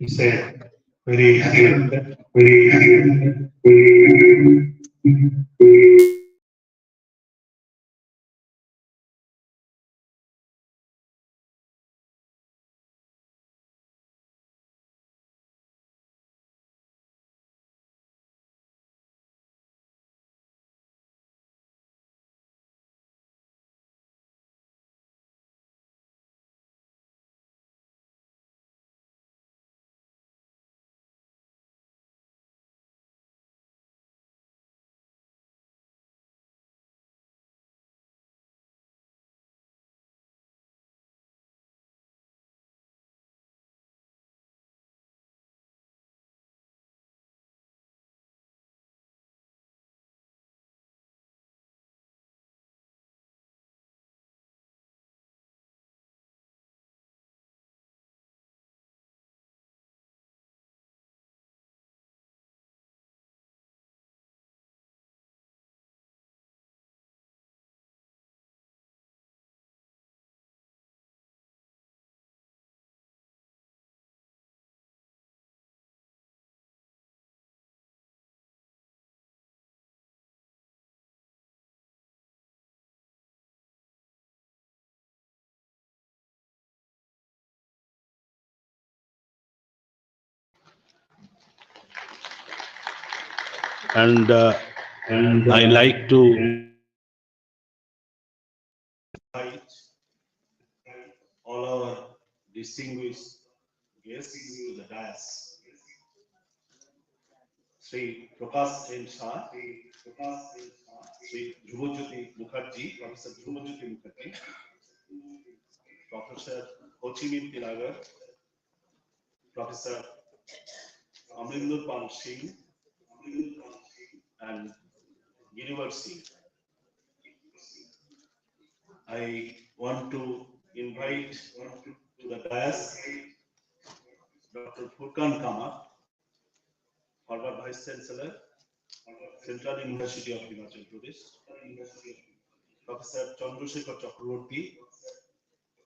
He said, very very And I like to invite all our distinguished guests to the dais. Sri Prakash N. Shah, Sri Dhruvajyoti Mukherjee, Professor Dhruvajyoti Mukherjee, Professor Ho Chi Minh Tinagar, Professor Amrinder Pal Singh, and Girivar Singh. I want to invite to the dais Dr. Furkan Kama, former Vice Chancellor, Central University of Himachal Pradesh, Professor Chandrasekhar Chakraborty,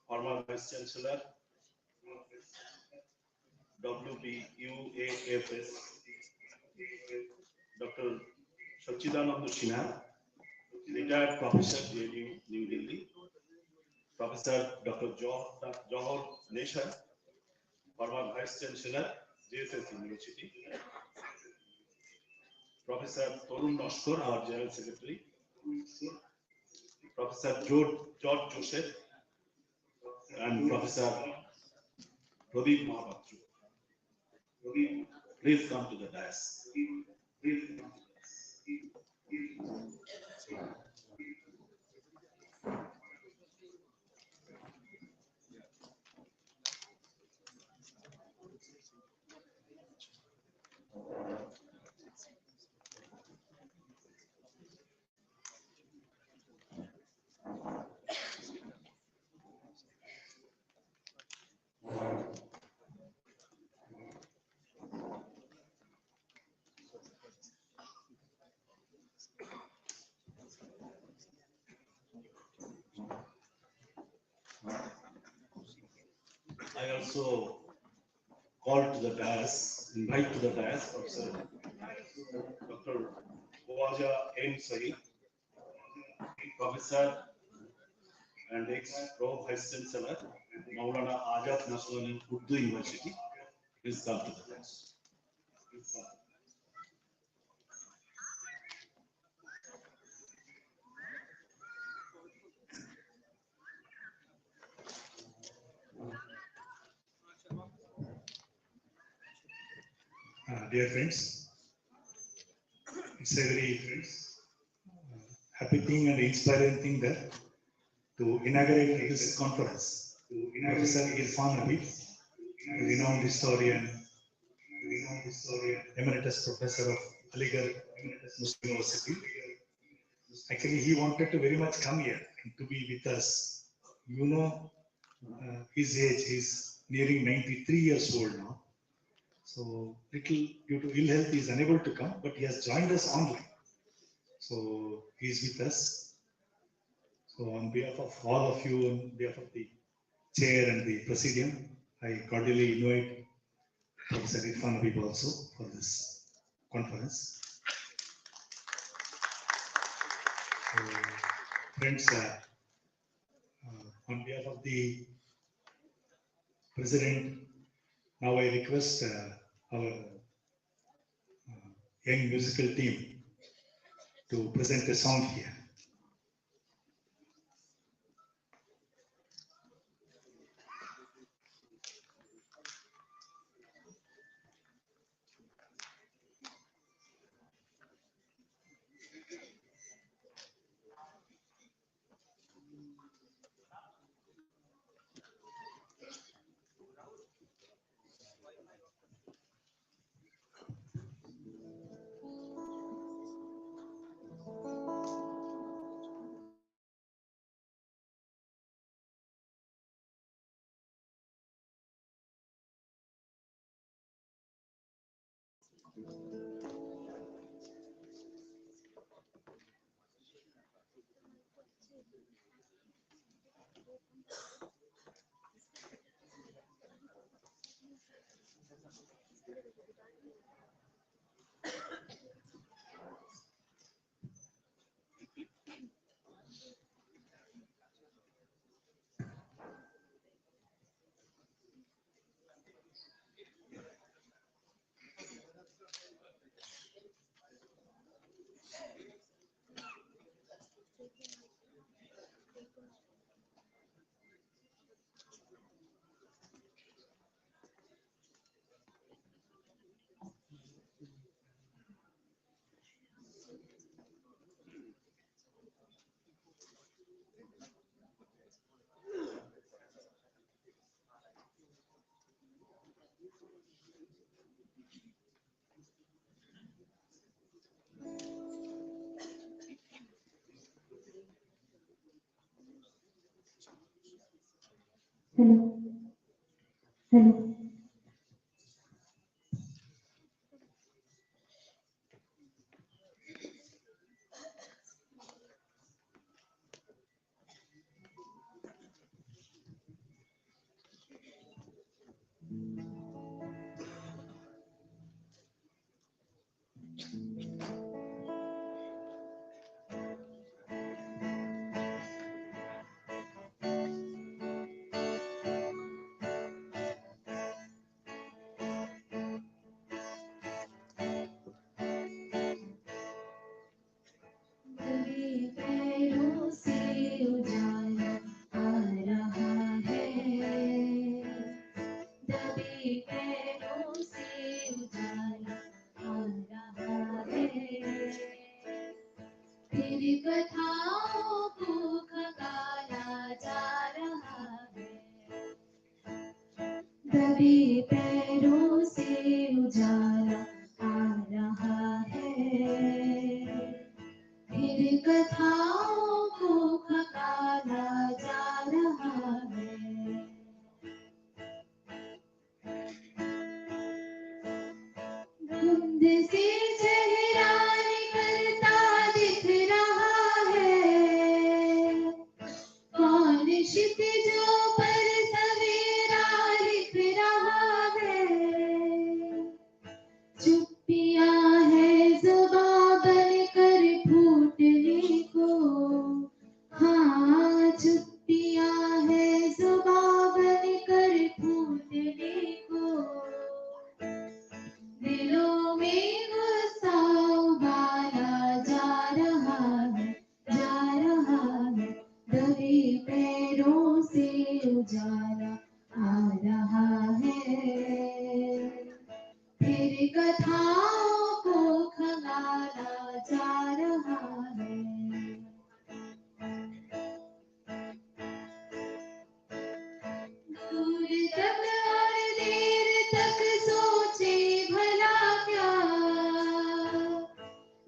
former Vice Chancellor, WBUAFS, Dr. Sachidananda Sinha, retired professor, JNU, New Delhi, Professor Dr. Johor Nesha, former Vice Chancellor, JSS University, Professor Torun Noskor, our General Secretary, Professor George Joseph, and Professor Pradeep Mahapatru. Please come to the dais. I also call to the dais, invite to the dais Professor Dr. Khawaja N. Saeed, Professor and ex-Pro Vice Chancellor, Maulana Azad National Urdu University. Please come to the dais. dear friends, it's a very happy thing and inspiring thing that to inaugurate this conference, Professor Irfan Habib, a renowned historian, emeritus professor of Aligarh Muslim University. Actually, he wanted to very much come here and to be with us. You know, his age is nearing 93 years old now. So, little due to ill health, he is unable to come, but he has joined us online. So, he is with us. So, on behalf of all of you, on behalf of the chair and the presidium, I cordially invite Professor Irfan Habib also for this conference. So, friends, on behalf of the President, now I request our young musical team to present a song here. Hello. Hello. दबे पैरों से उजाला आ रहा है, दबे पैरों से उजाला आ रहा है, फिर कथाओं को खगाला जा रहा है, दबे पैरों से उजाला आ रहा है, फिर कथाओं को खगाला जा रहा है। धुंध से चेहरा निकलता दिख रहा है, कौन क्षितिजों पर सवेरा लिख रहा है, चुप्पियां है ज़ुबां बनकर फूटने को, हाँ चुप्पियां है ज़ुबां बनकर फूटने को, दिलों में गुस्सा उबाला जा रहा है, जा रहा है, दबे पैरों से उजाला आ रहा है, फिर कथाओं को खगाला जा रहा है। दूर तक और देर तक सोचे भला क्या,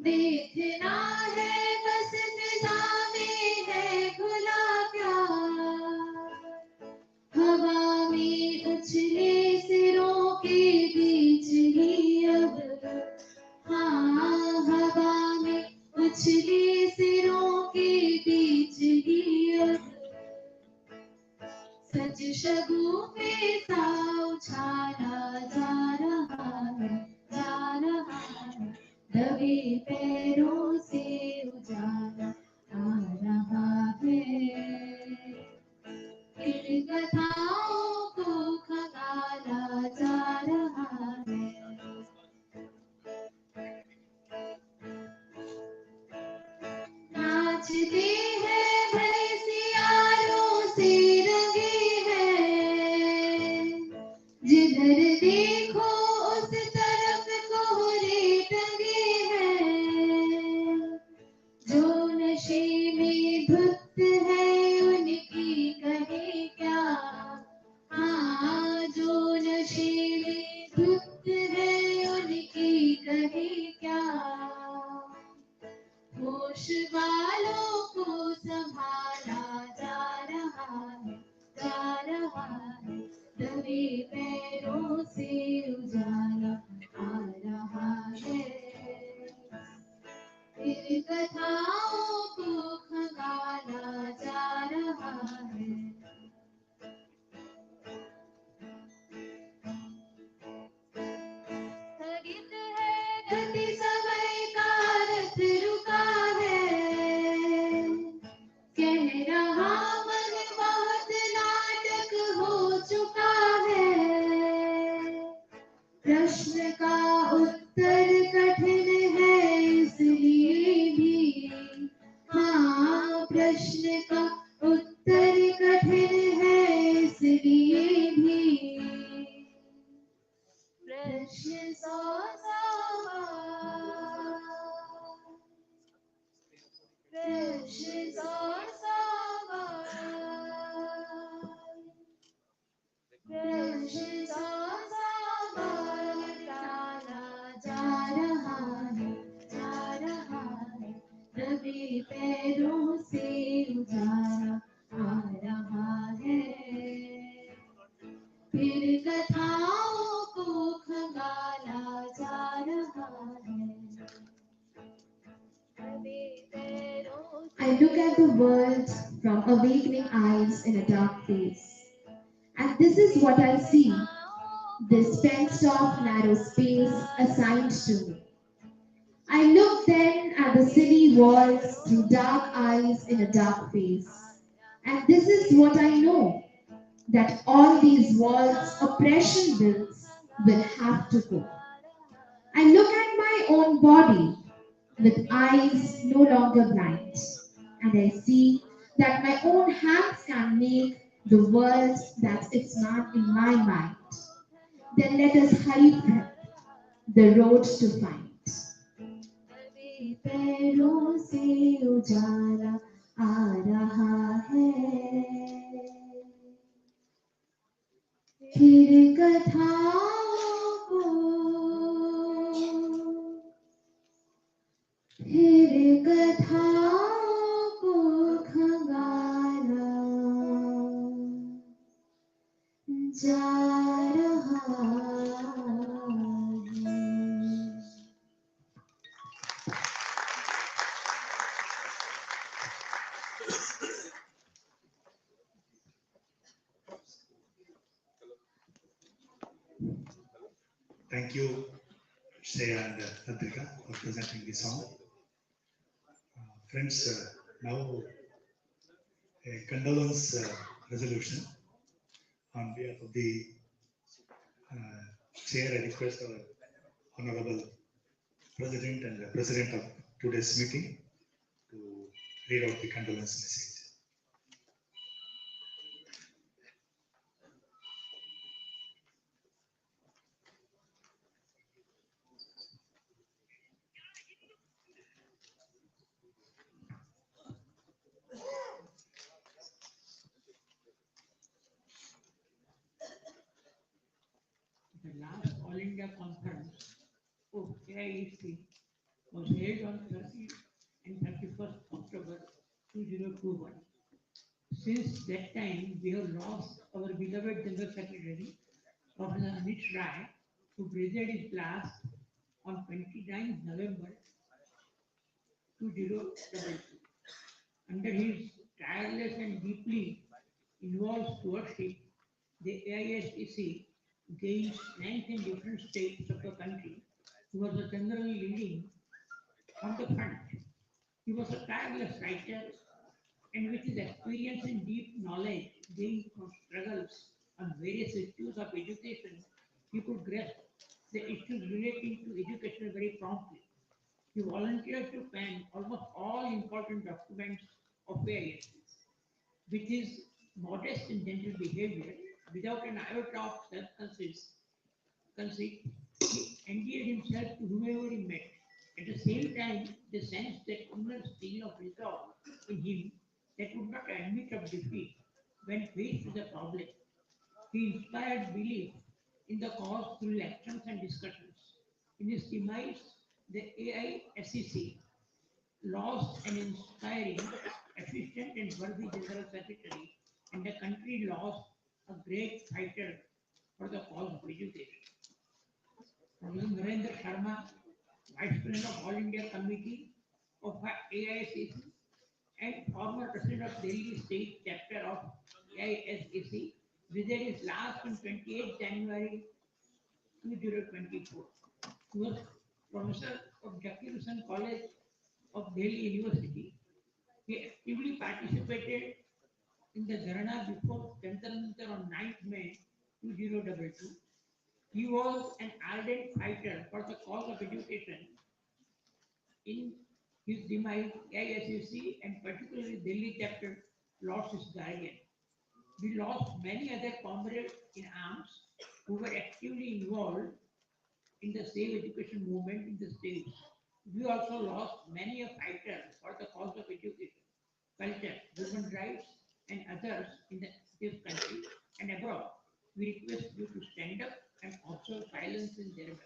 देखना है बस निजामे है खुला क्या, हवा में उछले सिरों के बीच ही अब, हाँ हवा में उछले सिरों के बीच ही अब, सच शगुफे सा उछाला जा रहा दबे पैरों से उजाला आ रहा है। इन कथाओं को खंगाला जा रहा है। नाचते हैं भैंसियारों से रंगे हैं, जिधर देखो उस तरफ कोहरे टंगे हैं। जो नशे में धुत है उनकी कहे क्या, हाँ जो नशे में धुत है उनकी कहे क्या। होश वालों को संभाला जा रहा है, जा रहा है। दबे पैरों से उजाला आ रहा है। इन कथाओं को खंगाला जा रहा है। स्थगित है गति समय का रथ रुका है। कह रहा मन बहुत नाटक हो चुका है। प्रश्न का उत्तर कठिन है इसलिए भी, हाँ प्रश्न का उत्तर कठिन है इसलिए भी। प्रश्न सौ सवाल, प्रश्न सौ सवाल, प्रश्न सौ सवाल टाला जा रहा है, जा रहा है। दबे पैरों से उजाला आ रहा है। फिर कथाओं को खंगाला जा रहा है। I look at the world from awakening eyes in a dark place. And this is what I see, this fenced off narrow space assigned to me. I look then at the city walls through dark eyes in a dark face. And this is what I know, that all these walls oppression builds will have to go. I look at my own body with eyes no longer blind, and I see that my own hands can make the world that it's not in my mind. Then let us hurry, friend, the road to find. पैरों से उजाला आ रहा है। फिर कथाओं को, फिर कथाओं को खंगाला जा रहा है। Thank you, Shreya and Adrika, for presenting the song. Friends, now a condolence resolution on behalf of the chair. I request our honorable president and the president of today's meeting to read out the condolence message. The last All India Conference of AIC was held on 30 and 31st October 2021. Since that time, we have lost our beloved General Secretary, Professor Anish Rai, who presented his last on 29 November 2022. Under his tireless and deeply involved stewardship, the AISTC gained strength in different states of the country. He was the general leading on the front. He was a tireless writer, and with his experience and deep knowledge gained from struggles on various issues of education, he could grasp the issues relating to education very promptly. He volunteered to pen almost all important documents of AIS. With his modest and gentle behavior, without an iota of conceit, he endeared himself to whomever he met. At the same time, they sensed that immense steel of resolve in him that would not admit of defeat when faced with a problem. He inspired belief in the cause through lectures and discussions. In his demise, the AISCC lost an inspiring, efficient, and worthy General Secretary, and the country lost a great fighter for the cause of education. Professor Narendra Sharma, Vice President of All India Committee of AISCC and former President of Delhi State Chapter of AISCC, visited his last on 28 January 2024. He was Professor of Zakir Hussain College of Delhi University. He actively participated in the Dharna before Jantar Mantar on 9th May 2022. He was an ardent fighter for the cause of education. In his demise, AISCC and particularly Delhi chapter lost his guardian. We lost many other comrades in arms who were actively involved in the same education movement in the states. We also lost many a fighter for the cause of education, culture, human rights, and others in this country and abroad. We request you to stand up and observe silence in their memory.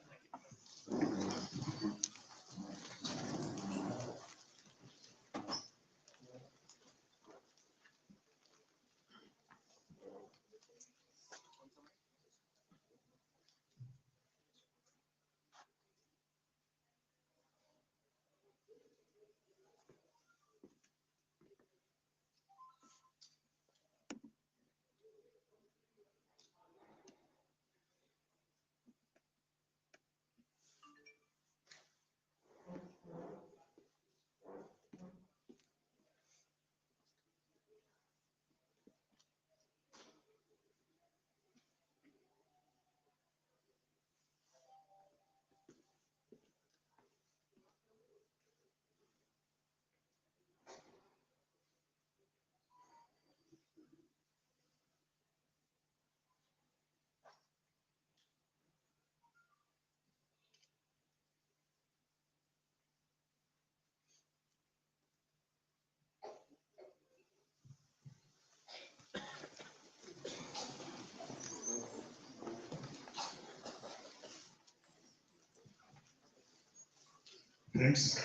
Friends,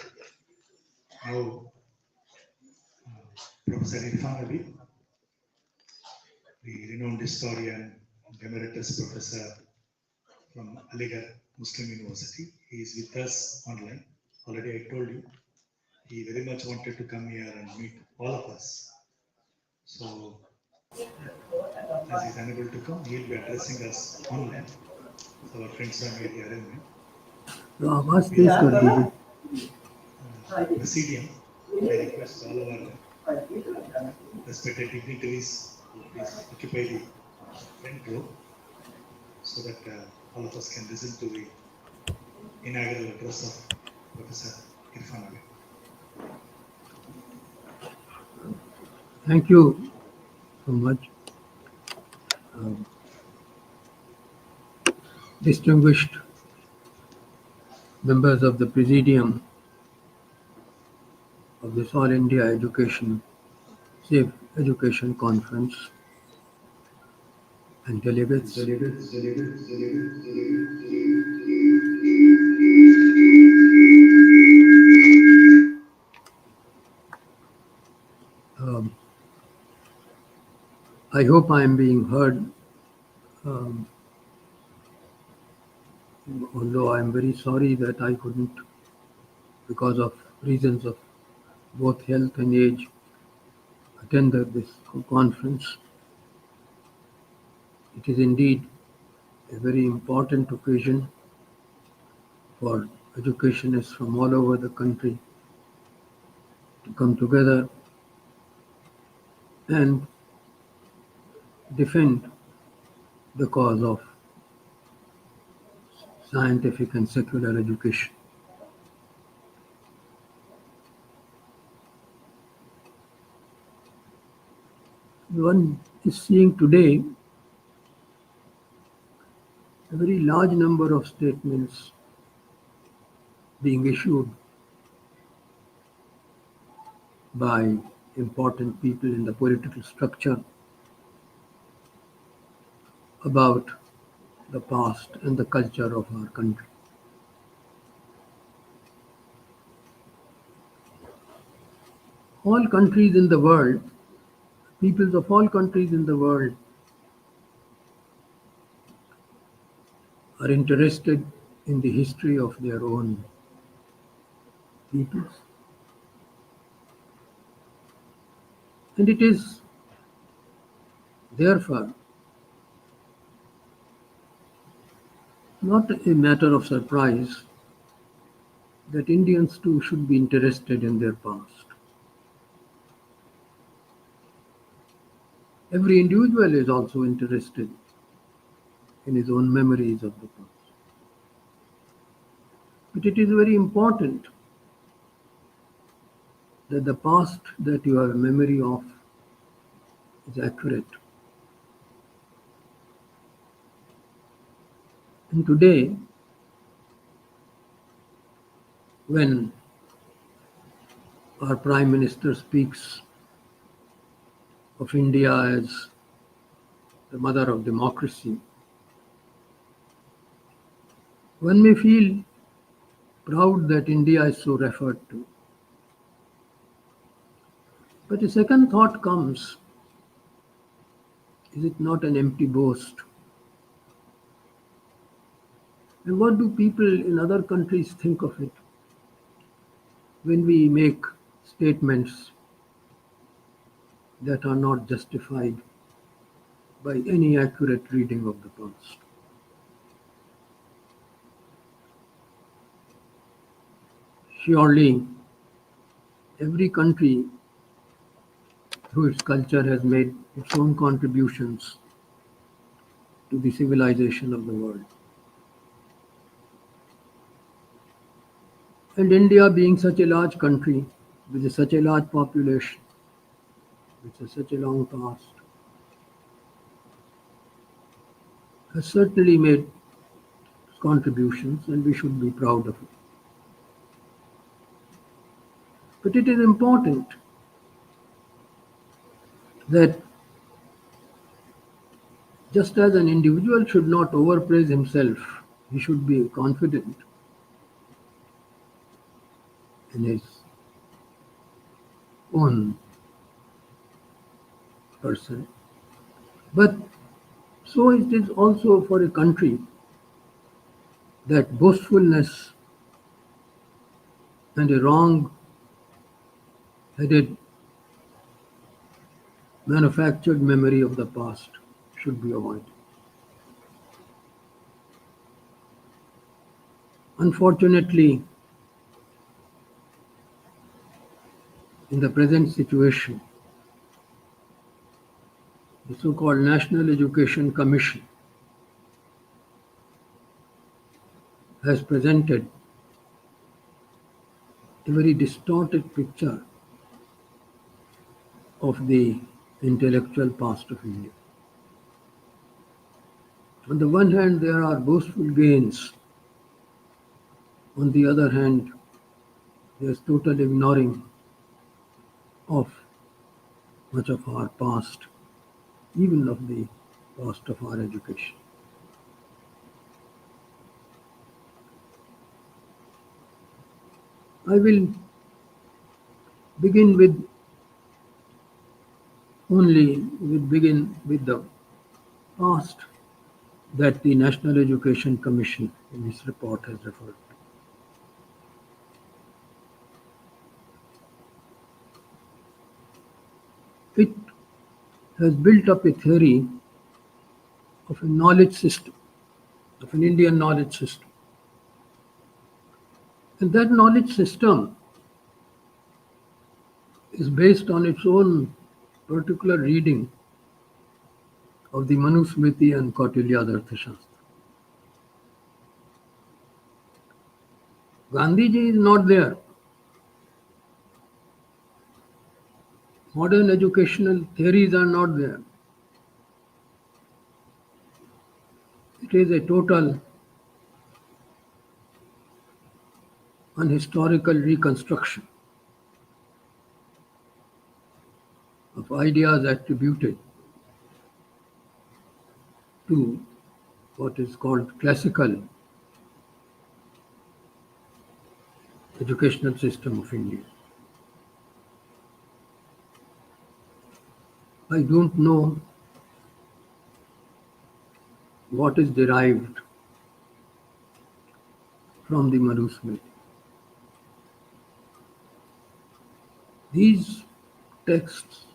now Professor Irfan Ali, the renowned historian and emeritus professor from Aligarh Muslim University. He is with us online. Already I told you, he very much wanted to come here and meet all of us. So, as he's unable to come, he'll be addressing us online. So our friends have made the arrangement. आवाज तेज कर दीजिए Presidium, I request all our respected dignitaries to please occupy the front row so that all of us can listen to the inaugural address of Professor Irfan Ali. Thank you so much. Distinguished members of the Presidium of this All India Safe Education Conference and delegates. I hope I am being heard, although I am very sorry that I couldn't, because of reasons of both health and age, attend this conference. It is indeed a very important occasion for educationists from all over the country to come together and defend the cause of scientific and secular education. One is seeing today a very large number of statements being issued by important people in the political structure about the past and the culture of our country. All countries in the world, peoples of all countries in the world are interested in the history of their own peoples. And it is therefore not a matter of surprise that Indians too should be interested in their past. Every individual is also interested in his own memories of the past. But it is very important that the past that you have a memory of is accurate. And today, when our Prime Minister speaks of India as the mother of democracy, one may feel proud that India is so referred to. But a second thought comes, is it not an empty boast? And what do people in other countries think of it when we make statements that are not justified by any accurate reading of the past? Surely, every country through its culture has made its own contributions to the civilization of the world. And India, being such a large country with such a large population, with such a long past, has certainly made contributions, and we should be proud of it. But it is important that just as an individual should not overpraise himself, he should be confident in his own person. But so it is also for a country that boastfulness and a wrong-headed manufactured memory of the past should be avoided. Unfortunately, in the present situation, the so-called National Education Commission has presented a very distorted picture of the intellectual past of India. On the one hand, there are boastful gains. On the other hand, there is total ignoring of much of our past, even of the past of our education. I will begin with the past that the National Education Commission in its report has referred to. It has built up a theory of a knowledge system, of an Indian knowledge system, And that knowledge system is based on its own particular reading of the Manusmriti and Kautilya's Arthashastra. Gandhiji is not there. Modern educational theories are not there. It is a total unhistorical reconstruction of ideas attributed to what is called classical educational system of India. I don't know what is derived from the Manusmriti. These texts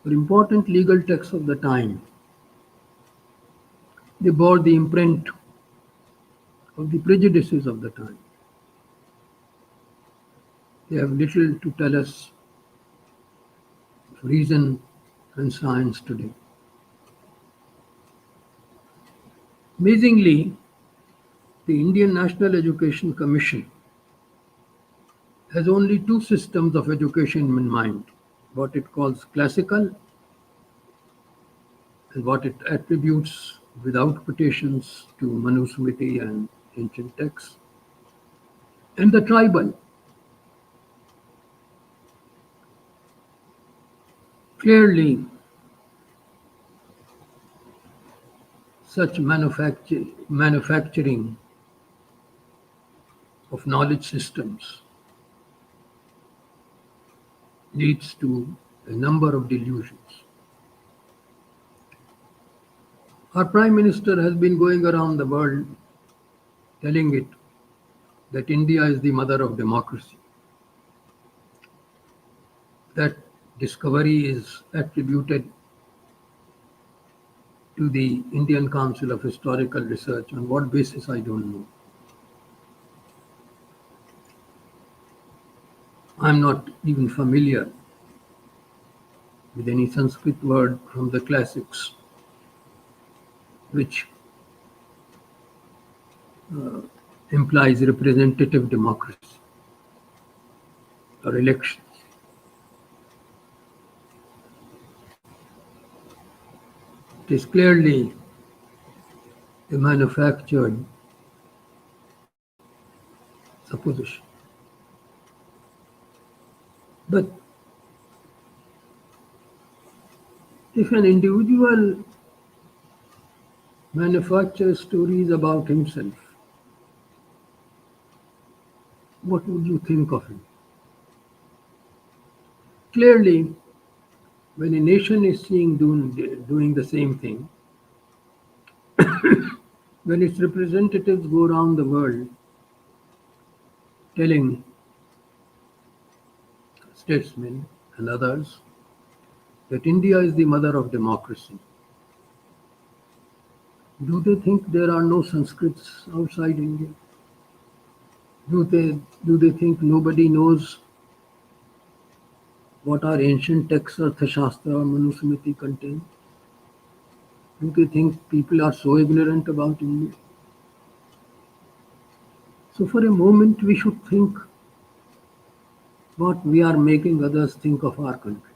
were important legal texts of the time. They bore the imprint of the prejudices of the time. They have little to tell us of reason and science today. Amazingly, the Indian National Education Commission has only two systems of education in mind, what it calls classical and what it attributes without quotations to Manusmriti and ancient texts, and the tribal. Clearly, such manufacturing of knowledge systems leads to a number of delusions. Our Prime Minister has been going around the world telling it that India is the mother of democracy. That discovery is attributed to the Indian Council of Historical Research. On what basis, I don't know. I'm not even familiar with any Sanskrit word from the classics which implies representative democracy or elections. It is clearly a manufactured supposition. But if an individual manufactures stories about himself, what would you think of him? Clearly, when a nation is seen doing the same thing, when its representatives go around the world telling statesmen and others that India is the mother of democracy, do they think there are no Sanskrits outside India? Do they think nobody knows what our ancient texts, Arthashastra or Manusmriti, contain? Do they think people are so ignorant about India? So for a moment we should think what we are making others think of our country.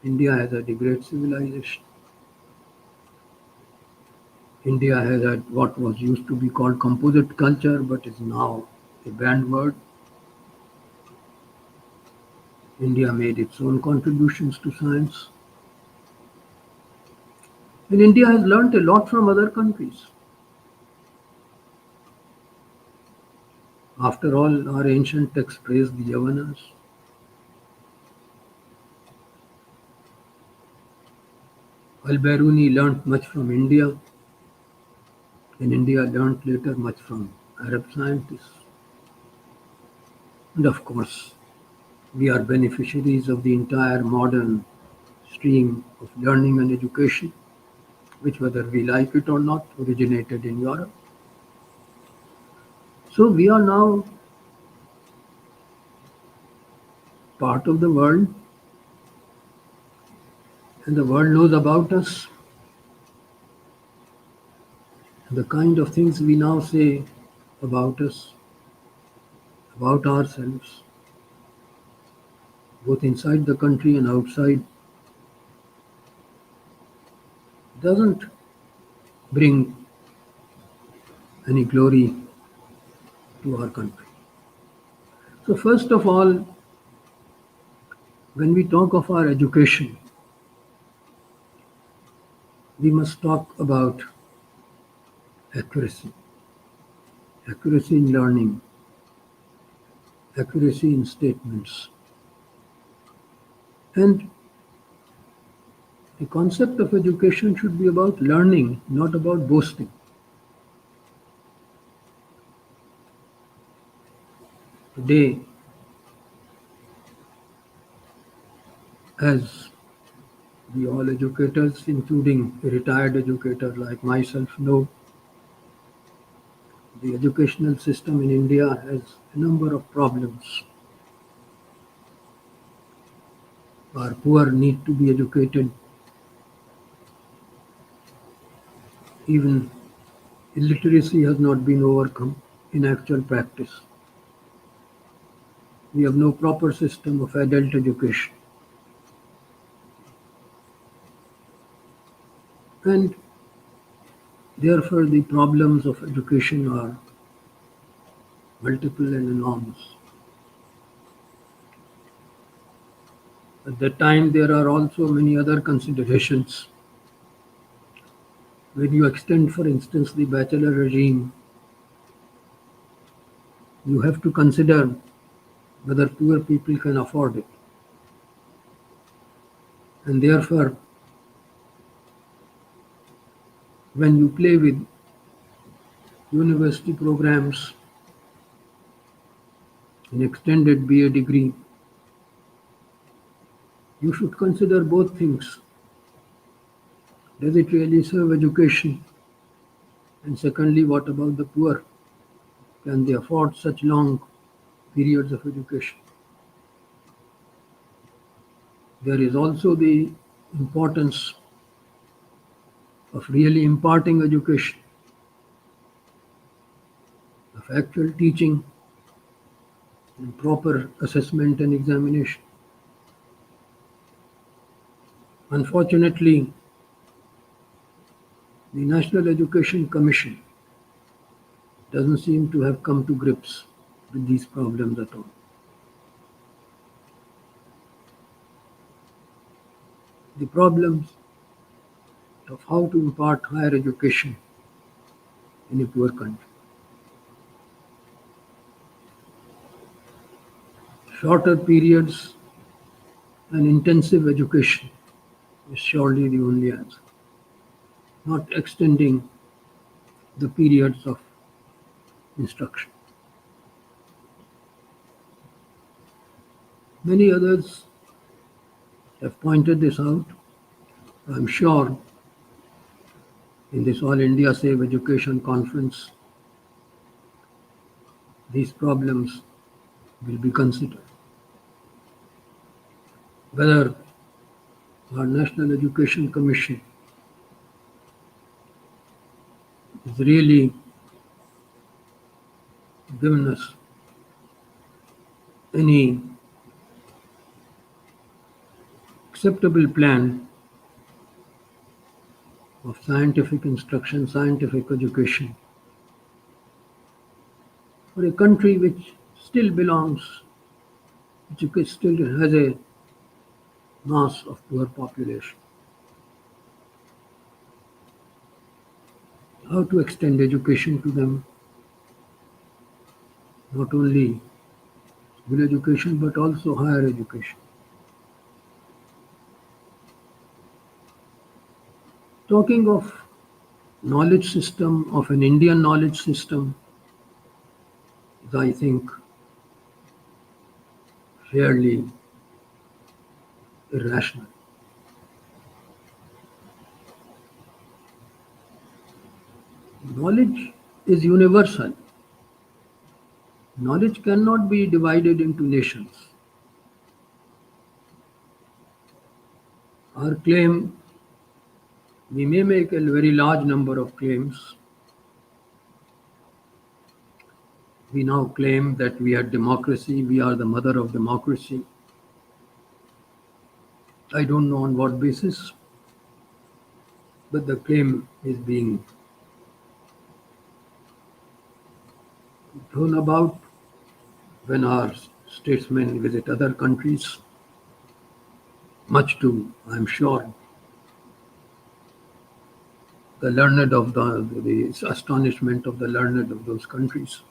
India has had a great civilization. India has had what was used to be called composite culture, but is now a banned word. India made its own contributions to science. And India has learnt a lot from other countries. After all, our ancient texts praise the Yavanas. Al-Biruni learnt much from India, and India learnt later much from Arab scientists. And of course, we are beneficiaries of the entire modern stream of learning and education, which, whether we like it or not, originated in Europe. So we are now part of the world, and the world knows about us. The kind of things we now say about us, about ourselves, both inside the country and outside, doesn't bring any glory to our country. So, first of all, when we talk of our education, we must talk about accuracy, accuracy in learning, accuracy in statements. And the concept of education should be about learning, not about boasting. Today, as we all educators, including a retired educator like myself, know, the educational system in India has a number of problems. Our poor need to be educated. Even illiteracy has not been overcome in actual practice. We have no proper system of adult education. And therefore, the problems of education are multiple and enormous. At that time, there are also many other considerations. When you extend, for instance, the bachelor regime, you have to consider whether poor people can afford it. And therefore, when you play with university programs in extended BA degree, you should consider both things. Does it really serve education? And secondly, what about the poor? Can they afford such long periods of education? There is also the importance of really imparting education, of actual teaching and proper assessment and examination. Unfortunately, the National Education Commission doesn't seem to have come to grips with these problems at all. The problems of how to impart higher education in a poor country. Shorter periods and intensive education is surely the only answer, not extending the periods of instruction. Many others have pointed this out. I'm sure in this All India Save Education Conference, these problems will be considered. Whether our National Education Commission has really given us any acceptable plan of scientific instruction, scientific education for a country which still belongs, which still has a mass of poor population. How to extend education to them, not only school education but also higher education. Talking of knowledge system, of an Indian knowledge system, is, I think, fairly irrational. Knowledge is universal. Knowledge cannot be divided into nations. Our claim, we may make a very large number of claims. We now claim that we are democracy, we are the mother of democracy. I don't know on what basis, but the claim is being thrown about when our statesmen visit other countries, much to, I'm sure, the learned of the astonishment of the learned of those countries,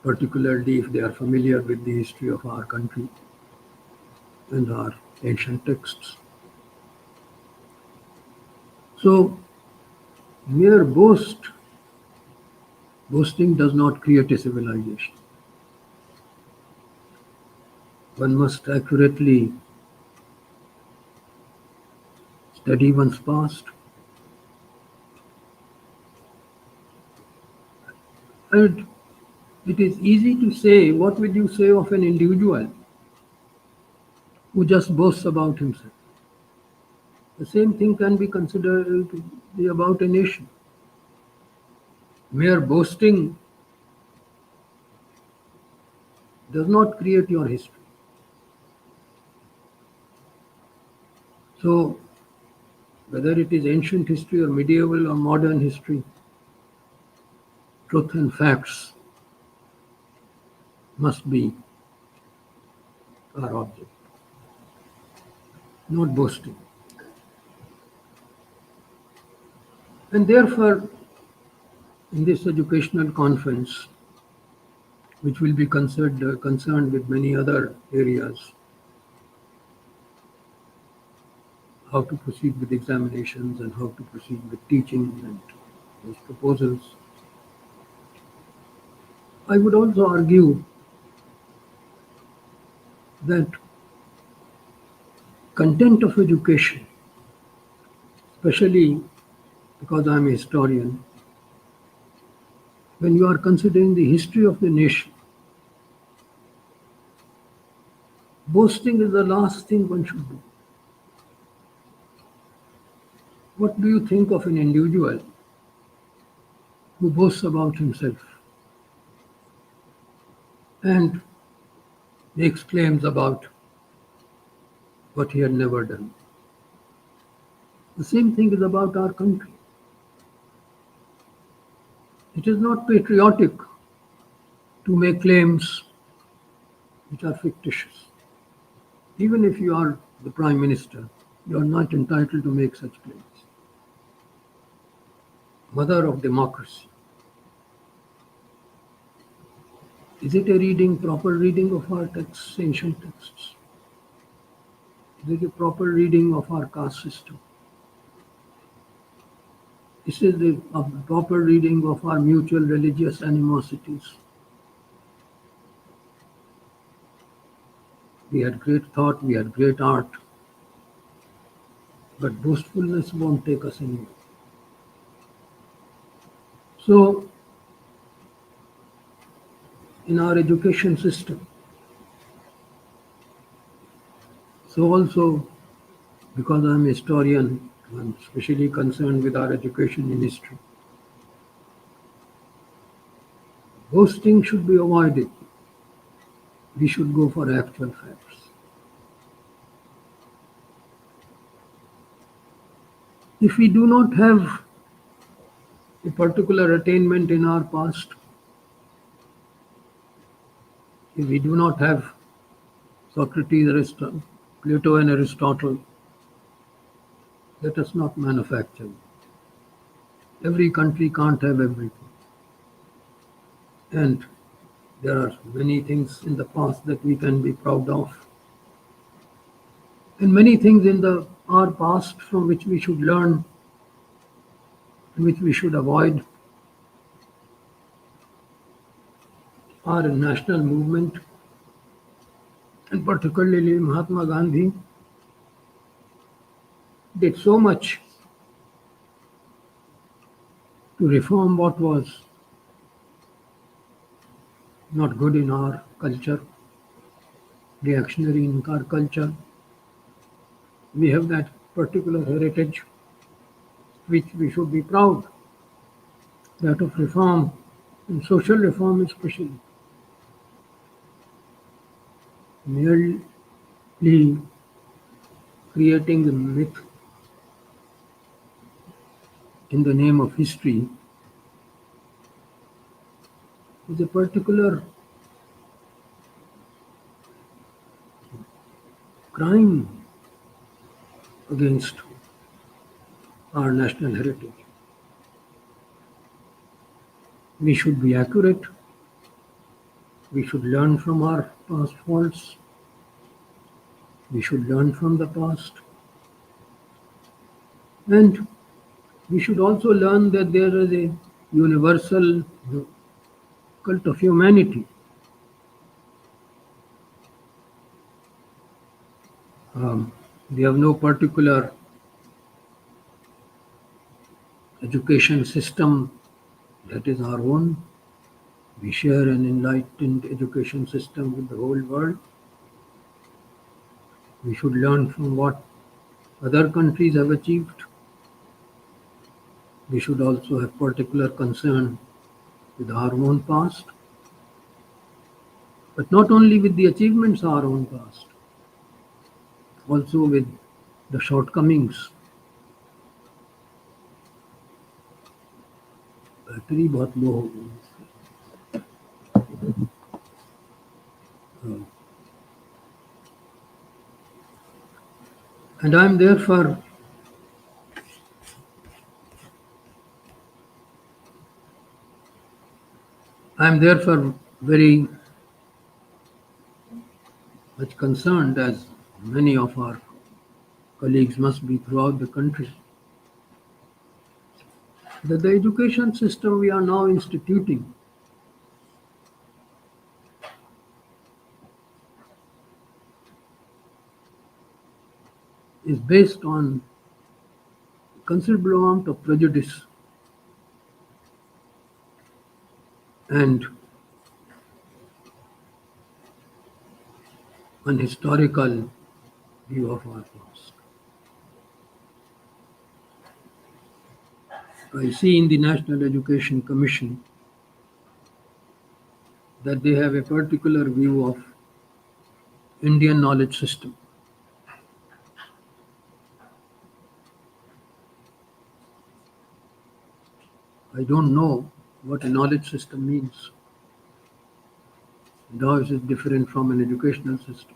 particularly if they are familiar with the history of our country and our ancient texts. So, mere boasting does not create a civilization. One must accurately study one's past. And it is easy to say, what will you say of an individual who just boasts about himself? The same thing can be considered to be about a nation. Mere boasting does not create your history. So, whether it is ancient history or medieval or modern history, truth and facts must be our object, not boasting. And therefore, in this educational conference, which will be concerned with many other areas, how to proceed with examinations and how to proceed with teaching and those proposals, I would also argue that content of education, especially because I'm a historian, when you are considering the history of the nation, boasting is the last thing one should do. What do you think of an individual who boasts about himself and makes claims about what he had never done? The same thing is about our country. It is not patriotic to make claims which are fictitious. Even if you are the Prime Minister, you are not entitled to make such claims. Mother of democracy. Is it a proper reading of our texts, ancient texts? Is it a proper reading of our caste system? Is it a proper reading of our mutual religious animosities? We had great thought, we had great art, but boastfulness won't take us anywhere. So, in our education system, so also because I'm a historian, I'm especially concerned with our education in history. Boasting should be avoided. We should go for actual facts. If we do not have a particular attainment in our past, if we do not have Socrates, Plato, and Aristotle, let us not manufacture. Every country can't have everything. And there are many things in the past that we can be proud of. And many things in our past from which we should learn, which we should avoid. Our national movement, and particularly Mahatma Gandhi, did so much to reform what was not good in our culture, reactionary in our culture. We have that particular heritage which we should be proud, that of reform, and social reform especially. Merely creating a myth in the name of history is a particular crime against our national heritage. We should be accurate. We should learn from our past faults. We should learn from the past. And we should also learn that there is a universal cult of humanity. We have no particular education system that is our own. We share an enlightened education system with the whole world. We should learn from what other countries have achieved. We should also have particular concern with our own past, but not only with the achievements of our own past, also with the shortcomings. Battery बहुत लो हो गई है। And I'm therefore very much concerned, as many of our colleagues must be throughout the country, that the education system we are now instituting is based on considerable amount of prejudice and an historical view of our past. I see in the National Education Commission that they have a particular view of Indian knowledge system. I don't know what a knowledge system means and how is it different from an educational system.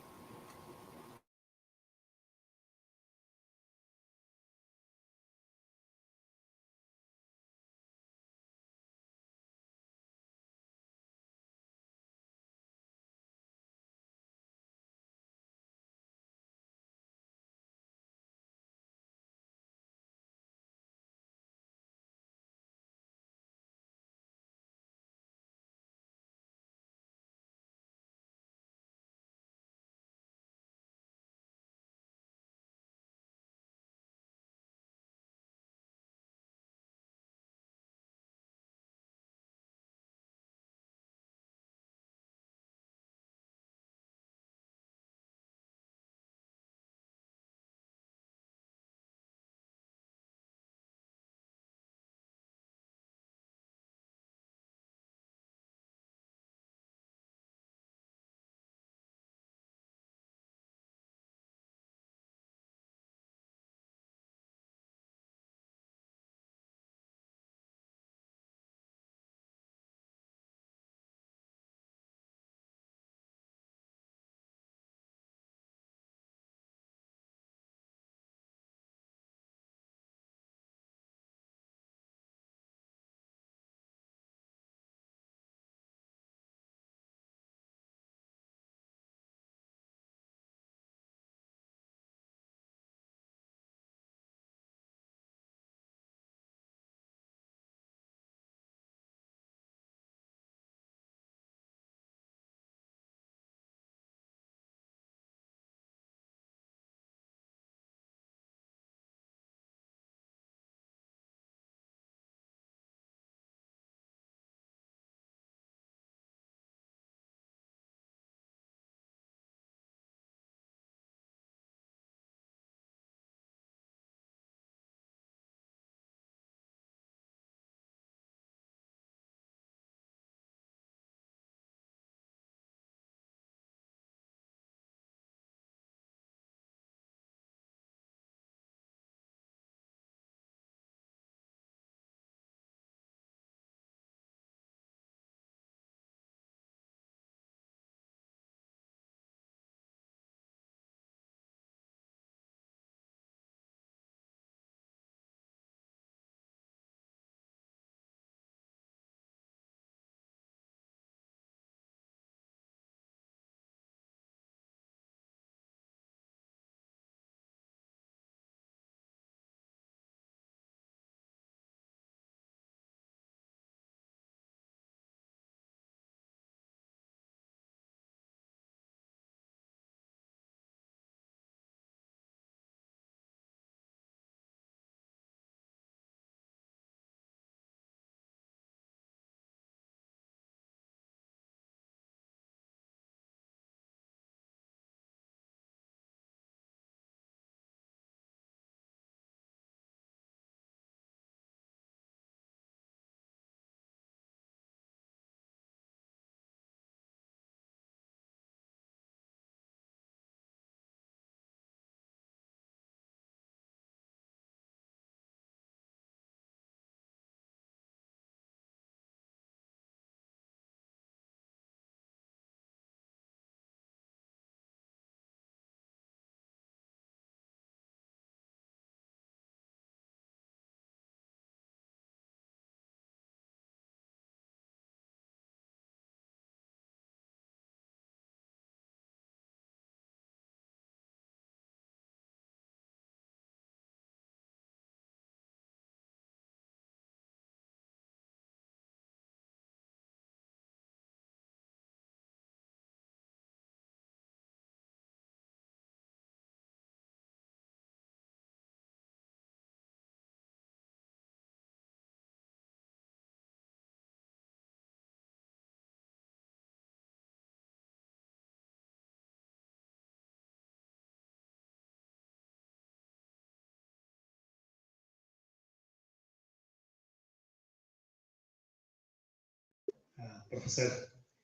Professor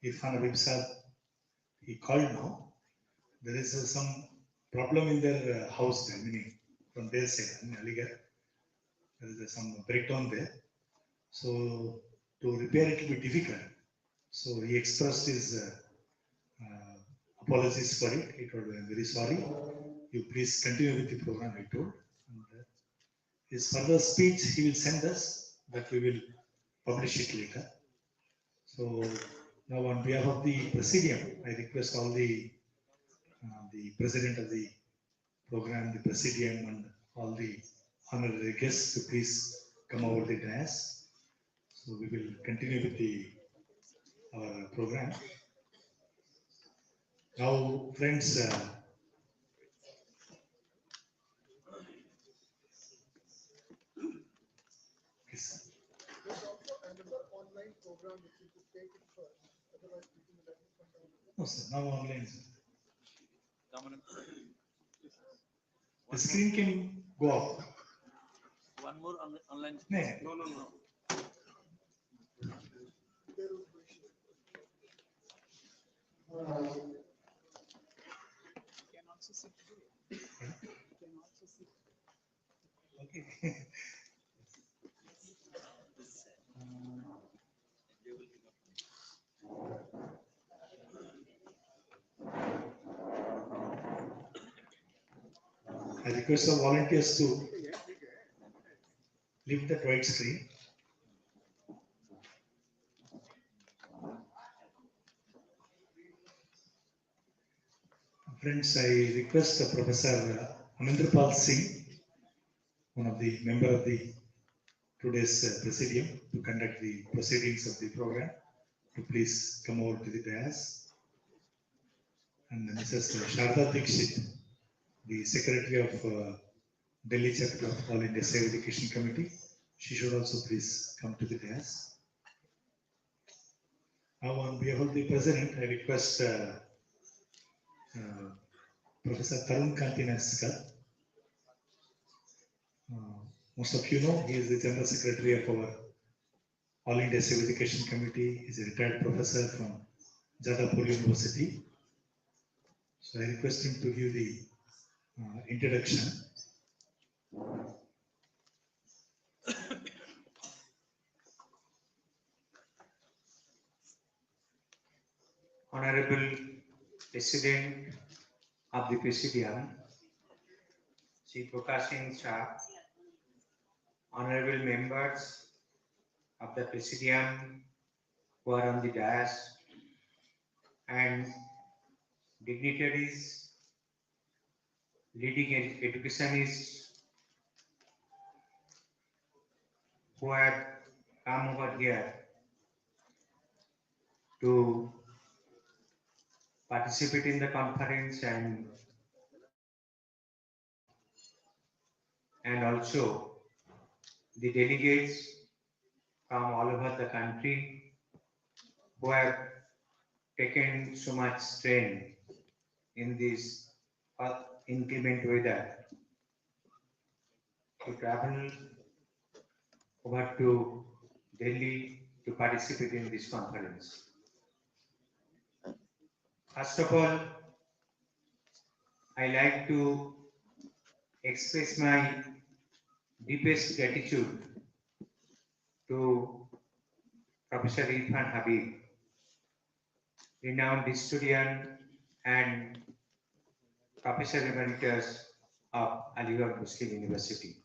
Irfan Habib Saab, he called now. There is some problem in their house there, meaning from their side, in Aligarh. There is some breakdown there. So to repair it will be difficult. So he expressed his apologies for it. He told, I'm very sorry. You please continue with the program, he told. And, his further speech he will send us, but we will publish it later. So now on behalf of the Presidium, I request all the President of the program, the Presidium, and all the honorary guests to please come over the dais. So we will continue with our program. Now, friends, yes. There's also another online program which you could take it first. Otherwise, people will have to come down. No, sir, now online. Sir. The One screen can go up. One more online. No. No. There will be issue. Can also sit here. Can also sit. Okay. I request all volunteers to leave that white screen. Friends, I request Professor Amindrapal Singh, one of the member of the today's Presidium, to conduct the proceedings of the program, to please come over to the dais. And Mrs. Sharda Dikshit, the Secretary of Delhi Chapter of All India Seva Education Committee, she should also please come to the dais. Now, on behalf of the President, I request Professor Tarun Kanti Naskar. Most of you know, he is the General Secretary of our All India Civil Education Committee. He is a retired professor from Jadavpur University. So I request him to give the introduction. Honorable President of the Presidium, Sri Prakash Singh Shah, honorable members of the Presidium who are on the dais, and dignitaries, leading educationists who have come over here to participate in the conference, and also the delegates from all over the country who have taken so much strain in this inclement weather to travel over to Delhi to participate in this conference. First of all, I like to express my deepest gratitude to Professor Irfan Habib, renowned historian and Professor Emeritus of Aligarh Muslim University.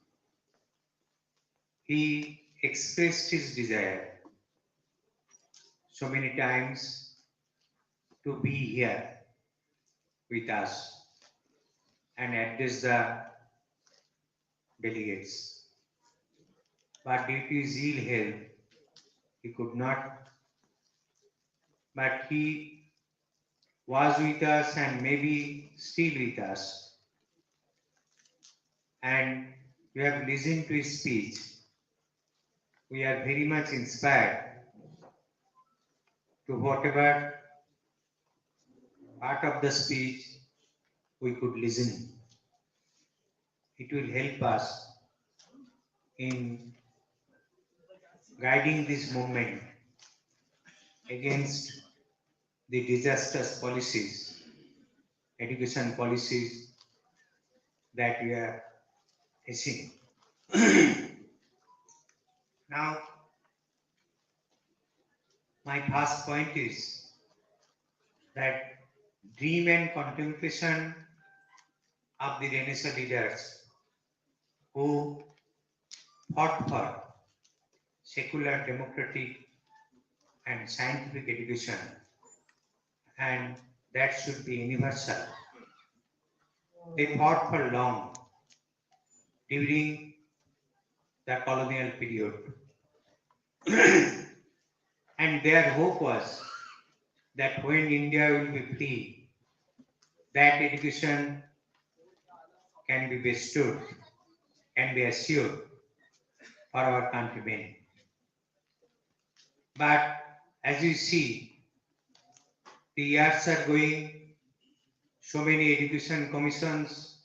He expressed his desire so many times to be here with us and address the delegates. But due to his ill health, he could not. But he was with us and maybe still with us. And we have listened to his speech. We are very much inspired to whatever part of the speech we could listen. It will help us in guiding this movement against the disastrous policies, education policies that we are facing. Now, my first point is that dream and contemplation of the Renaissance leaders who fought for secular, democratic, and scientific education, and that should be universal. They fought for long during the colonial period. And their hope was that when India will be free, that education can be bestowed and be assured for our countrymen. But as you see, the years are going, so many education commissions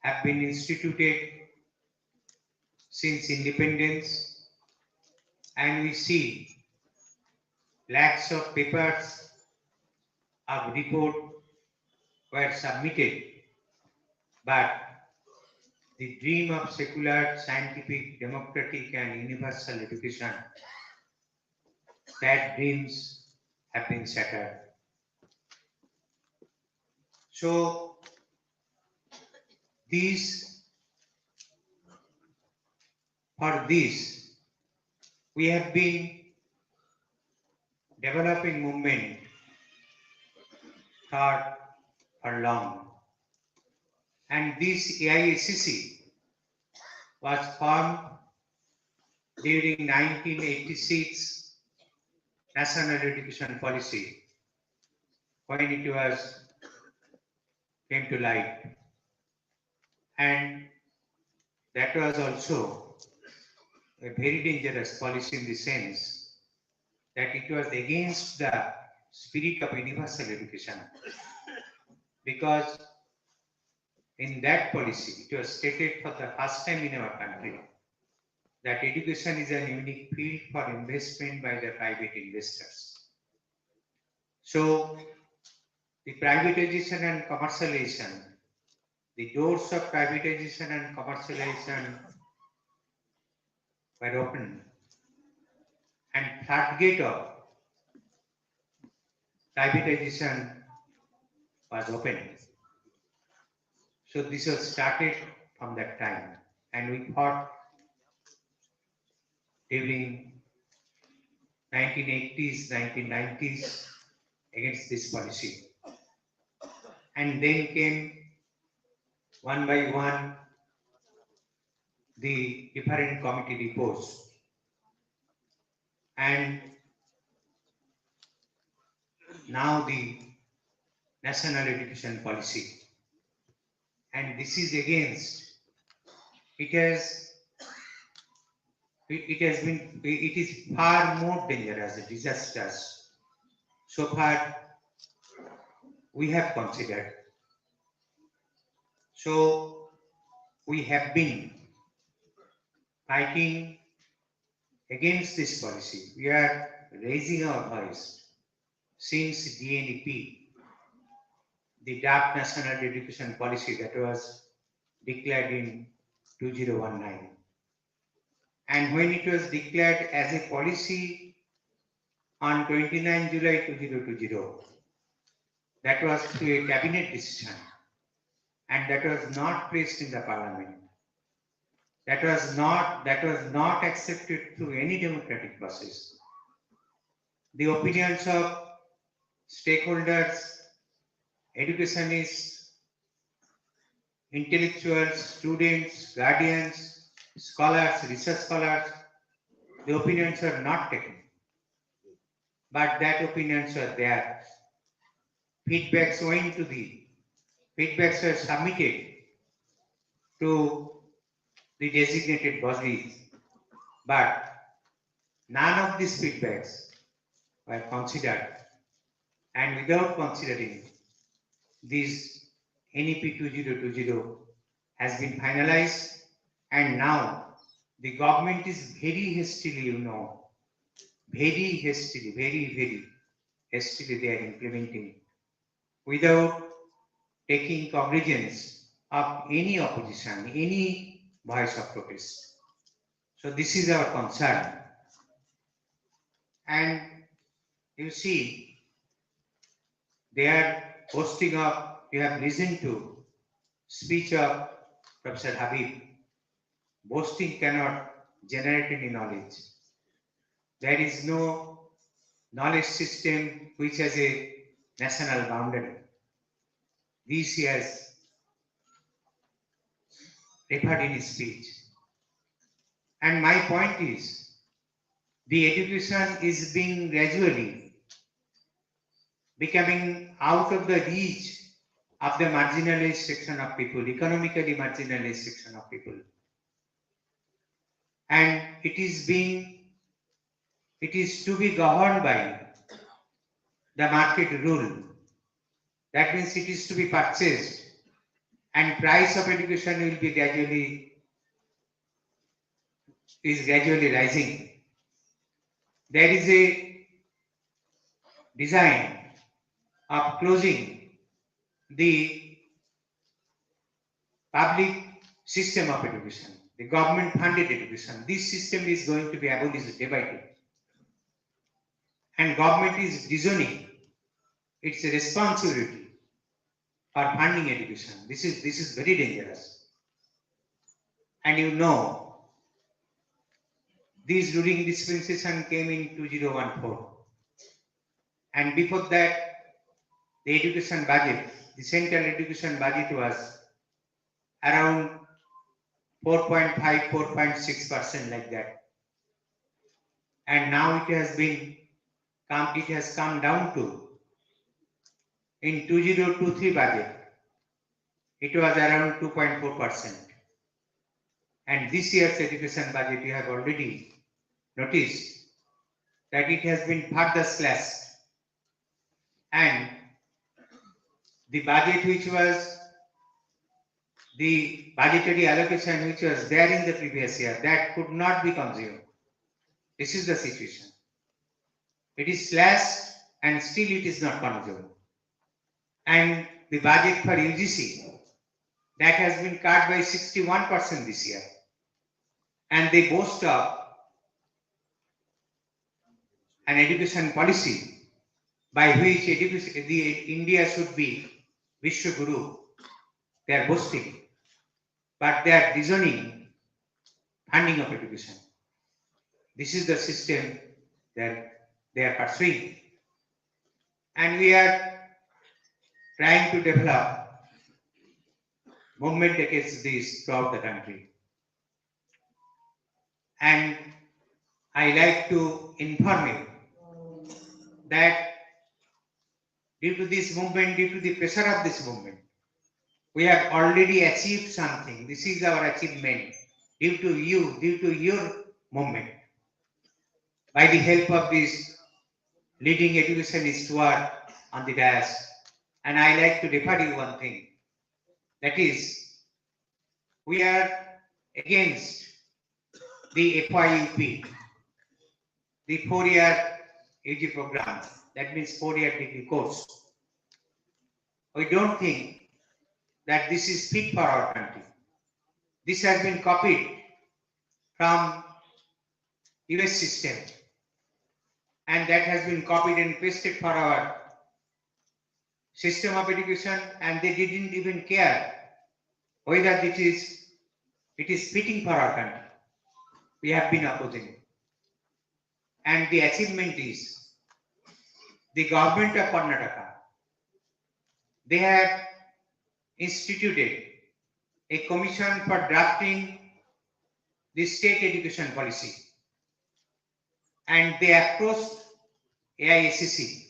have been instituted since independence, and we see lakhs of papers of report were submitted, but the dream of secular, scientific, democratic, and universal education, that dreams have been shattered. So for this, we have been developing movement for long. And this AISCC was formed during 1986 National Education Policy when it was came to light. And that was also a very dangerous policy in the sense that it was against the spirit of universal education, because in that policy it was stated for the first time in our country that education is a unique field for investment by the private investors. So the privatization and commercialization, the doors of privatization and commercialization were opened, and floodgate of privatization was opened. So this was started from that time, and we fought during 1980s, 1990s against this policy. And then came one by one the different committee reports, and now the National Education Policy. And this is against, it is far more dangerous, disastrous. So far, we have considered. So we have been fighting against this policy. We are raising our voice since DNEP, the Draft National Education Policy that was declared in 2019. And when it was declared as a policy on 29 July 2020, that was through a cabinet decision, and that was not placed in the parliament. That was not accepted through any democratic process. The opinions of stakeholders, educationists, intellectuals, students, guardians, scholars, research scholars, the opinions are not taken. But that opinions are there. Feedbacks were submitted to the designated bodies, but none of these feedbacks were considered. And without considering, this NEP 2020 has been finalized, and now the government is very hastily, very hastily, very hastily they are implementing without taking cognizance of any opposition, any voice of protest. So this is our concern. And you see, they are posting up, you have listened to speech of Professor Habib. Boasting cannot generate any knowledge. There is no knowledge system which has a national boundary. This he has referred in his speech. And my point is, the education is being gradually becoming out of the reach of the marginalized section of people, economically marginalized section of people. And it is to be governed by the market rule. That means it is to be purchased, and price of education will be gradually rising. There is a design of closing the public system of education, the government funded education. This system is going to be abolished day by day. And government is disowning its responsibility for funding education. This is very dangerous. And you know, this ruling dispensation came in 2014. And before that, the education budget, the central education budget was around 4.5, 4.6% like that. And now it has come down to, in 2023 budget, it was around 2.4%. And this year's education budget, you have already noticed that it has been further slashed. And the budget which was, the budgetary allocation which was there in the previous year, that could not be consumed. This is the situation. It is slashed and still it is not consumed. And the budget for UGC, that has been cut by 61% this year. And they boast of an education policy by which India should be Vishwaguru. They are boasting, but they are disowning funding of education. This is the system that they are pursuing. And we are trying to develop movement against this throughout the country. And I like to inform you that due to this movement, due to the pressure of this movement, we have already achieved something. This is our achievement due to you, due to your movement. By the help of this leading educationist who are on the dais. And I like to refer you one thing. That is, we are against the FYUP, the 4-year UG program. That means 4-year degree course. We don't think that this is fit for our country. This has been copied from US system, and that has been copied and pasted for our system of education, and they didn't even care whether it is fitting for our country. We have been opposing it. And the achievement is the government of Karnataka. They have instituted a commission for drafting the state education policy, and they approached AISCC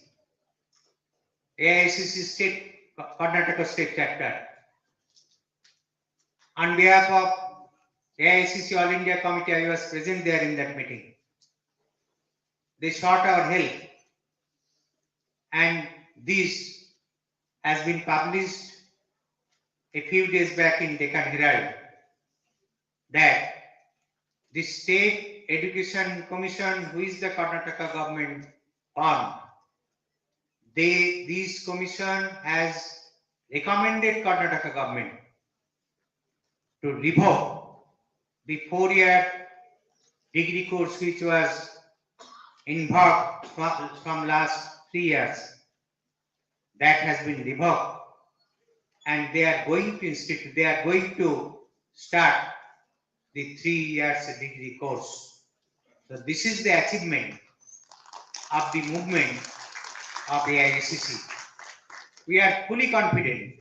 state, Karnataka state chapter. On behalf of AICC All India Committee, I was present there in that meeting. They sought our help, and this has been published a few days back in Deccan Herald, that the state Education Commission, who is the Karnataka government formed, this commission has recommended Karnataka government to revoke the 4-year degree course which was involved from last 3 years. That has been revoked, and they are going to start the 3 years degree course. So this is the achievement of the movement of the AICC. We are fully confident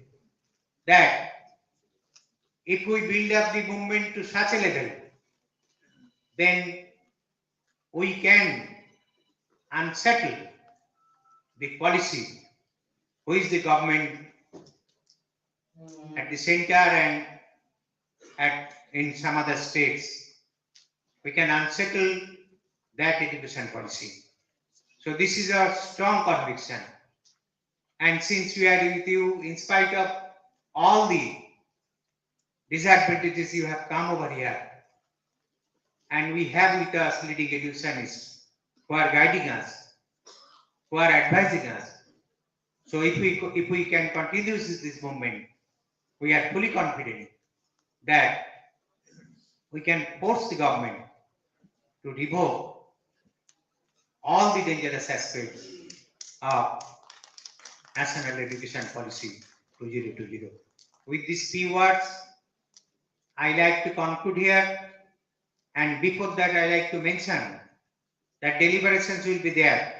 that if we build up the movement to such a level, then we can unsettle the policy, who is the government at the center and in some other states. We can unsettle that education policy. So this is our strong conviction. And since we are with you, in spite of all the disadvantages, you have come over here. And we have with us leading educationists who are guiding us, who are advising us. So if we can continue this movement, we are fully confident that we can force the government to revoke all the dangerous aspects of National Education Policy 2020. With these few words, I like to conclude here. And before that, I like to mention that deliberations will be there.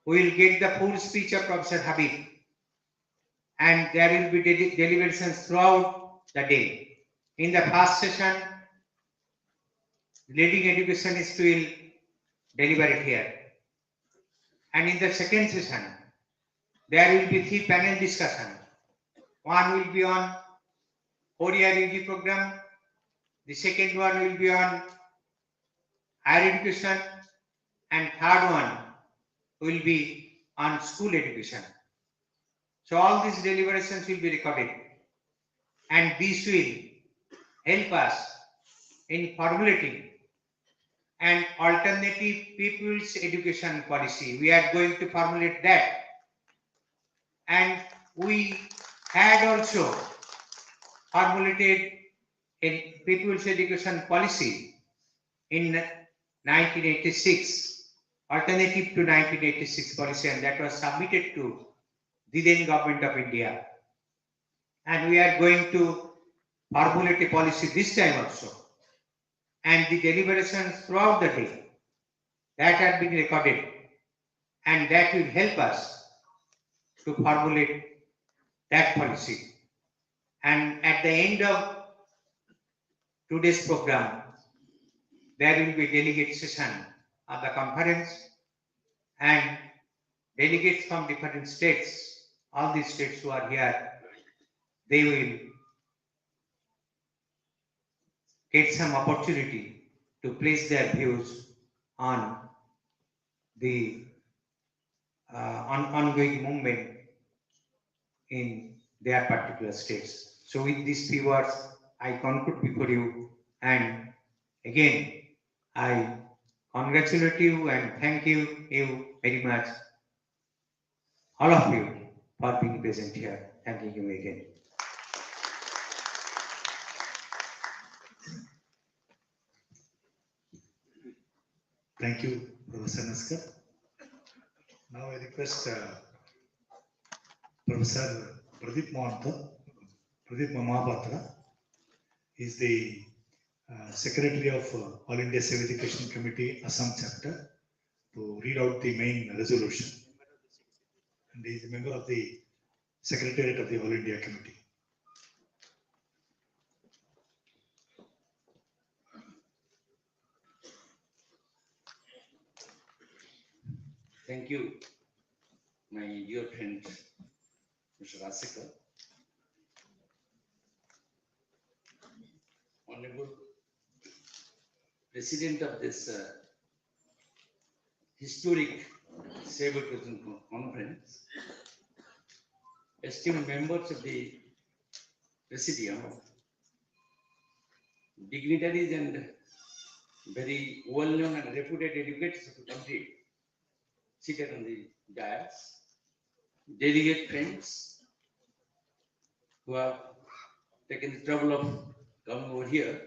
We will get the full speech of Professor Habib, and there will be deliberations throughout the day. In the first session, leading educationists will deliberate here. And in the second session, there will be 3 panel discussion. One will be on 4-year UG program. The second one will be on higher education, and third one will be on school education. So all these deliberations will be recorded, and this will help us in formulating an alternative people's education policy. We are going to formulate that. And we had also formulated a people's education policy in 1986, alternative to 1986 policy, and that was submitted to the then government of India. And we are going to formulate a policy this time also. And the deliberations throughout the day that are being recorded, and that will help us to formulate that policy. And at the end of today's program, there will be a delegate session of the conference, and delegates from different states, all these states who are here, they will get some opportunity to place their views on the ongoing movement in their particular states. So with these few words, I conclude before you, and again, I congratulate you and thank you very much, all of you, for being present here. Thanking you again. Thank you, Professor Naskar. Now I request Professor Pradeep Mahapatra. He is the Secretary of All India Civic Education Committee, Assam chapter, to read out the main resolution. And he is a member of the Secretariat of the All India Committee. Thank you, my dear friend, Mr. Rasekar. Honorable President of this historic Civic Education Conference, esteemed members of the Presidium, dignitaries and very well-known and reputed educators of the country seated on the dais, delegate friends who have taken the trouble of coming over here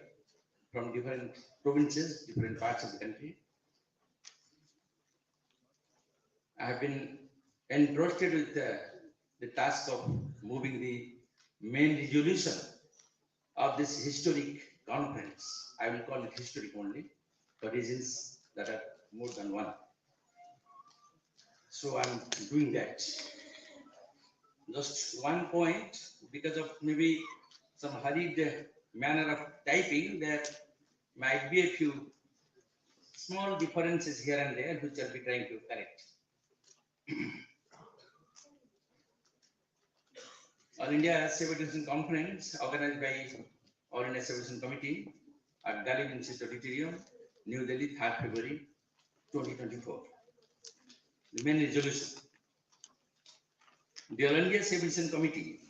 from different provinces, different parts of the country. I have been entrusted with the task of moving the main resolution of this historic conference. I will call it historic only for reasons that are more than one. So I'm doing that. Just one point, because of maybe some hurried manner of typing, there might be a few small differences here and there, which I'll be trying to correct. All India Civil Education Conference, organized by All India Civil Education Committee at Dalip Institute Auditorium, New Delhi, 3rd February 2024. The main resolution. The All India Civil Education Committee,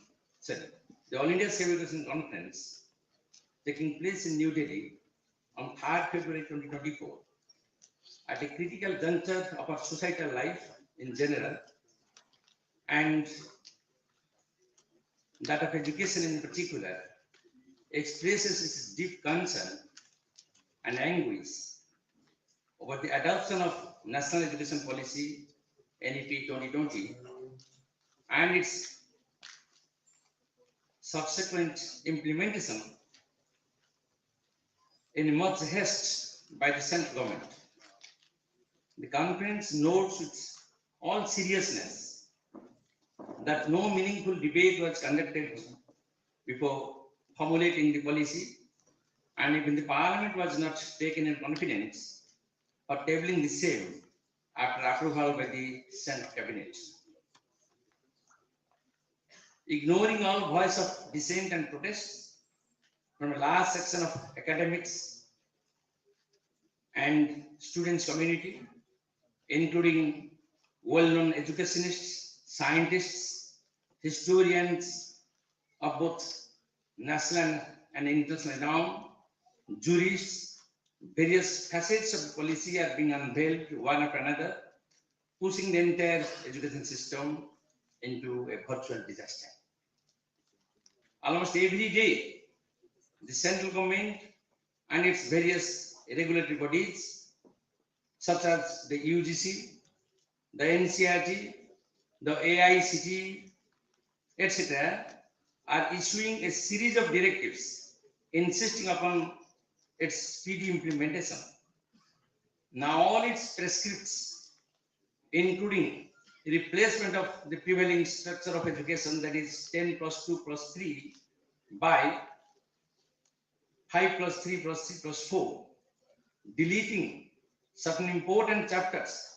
the All India Civil Education Conference taking place in New Delhi on 3rd February 2024 at a critical juncture of our societal life in general and that of education in particular, expresses its deep concern and anguish over the adoption of National Education Policy NEP 2020 and its subsequent implementation in much haste by the central government. The conference notes with all seriousness that no meaningful debate was conducted before formulating the policy, and even the parliament was not taken in confidence for tabling the same after approval by the Senate cabinet. Ignoring all voice of dissent and protest from a large section of academics and students community, including well-known educationists, scientists, historians of both national and international renown, jurists, various facets of the policy are being unveiled one after another, pushing the entire education system into a virtual disaster. Almost every day, the central government and its various regulatory bodies, such as the UGC, the NCRT, the AICT, etc., are issuing a series of directives insisting upon its speedy implementation. Now all its prescripts, including replacement of the prevailing structure of education, that is 10 plus 2 plus 3 by 5 plus 3 plus 3 plus 4, deleting certain important chapters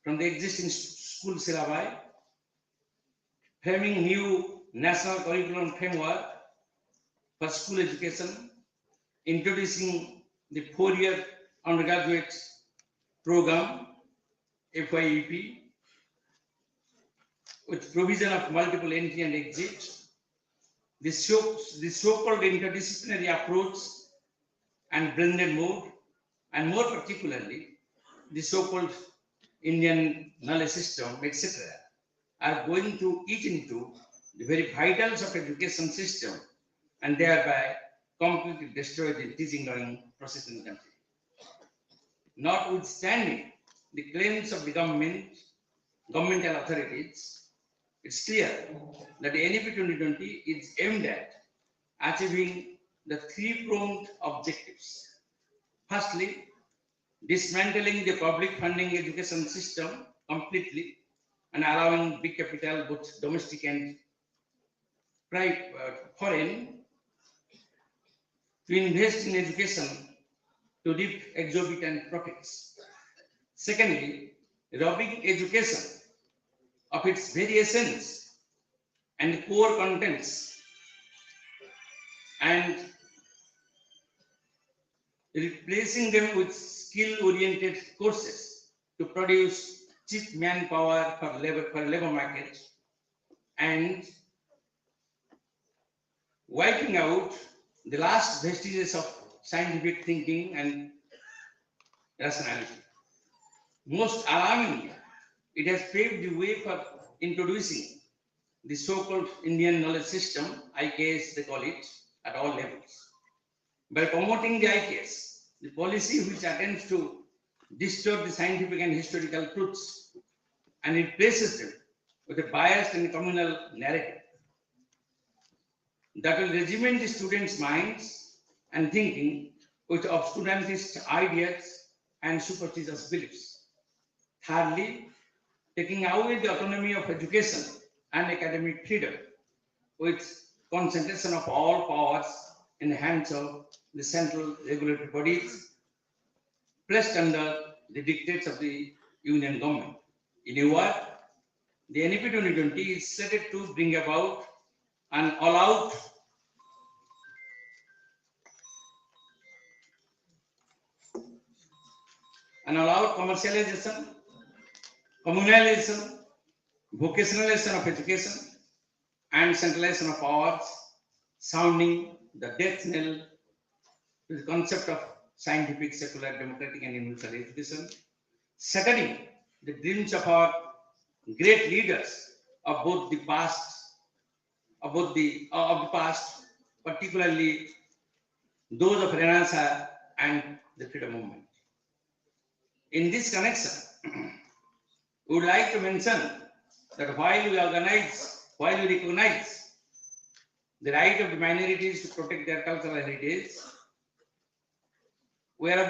from the existing school syllabi, framing new national curriculum framework for school education, introducing the 4-year undergraduate program, FYEP, with provision of multiple entry and exit, the so-called interdisciplinary approach and blended mode, and more particularly, the so-called Indian knowledge system, etc., are going to eat into the very vitals of education system and thereby completely destroy the teaching learning process in the country. Notwithstanding the claims of the governmental authorities, it's clear that the NEP 2020 is aimed at achieving the three-pronged objectives. Firstly, dismantling the public funding education system completely and allowing big capital, both domestic and foreign, to invest in education to reap exorbitant profits. Secondly, robbing education of its very essence and core contents and replacing them with skill-oriented courses to produce cheap manpower for labor market, and wiping out the last vestiges of scientific thinking and rationality. Most alarmingly, it has paved the way for introducing the so-called Indian knowledge system, IKS they call it, at all levels. By promoting the IKS, the policy which attempts to distort the scientific and historical truths and it replaces them with a biased and communal narrative that will regiment the students' minds and thinking with obscurantist ideas and superstitious beliefs. Thirdly, taking away the autonomy of education and academic freedom with concentration of all powers in the hands of the central regulatory bodies placed under the dictates of the union government. In a word, the NEP 2020 is slated to bring about an all-out commercialization, communalization, vocationalization of education, and centralization of powers, sounding the death knell to the concept of scientific, secular, democratic, and universal education, shattering the dreams of our great leaders of both the past, of the past, particularly those of Renaissance and the freedom movement. In this connection, we would like to mention that while we recognize the right of the minorities to protect their cultural heritage, we are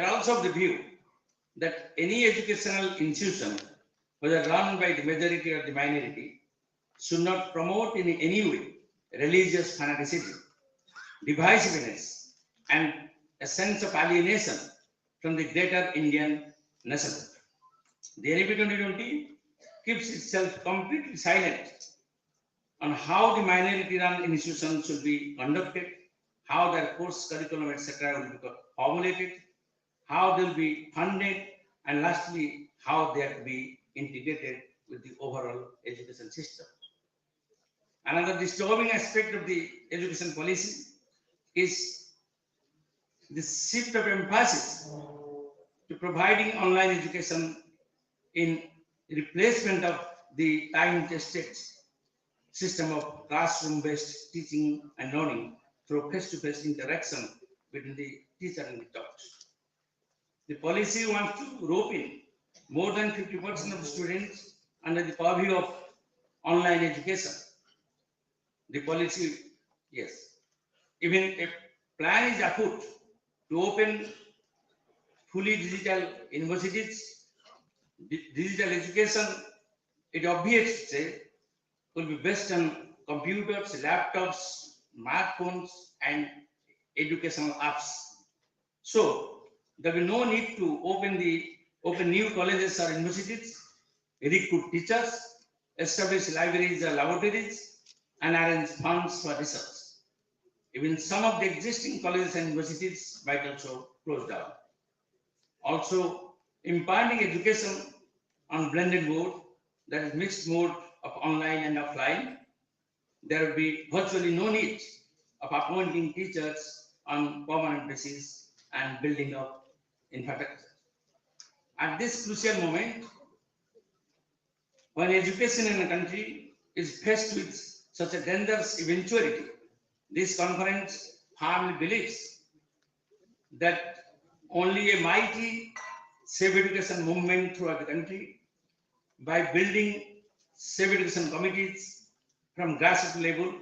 also of the view that any educational institution, whether run by the majority or the minority, should not promote in any way religious fanaticism, divisiveness, and a sense of alienation from the greater Indian nation. The NEP 2020 keeps itself completely silent on how the minority-run institutions should be conducted, how their course curriculum, etc., will be formulated, how they will be funded, and lastly, how they are to be integrated with the overall education system. Another disturbing aspect of the education policy is the shift of emphasis to providing online education in replacement of the time-tested system of classroom-based teaching and learning through face-to-face interaction between the teacher and the taught. The policy wants to rope in more than 50% of the students under the purview of online education. The policy, yes, even a plan is afoot to open fully digital universities, digital education, it obviates to say, will be based on computers, laptops, smartphones, and educational apps. So there will be no need to open new colleges or universities, recruit teachers, establish libraries or laboratories, and arrange funds for research. Even some of the existing colleges and universities might also close down. Also, imparting education on blended mode, that is mixed mode of online and offline, there will be virtually no need of appointing teachers on permanent basis and building up infrastructure. At this crucial moment, when education in a country is faced with such a dangerous eventuality, this conference firmly believes that only a mighty safe education movement throughout the country, by building safe education committees from grassroots level,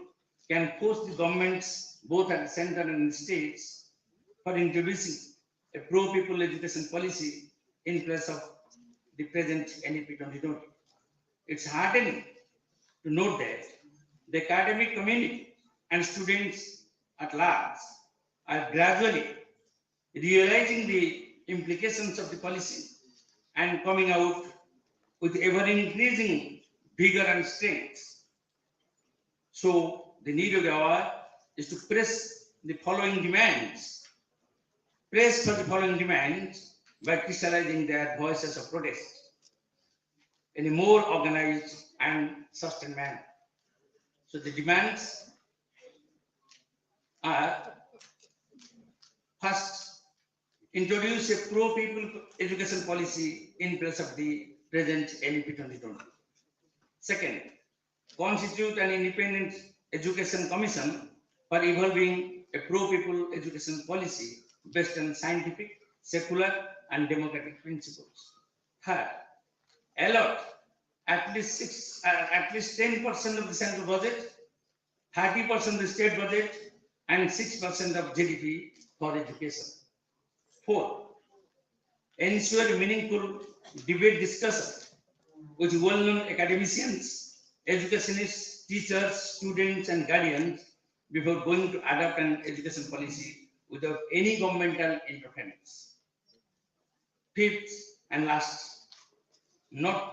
can force the governments both at the center and in the states for introducing a pro-people education policy in place of the present NEP 2020. It's heartening to note that the academic community and students at large are gradually realizing the implications of the policy and coming out with ever increasing vigor and strength. So the need of the hour is to press the following demands. Press for the following demands by crystallizing their voices of protest in a more organized and sustained manner. So the demands are: first, introduce a pro-people education policy in place of the present NEP 2020. Second, constitute an independent education commission for evolving a pro-people education policy based on scientific, secular, and democratic principles. Third, allot at least 10% of the central budget, 30% of the state budget, and 6% of GDP for education. Fourth, ensure meaningful debate discussion with well-known academicians, educationists, teachers, students, and guardians before going to adopt an education policy without any governmental interference. Fifth and last, no,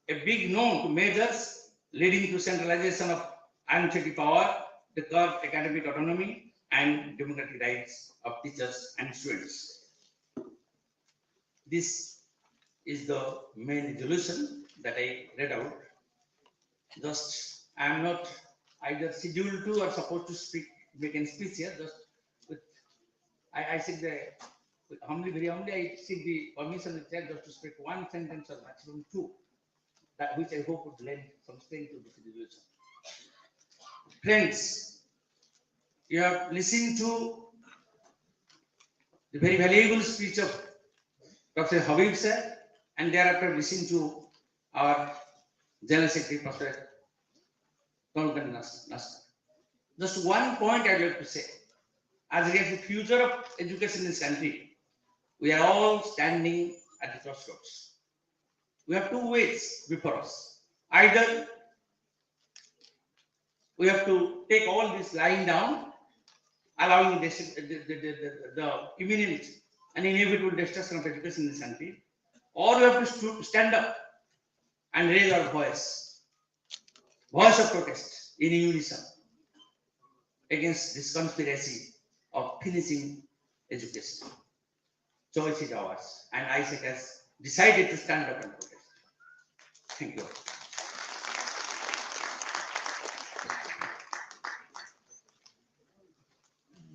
a big no to measures leading to centralization of unchecked power, the curb academic autonomy, and democratic rights of teachers and students. This is the main resolution that I read out. Just, I am not either scheduled to or supposed to speak, make a speech here. Just with, I seek the, very humbly, I seek the permission of the chair just to speak one sentence or maximum two, that which I hope would lend some strength to this resolution. Friends, you have listened to the very valuable speech of Dr. Habib sir, and thereafter listen to our General Secretary, Professor Tonkan Nas. Just one point I'd like to say. As regards the future of education in this country, we are all standing at the crossroads. We have two ways before us. Either we have to take all this lying down, allowing the imminent and inevitable destruction of education in this country, or we have to stand up and raise our voice of protest in unison against this conspiracy of finishing education. Choice is ours, and ISEC has decided to stand up and protest. Thank you.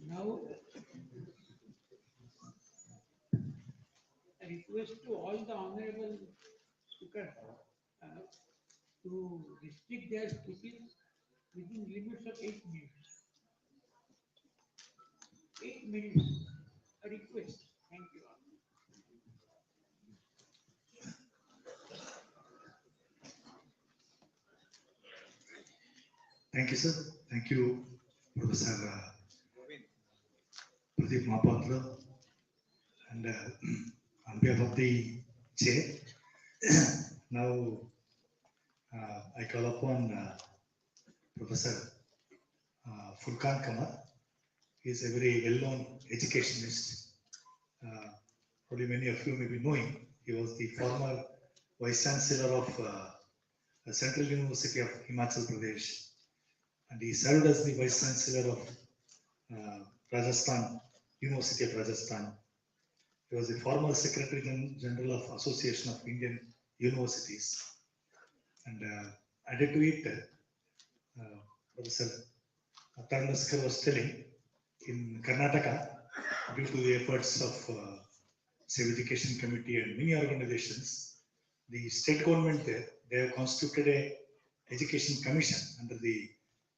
Now, a request to all the honorable speakers to restrict their speeches within limits of 8 minutes. 8 minutes. A request. Thank you all. Thank you, sir. Thank you, Professor Pradeep Mahapatra. And on behalf of the chair, now I call upon Professor Furkan Kamar. He is a very well-known educationist. Probably many of you may be knowing. He was the former Vice Chancellor of the Central University of Himachal Pradesh. And he served as the Vice Chancellor of Rajasthan, University of Rajasthan. He was the former Secretary General of Association of Indian Universities. And added to it, Professor Tarnaskar was telling, in Karnataka, due to the efforts of Save Education Committee and many organizations, the state government there, they have constituted a education commission under the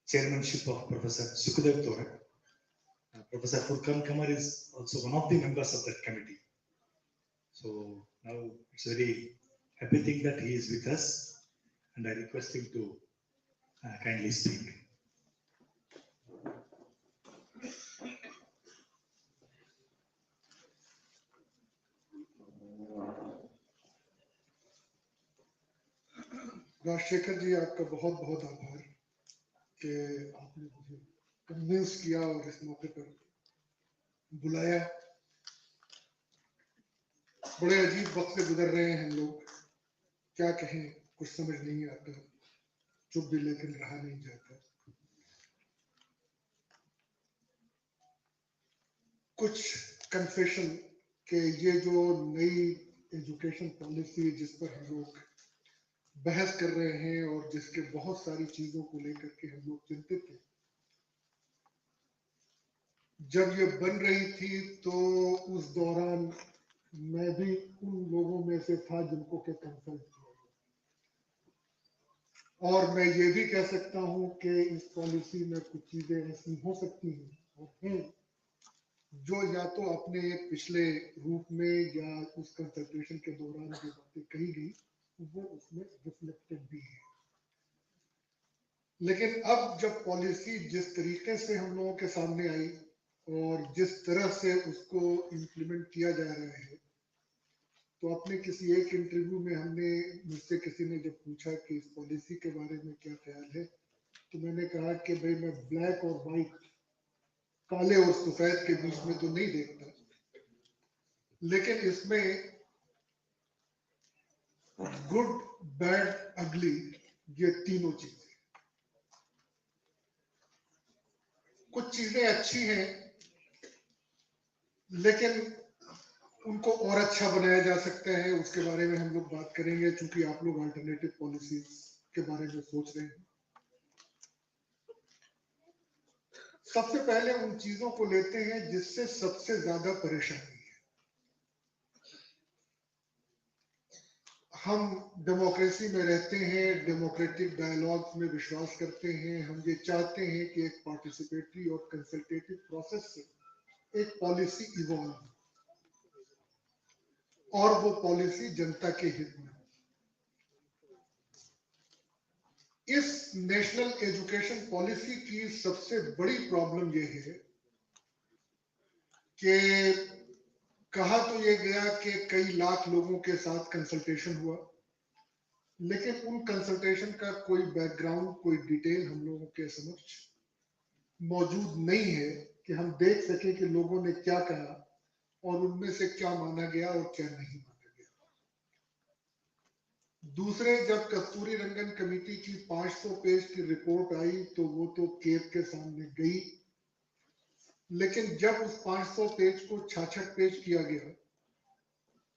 chairmanship of Professor Sukhdev Thorat. Professor Furkan Kamar is also one of the members of that committee. So now it's a very happy thing that he is with us, and I request him to kindly speak. Rajshekhar जी, आपका बहुत बहुत आभार कि आपने मुझे convince किया और इस मौके पर बुलाया। बड़े अजीब वक्त से गुजर रहे हैं हम लोग, क्या कहें, कुछ समझ नहीं आता, चुप भी लेकिन रहा नहीं जाता। कुछ कन्फेशन कि ये जो नई एजुकेशन पॉलिसी जिस पर हम लोग बहस कर रहे हैं और जिसके बहुत सारी चीजों को लेकर के हम लोग चिंतित हैं, जब ये बन रही थी तो उस दौरान मैं भी उन लोगों में से था जिनको के कंसल्ट किया, और मैं ये भी कह सकता हूं कि इस पॉलिसी में कुछ चीजें ऐसी हो सकती हैं और हैं जो या तो अपने पिछले रूप में या उस कंसल्टेशन के दौरान जो बातें कही गई वो उसमें रिफ्लेक्टेड भी है। लेकिन अब जब पॉलिसी जिस तरीके से हम लोगों के सामने आई और जिस तरह से उसको इम्प्लीमेंट किया जा रहा है, तो अपने किसी एक इंटरव्यू में हमने मुझसे किसी ने जब पूछा कि इस पॉलिसी के बारे में क्या ख्याल है, तो मैंने कहा कि भाई मैं ब्लैक और वाइट, काले और सफेद के बीच में तो नहीं देखता, लेकिन इसमें गुड बैड अगली ये तीनों चीजें, कुछ चीजें अच्छी हैं लेकिन उनको और अच्छा बनाया जा सकता है, उसके बारे में हम लोग बात करेंगे क्योंकि आप लोग अल्टरनेटिव पॉलिसीज के बारे में सोच रहे हैं। सबसे पहले उन चीजों को लेते हैं जिससे सबसे ज्यादा परेशानी है। हम डेमोक्रेसी में रहते हैं, डेमोक्रेटिक डायलॉग्स में विश्वास करते हैं, हम ये चाहते हैं कि एक पार्टिसिपेटरी और कंसल्टेटिव प्रोसेस से एक पॉलिसी इवॉल्व और वो पॉलिसी जनता के हित में। इस नेशनल एजुकेशन पॉलिसी की सबसे बड़ी प्रॉब्लम ये है कि कहा तो ये गया कि कई लाख लोगों के साथ कंसल्टेशन हुआ, लेकिन उन कंसल्टेशन का कोई बैकग्राउंड, कोई डिटेल हम लोगों के समक्ष मौजूद नहीं है कि हम देख सके कि लोगों ने क्या कहा और उनमें से क्या माना गया और क्या नहीं माना गया। दूसरे, जब कस्तूरी रंगन कमेटी की 500 पेज की रिपोर्ट आई तो वो तो केब के सामने गई, लेकिन जब उस 500 पेज को 66 पेज किया गया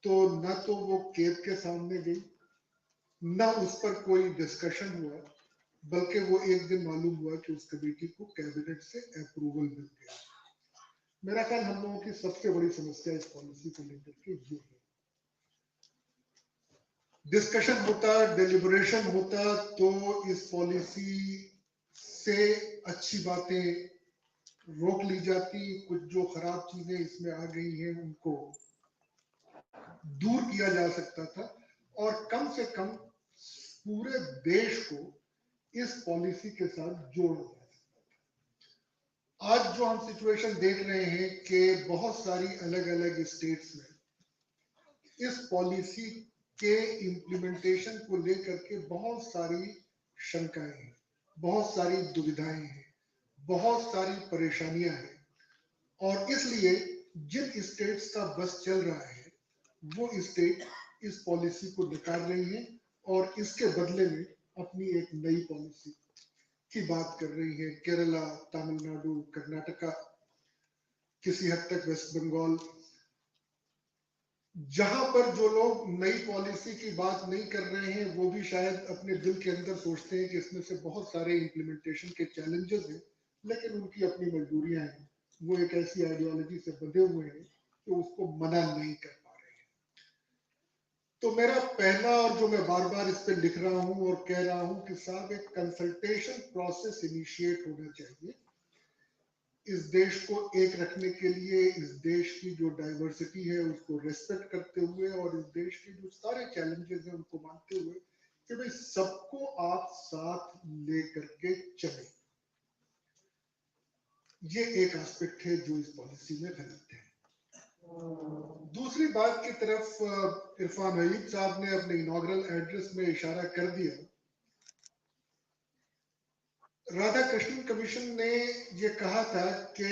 तो न तो वो केब के सामने गई, न उस पर कोई डिस्कशन हुआ, बल्कि वो एक दिन मालूम हुआ कि उस कमेटी को कैबिनेट से अप्रूवल मिल गया। मेरा ख्याल हम लोगों की सबसे बड़ी समस्या इस पॉलिसी को लेकर के ये है। डिस्कशन होता, डिलिबरेशन होता तो इस पॉलिसी से अच्छी बातें रोक ली जाती, कुछ जो खराब चीजें इसमें आ गई हैं उनको दूर किया जा सकता था और कम से कम पूरे देश को इस पॉलिसी के साथ जोड़ा जा सकता था। आज जो हम सिचुएशन देख रहे हैं कि बहुत सारी अलग अलग स्टेट्स में इस पॉलिसी के इम्प्लीमेंटेशन को लेकर के बहुत सारी शंकाएं हैं, बहुत सारी दुविधाएं हैं, बहुत सारी परेशानियां हैं, और इसलिए जिन स्टेट्स का बस चल रहा है वो स्टेट इस पॉलिसी को नकार रही है और इसके बदले में अपनी एक नई पॉलिसी की बात कर रही है। केरला, तमिलनाडु, कर्नाटका, किसी हद तक वेस्ट बंगाल, जहां पर जो लोग नई पॉलिसी की बात नहीं कर रहे हैं वो भी शायद अपने दिल के अंदर सोचते हैं कि इसमें से बहुत सारे इम्प्लीमेंटेशन के चैलेंजेस हैं, लेकिन उनकी अपनी मजबूरियां हैं, वो एक ऐसी आइडियोलॉजी से बंधे हुए हैं कि उसको मना नहीं कर पा रहे हैं। तो मेरा पहला, और जो मैं बार बार इस पे लिख रहा हूं और कह रहा हूं कि साहब एक कंसल्टेशन प्रोसेस इनिशिएट होना चाहिए इस देश को एक रखने के लिए, इस देश की जो डाइवर्सिटी है उसको रेस्पेक्ट करते हुए और इस देश के जो सारे चैलेंजेस हैं उनको मानते हुए कि भाई सबको आप साथ लेकर के चले। ये एक एस्पेक्ट है जो इस पॉलिसी में गलत है। दूसरी बात की तरफ इरफान हबीब साहब ने अपने इनॉग्रल एड्रेस में इशारा कर दिया। राधा कृष्णन कमीशन ने ये कहा था कि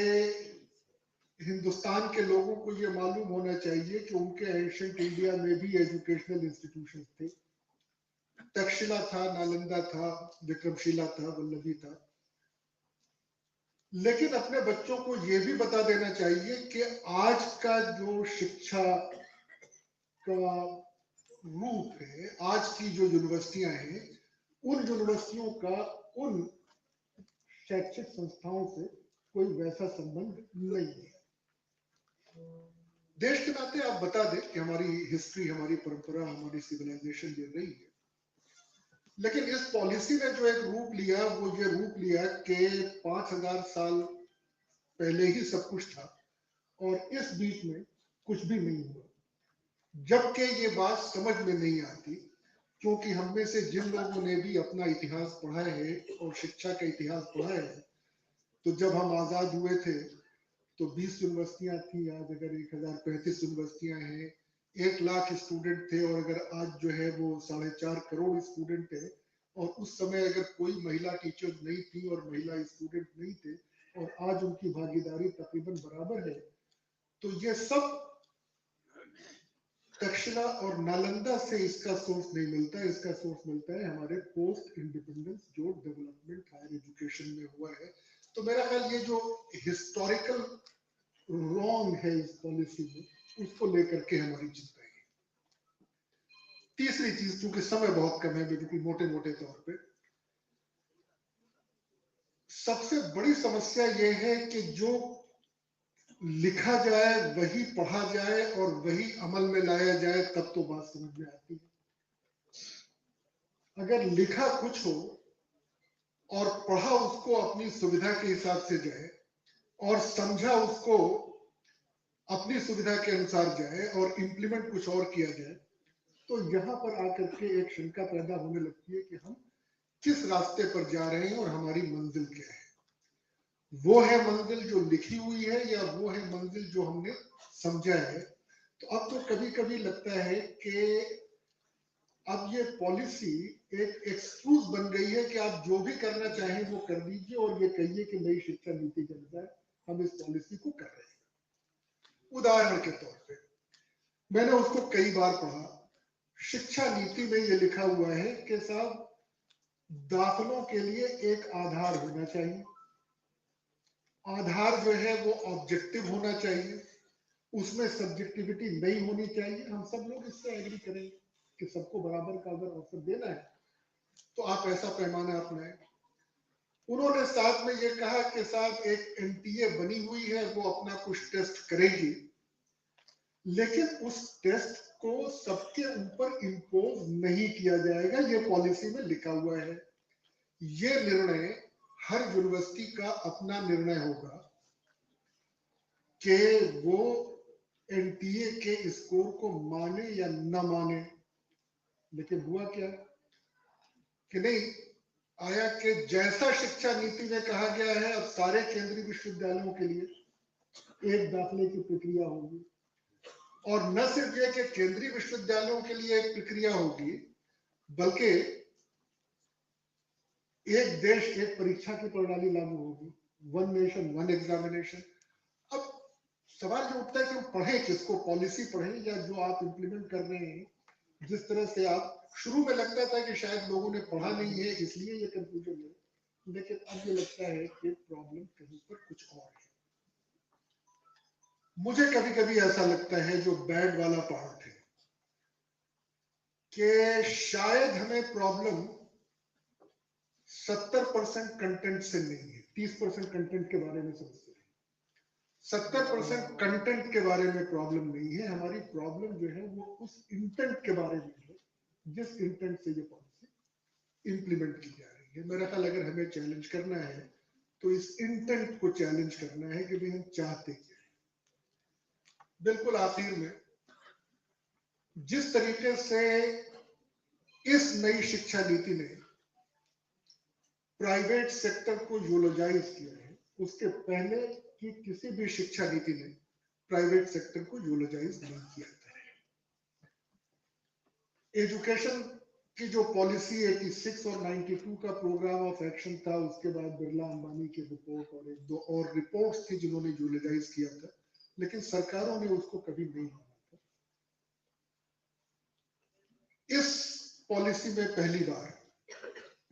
हिंदुस्तान के लोगों को ये मालूम होना चाहिए कि उनके एंशिएंट इंडिया में भी एजुकेशनल इंस्टीट्यूशन थे। तक्षशिला था, नालंदा था, विक्रमशिला था, वल्लभी था, लेकिन अपने बच्चों को ये भी बता देना चाहिए कि आज का जो शिक्षा का रूप है, आज की जो यूनिवर्सिटियां हैं, उन यूनिवर्सिटियों का उन शैक्षिक संस्थाओं से कोई वैसा संबंध नहीं है। देश के नाते आप बता दें कि हमारी हिस्ट्री, हमारी परंपरा, हमारी सिविलाइजेशन ये रही है, लेकिन इस पॉलिसी ने जो एक रूप लिया वो ये रूप लिया कि 5000 साल पहले ही सब कुछ था और इस बीच में कुछ भी नहीं हुआ। जबकि ये बात समझ में नहीं आती, क्योंकि हम में से जिन लोगों ने भी अपना इतिहास पढ़ा है और शिक्षा का इतिहास पढ़ा है, तो जब हम आजाद हुए थे तो 20 यूनिवर्सिटियां थी, आज अगर 1035 यूनिवर्सिटियां हैं, 1 लाख स्टूडेंट थे, और अगर आज जो है वो 4.5 करोड़ स्टूडेंट है, और उस समय अगर कोई महिला टीचर नहीं थी और महिला स्टूडेंट नहीं थे, और आज उनकी भागीदारी तकरीबन बराबर है, तो ये सब तक्षशिला और नालंदा से इसका सोर्स नहीं मिलता है। इसका सोर्स मिलता है हमारे पोस्ट इंडिपेंडेंस जो डेवलपमेंट हायर एजुकेशन में हुआ है। तो मेरा ख्याल ये जो हिस्टोरिकल रॉन्ग है इस पॉलिसी में, उसको लेकर के हमारी चिंता है। तीसरी चीज, क्योंकि समय बहुत कम है, बिल्कुल मोटे मोटे तौर पे सबसे बड़ी समस्या ये है कि जो लिखा जाए वही पढ़ा जाए और वही अमल में लाया जाए, तब तो बात समझ में आती है। अगर लिखा कुछ हो और पढ़ा उसको अपनी सुविधा के हिसाब से जाए और समझा उसको अपनी सुविधा के अनुसार जाए और इंप्लीमेंट कुछ और किया जाए, तो यहां पर आकर के एक शंका पैदा होने लगती है कि हम किस रास्ते पर जा रहे हैं और हमारी मंजिल क्या है। वो है मंजिल जो लिखी हुई है या वो है मंजिल जो हमने समझा है। तो अब तो कभी कभी लगता है कि अब ये पॉलिसी एक एक्सक्यूज बन गई है कि आप जो भी करना चाहें वो कर दीजिए और ये कहिए कि नई शिक्षा नीति के अनुसार हम इस पॉलिसी को कर रहे हैं। उदाहरण के तौर पे मैंने उसको कई बार पढ़ा, शिक्षा नीति में ये लिखा हुआ है कि साहब दाखिलों के लिए एक आधार होना चाहिए। आधार जो है वो ऑब्जेक्टिव होना चाहिए, उसमें सब्जेक्टिविटी नहीं होनी चाहिए। हम सब लोग इससे एग्री करेंगे कि सबको बराबर का अगर अवसर देना है तो आप ऐसा पैमाना अपनाएं। उन्होंने साथ में ये कहा कि साहब एक एनटीए बनी हुई है, वो अपना कुछ टेस्ट करेगी, लेकिन उस टेस्ट को सबके ऊपर इम्पोज नहीं किया जाएगा। ये पॉलिसी में लिखा हुआ है। ये निर्णय हर यूनिवर्सिटी का अपना निर्णय होगा कि वो एनटीए के स्कोर को माने या न माने। लेकिन हुआ क्या कि नहीं आया कि जैसा शिक्षा नीति में कहा गया है, अब सारे केंद्रीय विश्वविद्यालयों के लिए एक दाखिले की प्रक्रिया होगी, और न सिर्फ ये कि केंद्रीय विश्वविद्यालयों के लिए एक प्रक्रिया होगी, बल्कि एक देश एक परीक्षा की प्रणाली लागू होगी, वन नेशन वन एग्जामिनेशन। अब सवाल ये उठता है कि हम पढ़ें किसको, पॉलिसी पढ़ें या जो आप इंप्लीमेंट कर रहे हैं। जिस तरह से आप शुरू में लगता था कि शायद लोगों ने पढ़ा नहीं है इसलिए ये कंफ्यूजन है, लेकिन अब ये लगता है कि प्रॉब्लम कहीं पर कुछ और है। मुझे कभी कभी ऐसा लगता है जो बैड वाला पार्ट है कि शायद हमें प्रॉब्लम 70% कंटेंट से नहीं है, 30% कंटेंट के बारे में समझते हैं। 70% कंटेंट के बारे में प्रॉब्लम नहीं है, हमारी प्रॉब्लम जो है वो उस इंटेंट के बारे में है, जिस इंटेंट से ये पॉलिसी इंप्लीमेंट की जा रही है। मेरा ख्याल अगर हमें चैलेंज करना है तो इस इंटेंट को चैलेंज करना है कि भाई हम चाहते क्या है। बिल्कुल आखिर में जिस तरीके से इस नई शिक्षा नीति ने प्राइवेट सेक्टर को यूलोजाइज किया है, उसके पहले की किसी भी शिक्षा नीति ने प्राइवेट सेक्टर को यूलोजाइज नहीं किया था। एजुकेशन की जो पॉलिसी 86 और 92 का प्रोग्राम ऑफ एक्शन था, उसके बाद बिरला अंबानी की रिपोर्ट और एक दो और रिपोर्ट्स थी जिन्होंने यूलोजाइज किया था, लेकिन सरकारों ने उसको कभी नहीं माना था। इस पॉलिसी में पहली बार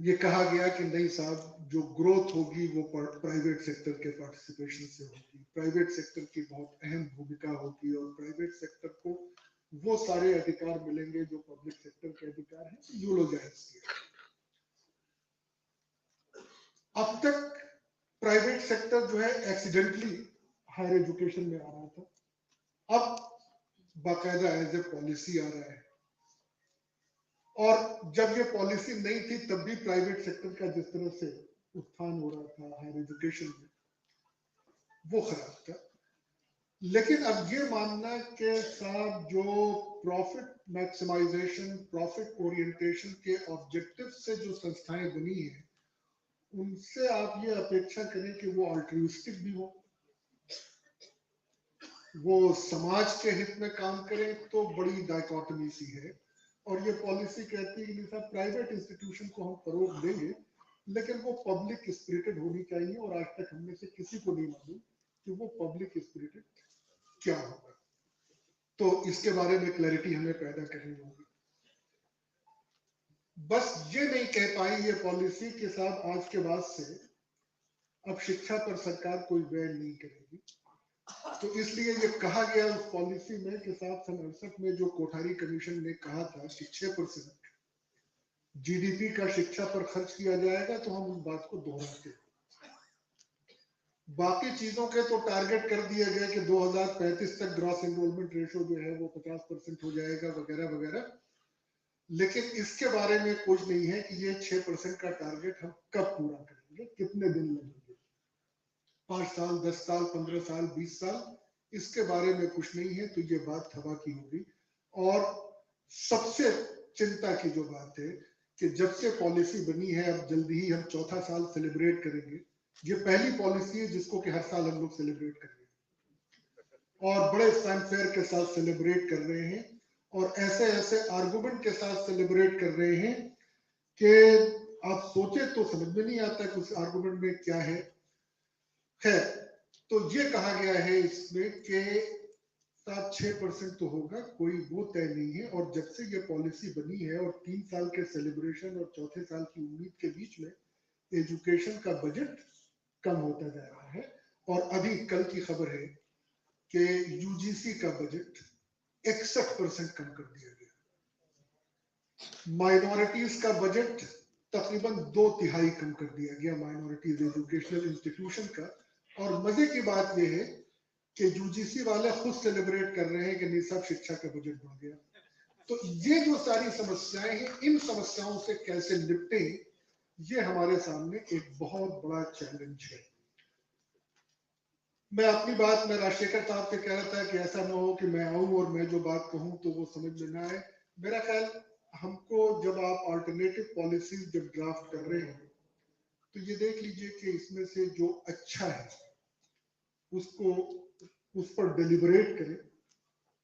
ये कहा गया कि नहीं साहब, जो ग्रोथ होगी वो प्राइवेट सेक्टर के पार्टिसिपेशन से होगी, प्राइवेट सेक्टर की बहुत अहम भूमिका होगी और प्राइवेट सेक्टर को वो सारे अधिकार मिलेंगे जो पब्लिक सेक्टर के अधिकार हैं। यूलोजाइज किया। अब तक प्राइवेट सेक्टर जो है एक्सीडेंटली हायर एजुकेशन में आ रहा था, अब बाकायदा एज ए पॉलिसी आ रहा है। और जब ये पॉलिसी नहीं थी तब भी प्राइवेट सेक्टर का जिस तरह से उत्थान हो रहा था हायर एजुकेशन में, वो खराब था। लेकिन अब ये मानना के साथ जो प्रॉफिट मैक्सिमाइजेशन, प्रॉफिट ओरिएंटेशन के ऑब्जेक्टिव से जो संस्थाएं बनी हैं, उनसे आप ये अपेक्षा करें कि वो अल्ट्रुइस्टिक भी हो, वो समाज के हित में काम करें, तो बड़ी डायकोटमी सी है। और ये पॉलिसी कहती है कि साहब प्राइवेट इंस्टीट्यूशन को हम फरोग देंगे, लेकिन वो पब्लिक स्पिरिटेड होनी चाहिए। और आज तक हमने से किसी को नहीं मालूम कि वो पब्लिक स्पिरिटेड क्या होगा। तो इसके बारे में क्लैरिटी हमें पैदा करनी होगी। बस ये नहीं कह पाई ये पॉलिसी के साथ आज के बाद से अब शिक्षा पर सरकार कोई व्यय नहीं करेगी। तो इसलिए ये कहा गया उस पॉलिसी में कि साथ सन 68 में जो कोठारी कमीशन ने कहा था कि 6% जीडीपी का शिक्षा पर खर्च किया जाएगा, तो हम उस बात को दोहराते हैं। बाकी चीजों के तो टारगेट कर दिए गए कि 2035 तक ग्रॉस एनरोलमेंट रेशो जो है वो 50% हो जाएगा वगैरह वगैरह। लेकिन इसके बारे में कुछ नहीं है कि ये 6% का टारगेट हम कब पूरा करेंगे, कितने दिन लगेंगे, 5 साल, 10 साल, 15 साल, 20 साल, इसके बारे में कुछ नहीं है। तो ये बात हवा की होगी। और सबसे चिंता की जो बात है कि जब से पॉलिसी बनी है, अब जल्दी ही हम चौथा साल सेलिब्रेट करेंगे। ये पहली पॉलिसी है जिसको कि हर साल हम लोग सेलिब्रेट कर रहे हैं और बड़े फैनफेयर के साथ सेलिब्रेट कर रहे हैं और ऐसे ऐसे आर्गुमेंट के साथ सेलिब्रेट कर रहे हैं कि आप सोचे तो समझ में नहीं आता कि उस आर्गुमेंट में क्या है। खैर, तो ये कहा गया है इसमें कि 6% तो होगा, कोई वो तय नहीं है। और जब से ये पॉलिसी बनी है और 3 साल के सेलिब्रेशन और चौथे साल की उम्मीद के बीच में एजुकेशन का बजट कम होता जा रहा है। और अभी कल की खबर है कि यूजीसी का बजट 61% कम कर दिया गया। माइनॉरिटीज का बजट तकरीबन 2/3 कम कर दिया गया, माइनॉरिटीज एजुकेशनल इंस्टीट्यूशन का। और मजे की बात यह है कि यूजीसी वाले खुद सेलिब्रेट कर रहे हैं कि नहीं साहब शिक्षा का बजट बढ़ गया। तो ये जो सारी समस्याएं हैं, इन समस्याओं से कैसे निपटे, ये हमारे सामने एक बहुत बड़ा चैलेंज है। मैं अपनी बात में राजशेखर साहब से कह रहा था कि ऐसा ना हो कि मैं आऊं और मैं जो बात कहूं तो वो समझ में ना आए। मेरा ख्याल हमको जब आप अल्टरनेटिव पॉलिसीज जब ड्राफ्ट कर रहे हैं तो ये देख लीजिए कि इसमें से जो अच्छा है उसको उस पर डिलिबरेट करें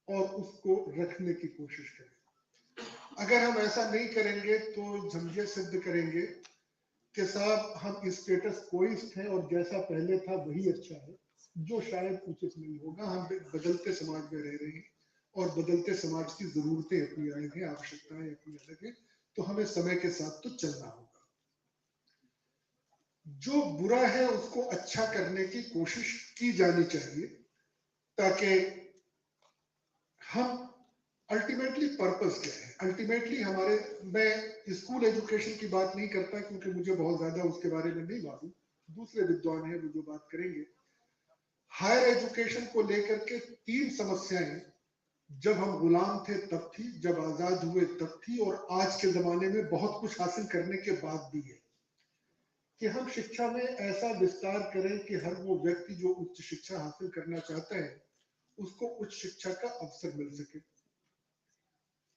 और उसको रखने की कोशिश करें। अगर हम ऐसा नहीं करेंगे तो हम ये सिद्ध करेंगे कि साहब हम स्टेटस कोइस्ट हैं और जैसा पहले था वही अच्छा है, जो शायद उचित नहीं होगा। हम बदलते समाज में रह रहे हैं और बदलते समाज की जरूरतें अपनी अलग हैं, आवश्यकताएं अपनी अलग हैं, तो हमें समय के साथ तो चलना होगा। जो बुरा है उसको अच्छा करने की कोशिश की जानी चाहिए ताकि हम अल्टीमेटली पर्पस क्या है, अल्टीमेटली हमारे, मैं स्कूल एजुकेशन की बात नहीं करता क्योंकि मुझे बहुत ज्यादा उसके बारे में नहीं मालूम, दूसरे विद्वान हैं वो जो बात करेंगे। हायर एजुकेशन को लेकर के 3 समस्याएं जब हम गुलाम थे तब थी, जब आजाद हुए तब थी और आज के जमाने में बहुत कुछ हासिल करने के बाद भी है कि हम शिक्षा में ऐसा विस्तार करें कि हर वो व्यक्ति जो उच्च शिक्षा हासिल करना चाहता है उसको उच्च शिक्षा का अवसर मिल सके।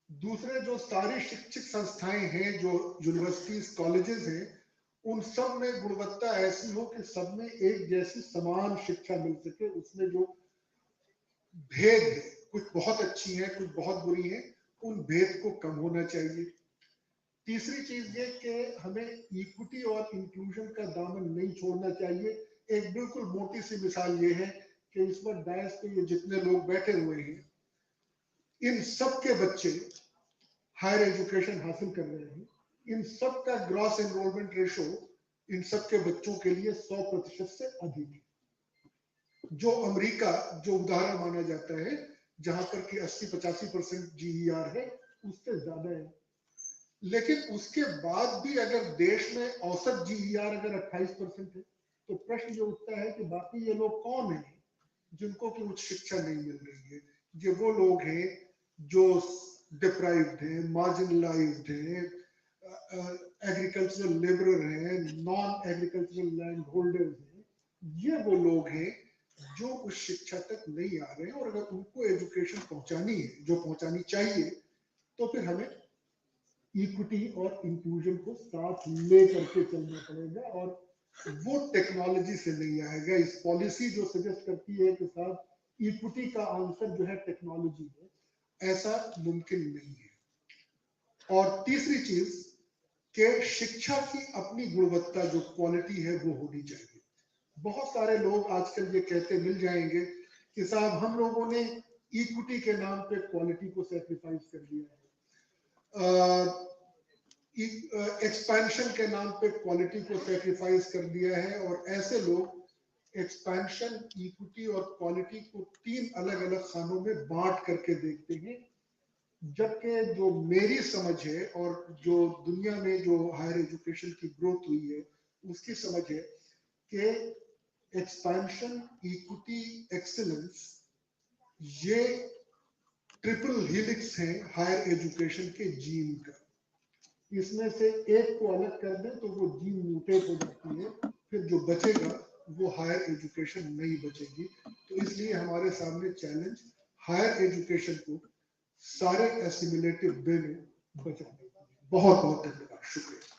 दूसरे, जो सारी शिक्षक संस्थाएं हैं, जो यूनिवर्सिटीज, कॉलेजेस हैं, उन सब में गुणवत्ता ऐसी हो कि सब में एक जैसी समान शिक्षा मिल सके। उसमें जो भेद है, कुछ बहुत अच्छी है, कुछ बहुत बुरी है, उन भेद को कम होना चाहिए। तीसरी चीज ये कि हमें इक्विटी और इंक्लूजन का दामन नहीं छोड़ना चाहिए। एक बिल्कुल मोटी सी मिसाल ये है कि इस वक्त डायस पे ये जितने लोग बैठे हुए हैं, इन सब के बच्चे हायर एजुकेशन हासिल कर रहे हैं। इन सब का ग्रॉस एनरोलमेंट रेशो इन सब के बच्चों के लिए 100% से अधिक है। जो अमेरिका जो उदाहरण माना जाता है जहां पर कि 80-85% जीईआर है, उससे ज्यादा है। लेकिन उसके बाद भी अगर देश में औसत जीईआर अगर 28% है तो प्रश्न ये उठता है कि बाकी ये लोग कौन हैं जिनको कि उच्च शिक्षा नहीं मिल रही है। ये वो लोग हैं जो डिप्राइव्ड हैं, मार्जिनलाइज्ड हैं, एग्रीकल्चरल लेबरर हैं, नॉन एग्रीकल्चरल लैंड होल्डर्स हैं। ये वो लोग हैं जो उस शिक्षा तक नहीं आ रहे हैं, और अगर उनको एजुकेशन पहुंचानी है, जो पहुंचानी चाहिए, तो फिर हमें इक्विटी और इंक्लूजन को साथ ले करके चलना पड़ेगा, और वो टेक्नोलॉजी से नहीं आएगा। इस पॉलिसी जो सजेस्ट करती है कि साहब इक्विटी का आंसर जो है टेक्नोलॉजी है, ऐसा मुमकिन नहीं है। और तीसरी चीज कि शिक्षा की अपनी गुणवत्ता जो क्वालिटी है वो होनी चाहिए। बहुत सारे लोग आजकल ये कहते मिल जाएंगे कि साहब हम लोगों ने इक्विटी के नाम पे क्वालिटी को सेक्रीफाइस कर दिया है, एक्सपेंशन के नाम पे क्वालिटी को सेक्रीफाइस कर दिया है, और ऐसे लोग एक्सपेंशन, इक्विटी और क्वालिटी को तीन अलग अलग खानों में बांट करके देखते हैं। जबकि जो मेरी समझ है और जो दुनिया में जो हायर एजुकेशन की ग्रोथ हुई है उसकी समझ है कि एक्सपेंशन, इक्विटी, एक्सीलेंस, ये ट्रिपल हेलिक्स है हायर एजुकेशन के जीन का। इसमें से एक को अलग कर दें तो वो जीन म्यूटेट हो जाती है, फिर जो बचेगा वो हायर एजुकेशन नहीं बचेगी। तो इसलिए हमारे सामने चैलेंज हायर एजुकेशन को सारे एसिमिलेटिव वे में बचाने का। बहुत बहुत धन्यवाद, शुक्रिया।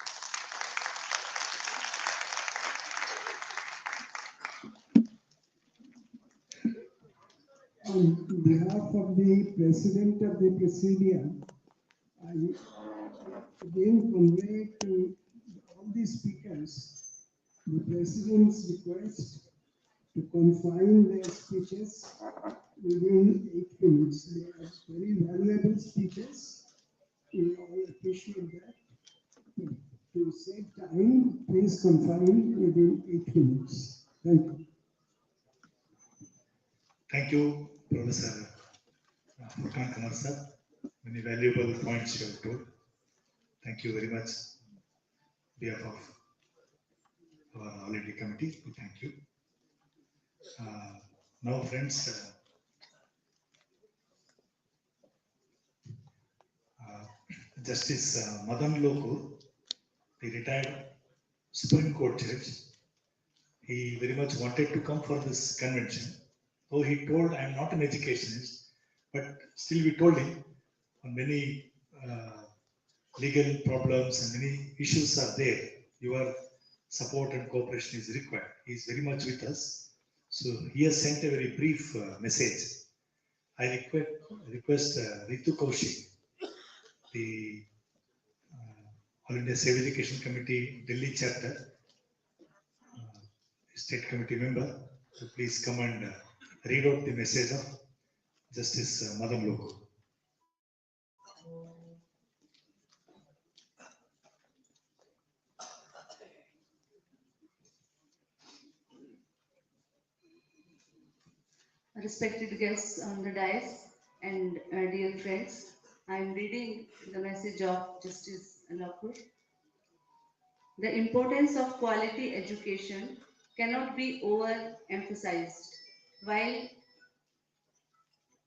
On behalf of the President of the Presidium, I again convey to all the speakers the President's request to confine their speeches within 8 minutes. They are very valuable speeches. We all appreciate that. To save time, please confine within 8 minutes. Thank you. Thank you, Professor Furkan Kumar sir. Many valuable points you have told. Thank you very much. On behalf of our holiday committee, we thank you. Now, friends, Justice Madan Lokur, the retired Supreme Court judge, he very much wanted to come for this convention. Though he told, I am not an educationist, but still we told him on many legal problems and many issues are there. Your support and cooperation is required. He is very much with us. So he has sent a very brief message. I request Ritu Kaushik, the All India Civic Education Committee Delhi chapter, state committee member, to please come and read out the message of Justice Madan Lokur. Respected guests on the dais and dear friends, I am reading the message of Justice Lokur. The importance of quality education cannot be overemphasized. While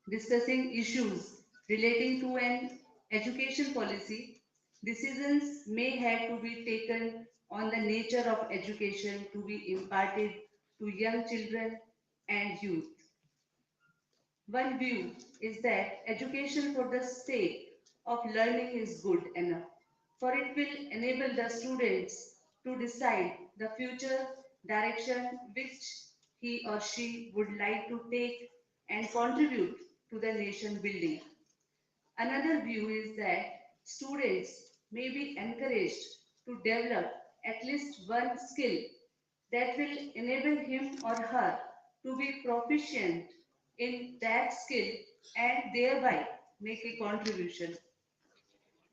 discussing issues relating to an education policy, decisions may have to be taken on the nature of education to be imparted to young children and youth. One view is that education for the sake of learning is good enough, for it will enable the students to decide the future direction which he or she would like to take and contribute to the nation building. Another view is that students may be encouraged to develop at least one skill that will enable him or her to be proficient in that skill and thereby make a contribution.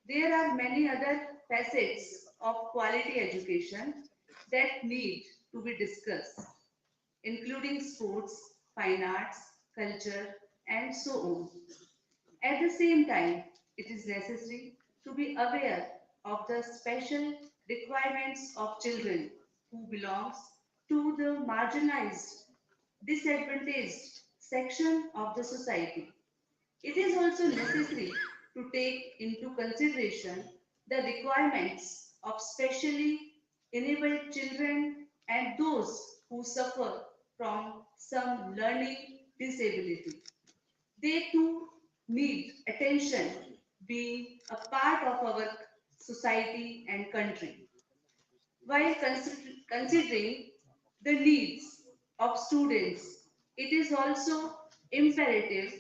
There are many other facets of quality education that need to be discussed, including sports, fine arts, culture, and so on. At the same time, it is necessary to be aware of the special requirements of children who belongs to the marginalized, disadvantaged section of the society. It is also necessary to take into consideration the requirements of specially enabled children and those who suffer from some learning disability. They too need attention, being a part of our society and country. While considering the needs of students, it is also imperative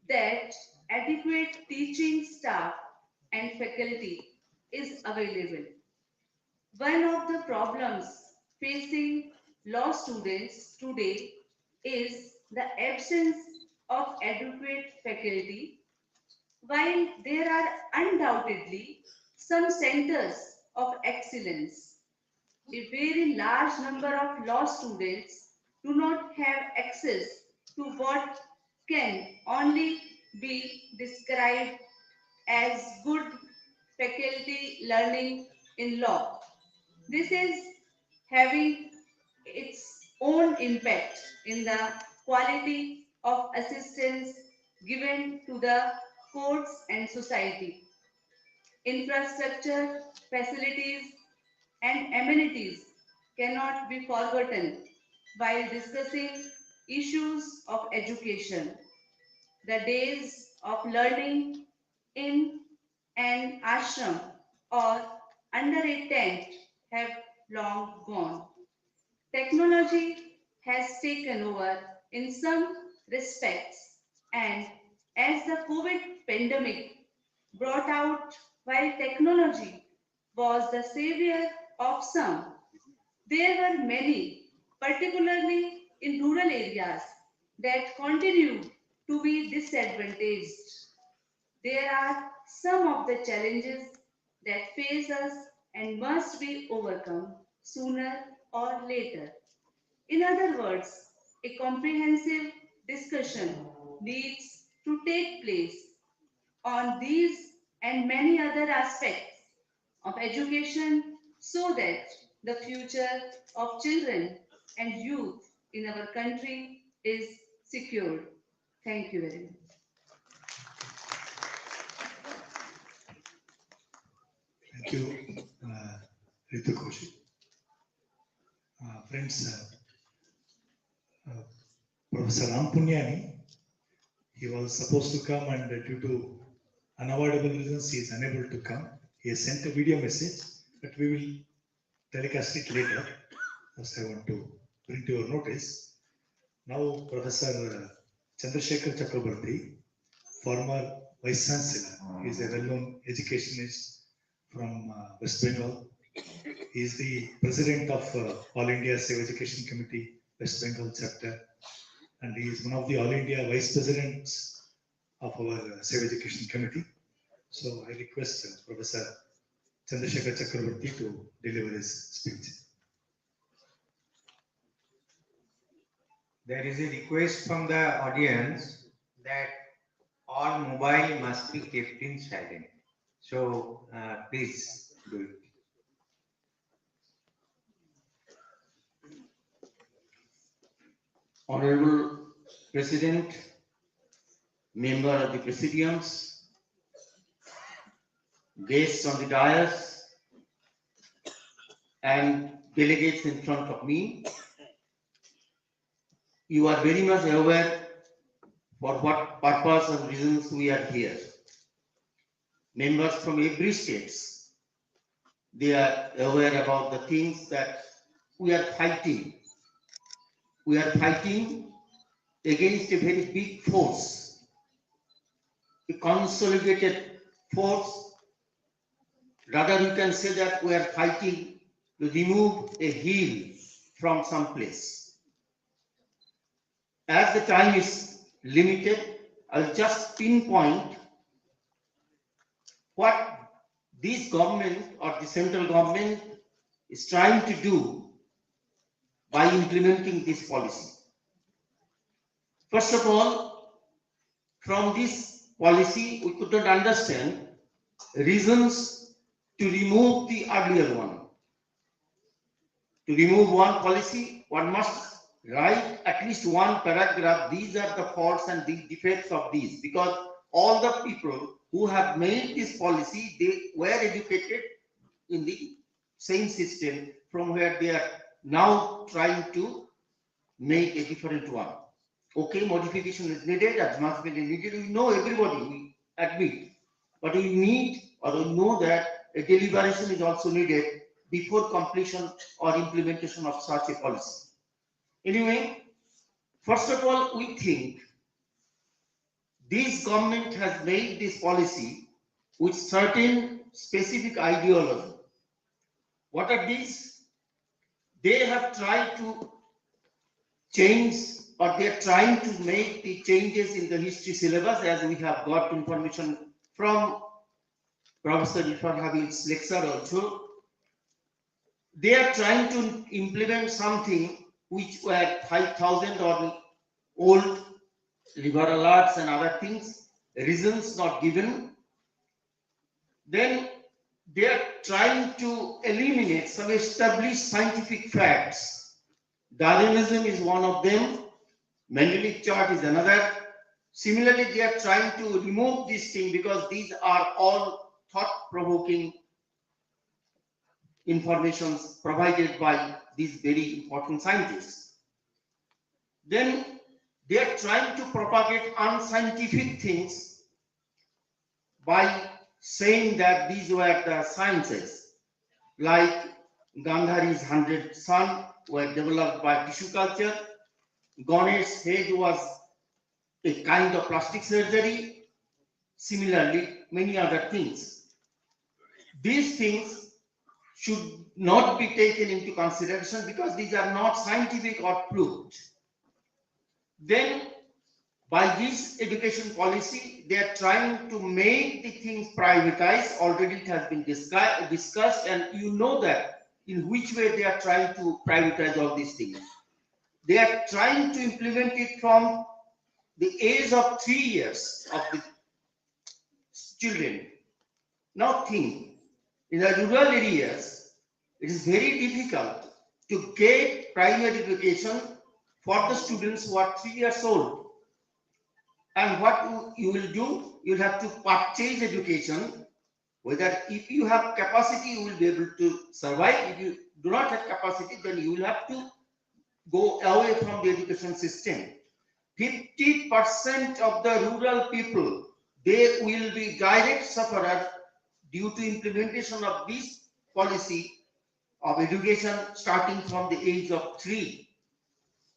that adequate teaching staff and faculty is available. One of the problems facing law students today is the absence of adequate faculty. While there are undoubtedly some centers of excellence, a very large number of law students do not have access to what can only be described as good faculty learning in law. This is having its own impact in the quality of assistance given to the courts and society. Infrastructure, facilities, and amenities cannot be forgotten while discussing issues of education. The days of learning in an ashram or under a tent have long gone. Technology has taken over in some respects, and as the COVID pandemic brought out, while technology was the savior of some, there were many, particularly in rural areas, that continued to be disadvantaged. There are some of the challenges that face us and must be overcome sooner or later. In other words, a comprehensive discussion needs to take place on these and many other aspects of education so that the future of children and youth in our country is secured. Thank you very much. Thank you, Ritu Koshi. Friends, Professor Rampunyani, he was supposed to come and due to unavoidable reasons, he is unable to come. He has sent a video message, but we will telecast it later. First, I want to bring to your notice. Now, Professor Chandrasekhar Chakrabarti, former Vice Chancellor, he is a well-known educationist from West Bengal. He is the President of All India Civ Education Committee, West Bengal chapter, and he is one of the All India Vice Presidents of our Civ Education Committee. So I request Professor Chandrasekhar Chakrabarti to deliver his speech. There is a request from the audience that all mobile must be kept in silent. So please do it. Honorable President, member of the Presidiums, guests on the dais, and delegates in front of me, you are very much aware for what purpose and reasons we are here. Members from every state, they are aware about the things that we are fighting. We are fighting against a very big force, a consolidated force. Rather, you can say that we are fighting to remove a hill from some place. As the time is limited, I'll just pinpoint what this government or the central government is trying to do by implementing this policy. First of all, from this policy, we could not understand reasons to remove the earlier one. To remove one policy, one must write at least one paragraph. These are the faults and the defects of these, because all the people who have made this policy, they were educated in the same system from where they are now trying to make a different one. Okay, modification is needed, advancement is needed. We know everybody, we admit, but we need or we know that a deliberation is also needed before completion or implementation of such a policy. Anyway, first of all, we think this government has made this policy with certain specific ideology. What are these? They have tried to change, or they are trying to make the changes in the history syllabus, as we have got information from Professor Irfan Habib's lecture also. They are trying to implement something which were 5,000 or old liver alerts and other things, reasons not given. Then they are trying to eliminate some established scientific facts. Darwinism is one of them. Mendelic chart is another. Similarly, they are trying to remove this thing because these are all thought-provoking informations provided by these very important scientists. Then they are trying to propagate unscientific things by saying that these were the sciences, like Gandhari's 100 sun were developed by tissue culture, Ganesh's head was a kind of plastic surgery, similarly many other things. These things should not be taken into consideration because these are not scientific or proved. Then by this education policy, they are trying to make the things privatized. Already it has been discussed, and you know that in which way they are trying to privatize all these things. They are trying to implement it from the age of 3 years of the children. Now think, in the rural areas, it is very difficult to get primary education for the students who are 3 years old. And what you will do, you'll have to purchase education. Whether if you have capacity, you will be able to survive. If you do not have capacity, then you will have to go away from the education system. 50% of the rural people, they will be direct sufferers due to implementation of this policy of education starting from the age of 3.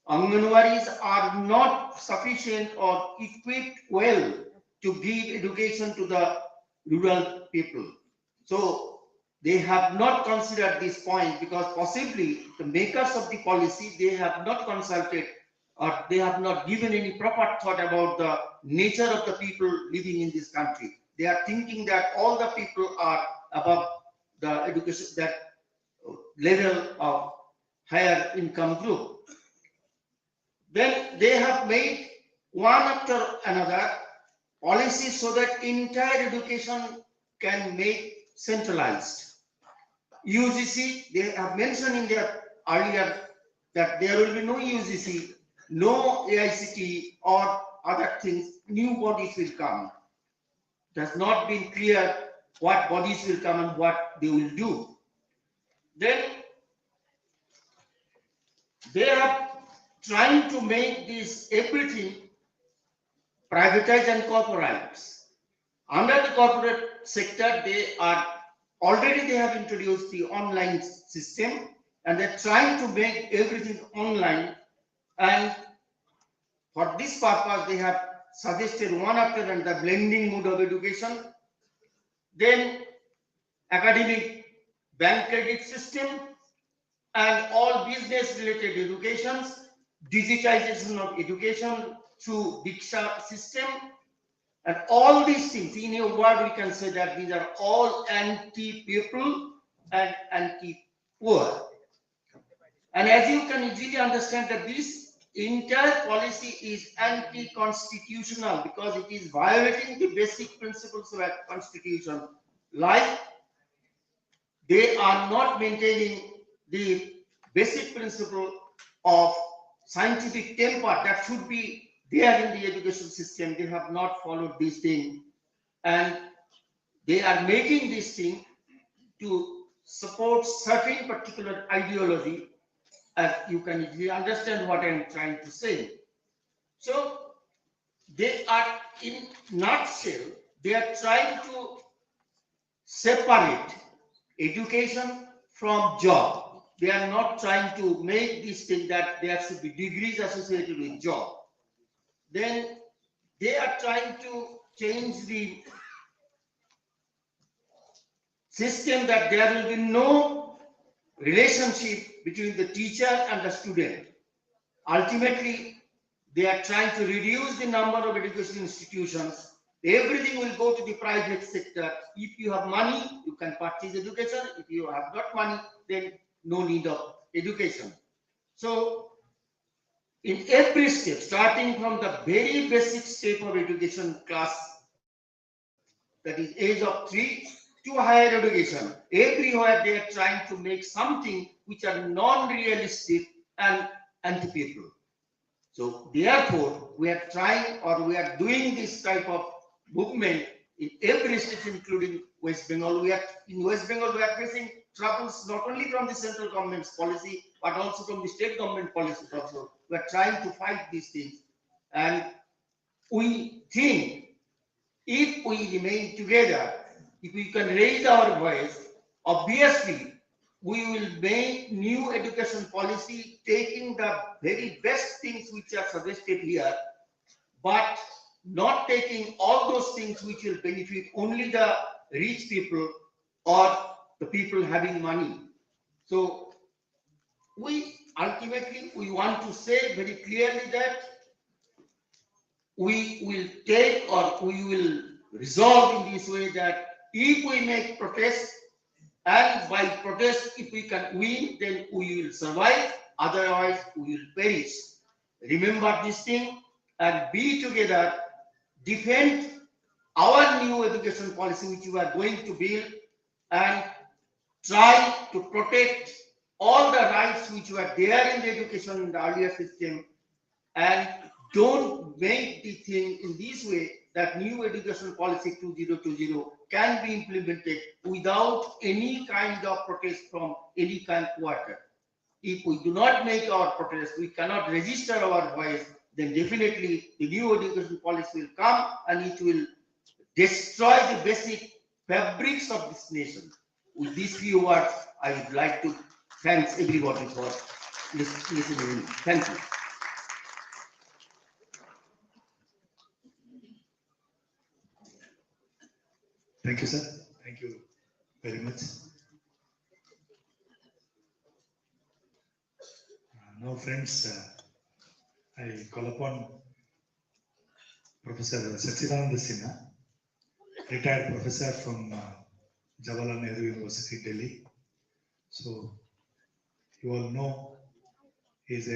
Anganwadis are not sufficient or equipped well to give education to the rural people. So they have not considered this point because possibly the makers of the policy, they have not consulted or they have not given any proper thought about the nature of the people living in this country. They are thinking that all the people are above the education, that level of higher income group. Then they have made one after another policies so that entire education can make centralized. UGC, they have mentioned in their earlier that there will be no UGC, no AICT or other things, new bodies will come. It has not been clear what bodies will come and what they will do. Then they are trying to make this everything privatized and corporatized. Under the corporate sector, they have introduced the online system and they're trying to make everything online. And for this purpose, they have suggested one after another blending mode of education, then academic bank credit system, and all business related educations, digitization of education through Diksha system, and all these things. In a word, we can say that these are all anti-people and anti-poor. And as you can easily understand that this entire policy is anti-constitutional because it is violating the basic principles of our constitution, like they are not maintaining the basic principle of scientific temper that should be there in the education system. They have not followed this thing, and they are making this thing to support certain particular ideology, as you can easily understand what I am trying to say. So they are, in nutshell, they are trying to separate education from job. They are not trying to make this thing that there should be degrees associated with job. Then they are trying to change the system that there will be no relationship between the teacher and the student. Ultimately, they are trying to reduce the number of education institutions. Everything will go to the private sector. If you have money, you can purchase education. If you have not money, then no need of education. So, in every step, starting from the very basic step of education class, that is age of 3 to higher education, everywhere they are trying to make something which are non-realistic and anti-people. So therefore, we are trying, or we are doing this type of movement in every state, including West Bengal. In West Bengal, we are facing troubles not only from the central government's policy, but also from the state government policies also. We are trying to fight these things. And we think if we remain together, if we can raise our voice, obviously we will make new education policy taking the very best things which are suggested here, but not taking all those things which will benefit only the rich people or the people having money. So we ultimately, we want to say very clearly that we will take, or we will resolve in this way, that if we make protests, and by protest, if we can win, then we will survive. Otherwise, we will perish. Remember this thing and be together, defend our new education policy which we are going to build, and try to protect all the rights which were there in the education in the earlier system, and don't make the thing in this way that new education policy 2020 can be implemented without any kind of protest from any kind of quarter. If we do not make our protest, we cannot register our voice, then definitely the new education policy will come and it will destroy the basic fabrics of this nation. With these few words, I would like to thank everybody for listening. Thank you. Thank you, sir. Thank you very much. Now, friends, I call upon Professor Sachidananda Sinha, retired professor from Jawaharlal Nehru University, Delhi. So, you all know he is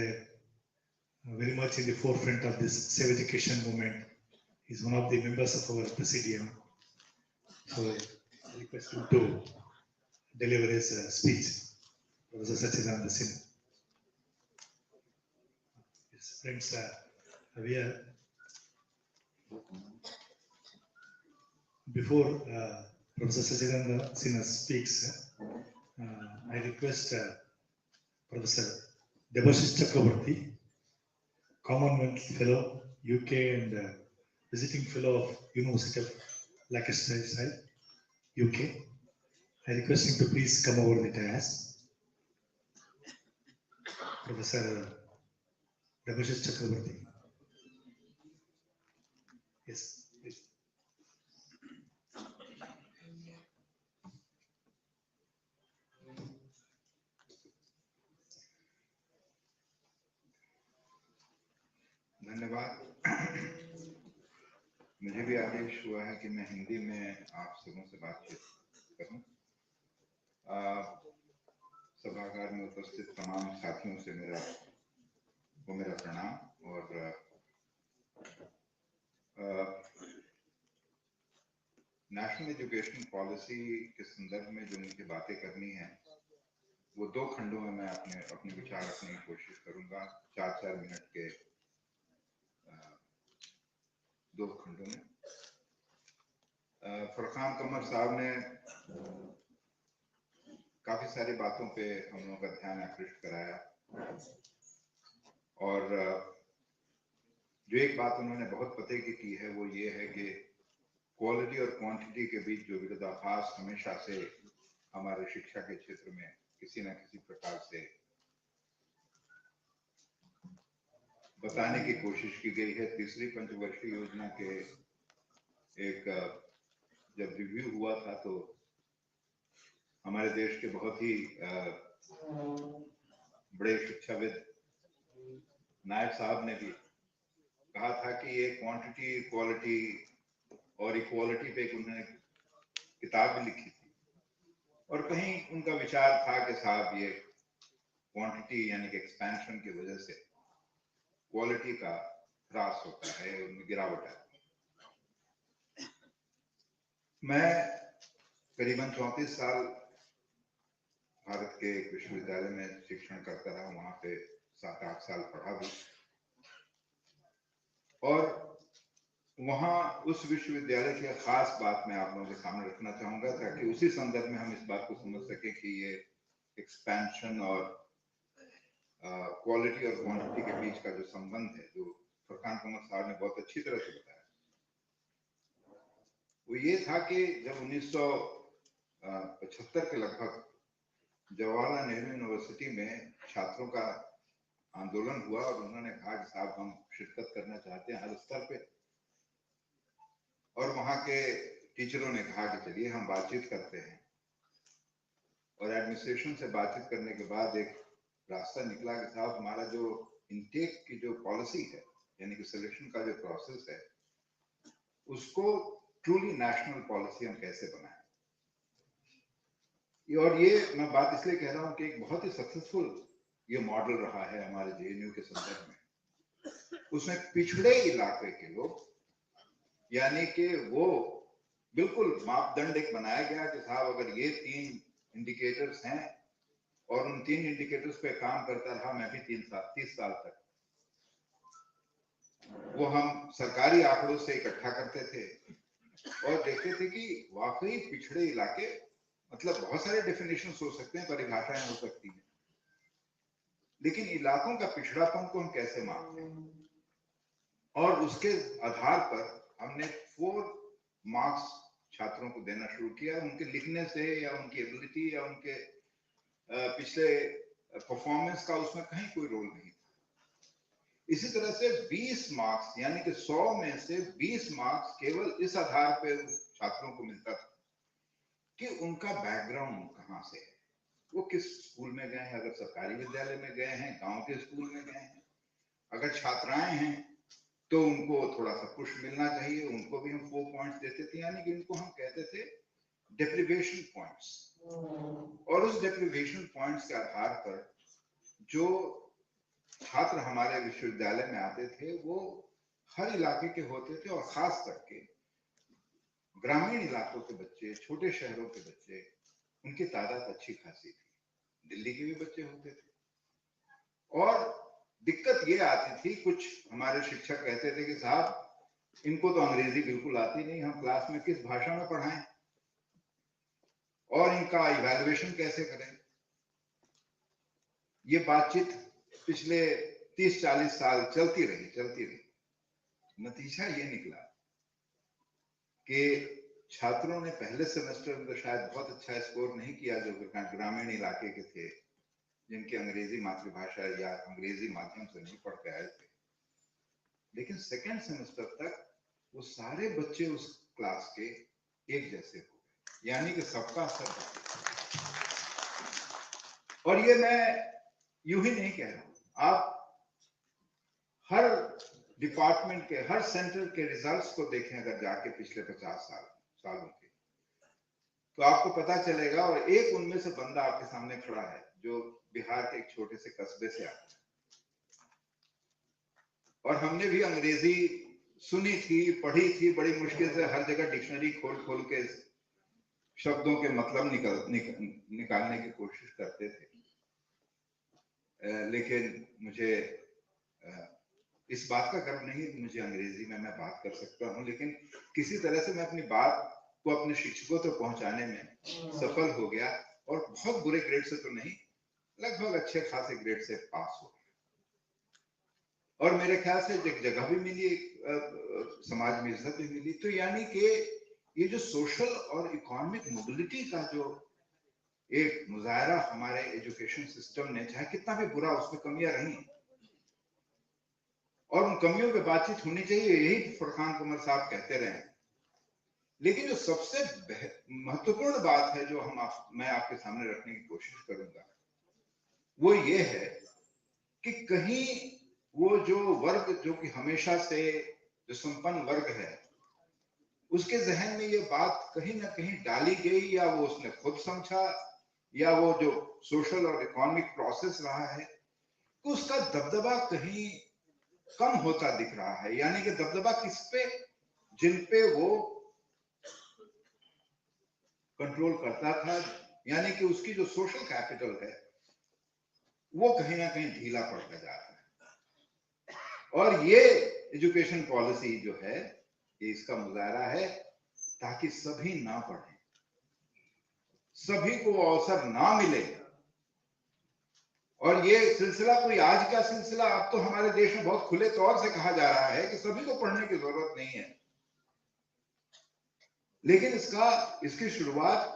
very much in the forefront of this Save Education movement. He is one of the members of our presidium. So, I request him to deliver his speech. Professor Sachidananda Sinha. Yes, friends, we are before Professor Sachidananda Sinha speaks, I request Professor Debashish Chakraborty, Commonwealth Fellow, UK, and visiting Fellow of University of Lancashire, UK. I request him to please come over the dais. Professor Debashish Chakraborty. Yes, please. धन्यवाद। मुझे भी आदेश हुआ है कि मैं हिंदी में आप सबों से बातचीत करूं। सभागार में उपस्थित तमाम साथियों से मेरा प्रणाम, और नेशनल एजुकेशन पॉलिसी के संदर्भ में जो मुझे बातें करनी है वो 2 खंडों में मैं अपने विचार रखने की कोशिश करूंगा, 4-4 मिनट के 2 खंडों में। फरखान कमर साहब ने काफी सारी बातों पे हम लोगों का ध्यान आकृष्ट कराया, और जो एक बात उन्होंने बहुत पते की है वो ये है कि क्वालिटी और क्वांटिटी के बीच जो विरोधाभास हमेशा से हमारे शिक्षा के क्षेत्र में किसी न किसी प्रकार से बताने की कोशिश की गई है। तीसरी पंचवर्षीय योजना के एक जब रिव्यू हुआ था तो हमारे देश के बहुत ही बड़े शिक्षाविद नायक साहब ने भी कहा था कि ये क्वांटिटी, क्वालिटी और इक्वालिटी पे एक उन्होंने किताब भी लिखी थी, और कहीं उनका विचार था कि साहब ये क्वांटिटी यानी कि एक्सपेंशन की वजह से क्वालिटी का ह्रास होता है, उनमें गिरावट आती है। मैं करीबन 34 साल भारत के एक विश्वविद्यालय में शिक्षण करता रहा, वहां पे 7-8 साल पढ़ा भी, और वहां उस विश्वविद्यालय की खास बात मैं आप लोगों के सामने रखना चाहूंगा ताकि उसी संदर्भ में हम इस बात को समझ सके कि ये एक्सपेंशन और क्वालिटी और क्वांटिटी के बीच का जो संबंध है, जो फरखान कमर साहब ने बहुत अच्छी तरह से बताया, वो ये था कि जब 1975 के लगभग जवाहरलाल नेहरू यूनिवर्सिटी में छात्रों का आंदोलन हुआ और उन्होंने कहा कि साहब हम शिरकत करना चाहते हैं हर स्तर पे, और वहां के टीचरों ने कहा कि चलिए हम बातचीत करते हैं, और एडमिनिस्ट्रेशन से बातचीत करने के बाद एक रास्ता निकला कि साहब हमारा जो इनटेक की जो पॉलिसी है यानी कि सिलेक्शन का जो प्रोसेस है उसको ट्रूली नेशनल पॉलिसी हम कैसे बनाएं। और ये मैं बात इसलिए कह रहा हूं कि एक बहुत ही सक्सेसफुल ये मॉडल रहा है हमारे जेएनयू के संदर्भ में। उसमें पिछड़े इलाके के लोग यानी कि वो बिल्कुल मापदंड एक बनाया गया कि साहब अगर ये 3 इंडिकेटर्स हैं और उन 3 इंडिकेटर्स पे काम करता रहा मैं भी 30 साल तक, वो हम सरकारी आंकड़ों से इकट्ठा करते थे और देखते थे कि वाकई पिछड़े इलाके, मतलब बहुत सारे डेफिनेशन हो सकते हैं, परिभाषाएं हो सकती हैं, लेकिन इलाकों का पिछड़ापन को हम कैसे मापते हैं, और उसके आधार पर हमने 4 मार्क्स छात्रों को देना शुरू किया, उनके लिखने से या उनकी एबिलिटी या उनके पिछले परफॉर्मेंस का उसमें कहीं कोई रोल नहीं था। इसी तरह से 20 मार्क्स यानी कि 100 में से 20 मार्क्स केवल इस आधार पे छात्रों को मिलता था कि उनका बैकग्राउंड कहाँ से है, वो किस स्कूल में गए हैं, अगर सरकारी विद्यालय में गए हैं, गांव के स्कूल में गए हैं, अगर छात्राएं हैं तो उनको थोड़ा सा पुश मिलना चाहिए, उनको भी हम 4 पॉइंट्स देते थे, यानी कि इनको हम कहते थे डेप्रिवेशन पॉइंट्स। और उस डेप्रिवेशन पॉइंट्स के आधार पर जो छात्र हमारे विश्वविद्यालय में आते थे वो हर इलाके के होते थे, और खास करके ग्रामीण इलाकों के बच्चे, छोटे शहरों के बच्चे, उनकी तादाद अच्छी खासी थी। दिल्ली के भी बच्चे होते थे। और दिक्कत ये आती थी, कुछ हमारे शिक्षक कहते थे कि साहब इनको तो अंग्रेजी बिल्कुल आती नहीं, हम क्लास में किस भाषा में पढ़ाएं और इनका इवैल्यूएशन कैसे करें। ये बातचीत पिछले 30-40 साल चलती रही। नतीजा ये निकला कि छात्रों ने पहले सेमेस्टर में तो शायद बहुत अच्छा स्कोर नहीं किया जो ग्रामीण इलाके के थे, जिनकी अंग्रेजी मातृभाषा या अंग्रेजी माध्यम से नहीं पढ़ के आए थे, लेकिन सेकेंड सेमेस्टर तक वो सारे बच्चे उस क्लास के एक जैसे हो गए, यानी कि सबका असर। और ये मैं यूं ही नहीं कह रहा हूं, आप हर डिपार्टमेंट के, हर सेंटर के रिजल्ट्स को देखें अगर जाके पिछले 50 सालों के, तो आपको पता चलेगा। और एक उनमें से बंदा आपके सामने खड़ा है जो बिहार के एक छोटे से कस्बे से आता है, और हमने भी अंग्रेजी सुनी थी, पढ़ी थी, बड़ी मुश्किल से हर जगह डिक्शनरी खोल के शब्दों के मतलब निकालने की कोशिश करते थे। लेकिन मुझे इस बात का गर्व नहीं, मुझे अंग्रेजी में मैं बात कर सकता हूँ, लेकिन किसी तरह से मैं अपनी बात को अपने शिक्षकों तक पहुंचाने में सफल हो गया और बहुत बुरे ग्रेड से तो नहीं, लगभग अच्छे खासे ग्रेड से पास हो गया। और मेरे ख्याल से एक जगह भी मिली, समाज में इज्जत भी मिली। तो यानी कि ये जो सोशल और इकोनॉमिक मोबिलिटी का जो एक मुजाहरा हमारे एजुकेशन सिस्टम ने, चाहे कितना भी बुरा उसमें कमियां रही और उन कमियों पे बातचीत होनी चाहिए, यही फरखान कुमार साहब कहते रहे। लेकिन जो सबसे महत्वपूर्ण बात है जो मैं आपके सामने रखने की कोशिश करूंगा, वो ये है कि कहीं वो जो वर्ग जो कि हमेशा से जो संपन्न वर्ग है, उसके जहन में ये बात कहीं ना कहीं डाली गई, या वो उसने खुद समझा, या वो जो सोशल और इकोनॉमिक प्रोसेस रहा है, तो उसका दबदबा कहीं कम होता दिख रहा है। यानी कि दबदबा किस पे, जिन पे वो कंट्रोल करता था, यानी कि उसकी जो सोशल कैपिटल है वो कहीं ना कहीं ढीला पड़ता जा रहा है। और ये एजुकेशन पॉलिसी जो है, ये इसका मुजाहरा है ताकि सभी ना पढ़ें, सभी को अवसर ना मिले। और ये सिलसिला कोई आज का सिलसिला, अब तो हमारे देश में बहुत खुले तौर से कहा जा रहा है कि सभी को पढ़ने की जरूरत नहीं है। लेकिन इसकी शुरुआत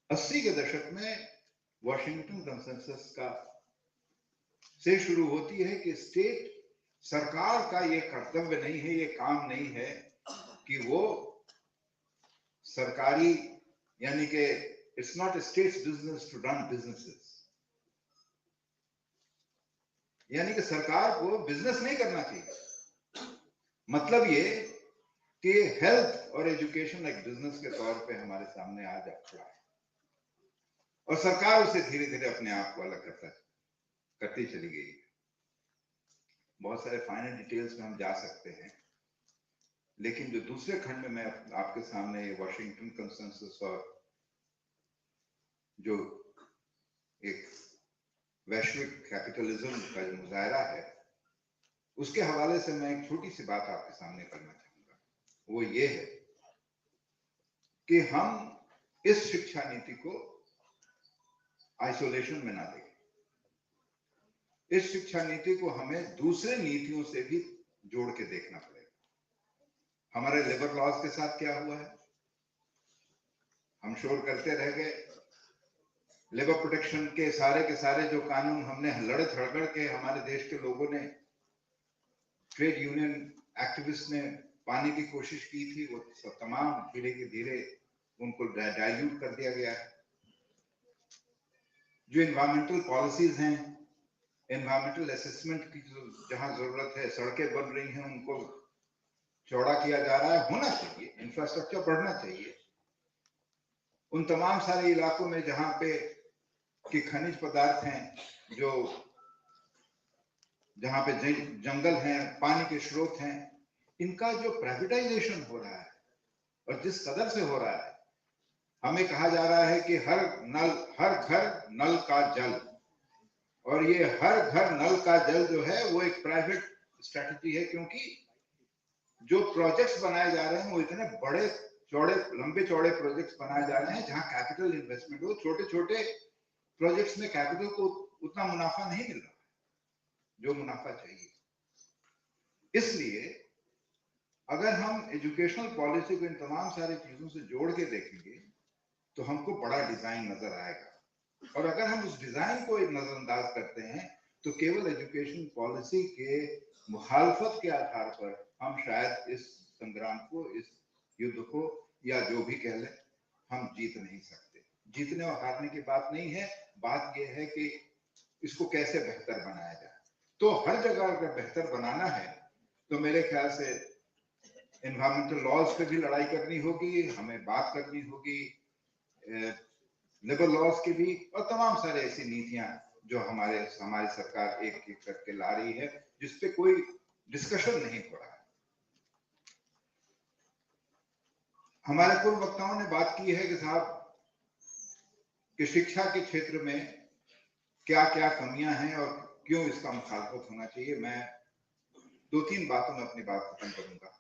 80 के दशक में वॉशिंगटन कंसेंसस का से शुरू होती है कि स्टेट, सरकार का ये कर्तव्य नहीं है, ये काम नहीं है कि वो सरकारी, यानी कि it's not a state's business to run businesses, यानी कि सरकार को बिजनेस नहीं करना चाहिए। मतलब ये कि हेल्थ और एजुकेशन एक बिजनेस के तौर पे हमारे सामने आ जा खड़ा है, और सरकार उसे धीरे धीरे अपने आप को अलग करती चली गई। बहुत सारे फाइनल डिटेल्स में हम जा सकते हैं, लेकिन जो दूसरे खंड में मैं आपके सामने वॉशिंगटन कंसेंसस और जो एक वैश्विक कैपिटलिज्म का जो मुजाहरा है, उसके हवाले से मैं एक छोटी सी बात आपके सामने करना चाहूंगा। वो ये है कि हम इस शिक्षा नीति को आइसोलेशन में ना देखें। इस शिक्षा नीति को हमें दूसरे नीतियों से भी जोड़ के देखना पड़ेगा। हमारे लेबर लॉज के साथ क्या हुआ है, हम शोर करते रह गए। लेबर प्रोटेक्शन के सारे जो कानून हमने लड़ थड़गड़ के हमारे देश के लोगों ने, ट्रेड यूनियन एक्टिविस्ट ने पाने की कोशिश की थी, वो सब तमाम धीरे उनको डाइल्यूट कर दिया गया है। जो एनवायरमेंटल पॉलिसीज हैं, एनवायरमेंटल असेसमेंट की जहां जरूरत है, सड़कें बन रही हैं, उनको चौड़ा किया जा रहा है, होना चाहिए, इंफ्रास्ट्रक्चर बढ़ना चाहिए। उन तमाम सारे इलाकों में जहां पे कि खनिज पदार्थ हैं, जहां पे जंगल हैं, पानी के स्रोत हैं, इनका जो प्राइवेटाइजेशन हो रहा है और जिस कदर से हो रहा है, हमें कहा जा रहा है कि हर घर नल का जल, और ये हर घर नल का जल जो है वो एक प्राइवेट स्ट्रेटजी है, क्योंकि जो प्रोजेक्ट्स बनाए जा रहे हैं वो इतने बड़े चौड़े, लंबे चौड़े प्रोजेक्ट्स बनाए जा रहे हैं जहां कैपिटल इन्वेस्टमेंट हो। छोटे छोटे प्रोजेक्ट्स में कैपिटल को उतना मुनाफा नहीं मिल रहा जो मुनाफा चाहिए। इसलिए अगर हम एजुकेशनल पॉलिसी को इन तमाम सारी चीजों से जोड़ के देखेंगे तो हमको बड़ा डिजाइन नजर आएगा। और अगर हम उस डिजाइन को नजरअंदाज करते हैं तो केवल एजुकेशन पॉलिसी के मुखालफत के आधार पर हम शायद इस संग्राम को, इस युद्ध को, या जो भी कह लें, हम जीत नहीं सकते। जीतने और हारने की बात नहीं है, बात यह है कि इसको कैसे बेहतर बनाया जाए। तो हर जगह अगर बेहतर बनाना है तो मेरे ख्याल से एनवायरमेंटल लॉज पे भी लड़ाई करनी होगी, हमें बात करनी होगी लेबर लॉज की भी, और तमाम सारे ऐसी नीतियां जो हमारी सरकार एक एक करके ला रही है, जिसपे कोई डिस्कशन नहीं हो रहा है। हमारे पूर्व वक्ताओं ने बात की है कि साहब कि शिक्षा के क्षेत्र में क्या क्या कमियां हैं और क्यों इसका मुखालफत होना चाहिए। मैं 2-3 बातों में अपनी बात खत्म करूंगा।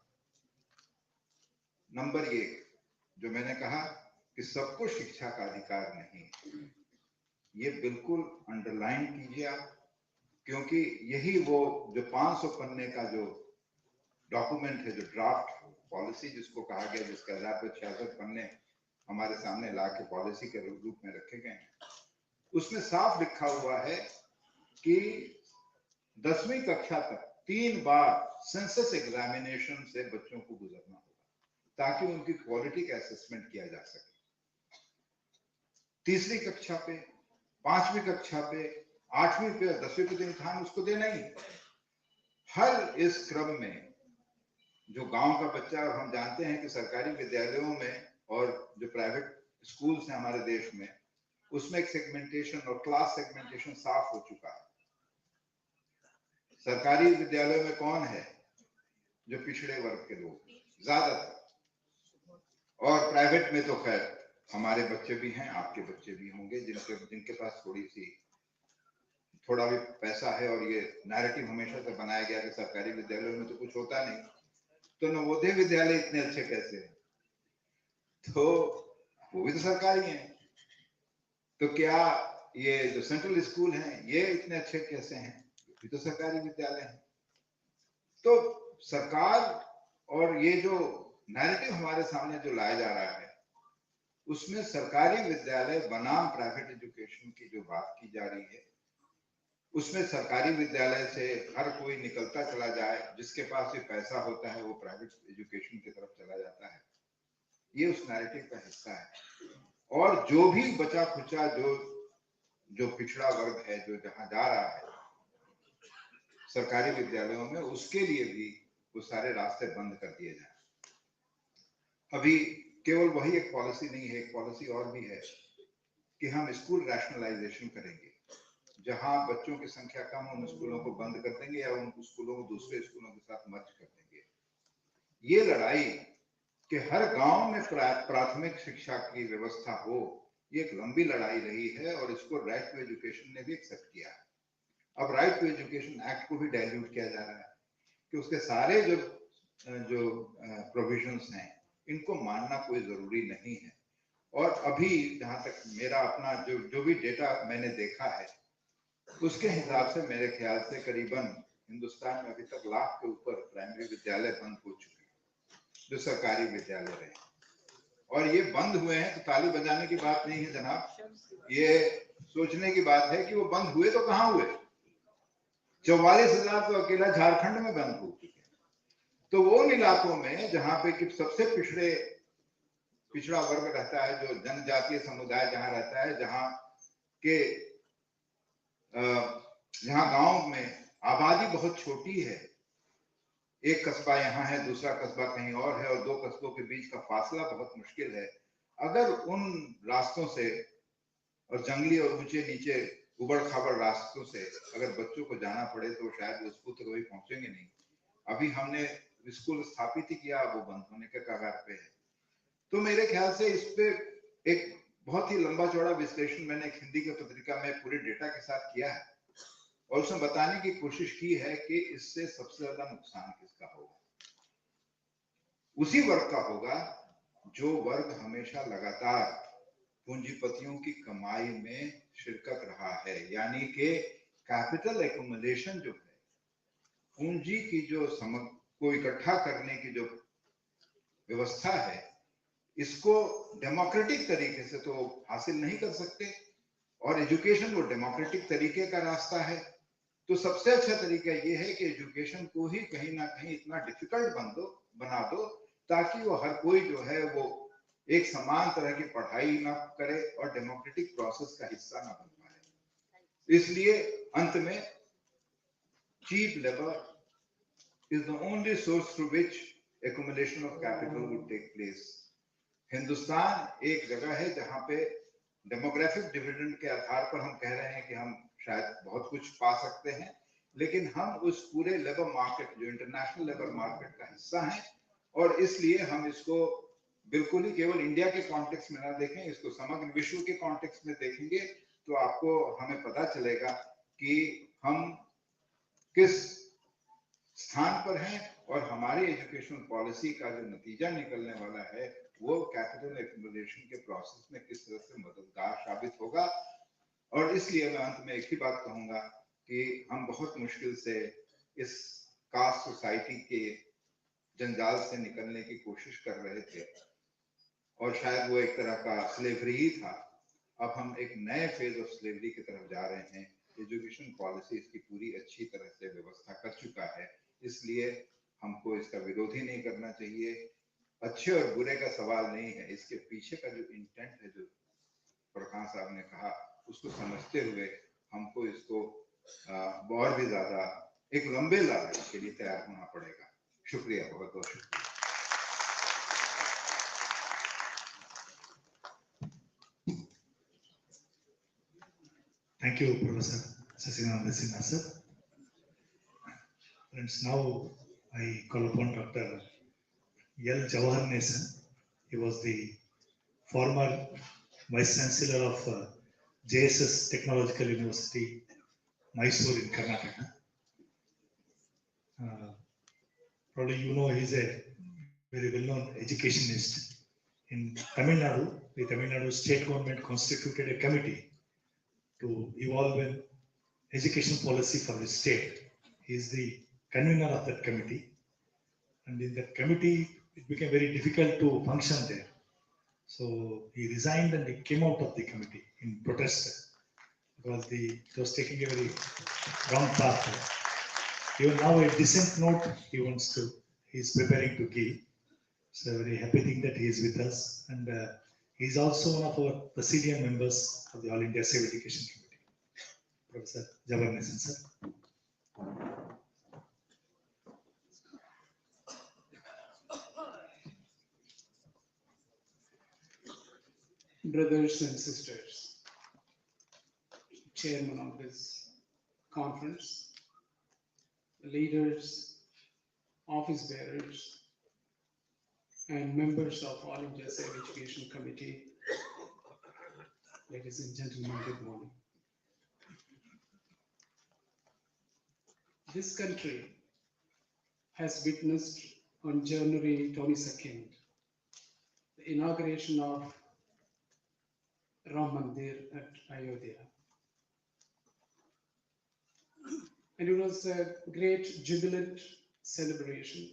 नंबर 1, जो मैंने कहा कि सबको शिक्षा का अधिकार नहीं, ये बिल्कुल अंडरलाइन कीजिए आप, क्योंकि यही वो जो 500 पन्ने का जो डॉक्यूमेंट है, जो ड्राफ्ट पॉलिसी जिसको कहा गया, जिसके आधार पर 66 पन्ने हमारे सामने ला के पॉलिसी के रूप में रखे गए हैं, उसमें साफ लिखा हुआ है कि 10वीं कक्षा तक 3 बार सेंसस एग्जामिनेशन से बच्चों को गुजरना होगा ताकि उनकी क्वालिटी का असेसमेंट किया जा सके। तीसरी कक्षा पे, 5वीं कक्षा पे, 8वीं पे और 10वीं पे तो इम्तिहान उसको देना ही। हर इस क्रम में जो गांव का बच्चा, और हम जानते हैं कि सरकारी विद्यालयों में और जो प्राइवेट स्कूल्स हैं हमारे देश में, उसमें एक सेगमेंटेशन और क्लास सेगमेंटेशन साफ हो चुका है। सरकारी विद्यालयों में कौन है? जो पिछड़े वर्ग के लोग ज्यादातर, और प्राइवेट में तो खैर हमारे बच्चे भी हैं, आपके बच्चे भी होंगे, जिनके पास थोड़ा भी पैसा है। और ये नैरेटिव हमेशा से बनाया गया कि सरकारी विद्यालयों में तो कुछ होता नहीं, तो नवोदय विद्यालय इतने अच्छे कैसे हैं? तो वो भी तो सरकारी हैं। तो क्या ये जो सेंट्रल स्कूल हैं ये इतने अच्छे कैसे हैं? ये तो सरकारी विद्यालय हैं। तो सरकार और ये जो नैरेटिव हमारे सामने जो लाया जा रहा है, उसमें सरकारी विद्यालय बनाम प्राइवेट एजुकेशन की जो बात की जा रही है, उसमें सरकारी विद्यालय से हर कोई निकलता चला जाए, जिसके पास भी पैसा होता है वो प्राइवेट एजुकेशन की तरफ चला जाता है। ये उस नैरेटिव का हिस्सा है। और जो भी बचा खुचा जो पिछड़ा वर्ग है, जो जहां जा रहा है सरकारी विद्यालयों में, उसके लिए भी वो सारे रास्ते बंद कर दिए जाए। अभी केवल वही एक पॉलिसी नहीं है, एक पॉलिसी और भी है कि हम स्कूल रैशनलाइजेशन करेंगे। जहां बच्चों की संख्या कम हो, उन स्कूलों को बंद कर देंगे या उन स्कूलों को दूसरे स्कूलों के साथ मर्ज कर देंगे। ये लड़ाई कि हर गांव में प्राथमिक शिक्षा की व्यवस्था हो, ये एक लंबी लड़ाई रही है और इसको राइट टू एजुकेशन ने भी एक्सेप्ट किया है। अब राइट टू एजुकेशन एक्ट को भी डाइल्यूट किया जा रहा है कि उसके सारे जो प्रोविजंस हैं, इनको मानना कोई जरूरी नहीं है। और अभी जहां तक मेरा अपना जो भी डेटा मैंने देखा है, उसके हिसाब से मेरे ख्याल से करीबन हिंदुस्तान में अभी तक 1 लाख के ऊपर प्राइमरी विद्यालय बंद हो चुके हैं, जो सरकारी विद्यालय रहे। और ये बंद हुए हैं तो ताली बजाने की बात नहीं है जनाब, ये सोचने की बात है कि वो बंद हुए तो कहाँ हुए। 44,000 तो अकेला झारखंड में बंद हो चुके हैं। तो वो उन इलाकों में जहां पे कि सबसे पिछड़ा वर्ग रहता है, जो जनजातीय समुदाय जहां रहता है, जहां गांव में आबादी बहुत छोटी है, एक कस्बा यहाँ है, दूसरा कस्बा कहीं और है, और 2 कस्बों के बीच का फासला बहुत मुश्किल है। अगर उन रास्तों से और जंगली और ऊंचे नीचे उबड़ खाबड़ रास्तों से अगर बच्चों को जाना पड़े तो शायद वो स्कूल तक कभी पहुंचेंगे नहीं। अभी हमने स्कूल स्थापित ही किया, वो बंद होने के कगार पे है। तो मेरे ख्याल से इस पे एक बहुत ही लंबा चौड़ा विश्लेषण मैंने एक हिंदी की पत्रिका में पूरे डेटा के साथ किया है और उसमें बताने की कोशिश की है कि इससे सबसे ज्यादा नुकसान किसका होगा। उसी वर्ग का होगा जो वर्ग हमेशा लगातार पूंजीपतियों की कमाई में शिरकत रहा है, यानी कि कैपिटल एक्युमुलेशन जो है, पूंजी की जो को इकट्ठा करने की जो व्यवस्था है, इसको डेमोक्रेटिक तरीके से तो हासिल नहीं कर सकते। और एजुकेशन वो डेमोक्रेटिक तरीके का रास्ता है। तो सबसे अच्छा तरीका ये है कि एजुकेशन को ही कहीं ना कहीं इतना डिफिकल्ट बना दो ताकि वो हर कोई जो है वो एक समान तरह की पढ़ाई ना करे और डेमोक्रेटिक प्रोसेस का हिस्सा ना बन पाए। इसलिए अंत में cheap labor is the only source through which accumulation of capital would take place. Hindustan एक जगह है जहां पे डेमोग्राफिक डिविडेंड के आधार पर हम कह रहे हैं कि हम शायद बहुत कुछ पा सकते हैं, लेकिन हम उस पूरे लेबर मार्केट जो इंटरनेशनल लेबर मार्केट का हिस्सा है, और इसलिए हम इसको बिल्कुल ही केवल इंडिया के कॉन्टेक्स्ट में ना देखें, इसको समग्र विश्व के कॉन्टेक्स्ट में देखेंगे तो आपको हमें पता चलेगा कि हम किस स्थान पर हैं और हमारी एजुकेशन पॉलिसी का जो नतीजा निकलने वाला है वो कैपिटल एक्युमुलेशन के प्रोसेस में किस तरह से मददगार साबित होगा। और इसलिए मैं अंत में एक ही बात कहूंगा कि हम बहुत मुश्किल से इस कास्ट सोसाइटी के जंजाल से निकलने की कोशिश कर रहे थे और शायद वो एक तरह का स्लेवरी ही था। अब हम एक नए फेज ऑफ स्लेवरी की तरफ जा रहे हैं। एजुकेशन पॉलिसी इसकी पूरी अच्छी तरह से व्यवस्था कर चुका है, इसलिए हमको इसका विरोध ही नहीं करना चाहिए। अच्छे और बुरे का सवाल नहीं है, इसके पीछे का जो इंटेंट है, जो प्रकाश साहब ने कहा, उसको समझते हुए हमको इसको और भी ज्यादा एक लंबे लड़ाई के लिए तैयार होना पड़ेगा। शुक्रिया, बहुत बहुत शुक्रिया। Thank you, Professor Sasinanda Sinha, sir. Friends, now I call upon Dr. L. Jawahar Nesan. He was the former Vice Chancellor of JSS Technological University, Mysore in Karnataka. Probably you know he's a very well-known educationist. In Tamil Nadu, the Tamil Nadu state government constituted a committee to evolve an education policy for the state. He is the convener of that committee. And in that committee, it became very difficult to function there. So he resigned and he came out of the committee in protest because it was taking a very wrong path. Even now, a decent note he's preparing to give. So very happy thing that he is with us. And he is also one of our Presidium members of the All India Civic Education Committee. Professor Jawahar Nesan, sir. Brothers and sisters, chairman of this conference, leaders, office bearers, and members of All India Civic Education Committee, ladies and gentlemen, good morning. This country has witnessed on January 22nd the inauguration of Ram Mandir at Ayodhya. And it was a great jubilant celebration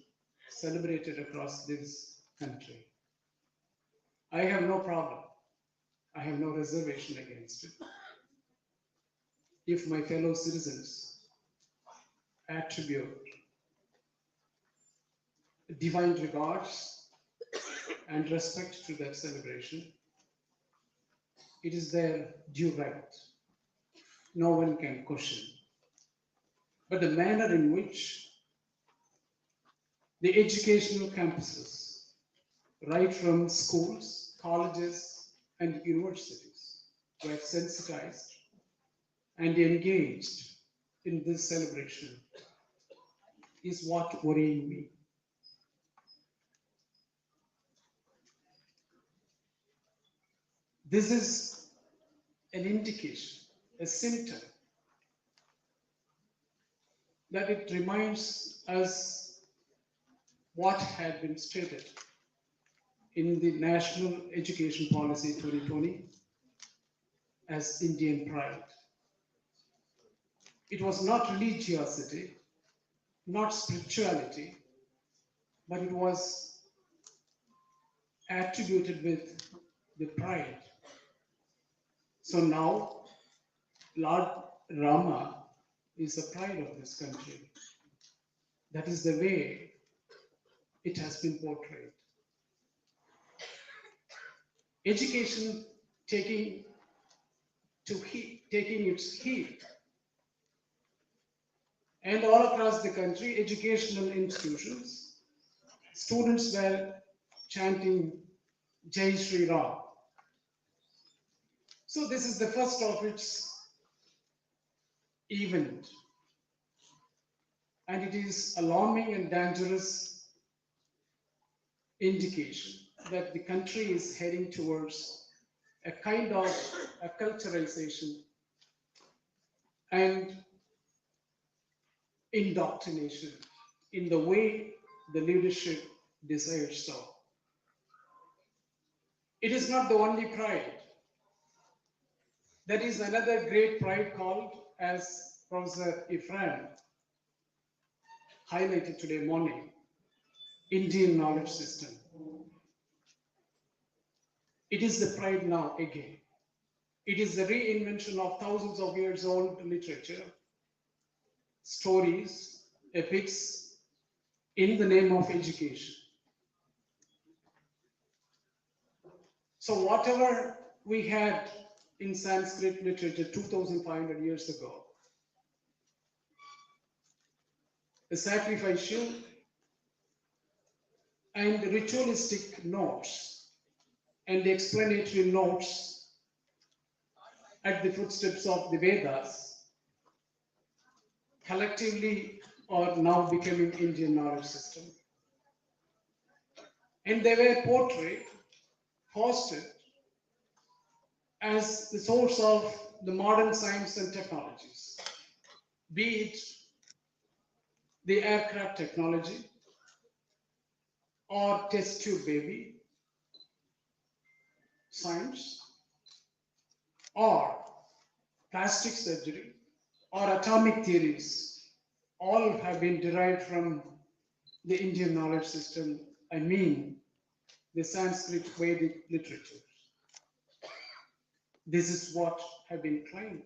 celebrated across this country. I have no problem. I have no reservation against it. If my fellow citizens attribute divine regards and respect to that celebration, it is their due right. No one can question. But the manner in which the educational campuses, right from schools, colleges, and universities, were sensitized and engaged in this celebration is what worrying me. This is an indication, a symptom that it reminds us what had been stated in the National Education Policy 2020 as Indian pride. It was not religiosity, not spirituality, but it was attributed with the pride. So now, Lord Rama is the pride of this country. That is the way it has been portrayed. Education taking its heat. And all across the country, educational institutions, students were chanting Jai Shri Ram. So this is the first of its event. And it is alarming and dangerous indication that the country is heading towards a kind of a culturalization and indoctrination in the way the leadership desires so. It is not the only pride. There is another great pride called, as Professor Ifran highlighted today morning, Indian knowledge system. It is the pride now again. It is the reinvention of thousands of years old literature, stories, epics, in the name of education. So whatever we had in Sanskrit literature 2,500 years ago, the sacrificial and ritualistic notes and the explanatory notes at the footsteps of the Vedas collectively are now becoming Indian knowledge system. And they were portrayed, hosted as the source of the modern science and technologies, be it the aircraft technology or test tube baby science or plastic surgery or atomic theories, all have been derived from the Indian knowledge system, I mean the Sanskrit Vedic literature. This is what have been claimed.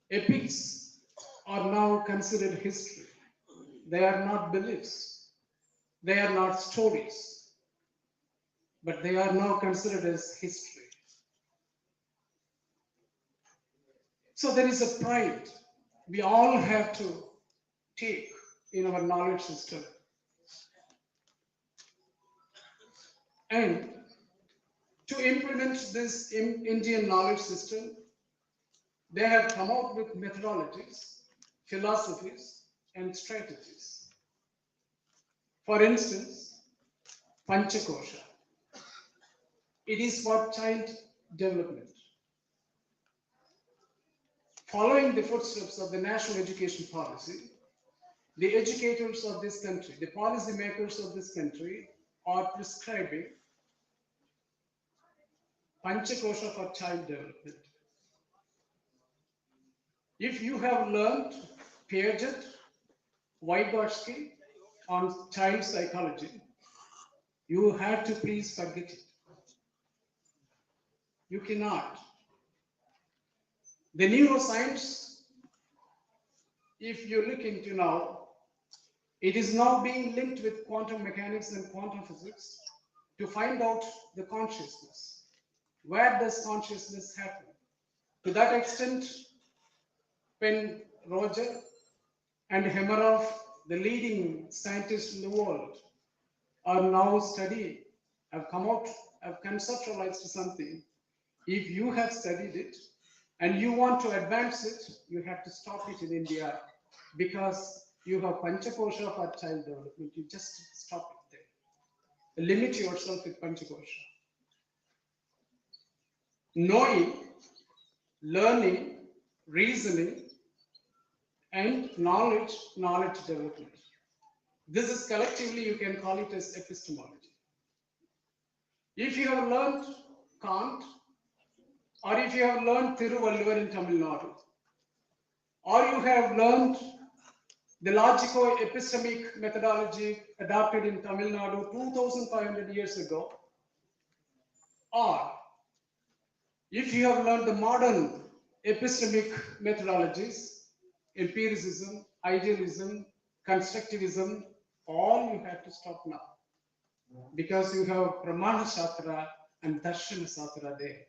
Epics are now considered history. They are not beliefs. They are not stories. But they are now considered as history. So there is a pride we all have to take in our knowledge system. And to implement this Indian knowledge system, they have come out with methodologies, philosophies, and strategies. For instance, Panchakosha. It is for child development. Following the footsteps of the national education policy, the educators of this country, the policy makers of this country are prescribing Panchakosha for child development. If you have learned Piaget, Vygotsky on child psychology, you have to please forget it. You cannot. The neuroscience, if you look into now, it is now being linked with quantum mechanics and quantum physics to find out the consciousness. Where does consciousness happen? To that extent, when Roger and Hemeroff, the leading scientists in the world, are now studying, have come out, have conceptualized something. If you have studied it and you want to advance it, you have to stop it in India because you have Panchakosha for child development. You just stop it there. Limit yourself with Panchakosha. Knowing, learning, reasoning, and knowledge development. This is collectively, you can call it as epistemology. If you have learned Kant, or if you have learned Thiruvalluvar in Tamil Nadu, or you have learned the logico-epistemic methodology adopted in Tamil Nadu 2,500 years ago, or if you have learned the modern epistemic methodologies, empiricism, idealism, constructivism, all you have to stop now. Because you have Pramana Shastra and Darshana Shastra there.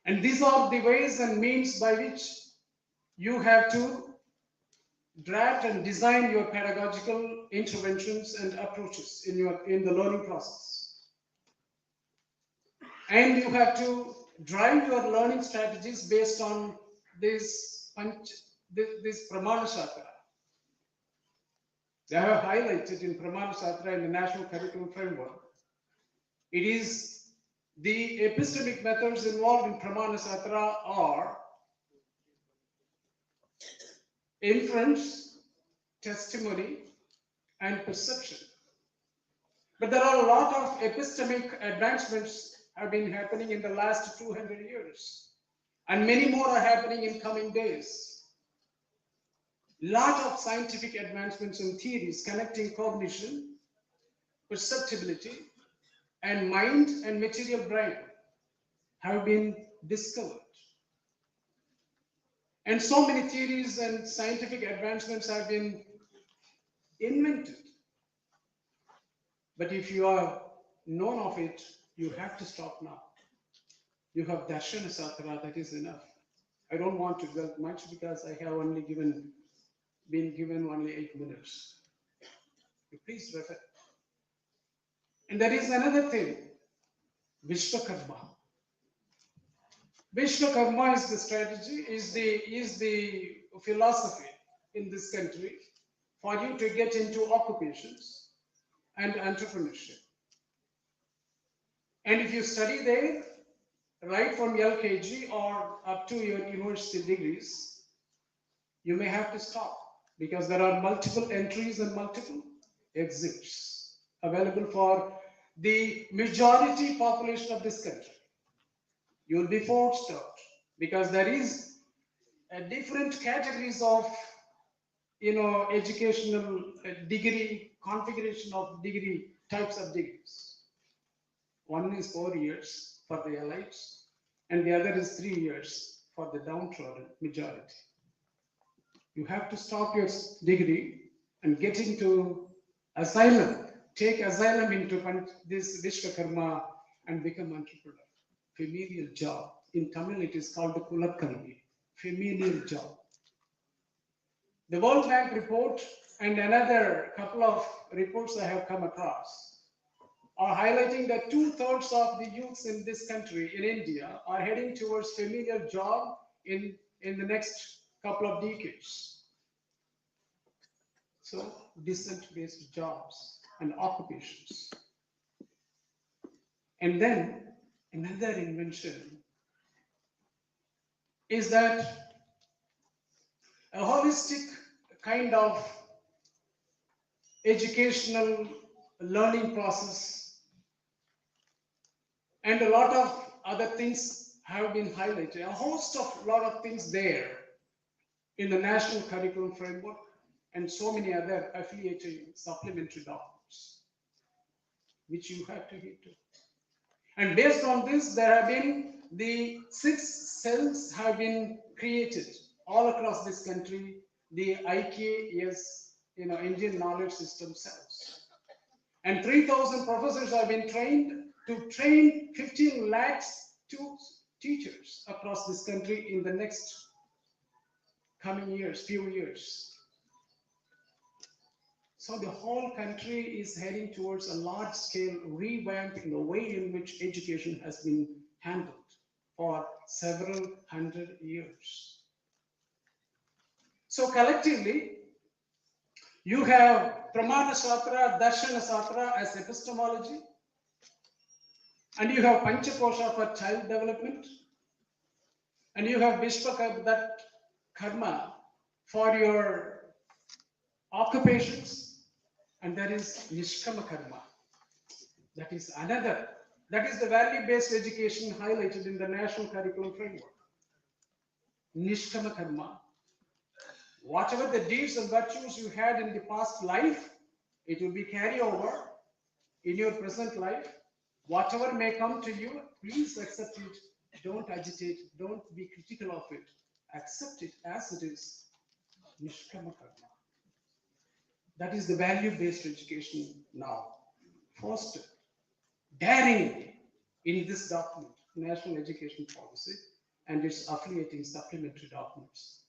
And these are the ways and means by which you have to draft and design your pedagogical interventions and approaches in the learning process. And you have to drive your learning strategies based on this Pramana Shastra. They have highlighted in Pramana Shastra in the National Curriculum Framework. It is the epistemic methods involved in Pramana Shastra are inference, testimony, and perception. But there are a lot of epistemic advancements have been happening in the last 200 years, and many more are happening in coming days. Lot of scientific advancements and theories connecting cognition, perceptibility, and mind and material brain have been discovered. And so many theories and scientific advancements have been invented. But if you are known of it, you have to stop now. You have Darshana Satra, that is enough. I don't want to go much because I have only been given only 8 minutes. Please refer. And there is another thing, Vishwakarma. Vishwakarma is the strategy, is the philosophy in this country for you to get into occupations and entrepreneurship. And if you study there, right from LKG or up to your university degrees, you may have to stop because there are multiple entries and multiple exits available for the majority population of this country. You will be forced out because there is a different categories of educational degree, configuration of degree, types of degrees. One is 4 years for the elites, and the other is 3 years for the downtrodden majority. You have to stop your degree and get into asylum, take asylum into this Vishwakarma and become entrepreneur. Familial job. In Tamil, it is called the Kulakalvi, familial job. The World Bank report and another couple of reports I have come across are highlighting that 2/3 of the youths in this country, in India, are heading towards familial job in the next couple of decades. So, descent-based jobs and occupations. And then another invention is that a holistic kind of educational learning process and a lot of other things have been highlighted, a lot of things there in the national curriculum framework and so many other affiliating supplementary documents, which you have to hit to. And based on this, there have been the 6 cells have been created all across this country, the IKS, Indian Knowledge System cells. And 3,000 professors have been trained to train 15 lakhs to teachers across this country in the next coming years, few years. So the whole country is heading towards a large-scale revamp in the way in which education has been handled for several hundred years. So collectively, you have Pramana Shastra, Darshana Shastra as epistemology, and you have Panchakosha for child development, and you have Vishwakarma for your occupations, and there is Nishkama Karma. That is another. That is the value-based education highlighted in the national curriculum framework. Nishkama Karma. Whatever the deeds and virtues you had in the past life, it will be carried over in your present life. Whatever may come to you, please accept it. Don't agitate. Don't be critical of it. Accept it as it is. Nishkama Karma. That is the value-based education now. Fostered, daring in this document, National Education Policy, and its affiliating supplementary documents.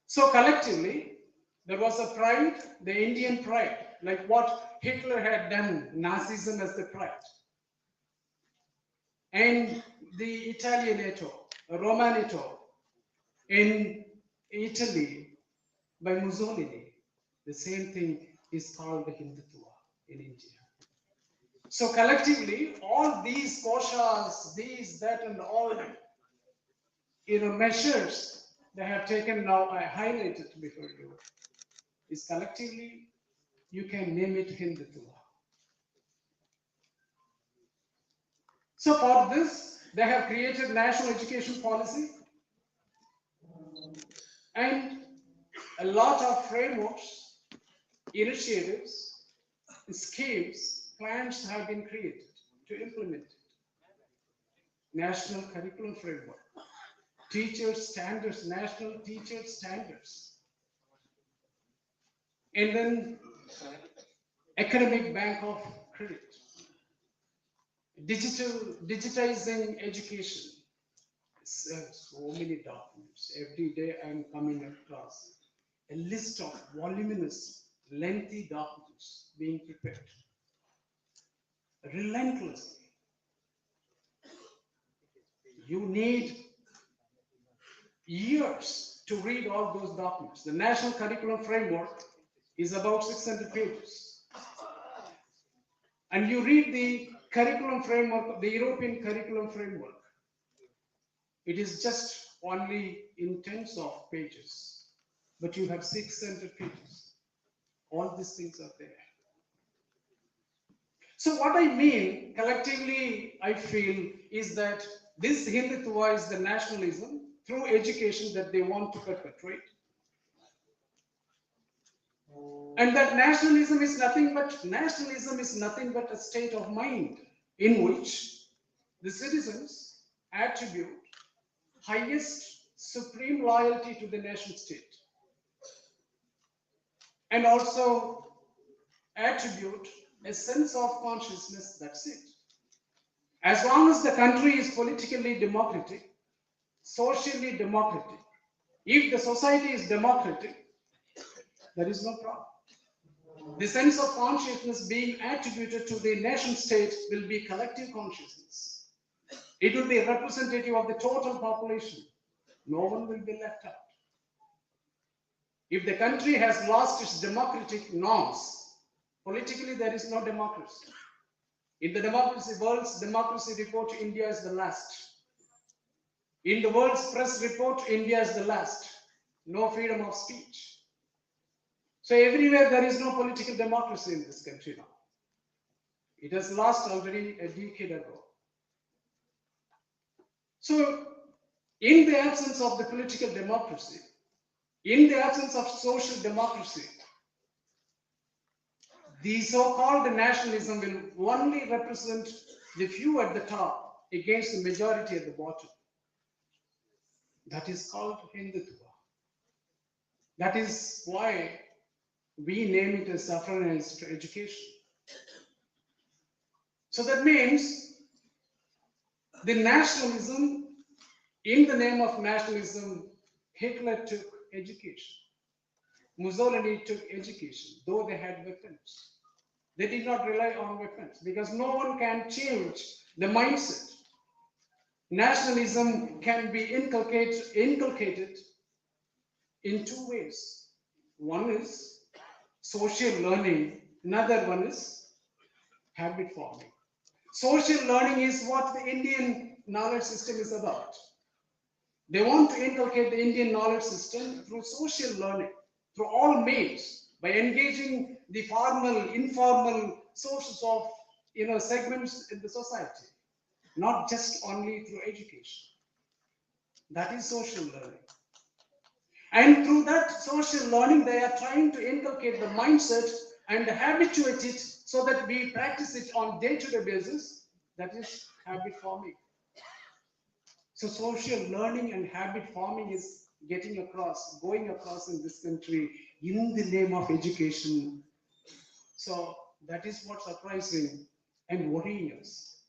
So collectively, there was a pride, the Indian pride, like what Hitler had done, Nazism as the pride. And the Italianato, Romanato in Italy by Mussolini. The same thing is called Hindutva in India. So collectively, all these koshas, these, that, and all, measures they have taken now, I highlighted before you, is collectively, you can name it Hindutva. So for this, they have created national education policy and a lot of frameworks, initiatives, schemes, plans have been created to implement it. National curriculum framework, teacher standards, national teacher standards, and then academic bank of credit, digitizing education. So many documents. Every day I'm coming across a list of voluminous, lengthy documents being prepared relentlessly. You need years to read all those documents. The National Curriculum Framework is about 600 pages. And you read the curriculum framework, the European curriculum framework, it is just only in tens of pages, but you have 600 pages. All these things are there. So what I mean, collectively, I feel, is that this Hindutva is the nationalism through education that they want to perpetrate. And that nationalism is nothing but a state of mind in which the citizens attribute highest supreme loyalty to the nation state and also attribute a sense of consciousness. That's it. As long as the country is politically democratic, socially democratic, if the society is democratic, there is no problem. The sense of consciousness being attributed to the nation state will be collective consciousness. It will be representative of the total population. No one will be left out. If the country has lost its democratic norms, politically there is no democracy. In the world's democracy report, India is the last. In the world's press report, India is the last. No freedom of speech. So everywhere there is no political democracy in this country now. It has lost already a decade ago. So in the absence of the political democracy, in the absence of social democracy, the so-called nationalism will only represent the few at the top against the majority at the bottom. That is called Hindutva. That is why we name it as suffraganized education. So that means the nationalism, in the name of nationalism, Hitler took education. Mussolini took education, though they had weapons. They did not rely on weapons because no one can change the mindset. Nationalism can be inculcated in two ways. One is social learning, another one is habit forming. Social learning is what the Indian knowledge system is about. They want to inculcate the Indian knowledge system through social learning, through all means, by engaging the formal, informal sources of segments in the society, not just only through education. That is social learning. And through that social learning, they are trying to inculcate the mindset and habituate it so that we practice it on day-to-day basis. That is habit forming. So social learning and habit forming is going across in this country in the name of education. So that is what's surprising and worrying us.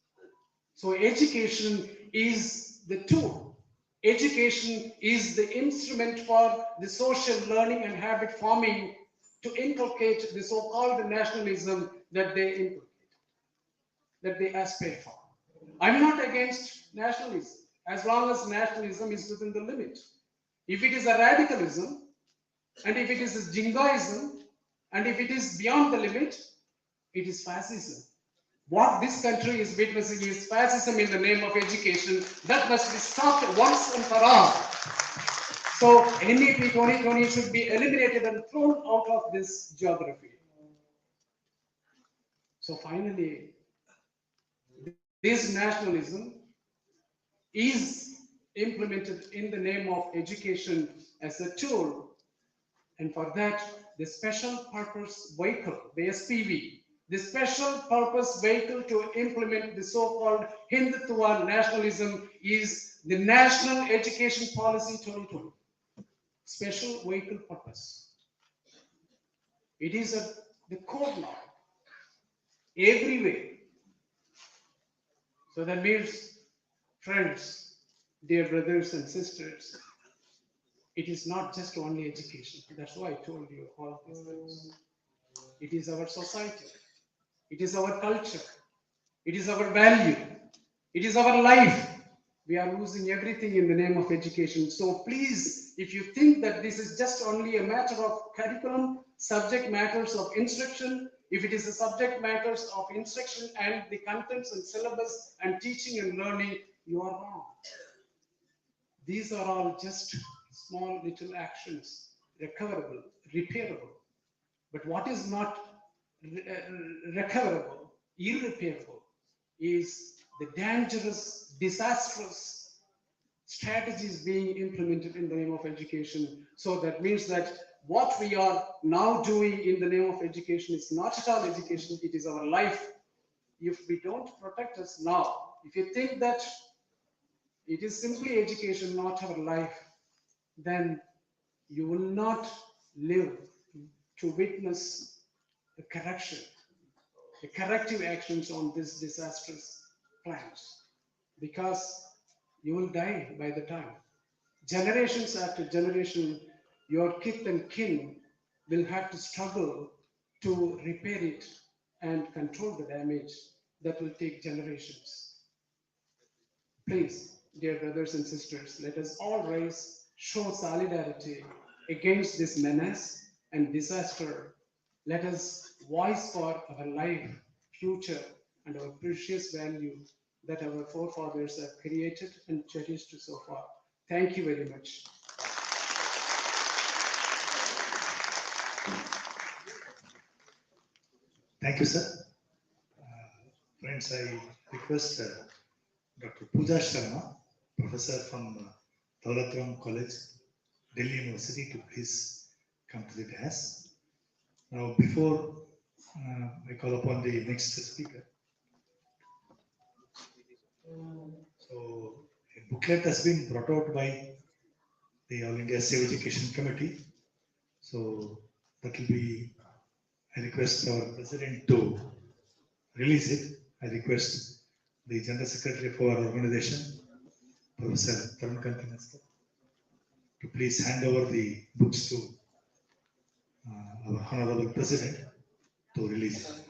So education is the tool. Education is the instrument for the social learning and habit forming to inculcate the so-called nationalism that they inculcate, that they aspire for. I'm not against nationalism, as long as nationalism is within the limit. If it is a radicalism, and if it is a jingoism, and if it is beyond the limit, it is fascism. What this country is witnessing is fascism in the name of education. That must be stopped once and for all. So NEP 2020 should be eliminated and thrown out of this geography. So finally, this nationalism is implemented in the name of education as a tool, and for that, the special purpose vehicle, the SPV, the special purpose vehicle to implement the so-called Hindutva nationalism is the National Education Policy 2020. Special vehicle purpose. It is the core now, everywhere. So that means, friends, dear brothers and sisters, it is not just only education. That's why I told you all these things. It is our society. It is our culture. It is our value. It is our life. We are losing everything in the name of education. So please, if you think that this is just only a matter of curriculum, subject matters of instruction, if it is a subject matters of instruction and the contents and syllabus and teaching and learning, you are wrong. These are all just small little actions, recoverable, repairable. But what is not recoverable, irreparable, is the dangerous, disastrous strategies being implemented in the name of education. So that means that what we are now doing in the name of education is not at all education, it is our life. If we don't protect us now, if you think that it is simply education, not our life, then you will not live to witness the correction, the corrective actions on these disastrous plans, because you will die by the time. Generations after generation, your kith and kin will have to struggle to repair it and control the damage that will take generations. Please, dear brothers and sisters, let us all rise, show solidarity against this menace and disaster. Let us voice for our life, future, and our precious value that our forefathers have created and cherished so far. Thank you very much. Thank you, sir. Friends, I request Dr. Pooja Sharma, professor from Daulatram College, Delhi University, to please come to the dais. Now, before I call upon the next speaker, so a booklet has been brought out by the All India Civic Education Committee. So that will be, I request our president to release it. I request the General Secretary for our organization, Professor Tarun Kantinasthar, to please hand over the books to our Honorable President to release it.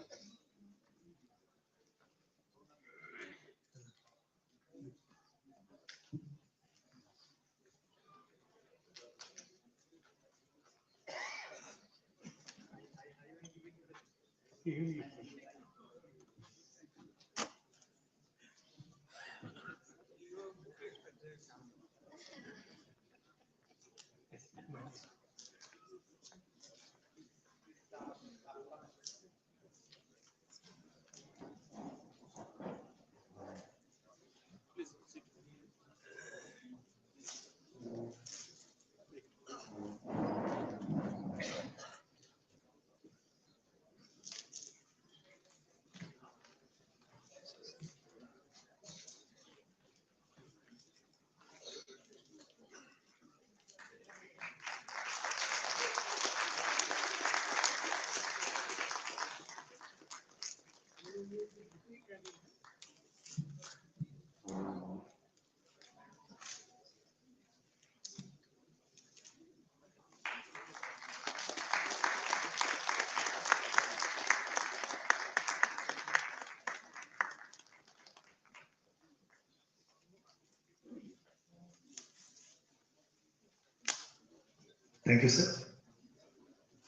Thank you, sir.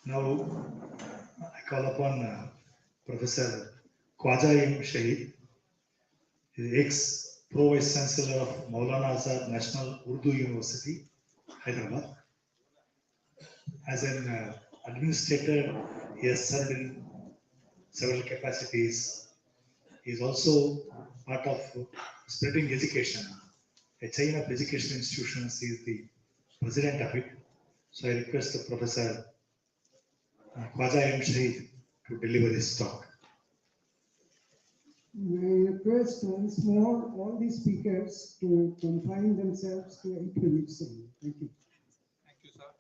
Now, I call upon Professor Khwaja M. Shahid, ex-Pro Vice Chancellor of Maulana Azad National Urdu University, Hyderabad. As an administrator, he has served in several capacities. He is also part of spreading education. A chain of education institutions. He is the president of it. So I request the Professor Khwaja M. Shahid to deliver his talk. May I request once more all the speakers to confine themselves to 8 minutes only. Thank you. Thank you, sir.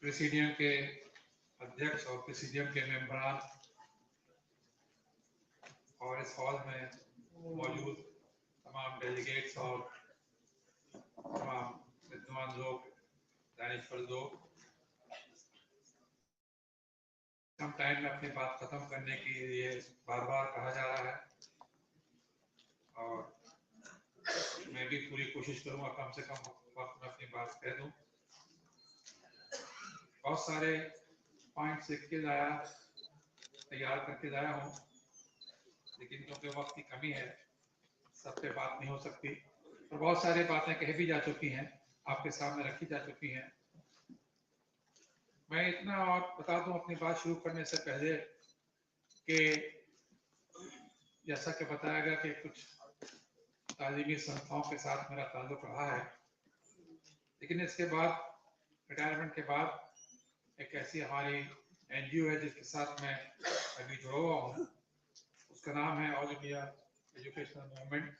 Presidium के अध्यक्ष और presidium के मेंबरान और इस hall में मौजूद तमाम delegates और तमाम विद्वान लोग, दानिशवर लोग, कम टाइम में अपनी बात खत्म करने के लिए बार बार कहा जा रहा है और मैं भी पूरी कोशिश करूंगा कम से कम वक्त में अपनी बात कह दूं। बहुत सारे पॉइंट्स लिख के लाया, तैयार करके लाया हूं, लेकिन क्योंकि वक्त की कमी है सब पे बात नहीं हो सकती और बहुत सारी बातें कही भी जा चुकी हैं, आपके सामने रखी जा चुकी हैं। मैं इतना और बता दूं अपनी बात शुरू करने से पहले कि जैसा कि बताया गया कि कुछ तालीमी संस्थाओं के साथ मेरा ताल्लुक रहा है, लेकिन इसके बाद रिटायरमेंट के बाद एक ऐसी हमारी एनजीओ है जिसके साथ मैं अभी जुड़ा हुआ हूँ, उसका नाम है ऑल इंडिया एजुकेशनल मूवमेंट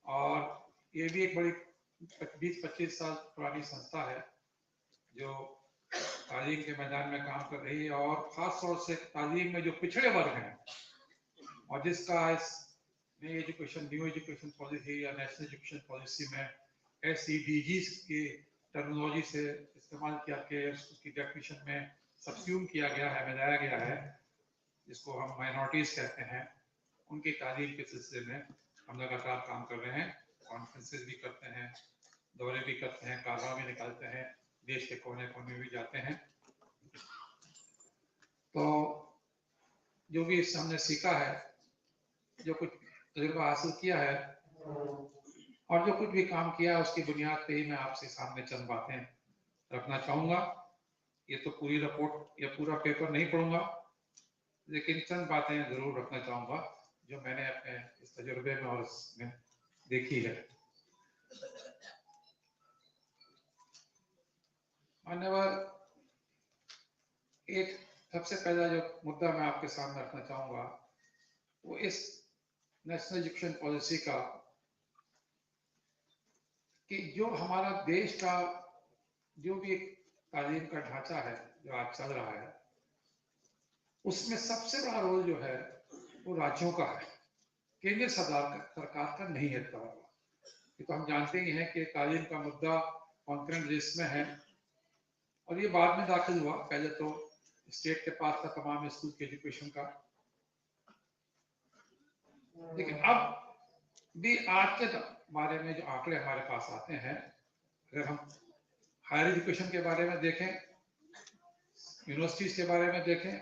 और ये भी एक बड़ी 20-25 साल पुरानी संस्था है जो तालीम के मैदान में काम कर रही है और ख़ास तौर से तालीम में जो पिछड़े वर्ग हैं और जिसका इस न्यू एजुकेशन पॉलिसी या नेशनल एजुकेशन पॉलिसी में SEDGs की टर्मिनोलॉजी से इस्तेमाल किया के उसकी डेफिनेशन में सब्स्यूम किया गया है, मिलाया गया है, जिसको हम माइनॉरिटीज कहते हैं, उनकी तालीम के सिलसिले में हम लगातार काम कर रहे हैं। कॉन्फ्रेंसेस भी करते हैं, दौरे भी करते हैं, कारवा भी निकालते हैं, देश के कोने कोने में भी जाते हैं। तो जो भी इससे हमने सीखा है, जो कुछ तजुर्बा हासिल किया है और जो कुछ भी काम किया है, उसकी बुनियाद पे ही मैं आपसे सामने चंद बातें रखना चाहूँगा। ये तो पूरी रिपोर्ट या पूरा पेपर नहीं पढ़ूंगा, लेकिन चंद बातें ज़रूर रखना चाहूँगा जो मैंने अपने इस तजुर्बे में और इसमें देखी है। मान्यवर, एक सबसे पहला जो मुद्दा मैं आपके सामने रखना चाहूँगा वो इस नेशनल एजुकेशन पॉलिसी का कि जो हमारा देश का जो भी एक तालीम का ढांचा है जो आज चल रहा है, उसमें सबसे बड़ा रोल जो है वो राज्यों का है, केंद्र सरकार का नहीं है। ये तो हम जानते ही हैं कि तालीम का मुद्दा कॉन्करेंट लिस्ट में है और ये बाद में दाखिल हुआ, पहले तो स्टेट के पास था तमाम स्कूल के एजुकेशन का, लेकिन अब भी आज के बारे में जो आंकड़े हमारे पास आते हैं, अगर हम हायर एजुकेशन के बारे में देखें, यूनिवर्सिटीज के बारे में देखें,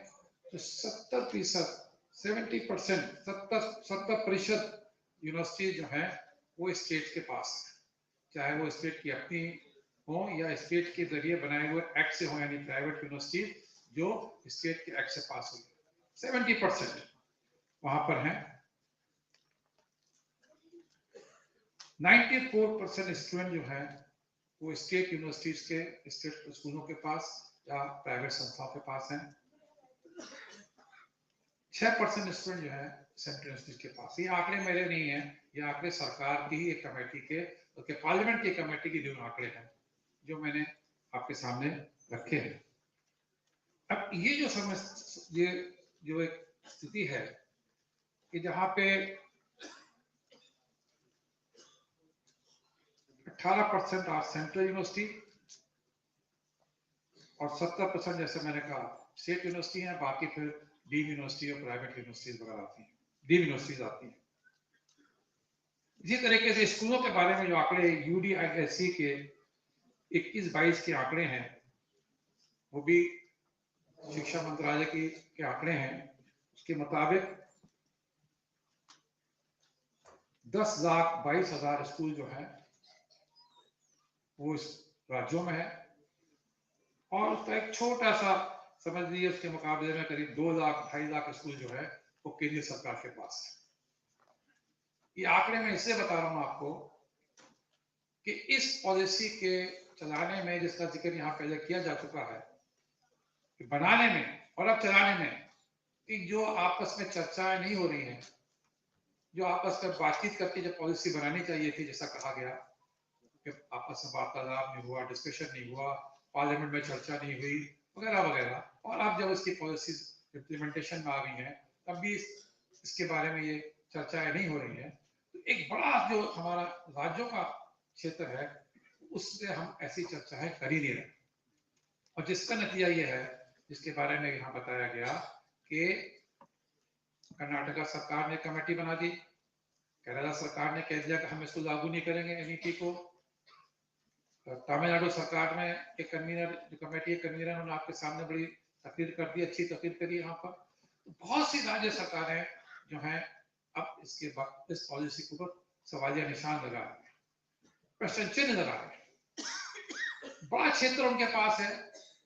तो 70% यूनिवर्सिटीज जो हैं वो स्टेट के पास है, चाहे वो स्टेट की अपनी हो या स्टेट के जरिए बनाए हुए एक्ट से हो, यानी प्राइवेट यूनिवर्सिटीज जो स्टेट के एक्ट से पास हुई, 70% वहां पर हैं। 94% स्टूडेंट जो हैं वो स्टेट यूनिवर्सिटीज के, स्टेट स्कूलों के पास या प्राइवेट संस्थाओं के पास हैं। 6% स्टूडेंट जो है सेंट्रल यूनिवर्सिटीज के पास। ये आंकड़े मेरे नहीं हैं, ये आंकड़े सरकार की ही एक कमेटी के पार्लियामेंट की कमेटी के जो आंकड़े हैं जो मैंने आपके सामने रखे हैं। अब ये जो एक स्थिति है कि जहां पे 18% आर सेंट्रल यूनिवर्सिटी और 70% जैसे मैंने कहा स्टेट यूनिवर्सिटी है, बाकी फिर डीम्ड यूनिवर्सिटी और प्राइवेट यूनिवर्सिटीज वगैरह आती हैं, डीम्ड यूनिवर्सिटीज आती हैं। इसी तरीके से स्कूलों के बारे में जो आंकड़े UDISC के 21-22 के आंकड़े हैं, वो भी शिक्षा मंत्रालय के आंकड़े हैं। उसके मुताबिक 10,22,000 स्कूल जो है वो इस राज्यों में है, और उसका एक छोटा सा समझ लीजिए उसके मुकाबले में करीब 2 लाख 2.5 लाख स्कूल जो है वो केंद्रीय सरकार के पास है। ये आंकड़े मैं इसलिए बता रहा हूं आपको कि इस पॉलिसी के चलाने में, जिसका जिक्र यहाँ पहले किया जा चुका है, कि बनाने में और अब चलाने में, कि जो आपस में चर्चाएं नहीं हो रही हैं, जो आपस में बातचीत करके जो पॉलिसी बनानी चाहिए थी, जैसा कहा गया कि आपस में वार्तालाप नहीं हुआ, डिस्कशन नहीं हुआ, पार्लियामेंट में चर्चा नहीं हुई, वगैरह वगैरह, और अब जब इसकी पॉलिसी इम्प्लीमेंटेशन में आ गई है तब भी इसके बारे में ये चर्चाएं नहीं हो रही है। तो एक बड़ा जो हमारा राज्यों का क्षेत्र है उससे हम ऐसी चर्चाएं कर ही नहीं रहे, और जिसका नतीजा ये है, जिसके बारे में यहाँ बताया गया कि कर्नाटका सरकार ने कमेटी बना दी, केरला सरकार ने कह दिया कि हम इसको लागू नहीं करेंगे एनईपी को, तमिलनाडु सरकार में एक कन्वीनर, जो कमेटी कन्वीनर, उन्होंने आपके सामने बड़ी तकरीर कर दी, अच्छी तकरीर करी यहाँ पर। तो बहुत सी राज्य सरकारें जो हैं अब इसके बाद इस पॉलिसी के ऊपर सवालिया निशान लगा रहे हैं, प्रश्न चिन्ह लगा रहे हैं। बड़ा क्षेत्र उनके पास है,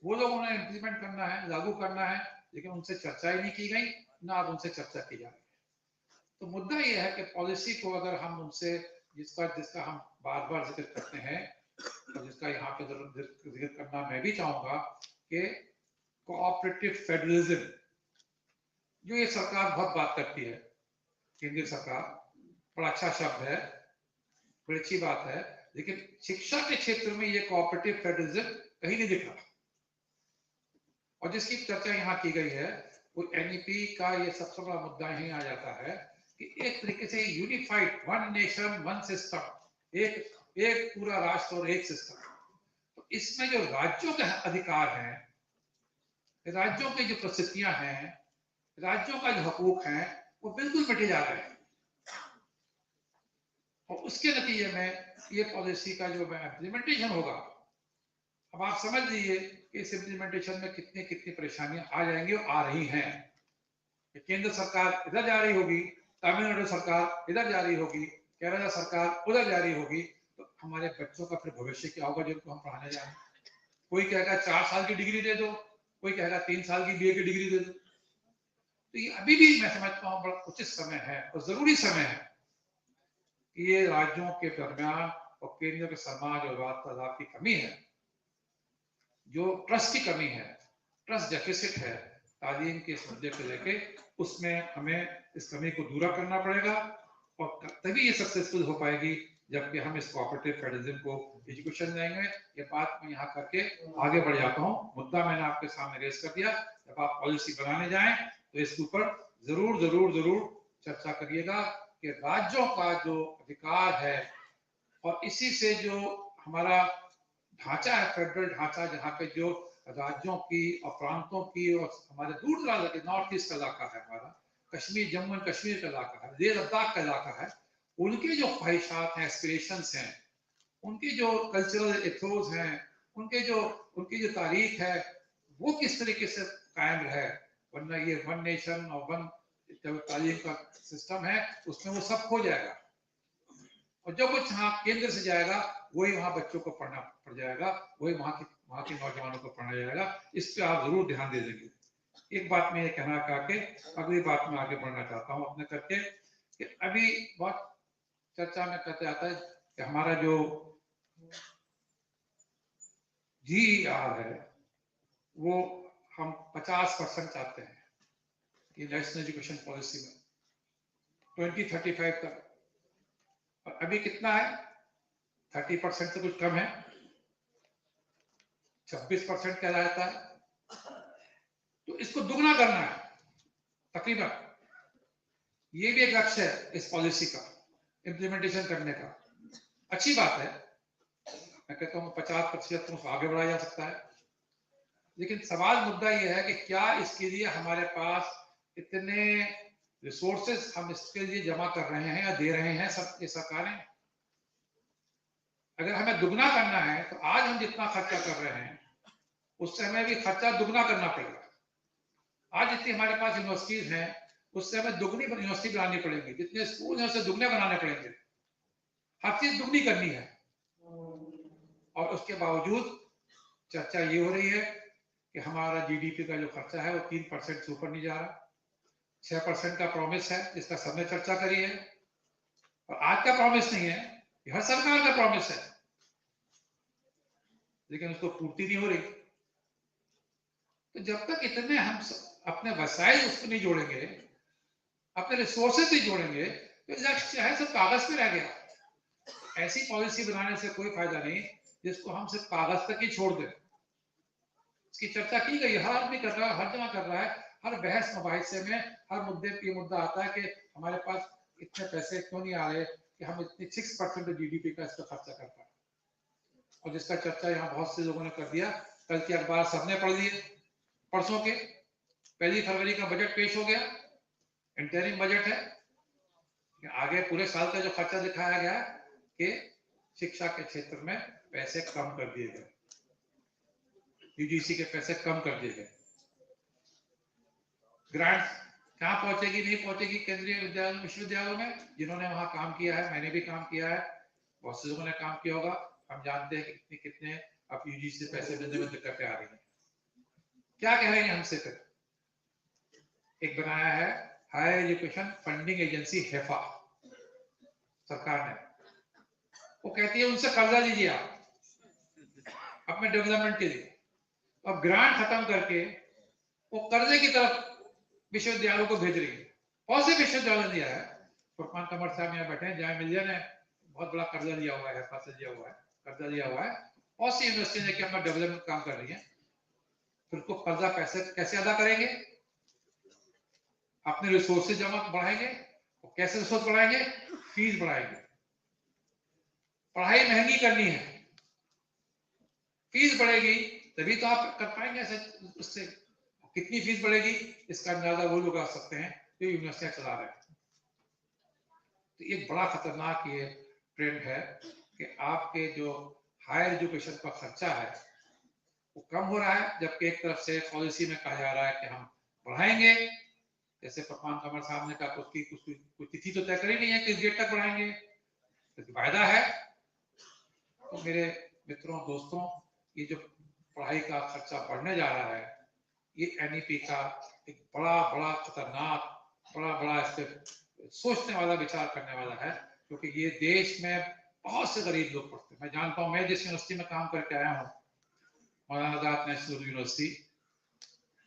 वो लोग उन्हें इम्प्लीमेंट करना है, लागू करना है, लेकिन उनसे चर्चा ही नहीं की गई, ना अब उनसे चर्चा की जा रही है। तो मुद्दा यह है कि पॉलिसी को अगर हम उनसे, जिसका हम बार बार जिक्र करते हैं और जिसका यहाँ पे जिक्र करना मैं भी चाहूंगा, कि कोऑपरेटिव फेडरलिज्म, जो ये सरकार बहुत बात करती है, केंद्रीय सरकार, बड़ा अच्छा शब्द है, बड़ी अच्छी बात है, लेकिन शिक्षा के क्षेत्र में ये कोऑपरेटिव फेडरलिज्म कहीं नहीं दिख रहा। और जिसकी चर्चा यहाँ की गई है वो एनईपी का ये सबसे बड़ा मुद्दा यही आ जाता है कि एक तरीके से unified, one nation one system, एक पूरा राष्ट्र और एक सिस्टम। तो इसमें जो राज्यों के अधिकार हैं, राज्यों की जो प्रसिद्धियां हैं, राज्यों का जो हकूक है, वो बिल्कुल मिटे जा रहे हैं। और उसके नतीजे में ये पॉलिसी का जो इम्प्लीमेंटेशन होगा, अब आप समझ लीजिए कि इस इम्प्लीमेंटेशन में कितनी कितनी परेशानियां आ जाएंगी और आ रही हैं। केंद्र सरकार इधर जा रही होगी, तमिलनाडु सरकार इधर जा रही होगी, केरला सरकार उधर जा रही होगी, तो हमारे बच्चों का फिर भविष्य क्या होगा जिनको हम पढ़ाने जा रहे हैं? कोई कहेगा 4 साल की डिग्री दे दो, कोई कहेगा 3 साल की बीए की डिग्री दे दो। तो ये अभी भी मैं समझता हूँ बड़ा उचित समय है और जरूरी समय है कि ये राज्यों के दरमियान और केंद्र के समाज और वार्तालाप की कमी है, जो ट्रस्ट की कमी है, ट्रस्ट डेफिसिट है तालीम के इस मुद्दे को लेके, उसमें हमें इस कमी को दूर करना पड़ेगा, और तभी ये सक्सेसफुल हो पाएगी जबकि हम इस कोऑपरेटिव फेडरलिज्म को एजुकेशन देंगे। ये बात मैं यहाँ करके आगे बढ़ जाता हूँ। मुद्दा मैंने आपके सामने रेस कर दिया। जब आप पॉलिसी बनाने जाएं तो इसके ऊपर जरूर जरूर जरूर चर्चा करिएगा कि राज्यों का जो अधिकार है, और इसी से जो हमारा ढांचा है, फेडरल ढांचा, जहाँ पे जो राज्यों की और प्रांतों की और हमारे दूर दराज के नॉर्थ ईस्ट का इलाका है, हमारा कश्मीर, जम्मू एंड कश्मीर का इलाका है, लेह लद्दाख का इलाका है, उनके जो ख्वाहिशात हैं, एस्पिरेशंस हैं, उनकी जो कल्चरल एथोस हैं, उनकी जो तारीख है, वो किस तरीके से कायम रहे, वरना ये वन नेशन और वन तालीम का सिस्टम है, उसमें वो सब खो जाएगा। और जो कुछ यहाँ केंद्र से जाएगा वही वहाँ बच्चों को पढ़ना पड़ जाएगा, वही वहाँ के नौजवानों को पढ़ना जाएगा। इस पे आप जरूर ध्यान दे देंगे। एक बात मैं ये कहना चाह के अगली बात में आगे बढ़ना चाहता हूँ अपने करके, कि अभी बहुत चर्चा में कहते आता है कि हमारा जो GER है वो हम 50% चाहते हैं कि नेशनल एजुकेशन पॉलिसी में 2035 तक, और अभी कितना है? 30% से कुछ कम है, 26% कहलाता है। तो इसको दुगना करना है तकरीबन, ये भी एक लक्ष्य है इस पॉलिसी का इम्प्लीमेंटेशन करने का। अच्छी बात है, मैं कहता हूँ 50% तो आगे बढ़ाया जा सकता है, लेकिन सवाल मुद्दा ये है कि क्या इसके लिए हमारे पास इतने रिसोर्सेज हम इसके लिए जमा कर रहे हैं या दे रहे हैं सब ये सरकारें? अगर हमें दुगना करना है तो आज हम जितना खर्चा कर रहे हैं उससे हमें भी खर्चा दुगना करना पड़ेगा। आज जितनी हमारे पास यूनिवर्सिटीज हैं उससे हमें दुगनी यूनिवर्सिटी बनानी पड़ेगी, जितने स्कूल हैं उससे दुगने बनाने पड़ेंगे, हर चीज दुगनी करनी है। और उसके बावजूद चर्चा ये हो रही है कि हमारा जीडीपी का जो खर्चा है वो 3% से ऊपर नहीं जा रहा। 6% का प्रॉमिस है जिसका सबने चर्चा करी है, और आज का प्रॉमिस नहीं है, ये हर सरकार का प्रॉमिस है, लेकिन उसको पूर्ति नहीं हो रही। तो जब तक इतने हम अपने वसाइल उसको नहीं जोड़ेंगे, अपने रिसोर्सेज नहीं जोड़ेंगे, तो लक्ष्य है सब कागज पे रह गया। ऐसी पॉलिसी बनाने से कोई फायदा नहीं जिसको हम सिर्फ कागज तक ही छोड़ दें। इसकी चर्चा की गई, हर आदमी कर रहा है, हर जगह कर रहा है, हर बहस मुबाहिसे में हर मुद्दे पे मुद्दा आता है कि हमारे पास इतने पैसे क्यों नहीं आ रहे कि हम इतने 6% जीडीपी का इसका खर्चा कर पाए। और जिसका चर्चा यहाँ बहुत से लोगों ने कर दिया, कल के अखबार सबने पढ़ लिए, परसों के 1 फरवरी का बजट पेश हो गया, इंटरिम बजट है, आगे पूरे साल का जो खर्चा दिखाया गया कि शिक्षा के क्षेत्र में पैसे कम कर दिए गए, यूजीसी के पैसे कम कर दिए गए। ग्रांट कहाँ पहुंचेगी, नहीं पहुंचेगी केंद्रीय विद्यालय विश्वविद्यालयों में, जिन्होंने वहां काम किया है, मैंने भी काम किया है, बहुत से लोगों ने काम किया होगा, हम जानते हैं कि कितने कितने अब यूजीसी से पैसे देने में दिक्कतें आ रही हैं। क्या कह रहे हैं हमसे? फिर एक बनाया है हायर एजुकेशन फंडिंग एजेंसी हेफा, सरकार ने, वो कहती है उनसे कर्जा लीजिए आप अपने डेवलपमेंट के लिए। अब ग्रांट खत्म करके वो कर्जे की तरफ विश्वविद्यालयों को भेज रही है। कौन से विश्वविद्यालय दिया है? फुरकान कमर साहब यहाँ बैठे हैं, जय मिलिया ने बहुत बड़ा कर्जा लिया हुआ है, हेफा से लिया हुआ है, कर्जा लिया हुआ है। बहुत सी यूनिवर्सिटी ने अपना डेवलपमेंट काम कर रही है, फिर उसको कर्जा पैसे कैसे अदा करेंगे? अपने रिसोर्सेज जमा बढ़ाएंगे, और कैसे रिसोर्स बढ़ाएंगे? फीस बढ़ाएंगे। पढ़ाई महंगी करनी है, फीस बढ़ेगी तभी तो आप कर पाएंगे ऐसे। उससे कितनी फीस बढ़ेगी इसका अंदाजा वो लोग लगा सकते हैं जो यूनिवर्सिटियां चला रहे हैं। तो एक बड़ा खतरनाक ये ट्रेंड है कि आपके जो हायर एजुकेशन का खर्चा है वो कम हो रहा है, जबकि एक तरफ से पॉलिसी में कहा जा रहा है कि हम बढ़ाएंगे। जैसे फरमान कमर साहब ने कहा, कुछ तिथि तो तय करी नहीं है किस डेट तक बढ़ाएंगे, तो वायदा है। तो मेरे मित्रों दोस्तों, ये जो पढ़ाई का खर्चा बढ़ने जा रहा है, ये एनईपी का एक बड़ा बड़ा खतरनाक, बड़ा इस पे सोचने वाला, विचार करने वाला है, क्योंकि ये देश में बहुत से गरीब लोग पढ़ते हैं। मैं जानता हूँ, मैं जिस यूनिवर्सिटी में काम करके आया हूँ, मौलाना आजाद नेशनल यूनिवर्सिटी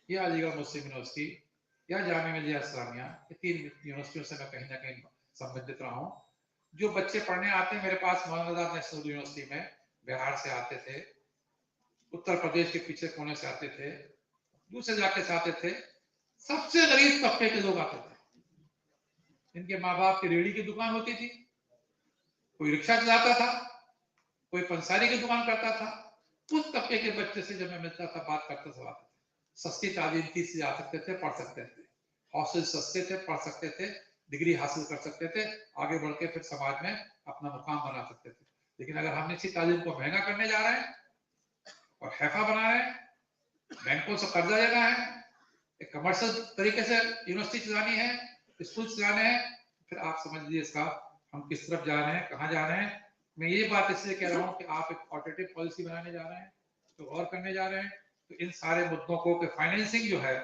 या अलीगढ़ मुस्लिम यूनिवर्सिटी या जामिया मिलिया इस्लामिया, ये 3 यूनिवर्सिटियों से मैं कहीं ना कहीं संबंधित रहा हूँ। जो बच्चे पढ़ने आते हैं मेरे पास मौलाना आजाद नेशनल यूनिवर्सिटी में, बिहार से आते थे, उत्तर प्रदेश के पीछे कोने से आते थे, दूसरे इलाके से आते थे, सबसे गरीब तबके के लोग आते थे, जिनके माँ बाप की रेहड़ी की दुकान होती थी, कोई रिक्शा चलाता था, कोई पंसारी की दुकान करता था। उस तबके के बच्चे से जब मैं मिलता था, बात करता था, सस्ती तालीम थी, से जा सकते थे, पढ़ सकते थे, हॉस्टल सस्ते थे, पढ़ सकते थे, डिग्री हासिल कर सकते थे, आगे बढ़ के फिर समाज में अपना मुकाम बना सकते थे। लेकिन अगर हम इसी तालीम को महंगा करने जा रहे हैं और हैफा बना रहे हैं, बैंकों से कर्जा लेना है, एक कमर्शियल तरीके से यूनिवर्सिटी चलानी है, स्कूल चलाने हैं, फिर आप समझ लीजिए इसका हम किस तरफ जा रहे हैं, कहाँ जा रहे हैं। मैं ये बात इसलिए कह रहा हूँ कि आप एक ऑल्टरनेटिव पॉलिसी बनाने जा रहे हैं, तो गौर करने जा रहे हैं, तो इन सारे मुद्दों को कि फाइनेंसिंग जो है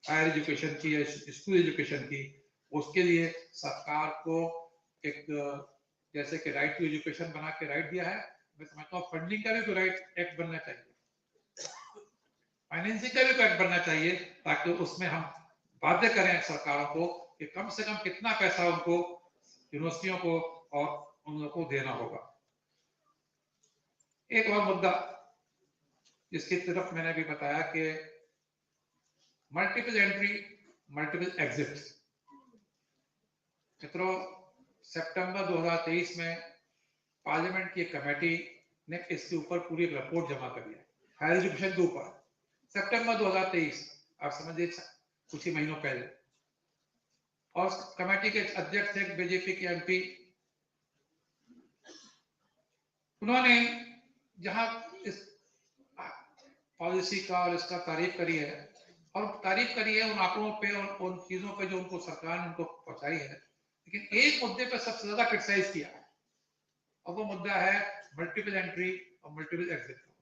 हायर एजुकेशन की या स्कूल एजुकेशन की, उसके लिए सरकार को एक जैसे कि राइट टू एजुकेशन बना के राइट दिया है, मैं समझता हूँ फंडिंग का भी कोई राइट एक्ट बनना चाहिए, फाइनेंसिंग का भी एक्ट बनना चाहिए, ताकि उसमें हम बाध्य करें सरकारों को कि कम से कम कितना पैसा उनको, यूनिवर्सिटियों को और उन लोगों को देना होगा। एक और मुद्दा जिसकी तरफ मैंने भी बताया कि मल्टीपल एंट्री मल्टीपल एग्जिट। मित्रों, सितंबर 2023 में पार्लियामेंट की कमेटी ने इसके ऊपर पूरी एक रिपोर्ट जमा करी है हायर एजुकेशन के ऊपर। सितंबर 2023, आप समझिए कुछ ही महीनों पहले। और कमेटी के अध्यक्ष थे बीजेपी के एमपी, उन्होंने जहां इस पॉलिसी का और इसका तारीफ करी है, और तारीफ करी है उन आंकड़ों पे और उन चीजों पे जो उनको सरकार ने उनको पहुंचाई है, लेकिन एक मुद्दे पे सबसे ज्यादा क्रिटिसाइज किया है और वो मुद्दा है मल्टीपल एंट्री और मल्टीपल एग्जिट का।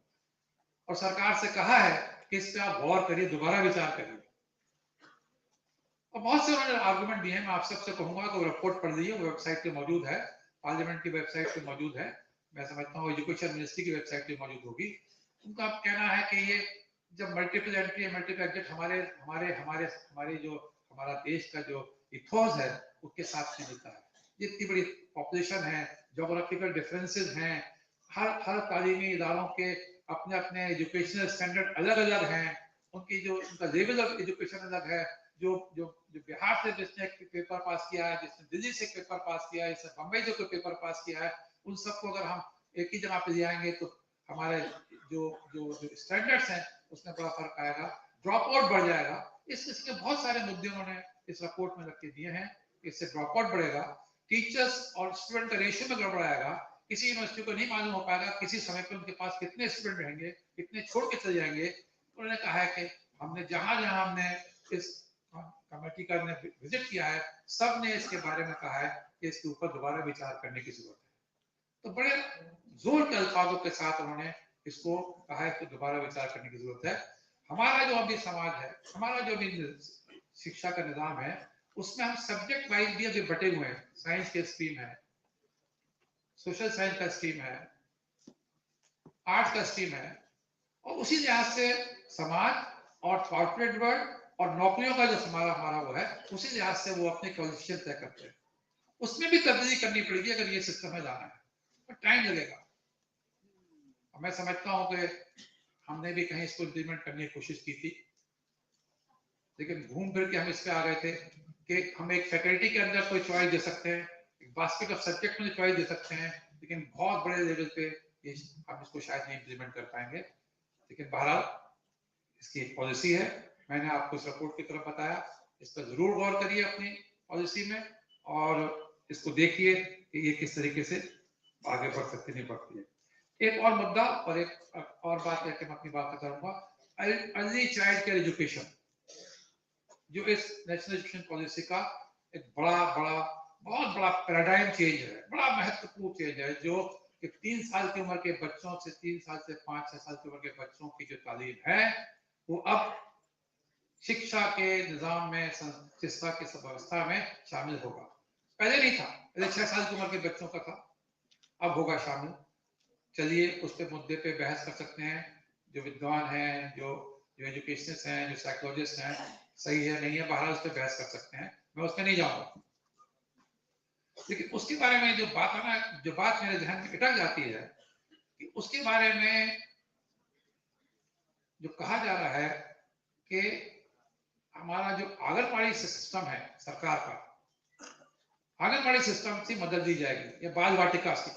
और सरकार से कहा है कि इस पे आप गौर करिए, दोबारा विचार करिए। और बहुत से उन्होंने आर्गुमेंट दिए हैं, मैं आप सबसे कहूंगा कि रिपोर्ट पढ़ लीजिए, वो वेबसाइट पे मौजूद है, पार्लियामेंट की वेबसाइट पे मौजूद है, मैं समझता हूँ एजुकेशन मिनिस्ट्री की वेबसाइट पे मौजूद होगी। उनका कहना है कि ये जब मल्टीपल एंट्री मल्टीपल एग्जिट हमारे हमारे हमारे हमारे जो हमारा देश का जो इथोस है उसके साथ में मिलता है। जितनी बड़ी पॉपुलेशन है, जोग्राफिकल डिफरेंसेस हैं, हर तालीमी इदारों के अपने अपने एजुकेशनल स्टैंडर्ड अलग अलग हैं, उनकी जो उनका लेवल ऑफ एजुकेशन अलग है। जो जो जो बिहार से जिसने पेपर पास किया है, जिसने दिल्ली से पेपर पास किया है, जिसने बम्बई से कोई पेपर पास किया है, उन सबको अगर हम एक ही जगह पे ले आएंगे तो हमारे जो जो जो स्टैंडर्ड्स हैं उसमें बड़ा फर्क आएगा, ड्रॉप आउट बढ़ जाएगा। इसके बहुत सारे मुद्दे उन्होंने इस रिपोर्ट में रख के दिए हैं। इससे ड्रॉप आउट बढ़ेगा, टीचर्स और स्टूडेंट का रेशियो में गड़बड़ आएगा, किसी यूनिवर्सिटी को नहीं मालूम हो पाएगा किसी समय पे उनके पास कितने स्टूडेंट रहेंगे, कितने छोड़ के चले जाएंगे। उन्होंने कहा है कि हमने जहां जहां हमने इस कमेटी का विजिट किया है, सब ने इसके बारे में कहा है कि इसके ऊपर दोबारा विचार करने की जरूरत है। तो बड़े जोर के अल्फाजों के साथ उन्होंने इसको कहा है कि दोबारा विचार करने की जरूरत है। हमारा जो अभी समाज है, हमारा जो अभी शिक्षा का निजाम है, उसमें हम सब्जेक्ट वाइज भी अभी बटे हुए हैं। साइंस के स्ट्रीम है, सोशल साइंस का स्ट्रीम है, आर्ट का स्ट्रीम है, और उसी लिहाज से समाज और कॉर्पोरेट वर्ल्ड और नौकरियों का जो हमारा वो है, उसी लिहाज से वो अपने क्वालिफिकेशन तय करते हैं। उसमें भी तब्दीली करनी पड़ेगी अगर ये सिस्टम में जाना है, तो टाइम लगेगा। मैं समझता हूं कि हमने भी कहीं इसको इम्प्लीमेंट करने की कोशिश की थी, लेकिन घूम फिर के हम इस पे आ गए थे कि हम एक फैकल्टी के अंदर कोई चॉइस दे सकते हैं, एक बास्केट ऑफ सब्जेक्ट में चॉइस दे सकते हैं, लेकिन बहुत बड़े लेवल पे हम इसको शायद नहीं इम्प्लीमेंट कर पाएंगे। लेकिन बहरहाल इसकी एक पॉलिसी है, मैंने आपको इस रिपोर्ट की तरफ बताया, इस पर जरूर गौर करिए अपनी पॉलिसी में और इसको देखिए कि ये किस तरीके से आगे बढ़ सकती नहीं बढ़ती है। एक और मुद्दा और एक और बात करके मैं अपनी बात करूंगा, अर्ली चाइल्ड केयर एजुकेशन, जो इस नेशनल एजुकेशन पॉलिसी का एक बहुत बड़ा पैराडाइम चेंज है, बड़ा महत्वपूर्ण चेंज है, जो 3 साल की उम्र के बच्चों से 3 साल से 5-6 साल की उम्र के बच्चों की जो तालीम है वो अब शिक्षा के निजाम में, शिक्षा की व्यवस्था में शामिल होगा। पहले नहीं था, पहले 6 साल की उम्र के बच्चों का था, अब होगा शामिल। चलिए उस पे मुद्दे पे बहस कर सकते हैं, जो विद्वान हैं, जो एजुकेशनिस्ट हैं, जो साइकोलॉजिस्ट हैं, सही है नहीं है, बहरहाल उस पर बहस कर सकते हैं, मैं उसमें नहीं जाऊंगा। लेकिन उसके बारे में जो बात मेरे ध्यान में अटक जाती है कि उसके बारे में जो कहा जा रहा है कि हमारा जो आंगनबाड़ी सिस्टम है सरकार का, आंगनबाड़ी सिस्टम से मदद दी जाएगी या बाल वाटिका से,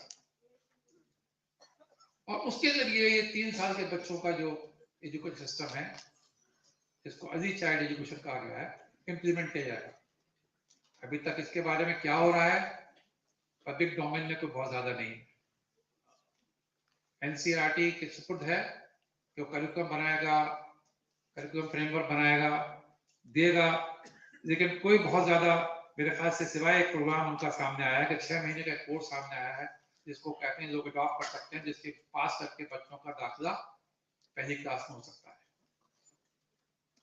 और उसके जरिए ये 3 साल के बच्चों का जो एजुकेशन सिस्टम है, जिसको अर्ली चाइल्ड एजुकेशन कहा गया है, इम्प्लीमेंट किया जाएगा। अभी तक इसके बारे में क्या हो रहा है पब्लिक डोमेन में कोई बहुत ज्यादा नहीं। एनसीईआरटी के सुपुर्द है, जो करिकुलम बनाएगा, करिकुलम फ्रेमवर्क बनाएगा, देगा, लेकिन कोई बहुत ज्यादा मेरे ख्याल से सिवाय एक प्रोग्राम उनका सामने आया है कि 6 महीने का कोर्स सामने आया है, जिसको कहते हैं लोग अडॉप्ट कर सकते हैं, जिसके पास करके बच्चों का दाखिला पहली क्लास में हो सकता है।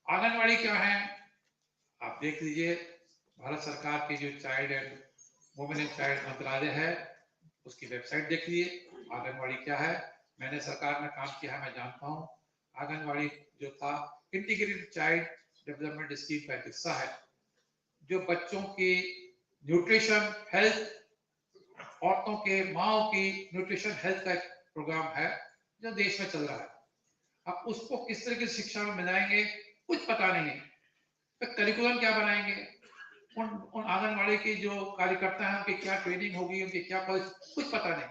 आंगनबाड़ी क्या है आप देख लीजिए, भारत सरकार की जो child and women and child मंत्रालय है उसकी वेबसाइट देख लीजिए, आंगनबाड़ी क्या है। मैंने सरकार में काम किया है, मैं जानता हूँ। आंगनबाड़ी जो था इंटीग्रेटेड चाइल्ड डेवलपमेंट स्कीम का हिस्सा है, जो बच्चों की न्यूट्रिशन हेल्थ, औरतों के माओ की न्यूट्रिशन हेल्थ का एक प्रोग्राम है जो देश में चल रहा है। अब उसको किस तरह की शिक्षा में मिलाएंगे कुछ पता नहीं है, तो करिकुलम क्या बनाएंगे, उन आंगनबाड़ी की जो कार्यकर्ता हैं उनकी क्या ट्रेनिंग होगी, उनकी क्या पॉलिसी, कुछ पता नहीं।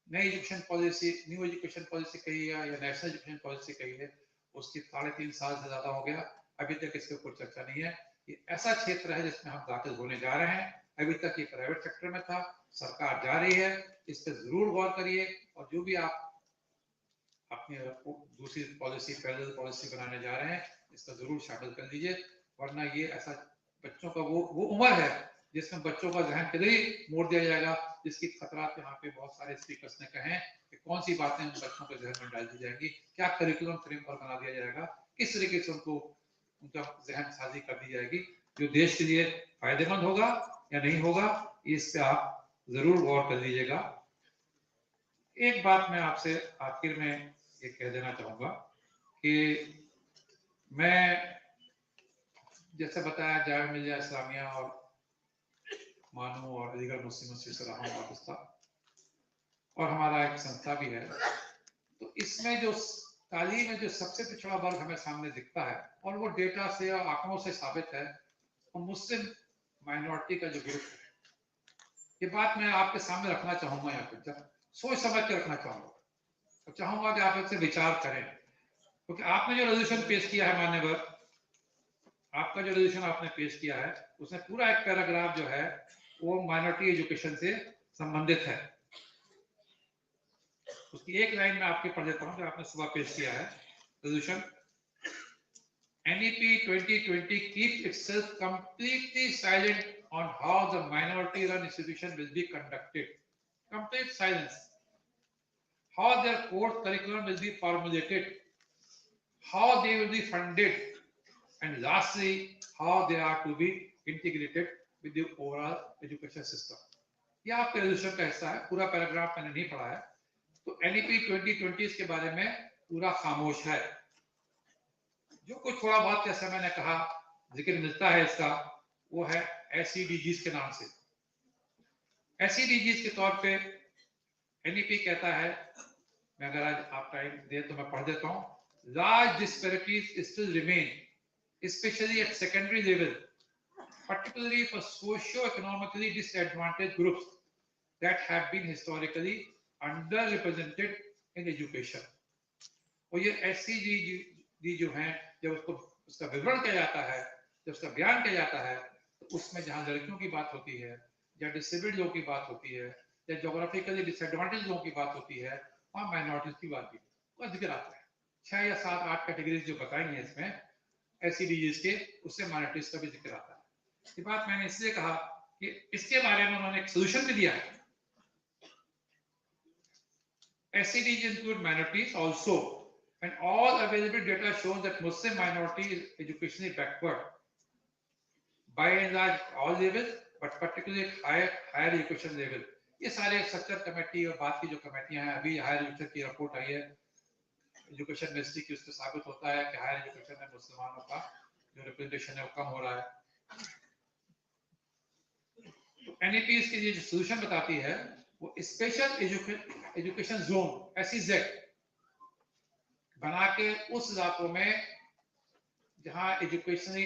नई education policy, new education policy कही है या नेशनल एजुकेशन पॉलिसी कही है, उसकी 3.5 साल से ज्यादा हो गया, अभी तक इसके ऊपर चर्चा नहीं है। ये ऐसा क्षेत्र है जिसमें हम दाखिल होने जा रहे हैं, अभी तक ये प्राइवेट सेक्टर में था, सरकार जा रही है, इस पर जरूर गौर करिए। और जो भी अपनी दूसरी पॉलिसी पैरेलल पॉलिसी बनाने जा रहे हैं, इसका जरूर शामिल कर लीजिए, वरना ये ऐसा बच्चों का वो उम्र है जिसमें बच्चों का जहन किधर ही मोड़ दिया जाएगा, जिसकी खतरात यहाँ पे बहुत सारे स्पीकर्स ने कहे हैं कि कौन सी बातें उन बच्चों के जहन में डाल दी जाएंगी, क्या करिकुलम फ्रेमवर्क बना दिया जाएगा, किस तरीके से उनको उनका जहन साजी कर दी जाएगी जो देश के लिए फायदेमंद होगा या नहीं होगा, इस पे आप जरूर गौर कर लीजिएगा। एक बात मैं आपसे आखिर में ये कह देना चाहूंगा कि मैं जैसे बताया जामिया मिलिया इस्लामिया और मानू और अलीगढ़ मुस्लिम यूनिवर्सिटी से रहा हूँ वाबस्ता, और हमारा एक संस्था भी है, तो इसमें जो तालीम में जो सबसे पिछड़ा वर्ग हमें सामने दिखता है और वो डेटा से और आंकड़ों से साबित है, वो मुस्लिम माइनॉरिटी का जो ग्रुप है। ये बात मैं आपके सामने रखना चाहूंगा, यहाँ पे सोच समझ के रखना चाहूंगा और चाहूंगा कि आप इससे विचार करें, क्योंकि आपने जो रेजोल्यूशन पेश किया है मान्यवर, आपका जो रेजोल्यूशन आपने पेश किया है उसमें पूरा एक पैराग्राफ जो है वो माइनॉरिटी एजुकेशन से संबंधित है। उसकी एक लाइन में आपके पढ़ देता हूं जो आपने सुबह पेश किया है। Resolution NEP 2020 keeps itself completely silent on how the minority run institution will be conducted. Complete silence. How their course curriculum will be formulated, how they will be funded, and lastly, how they are to be integrated with the overall education system. यह आपके resolution का हिस्सा है, पूरा paragraph मैंने नहीं पढ़ा है। तो NEP 2020 के बारे में पूरा खामोश है। जो कुछ थोड़ा बहुत जैसे मैंने कहा जिक्र मिलता है इसका, वो है SEDGs के नाम से। SEDGs के तौर पे NEP कहता है, मैं अगर आज आप टाइम दे तो मैं पढ़ देता हूँ। Large disparities still remain, especially at secondary level, particularly for socio-economically disadvantaged groups that have been historically underrepresented in education. और ये SEDG जो हैं, जब उसका विवरण किया जाता है, जब उसका बयान किया जाता है, तो उसमें जहाँ लड़कियों की बात होती है या डिसेबल्ड लोगों की बात होती है या जोग्राफिकली डिसएडवांटेज लोगों की बात होती है, वहाँ माइनॉरिटीज की बात भी का जिक्र आता है। 6 या 7 8 कैटेगरीज जो बताई हैं इसमें SEDGs के, उससे माइनॉरिटीज का भी जिक्र आता है। ये बात मैंने इसलिए कहा कि इसके बारे में उन्होंने एक सोल्यूशन भी दिया है। SEDGs include minorities also, and all available data shows that Muslim minority is educationally backward by and large all levels, but particularly higher education level. ये सारे स्ट्रक्चर कमेटी और बात की जो कमेटियां हैं, अभी हायर एजुकेशन की रिपोर्ट आई है एजुकेशन मिनिस्ट्री की, उससे साबित होता है कि हायर एजुकेशन में मुसलमानों का जो रिप्रेजेंटेशन है वो कम हो रहा है। तो NEP इसके लिए जो सोल्यूशन बताती है वो स्पेशल एजुकेशन जोन SEZ बना के उस इलाकों में जहां एजुकेशनली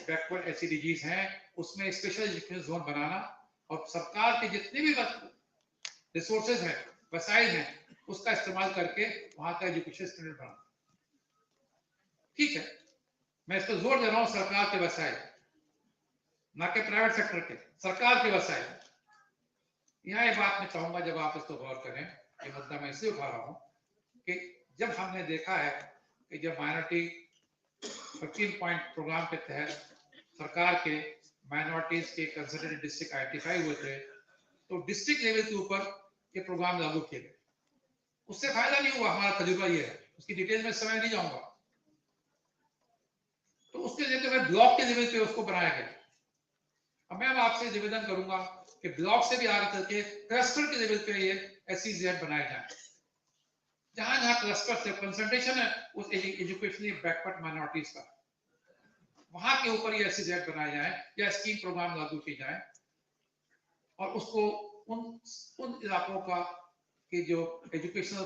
बैकवर्ड SEDGs हैं उसमें स्पेशल एजुकेशन जोन बनाना और सरकार के जितने भी रिसोर्सेज हैं, वसाइल हैं, उसका इस्तेमाल करके वहां का एजुकेशन स्टैंडर्ड बनाना। ठीक है, मैं इस पर जोर दे रहा हूं, सरकार के वसाइल, ना कि प्राइवेट सेक्टर के, सरकार के वसाइल। यहाँ ये बात मैं चाहूंगा जब आप इस पर गौर करें, ये मुद्दा मैं इसलिए उठा रहा हूं कि जब हमने देखा है कि जब माइनॉरिटी 15 पॉइंट प्रोग्राम के तहत सरकार के माइनॉरिटीज के कंसल्टेड डिस्ट्रिक्ट आइडेंटिफाई हुए थे, तो डिस्ट्रिक्ट लेवल के ऊपर ये प्रोग्राम लागू किए गए। उससे फायदा नहीं हुआ, हमारा तजुर्बा ये है, उसकी डिटेल में समय नहीं जाऊंगा। तो उसके लिए मैं ब्लॉक के लेवल पे उसको बनाया गया। अब मैं आपसे निवेदन करूंगा कि ब्लॉक से भी आगे चल के क्लस्टर के लेवल पे ये SEZ बनाए जाए, जहां जहां क्लस्टर से कंसंट्रेशन है उस एजुकेशनली बैकवर्ड माइनॉरिटीज का, वहां के ऊपर ये SEZ बनाए जाए या स्कीम प्रोग्राम लागू की जाए और उसको उन इलाकों का कि जो एजुकेशनल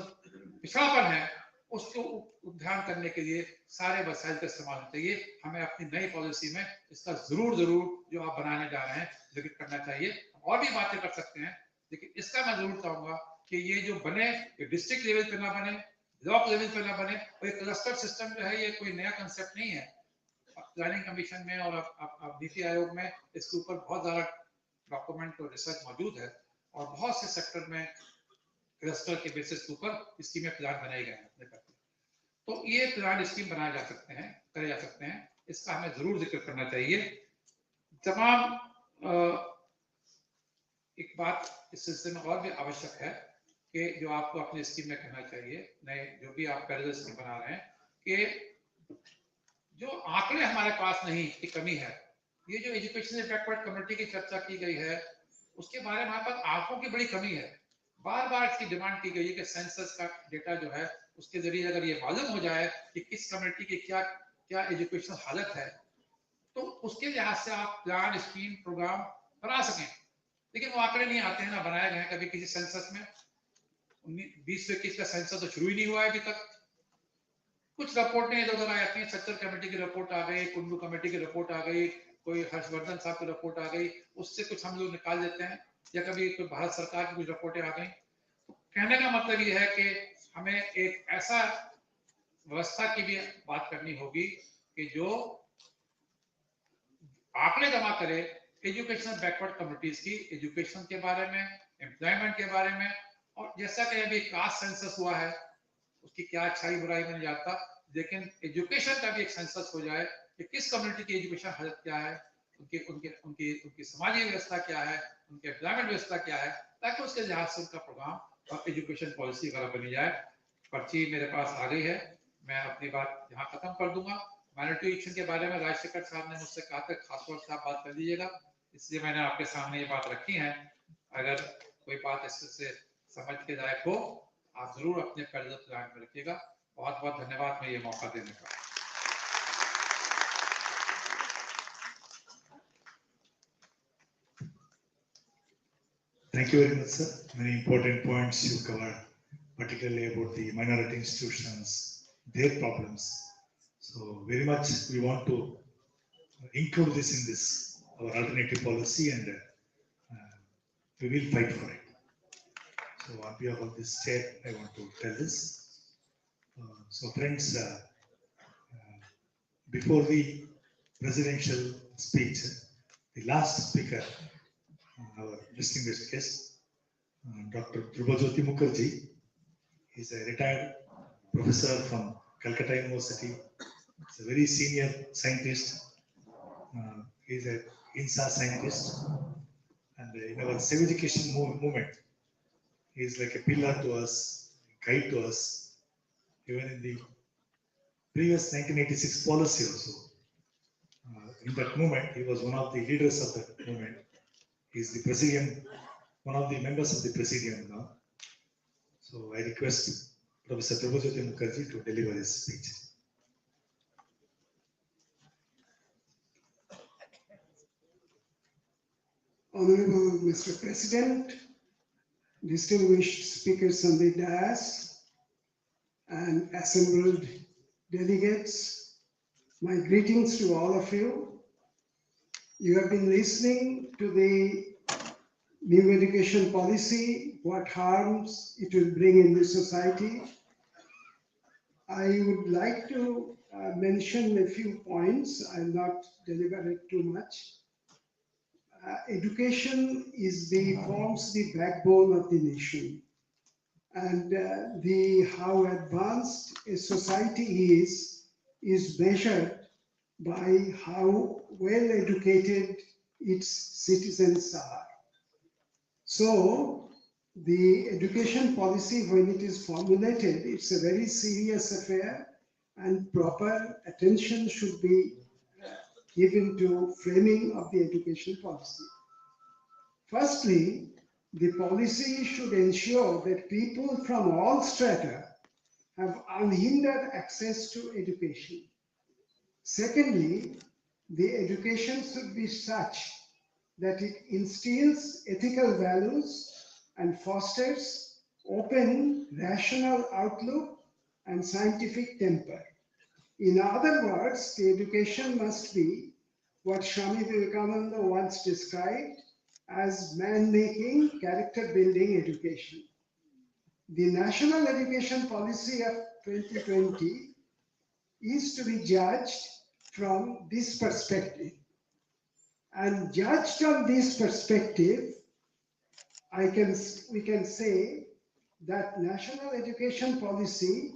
पिछड़ापन है उसको उद्धार करने के लिए सारे वसाइल का इस्तेमाल होना चाहिए। हमें अपनी नई पॉलिसी में इसका जरूर जो आप बनाने जा रहे हैं जिक्र करना चाहिए। और भी बातें कर सकते हैं, लेकिन इसका मैं जरूर चाहूंगा कि ये जो बने ये डिस्ट्रिक्ट लेवल पे ना बने, ब्लॉक लेवल पे ना बने, और ये क्लस्टर सिस्टम जो है ये कोई नया कंसेप्ट नहीं है। प्लानिंग कमीशन में और नीति आयोग में इसके ऊपर बहुत ज्यादा डॉक्यूमेंट और रिसर्च मौजूद है और बहुत से सेक्टर में क्लस्टर के बेसिस के ऊपर स्कीमें प्लान बनाए गए हैं अपने करते। तो ये प्लान स्कीम बनाए जा सकते हैं, करे जा सकते हैं, इसका हमें जरूर जिक्र करना चाहिए। तमाम एक बात इस सिलसिले में और भी आवश्यक है कि जो आपको अपनी स्कीम में कहना चाहिए, नए जो भी आप पैरेलल स्कीम बना रहे हैं, कि जो आंकड़े हमारे पास नहीं की कमी है, ये जो एजुकेशन बैकवर्ड कम्युनिटी की चर्चा की गई है उसके बारे में हमारे पास आंकड़ों की बड़ी कमी है। बार बार इसकी डिमांड की गई है कि सेंसस का डेटा जो है उसके जरिए अगर ये मालूम हो जाए कि किस कम्युनिटी की क्या क्या एजुकेशन हालत है, तो उसके लिहाज से आप प्लान स्कीम प्रोग्राम बना सकें। लेकिन वो आंकड़े नहीं आते हैं, ना बनाए गए हैं कभी किसी सेंसस में। 2021 का सेंसस तो शुरू ही नहीं हुआ है अभी तक। कुछ रिपोर्टें इधर उधर आ जाती हैं, सच्चर कमेटी की रिपोर्ट आ गई, कुंडू कमेटी की रिपोर्ट आ गई, कोई हर्षवर्धन साहब की रिपोर्ट आ गई, उससे कुछ हम लोग निकाल देते हैं, या कभी कोई भारत सरकार की कुछ रिपोर्टें आ गई। कहने का मतलब ये है कि हमें एक ऐसा व्यवस्था की भी बात करनी होगी कि जो आंकड़े जमा करे एजुकेशन बैकवर्ड कम्युनिटीज की एजुकेशन के बारे में, एम्प्लॉयमेंट के बारे में, और जैसा कि अभी कास्ट सेंसस हुआ है उसकी क्या अच्छाई बुराई में नहीं जाता, लेकिन एजुकेशन का भी एक सेंसस हो जाए कि किस कम्युनिटी की एजुकेशन हालत क्या है, उनकी उनकी उनकी उनकी समाजी व्यवस्था क्या है, उनके एम्प्लॉयमेंट व्यवस्था क्या है, ताकि उसके लिहाज से उनका प्रोग्राम और एजुकेशन पॉलिसी वगैरह बनी जाए। पर्ची मेरे पास आ गई है, मैं अपनी बात यहाँ खत्म कर दूंगा। माइनॉरिटी एजुकेशन के बारे में राजशेखर साहब ने मुझसे कहा था खासतौर से आप बात कर लीजिएगा, इसलिए मैंने आपके सामने ये बात रखी है। अगर कोई बात इससे समझ के लायक हो आप जरूर अपने पैरेलल प्लान में रखिएगा। बहुत बहुत धन्यवाद मैं ये मौका देने का। Thank you very much, sir. Many important points you covered, particularly about the minority institutions, their problems. So very much we want to include this in this, our alternative policy, and we will fight for it. So on behalf of this chair, I want to tell this. So friends, before the presidential speech, the last speaker, our distinguished guest, Dr. Dhrubajyoti Mukherjee, is a retired professor from Calcutta University. He's a very senior scientist. He's an INSA scientist, and in our civic education movement, he is like a pillar to us, a guide to us. Even in the previous 1986 policy also, in that movement, he was one of the leaders of that movement. He is the presidium, one of the members of the presidium now. So I request Professor Dhrubajyoti Mukherjee to deliver his speech. Honorable Mr. President, distinguished speakers on the dais, and assembled delegates, my greetings to all of you. You have been listening to the new education policy, what harms it will bring in the society. I would like to mention a few points. I'll not deliberate too much. Education forms the backbone of the nation, and how advanced a society is measured by how well educated its citizens are. So the education policy, when it is formulated, it's a very serious affair, and proper attention should be given to framing of the education policy. Firstly, the policy should ensure that people from all strata have unhindered access to education. Secondly, the education should be such that it instills ethical values and fosters open, rational outlook and scientific temper. In other words, the education must be what Swami Vivekananda once described as man-making, character-building education. The National Education Policy of 2020 is to be judged from this perspective. And judged on this perspective, we can say that national education policy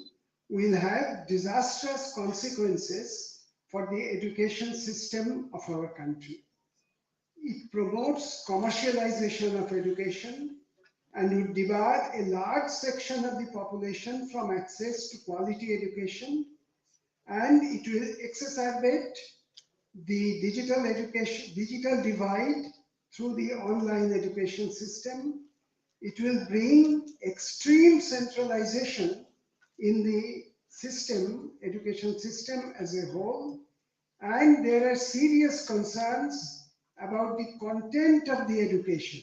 will have disastrous consequences for the education system of our country. It promotes commercialization of education and would debar a large section of the population from access to quality education, and it will exacerbate the digital divide through the online education system. It will bring extreme centralization in the system, education system as a whole, and there are serious concerns about the content of the education.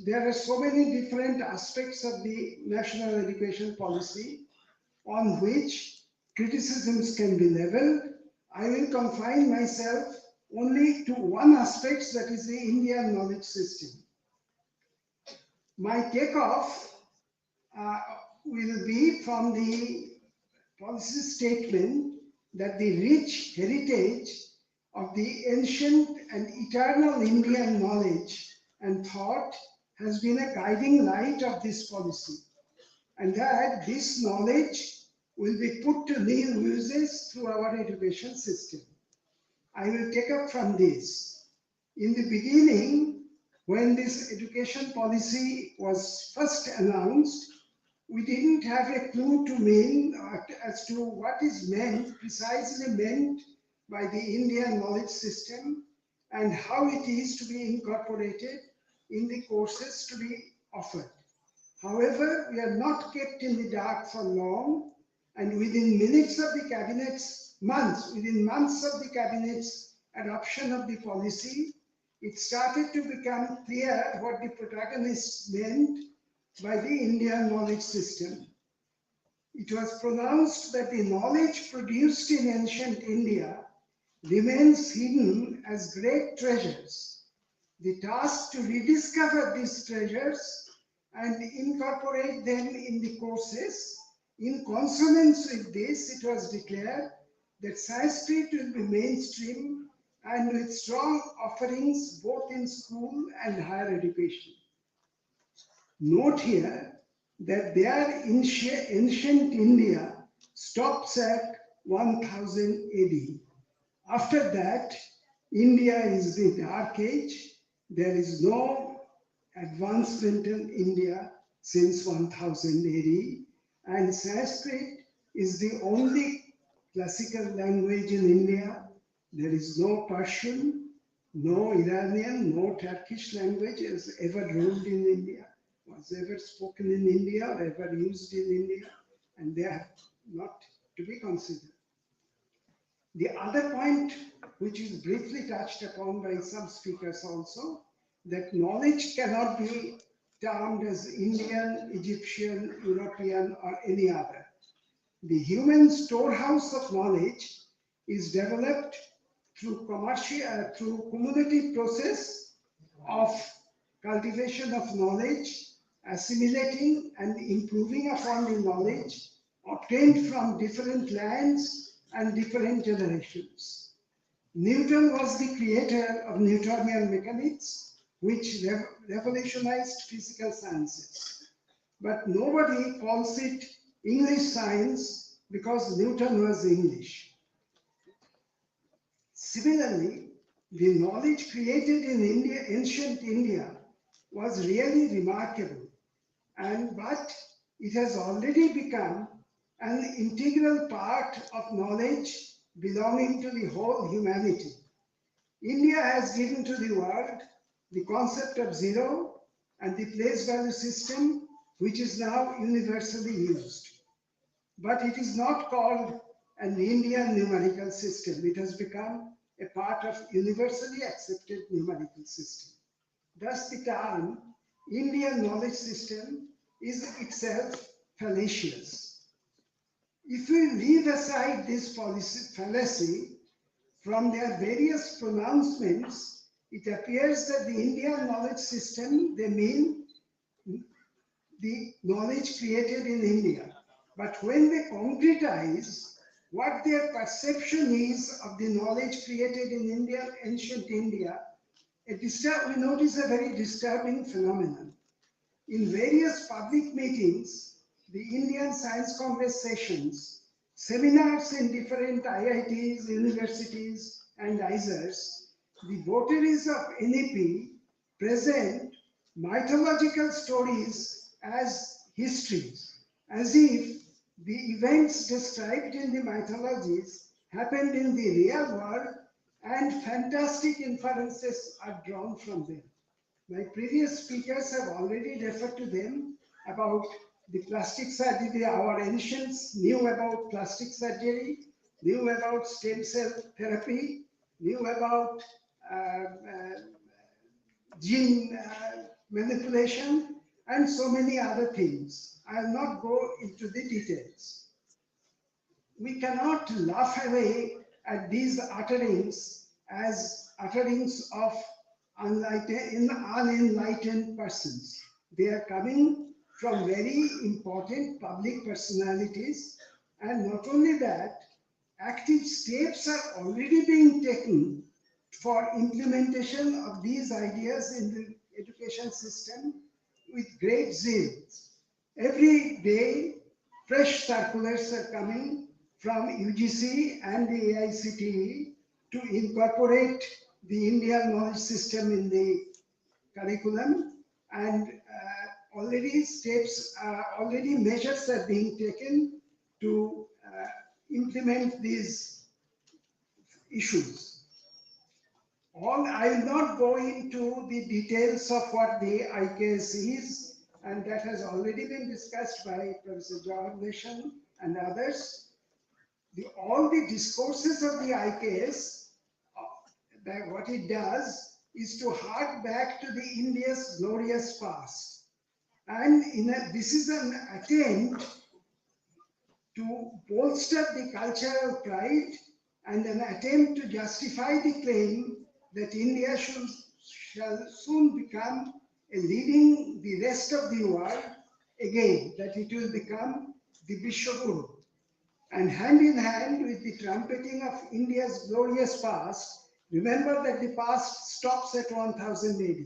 There are so many different aspects of the national education policy on which criticisms can be leveled. I will confine myself only to one aspect, that is the Indian knowledge system. My takeoff will be from the policy statement that the rich heritage of the ancient and eternal Indian knowledge and thought has been a guiding light of this policy, and that this knowledge will be put to new uses through our education system. I will take up from this. In the beginning, when this education policy was first announced, we didn't have a clue as to what is precisely meant by the Indian knowledge system and how it is to be incorporated in the courses to be offered. However, we are not kept in the dark for long, and within months of the cabinet's adoption of the policy, it started to become clear what the protagonists meant by the Indian knowledge system. It was pronounced that the knowledge produced in ancient India remains hidden as great treasures. The task to rediscover these treasures and incorporate them in the courses. In consonance with this, it was declared that Sanskrit will be mainstream and with strong offerings both in school and higher education. Note here that their ancient India stops at 1000 AD. After that, India is the Dark Age. There is no advancement in India since 1000 AD, and Sanskrit is the only classical language in India. There is no Persian, no Iranian, no Turkish language has ever ruled in India, was ever spoken in India or ever used in India, and they are not to be considered. The other point, which is briefly touched upon by some speakers also, that knowledge cannot be termed as Indian, Egyptian, European, or any other. The human storehouse of knowledge is developed through cumulative process of cultivation of knowledge, assimilating and improving upon the knowledge obtained from different lands and different generations. Newton was the creator of Newtonian mechanics, which revolutionized physical sciences. But nobody calls it English science because Newton was English. Similarly, the knowledge created in India, ancient India, was really remarkable, but it has already become an integral part of knowledge belonging to the whole humanity. India has given to the world the concept of zero and the place value system, which is now universally used. But it is not called an Indian numerical system. It has become a part of universally accepted numerical system. Thus, the term Indian knowledge system is itself fallacious. If we leave aside this fallacy from their various pronouncements, it appears that the Indian knowledge system, they mean the knowledge created in India. But when they concretize what their perception is of the knowledge created in India, ancient India, we notice a very disturbing phenomenon. In various public meetings, the Indian Science Congress sessions, seminars in different IITs, universities, and ISERs, the votaries of NEP present mythological stories as histories, as if the events described in the mythologies happened in the real world and fantastic inferences are drawn from them. My previous speakers have already referred to them about the plastic surgery. Our ancients knew about plastic surgery, knew about stem cell therapy, knew about gene manipulation, and so many other things. I will not go into the details. We cannot laugh away at these utterings as utterings of unenlightened persons. They are coming from very important public personalities, and not only that, active steps are already being taken for implementation of these ideas in the education system with great zeal. Every day, fresh circulars are coming from UGC and the AICTE to incorporate the Indian knowledge system in the curriculum, and already measures are being taken to implement these issues. I will not go into the details of what the IKS is, and that has already been discussed by Professor John and others. All the discourses of the IKS, that what it does is to hark back to the India's glorious past. And this is an attempt to bolster the cultural pride and an attempt to justify the claim that India shall soon become leading the rest of the world again, that it will become the Vishwaguru. And hand in hand with the trumpeting of India's glorious past, remember that the past stops at 1000 AD.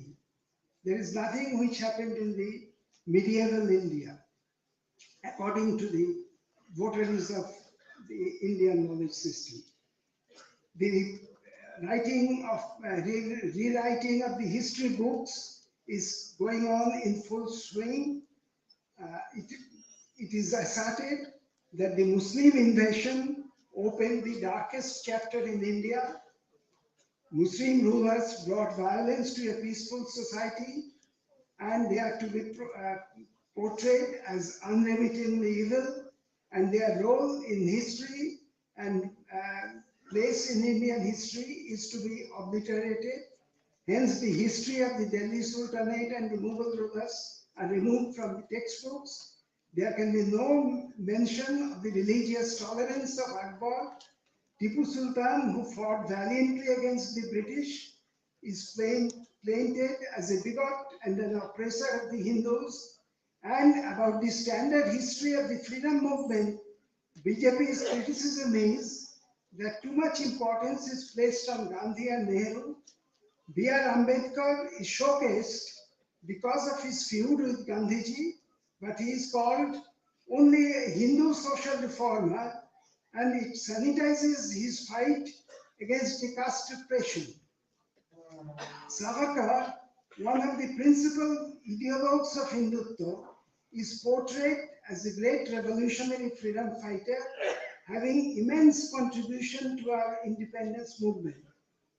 There is nothing which happened in the medieval India, according to the votaries of the Indian knowledge system. The rewriting of the history books is going on in full swing. It is asserted that the Muslim invasion opened the darkest chapter in India. Muslim rulers brought violence to a peaceful society, and they are to be portrayed as unremittingly evil, and their role in history and place in Indian history is to be obliterated. Hence, the history of the Delhi Sultanate and the Mughal rulers are removed from the textbooks. There can be no mention of the religious tolerance of Akbar. Tipu Sultan, who fought valiantly against the British, is painted as a bigot and an oppressor of the Hindus. And about the standard history of the freedom movement, BJP's criticism is that too much importance is placed on Gandhi and Nehru. B.R. Ambedkar is showcased because of his feud with Gandhiji, but he is called only a Hindu social reformer, and it sanitizes his fight against the caste repression. Savarkar, one of the principal ideologues of Hindutva, is portrayed as a great revolutionary freedom fighter, having immense contribution to our independence movement.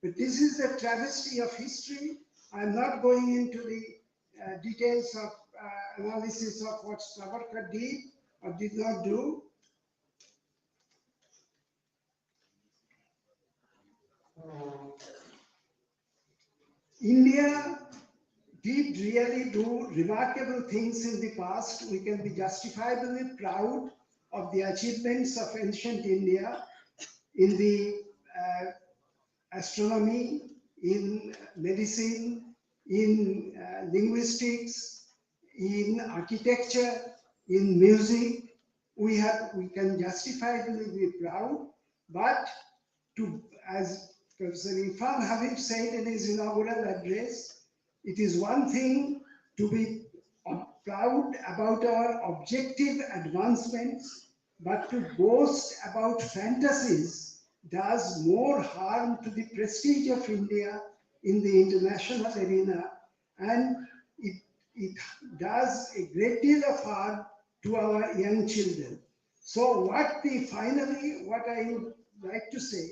But this is a travesty of history. I'm not going into the details of analysis of what Savarkar did or did not do. India did really do remarkable things in the past. We can be justifiably proud of the achievements of ancient India in the astronomy, in medicine, in linguistics, in architecture, in music. We can justifiably be proud, but as Professor Irfan Habib said in his inaugural address, it is one thing to be proud about our objective advancements, but to boast about fantasies does more harm to the prestige of India in the international arena, and it does a great deal of harm to our young children. So what I would like to say,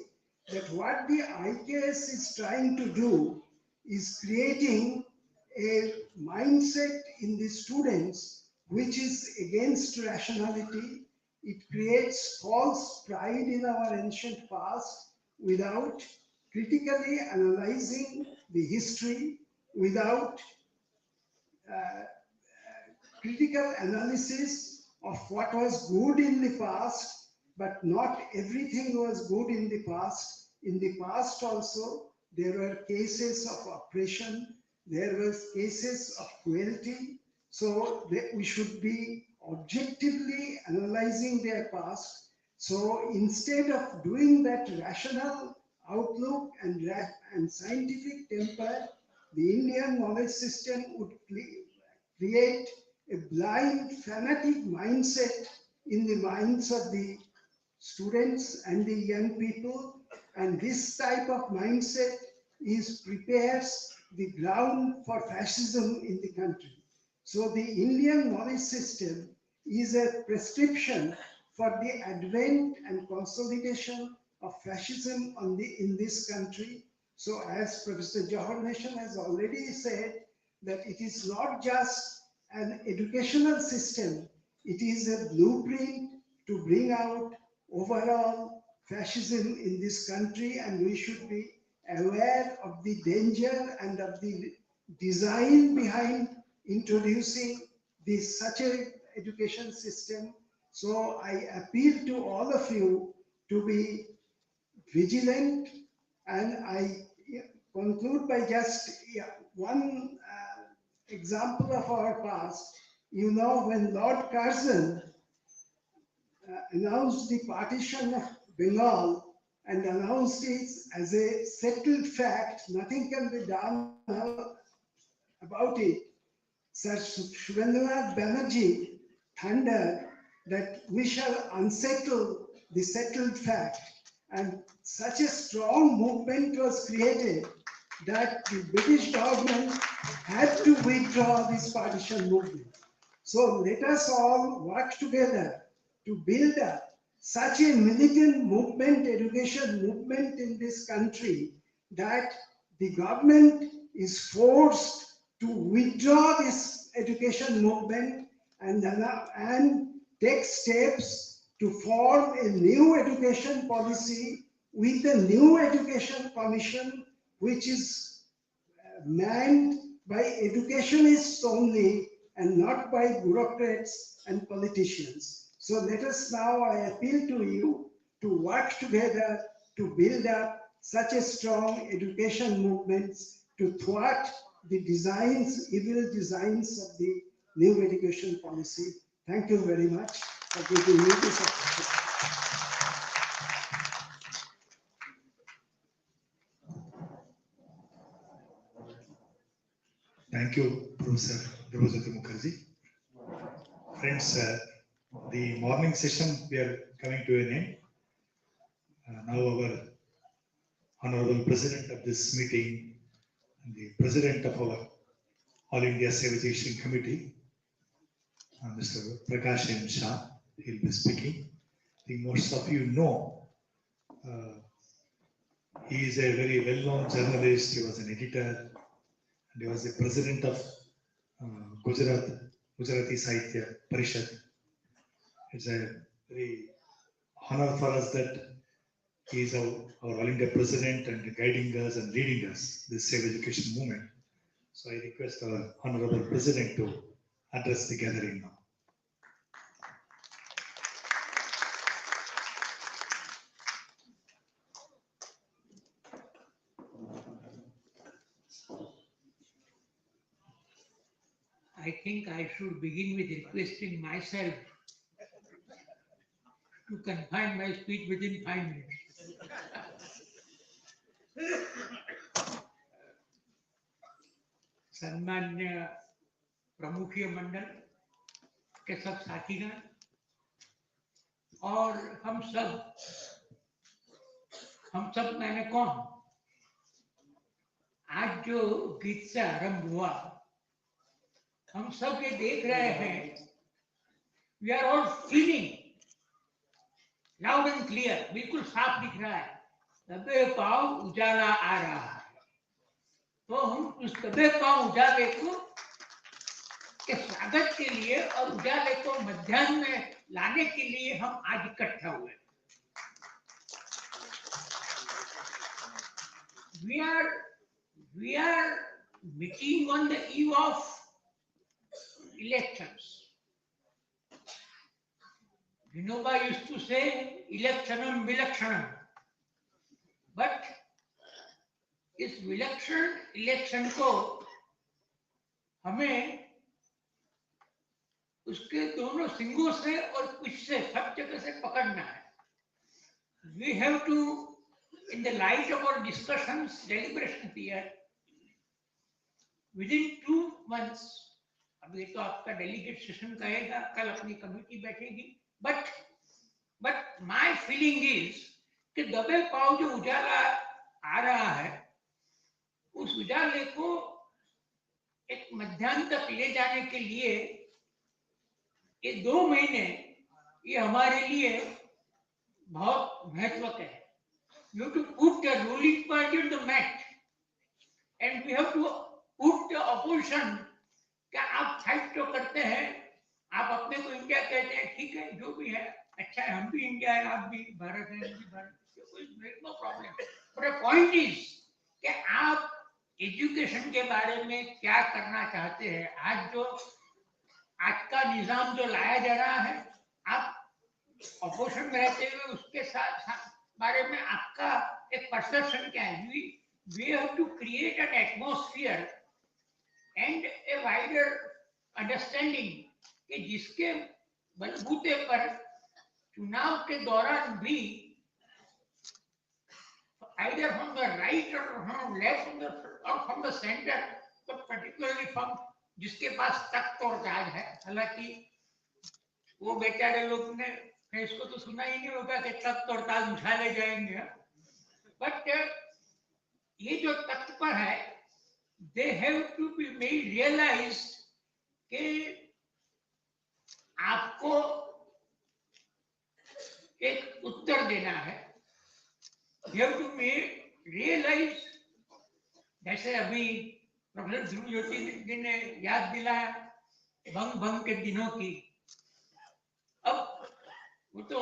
that what the IKS is trying to do is creating a mindset in the students which is against rationality. It creates false pride in our ancient past without critically analyzing the history, without critical analysis of what was good in the past, but not everything was good in the past. In the past also, there were cases of oppression, there were cases of cruelty, so we should be objectively analyzing their past. So instead of doing that rational outlook and scientific temper, the Indian knowledge system would create a blind, fanatic mindset in the minds of the students and the young people. And this type of mindset prepares the ground for fascism in the country. So the Indian knowledge system is a prescription for the advent and consolidation of fascism in this country. So as Professor Jawahar Nation has already said, that it is not just an educational system, it is a blueprint to bring out overall fascism in this country, and we should be aware of the danger and of the design behind introducing such a education system. So I appeal to all of you to be vigilant, and I conclude by just one example of our past. You know, when Lord Curzon announced the partition of Bengal and announced it as a settled fact, nothing can be done about it. Sir Subhadranath Banerjee thundered that we shall unsettle the settled fact, and such a strong movement was created that the British government had to withdraw this partition movement. So let us all work together to build up such a militant movement, education movement in this country, that the government is forced to withdraw this education movement and take steps to form a new education policy with a new education commission, which is manned by educationists only and not by bureaucrats and politicians. So let us now, I appeal to you to work together to build up such a strong education movement to thwart the evil designs of the new education policy. Thank you very much for giving me this opportunity. Thank you, Professor Draupadi Mukherjee. Friends, the morning session, we are coming to an end. Now our Honorable President of this meeting and the President of our All India Civilization Committee, Mr. Prakash M. Shah, he will be speaking. I think most of you know, he is a very well-known journalist, he was an editor, and he was the president of Gujarati Sahitya Parishad. It's a very honor for us that he is our All India president and guiding us and leading us this Save Education movement. So I request our Honorable President to address the gathering now. I think I should begin with requesting myself to confine my speech within 5 minutes. Sanmanya Pramukhiya Mandal, के सब साथीगण और हम सब मैंने कौन, आज जो गीत से आरंभ हुआ, हम सब ये देख रहे हैं, we are all feeling loud and clear, बिल्कुल साफ दिख रहा है, दबे पाँव उजाला आ रहा है। तो हम उस दबे पाँव उजाले को के स्वागत के लिए और उजाले को मध्याह्न में लाने के लिए हम आज इकट्ठा हुए। We are meeting on the eve of elections. Vinoba used to say electionam vilakshanam, but इस विलक्षण इलेक्शन को हमें उसके दोनों सिंगों से और पीछ से सब जगह से पकड़ना है। We have to, in the light of our discussions, deliberations here, within 2 months, अभी तो आपका डेलीगेट सेशन कहेगा, कल अपनी कमेटी बैठेगी, but my feeling is कि दबे पाँव जो उजाला आ रहा है, उस उजाले को एक मध्याह्न तक ले जाने के लिए ये 2 महीने ये हमारे लिए बहुत महत्व है। You have to put the ruling party on the mat and we have to put the opposition कि आप फाइट तो करते हैं, आप अपने को इंडिया कहते हैं, ठीक है, जो भी है अच्छा है, हम भी इंडिया है, आप भी भारत है, हम भी Bharat, no problem. But point is कि आप एजुकेशन के बारे में क्या करना चाहते हैं। आज का निजाम जो लाया जा रहा है, आप अपोजिशन में रहते हुए उसके साथ बारे में आपका एक परसेप्शन क्या है। We have to create an atmosphere and a wider understanding कि जिसके बलबूते पर चुनाव के दौरान भी either from the right or from left or from the center, but particularly from जिसके पास तख्त और ताज है। हालांकि वो बेचारे लोग ने इसको तो सुना ही नहीं होगा कि तख्त और ताज उठा ले जाएंगे, बट ये जो तख्त पर है, they have to be made realize कि आपको एक उत्तर देना है। You have to realize, जैसे अभी प्रोफेसर ध्रुव ज्योति जी ने याद दिलाया भंग के दिनों की। अब वो तो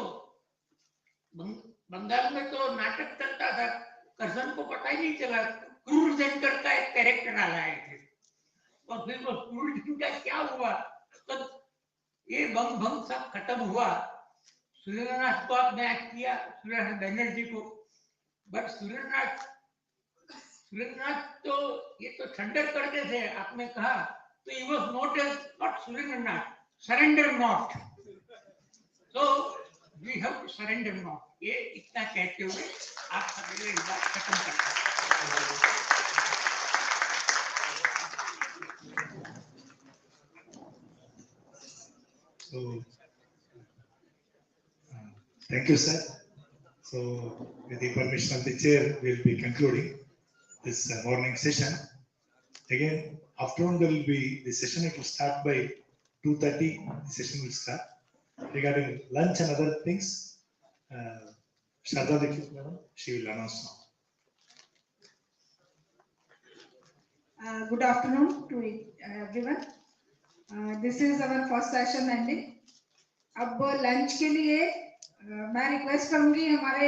बंगाल में तो नाटक चलता था, करसन को पता ही नहीं चला, क्रूर सेंटर का एक कैरेक्टर आ रहा है और फिर वो क्रूर का क्या हुआ, तो ये भंग सब खत्म हुआ। सुरेंद्रनाथ को आपने एक्ट किया, सुरेंद्रनाथ बनर्जी को, बट सुरेंद्रनाथ तो ये तो थंडर करते थे, आपने कहा, तो he was not Surendranath, surrender not, so we have to surrender not। ये इतना कहते हुए आप सभी एक बात खत्म करते हैं। So, thank you, sir. So, with the permission of the chair, we'll be concluding this morning session. Again, afternoon there will be the session. It will start by 2:30. The session will start. Regarding lunch and other things, Shraddha Dikshit madam, she will announce now. Good afternoon to everyone. This is our first session ending. अब lunch के लिए मैं request करूंगी हमारे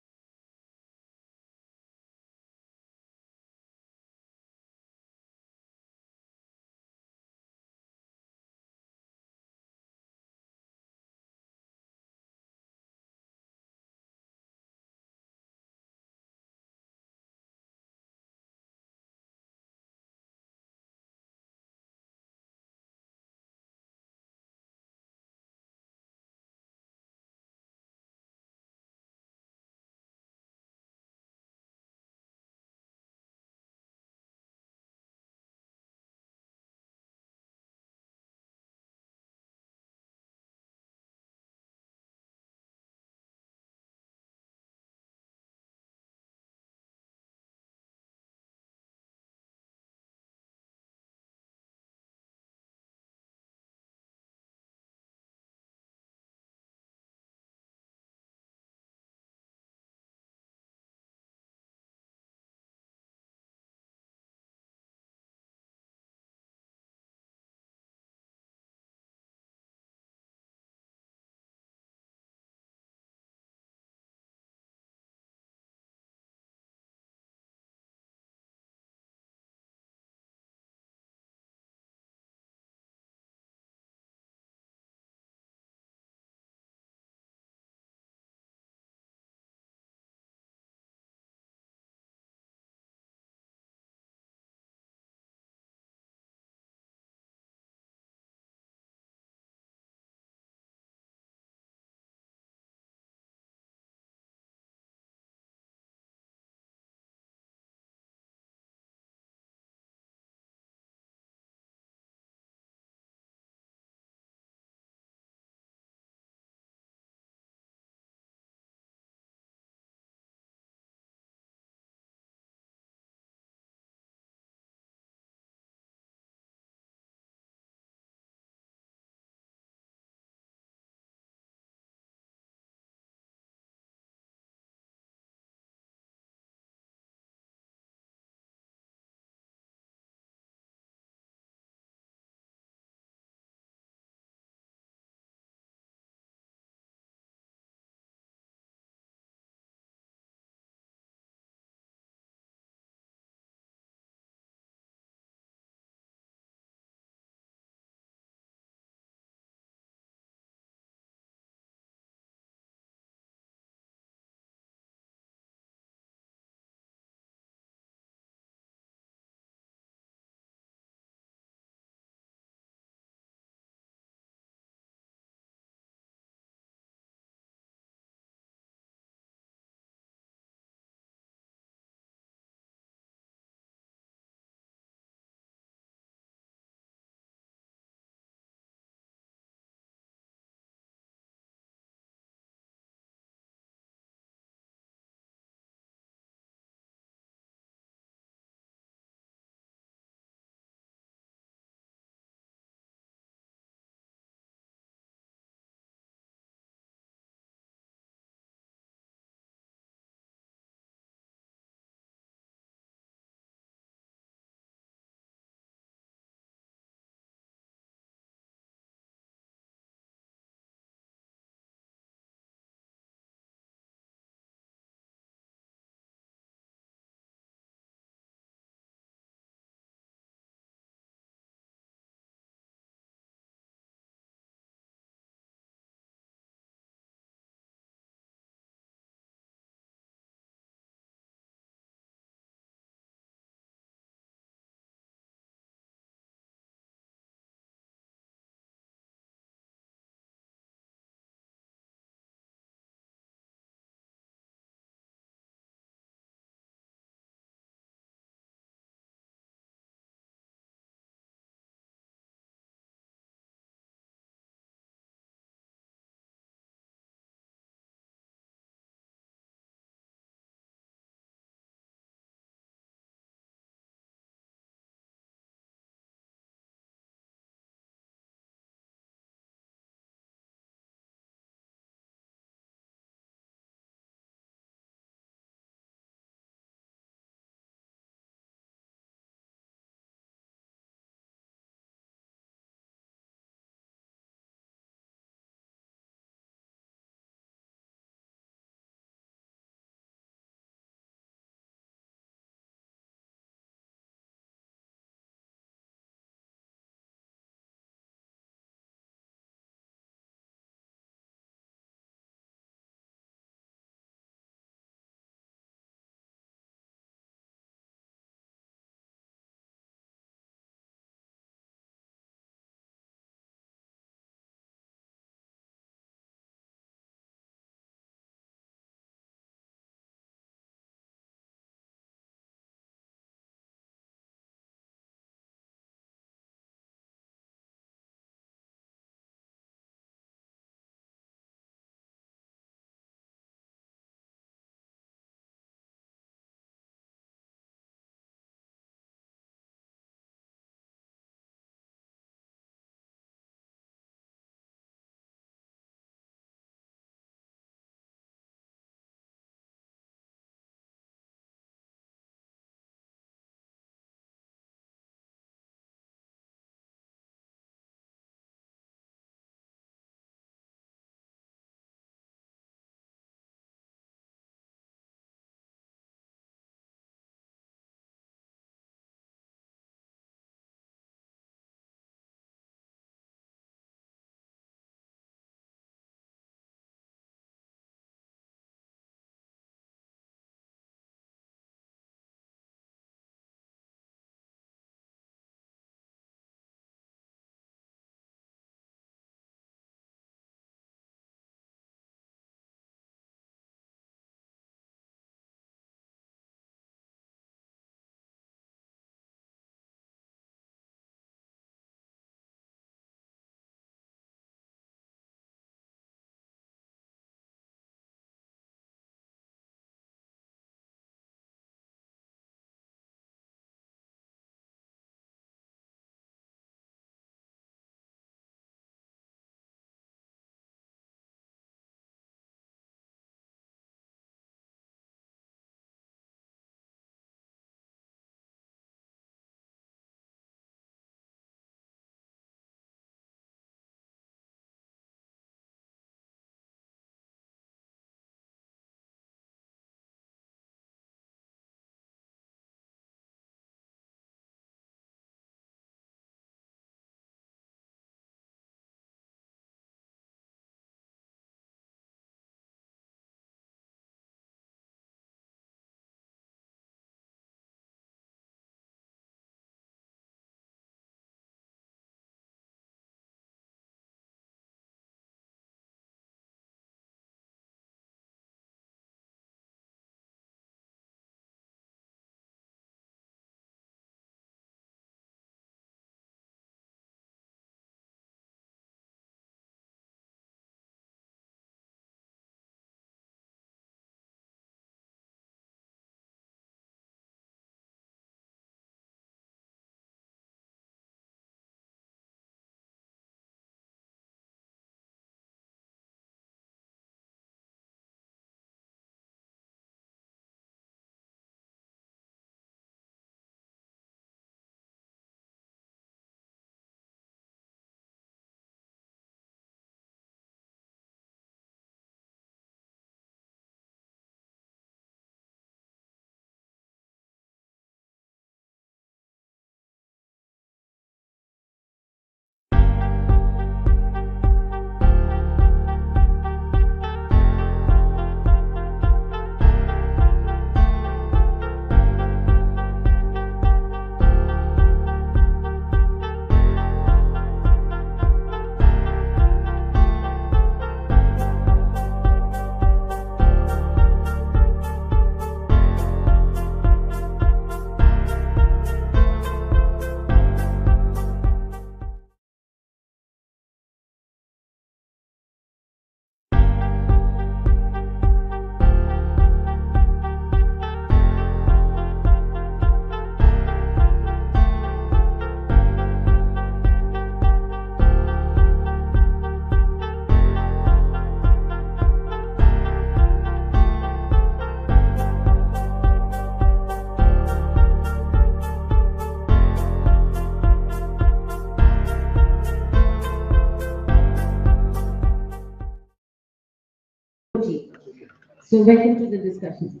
So welcome to the discussion.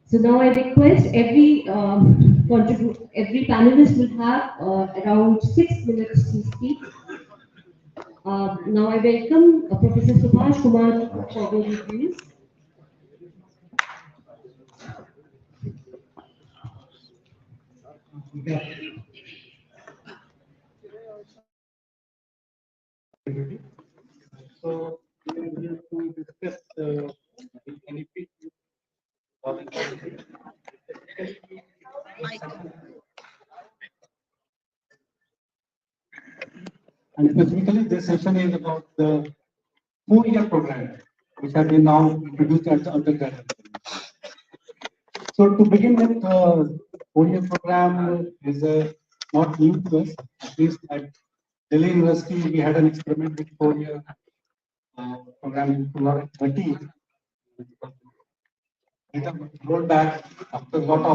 So now I request every panelist will have around 6 minutes to speak. Now I welcome Professor Subhash Kumar for the views. So we are here to discuss the NEP. And specifically, this session is about the 4-year program, which has been now introduced at the undergraduate. So to begin with, the 4-year program is not new to us. At least at Delhi University, we had an experiment with 4-year program in 2013. It rolled back after a lot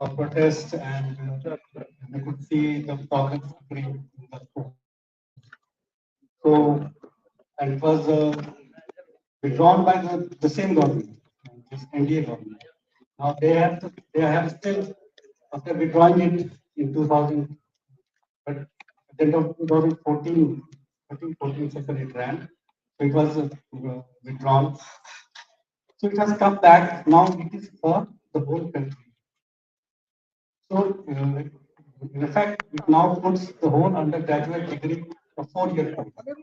of protests, and we could see the progress happening in the school. So, and it was withdrawn by the same government, this NDA government. Now they have still, after withdrawing it in 2000, but at the end of 2014, 14 session it ran. So it was withdrawn. So it has come back. Now it is for the whole country. So in effect, it now puts the whole undergraduate degree a 4-year program.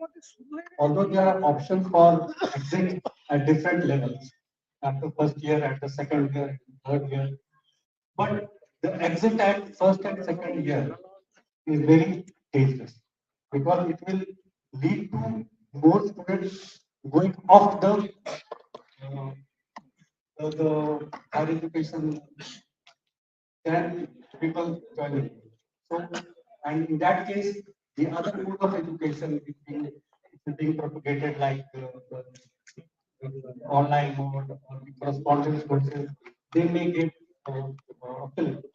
Although there are options for exit at different levels, after first year, at the second year, third year. But the exit at first and second year is very dangerous because it will lead to more students going off the higher education than people joining. So, and in that case, the other mode of education is being propagated, like the online mode or the correspondence courses. They may get filled.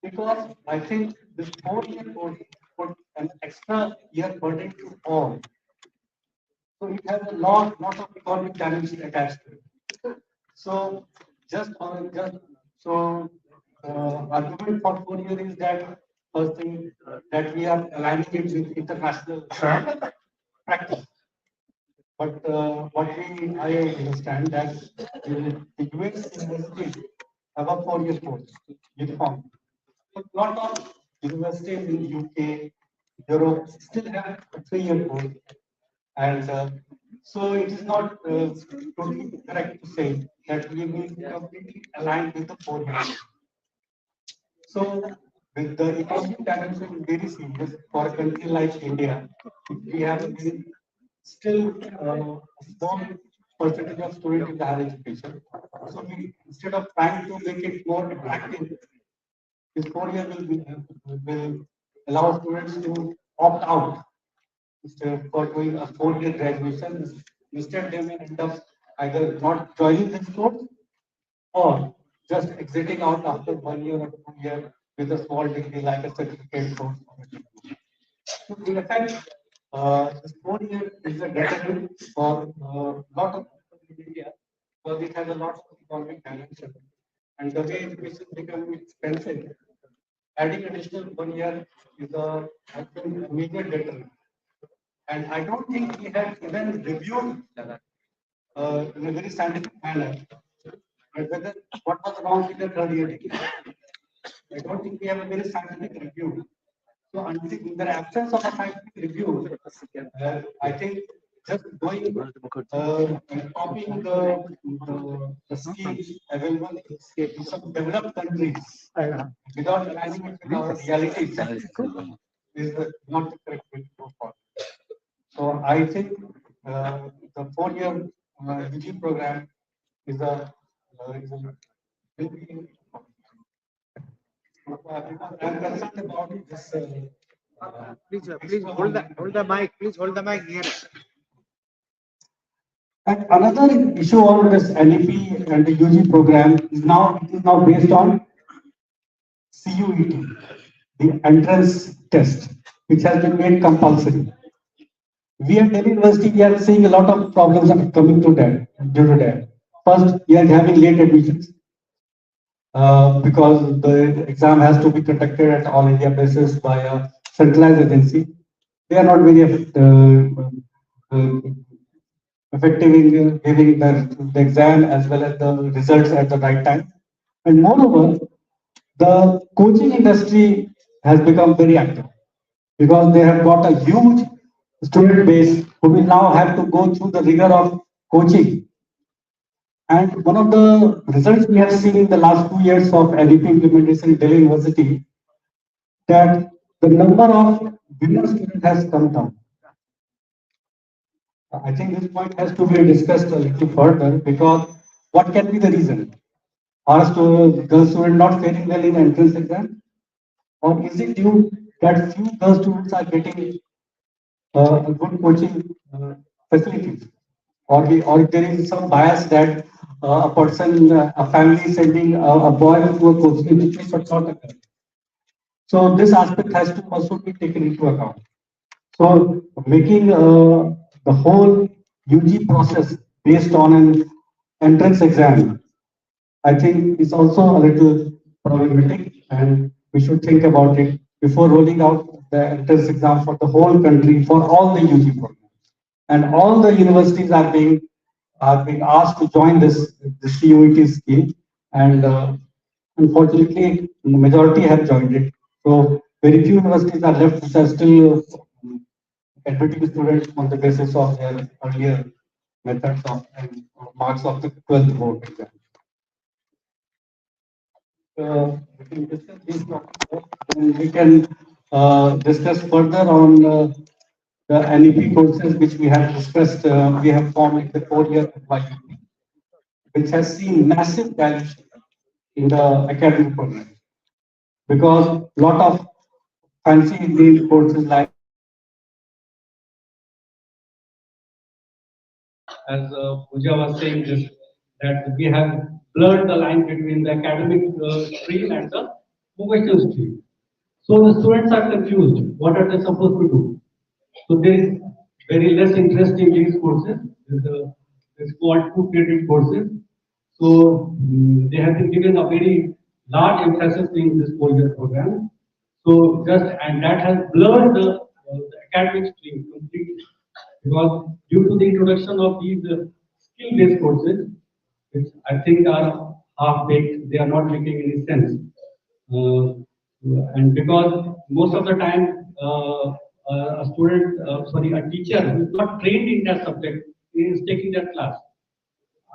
Because I think this 4-year course put an extra year burden to all. So it has a lot of economic dimension attached to it. So just so argument for 4 years is that first thing that we are aligning it with international practice. But what I understand that the US universities have a 4-year course uniform. But a lot of universities in UK, Europe still have a 3-year course. And so it is not totally correct to say that we will be completely aligned with the 4 years. So with the economic dimension very serious for a country like India, we have a very still a small percentage of students in the higher education. So we, instead of trying to make it more attractive, this 4 year will allow students to opt out instead for doing a 4-year graduation. Instead, they may end up either not joining this course or just exiting out after 1 year or 2 years with a small degree like a certificate course. So in effect, this 4 year is a deterrent for a lot of people in India because it has a lot of economic dimension. And the way education becomes expensive, adding additional 1 year is I think, a major deterrent. And I don't think we have even reviewed in a very scientific manner whether what was wrong with the 3rd-year degree. I don't think we have a very scientific review. So until in the absence of a scientific review, I think just going and copying the schemes available in some developed countries without aligning it with our realities is not the correct way to go forward. So I think the 4-year UG program is a will be I'm concerned about this. Please hold the mic. Please hold the mic near. And another issue on this NEP and the UG program is now based on CUET, the entrance test, which has been made compulsory. We at Delhi University, we are seeing a lot of problems are coming to that due to that. First, we are having late admissions because the exam has to be conducted at all India basis by a centralized agency. They are not very effective in giving the exam as well as the results at the right time. And moreover, the coaching industry has become very active because they have got a huge student base who will now have to go through the rigor of coaching. And one of the results we have seen in the last 2 years of NEP implementation in Delhi University, that the number of women students has come down. I think this point has to be discussed a little further because what can be the reason? Are girl students not faring well in entrance exam? Or is it due that few girl students are getting a good coaching facilities? Or there is some bias that a person, a family is sending a boy to a coaching institute but not a girl. So this aspect has to also be taken into account. So making the whole UG process based on an entrance exam, I think is also a little problematic, and we should think about it before rolling out the entrance exam for the whole country for all the UG programs. And all the universities are being asked to join this CUET scheme, and unfortunately, the majority have joined it. So very few universities are left which are still admitting students on the basis of their earlier methods of and marks of the 12th board exam. We can discuss these topics, and we can discuss further on the NEP courses which we have discussed. We have formed in the 4-year YUP, which has seen massive dilution in the academic program because a lot of fancy named courses like as Pooja was saying this, that we have blurred the line between the academic stream and the vocational stream. So the students are confused. What are they supposed to do? So there is very less interest in these courses. It's called 2 credit courses. So they have been given a very large emphasis in this 4-year program. So and that has blurred the academic stream completely because due to the introduction of these skill-based courses, which I think are half-baked, they are not making any sense. And because most of the time, a teacher who is not trained in that subject is taking that class.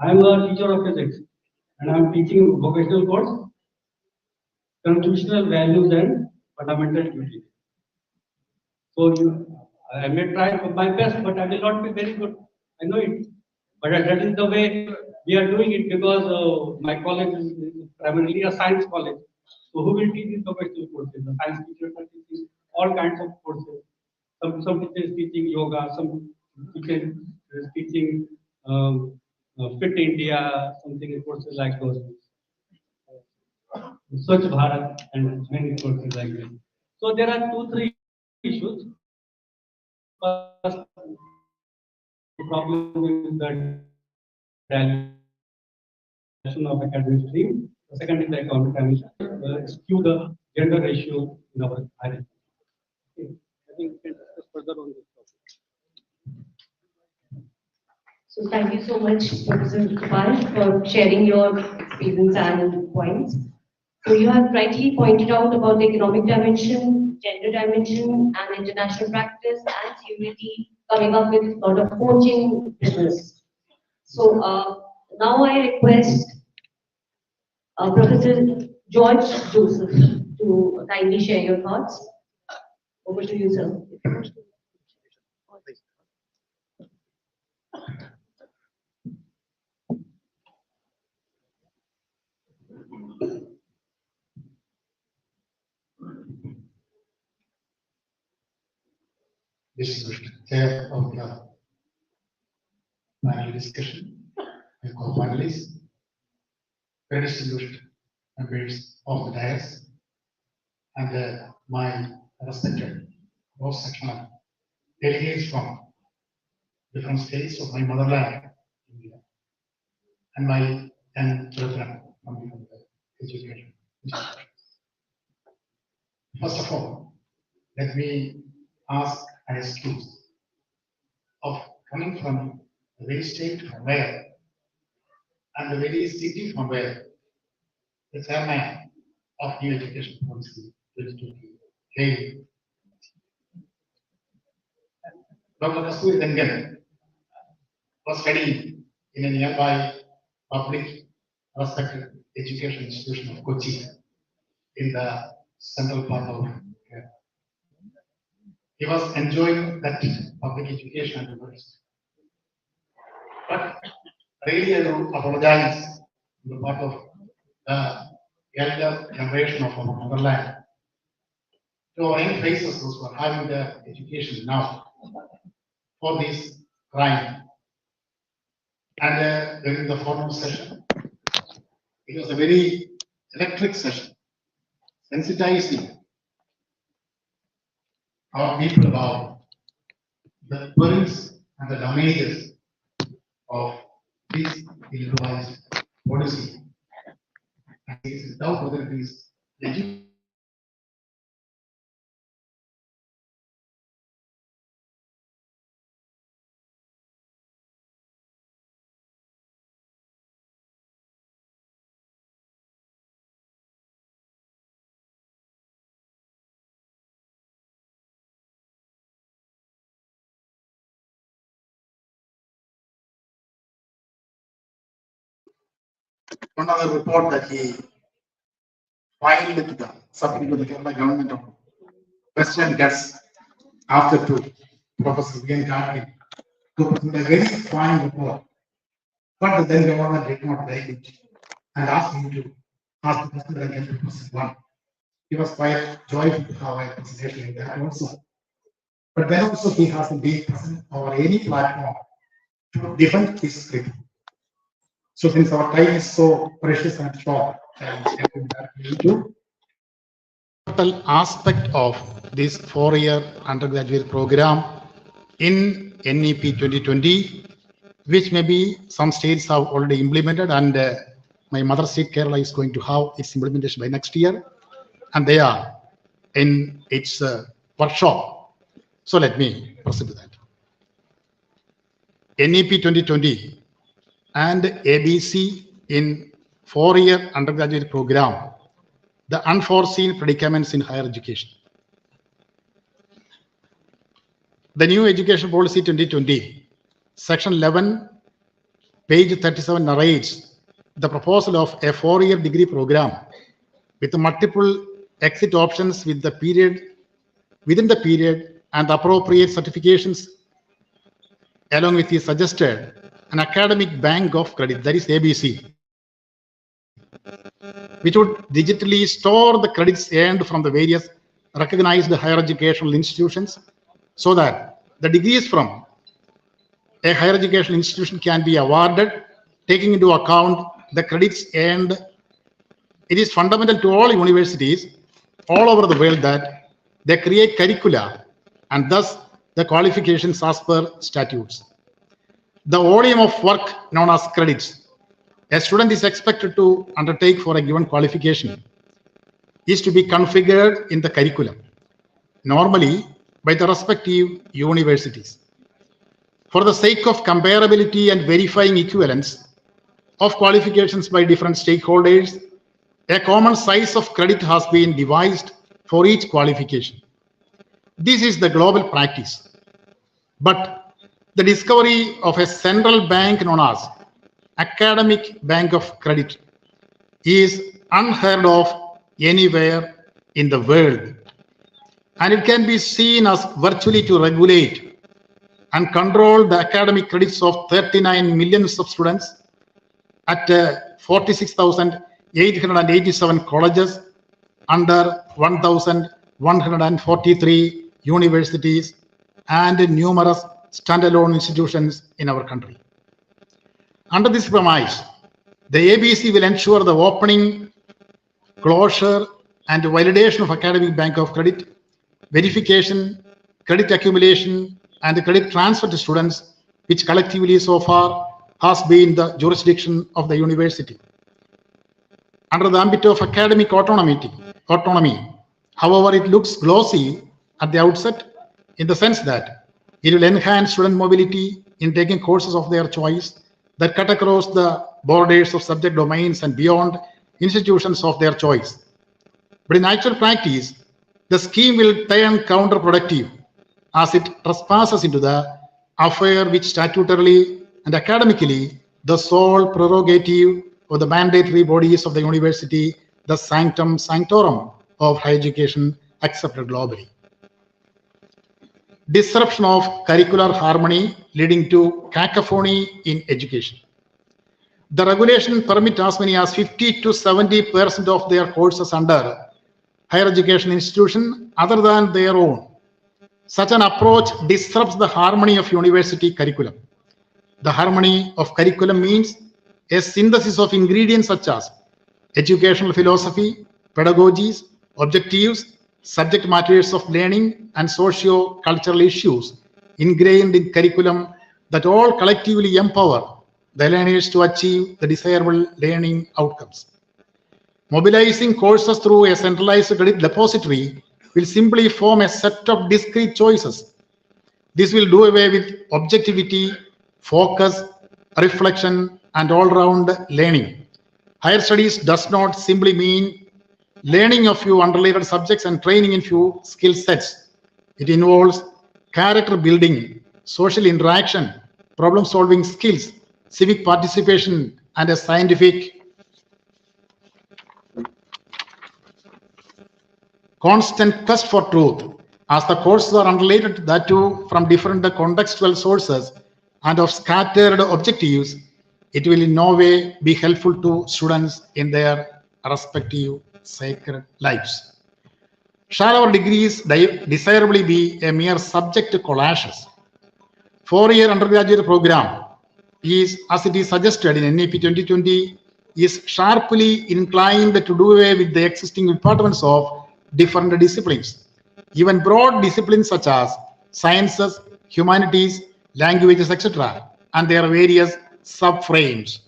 I am a teacher of physics, and I am teaching vocational course, constitutional values and fundamental duties. So I may try my best, but I will not be very good. I know it. But that is the way we are doing it because my college is primarily a science college. So who will teach these vocational courses? The science teachers are teaching all kinds of courses. Some teachers teaching yoga, some teachers teaching Fit India, something courses like those. Swachh Bharat and many courses like this. So there are 2-3 issues. First, the problem with the dilution of academic stream. The second is the economic dimension. Skew the gender ratio in our hierarchy. Okay. I think we can discuss further on this topic. So thank you so much, Professor Kupal, for sharing your experience and points. So you have rightly pointed out about the economic dimension, gender dimension, and international practice, and CUET coming up with a lot of coaching business. So now I request Professor George Joseph to kindly share your thoughts. Over to you, sir. Distinguished chair of the panel discussion, my co-panelists, very distinguished members of the dais, and my respected cross-sectional delegates from different states of my motherland, India, and my young children from different education. First of all, let me ask an excuse of coming from the very state from where and the very city from where the chairman of new education policy 2020 came. Dr. Kasturi Rangan was studying in a nearby public respected education institution of Kochi in the central part of Kerala. He was enjoying that public education at university. But really, I do apologize on the part of the elder generation of our motherland to our young faces those who are having their education now for this crime. And during the formal session, it was a very electric session, sensitizing our people about the perils and the damages of this ill-advised policy. And it is without whether it is legitimate. Another report that he filed with the submitted to the Kerala government of Western Ghats after to Professor V.N. Karthik to present a very fine report. But the then government did not like it and asked him to ask the president again to present one. He was quite joyful to have a presentation in that also. But then also he hasn't been present over any platform to defend his script. So since our time is so precious and short, I will into total aspect of this 4-year undergraduate program in NEP 2020, which maybe some states have already implemented, and my mother state Kerala is going to have its implementation by next year, and they are in its workshop. So let me proceed to that. NEP 2020 and ABC in 4-year undergraduate program, the unforeseen predicaments in higher education. The new education policy 2020, section 11, page 37 narrates the proposal of a 4-year degree program with multiple exit options within the period and appropriate certifications, along with the suggested an academic bank of credit, that is ABC, which would digitally store the credits earned from the various recognized higher educational institutions, so that the degrees from a higher educational institution can be awarded taking into account the credits earned. It is fundamental to all universities all over the world that they create curricula and thus the qualifications as per statutes. The volume of work known as credits a student is expected to undertake for a given qualification is to be configured in the curriculum, normally by the respective universities. For the sake of comparability and verifying equivalence of qualifications by different stakeholders, a common size of credit has been devised for each qualification. This is the global practice. But the discovery of a central bank known as Academic Bank of Credit is unheard of anywhere in the world. And it can be seen as virtually to regulate and control the academic credits of 39 million of students at 46,887 colleges under 1,143 universities and numerous standalone institutions in our country. Under this premise, the ABC will ensure the opening, closure, and validation of Academic Bank of Credit, verification, credit accumulation, and credit transfer to students which collectively so far has been the jurisdiction of the university. Under the ambit of academic autonomy, however, it looks glossy at the outset in the sense that it will enhance student mobility in taking courses of their choice that cut across the borders of subject domains and beyond institutions of their choice. But in actual practice, the scheme will turn counterproductive as it trespasses into the affair which statutorily and academically the sole prerogative of the mandatory bodies of the university, the sanctum sanctorum of higher education accepted globally. Disruption of curricular harmony leading to cacophony in education. The regulation permits as many as 50 to 70% of their courses under higher education institution other than their own. Such an approach disrupts the harmony of university curriculum. The harmony of curriculum means a synthesis of ingredients such as educational philosophy, pedagogies, objectives, subject matters of learning, and socio-cultural issues ingrained in curriculum that all collectively empower the learners to achieve the desirable learning outcomes. Mobilizing courses through a centralized credit depository will simply form a set of discrete choices. This will do away with objectivity, focus, reflection, and all-round learning. Higher studies does not simply mean learning a few unrelated subjects and training in few skill sets. It involves character building, social interaction, problem-solving skills, civic participation, and a scientific constant quest for truth. As the courses are unrelated, that too from different contextual sources and of scattered objectives, it will in no way be helpful to students in their respective sacred lives. Shall our degrees desirably be a mere subject collages? 4-year undergraduate program is, as it is suggested in NEP 2020, is sharply inclined to do away with the existing departments of different disciplines. Even broad disciplines such as sciences, humanities, languages, etc., and their various subframes.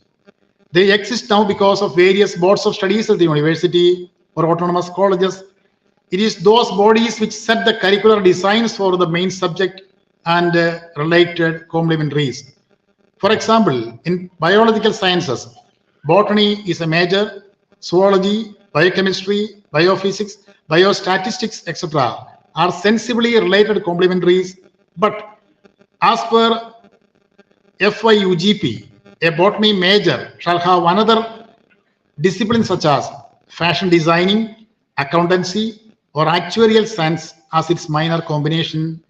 They exist now because of various boards of studies at the university or autonomous colleges. It is those bodies which set the curricular designs for the main subject and related complementaries. For example, in biological sciences, botany is a major, zoology, biochemistry, biophysics, biostatistics, etc. are sensibly related complementaries, but as per FYUGP, a botany major shall have another discipline such as fashion designing, accountancy, or actuarial science as its minor combination.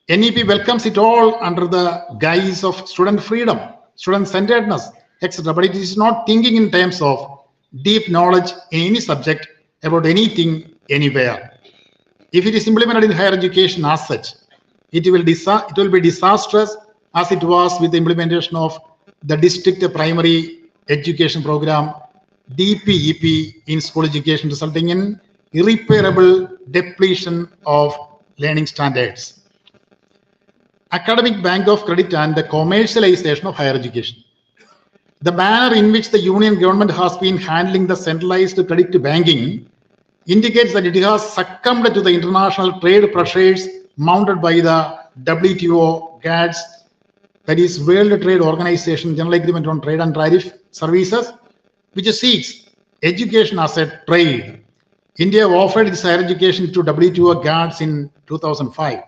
NEP welcomes it all under the guise of student freedom, student centeredness, etc. But it is not thinking in terms of deep knowledge in any subject about anything, anywhere. If it is implemented in higher education as such, it will be disastrous as it was with the implementation of the district primary education program, DPEP, in school education, resulting in irreparable depletion of learning standards. Academic bank of credit and the commercialization of higher education. The manner in which the union government has been handling the centralized credit banking indicates that it has succumbed to the international trade pressures mounted by the WTO GATS, that is World Trade Organization General Agreement on Trade and Tariff Services, which seeks education as a trade. India offered its higher education to WTO GATS in 2005.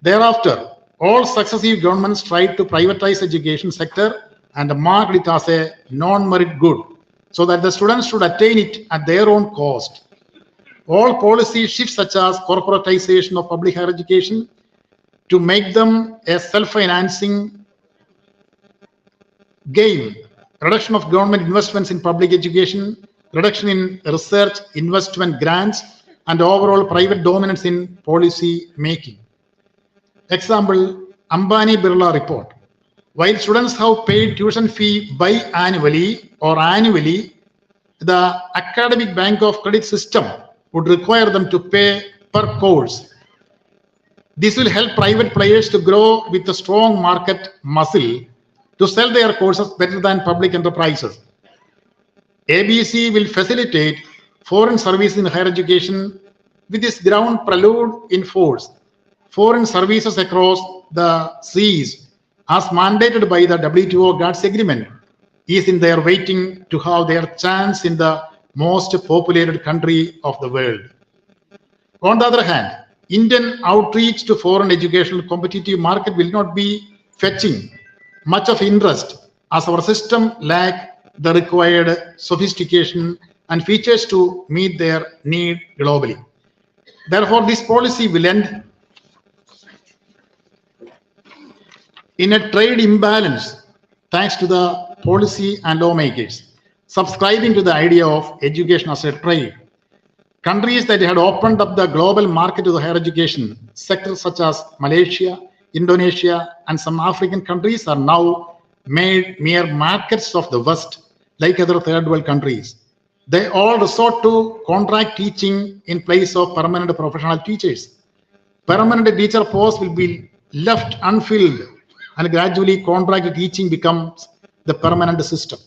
Thereafter, all successive governments tried to privatize education sector and marked it as a non-merit good, so that the students should attain it at their own cost. All policy shifts such as corporatization of public higher education to make them a self-financing game, reduction of government investments in public education, reduction in research investment grants, and overall private dominance in policy making. Example, Ambani Birla report. While students have paid tuition fee biannually or annually, the academic bank of credit system would require them to pay per course. This will help private players to grow with a strong market muscle to sell their courses better than public enterprises. ABC will facilitate foreign service in higher education with this ground prelude in force. Foreign services across the seas, as mandated by the WTO GATS agreement, is in their waiting to have their chance in the most populated country of the world. On the other hand, Indian outreach to foreign educational competitive market will not be fetching much of interest as our system lack the required sophistication and features to meet their need globally. Therefore, this policy will end in a trade imbalance thanks to the policy and lawmakers subscribing to the idea of education as a trade. Countries that had opened up the global market to the higher education sectors such as Malaysia, Indonesia, and some African countries are now made mere markets of the West, like other third world countries. They all resort to contract teaching in place of permanent professional teachers. Permanent teacher posts will be left unfilled, and gradually contract teaching becomes the permanent system.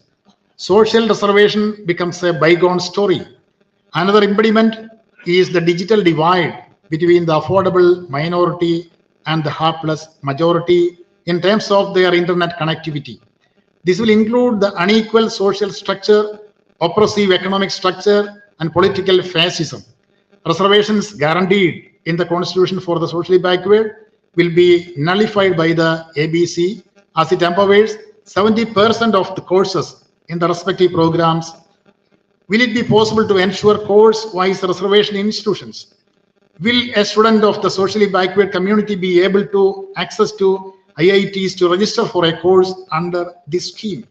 Social reservation becomes a bygone story. Another impediment is the digital divide between the affordable minority and the hapless majority in terms of their internet connectivity. This will include the unequal social structure, oppressive economic structure, and political fascism. Reservations guaranteed in the Constitution for the socially backward will be nullified by the ABC as it empowers 70% of the courses in the respective programs. Will it be possible to ensure course-wise reservation in institutions? Will a student of the socially backward community be able to access to IITs to register for a course under this scheme?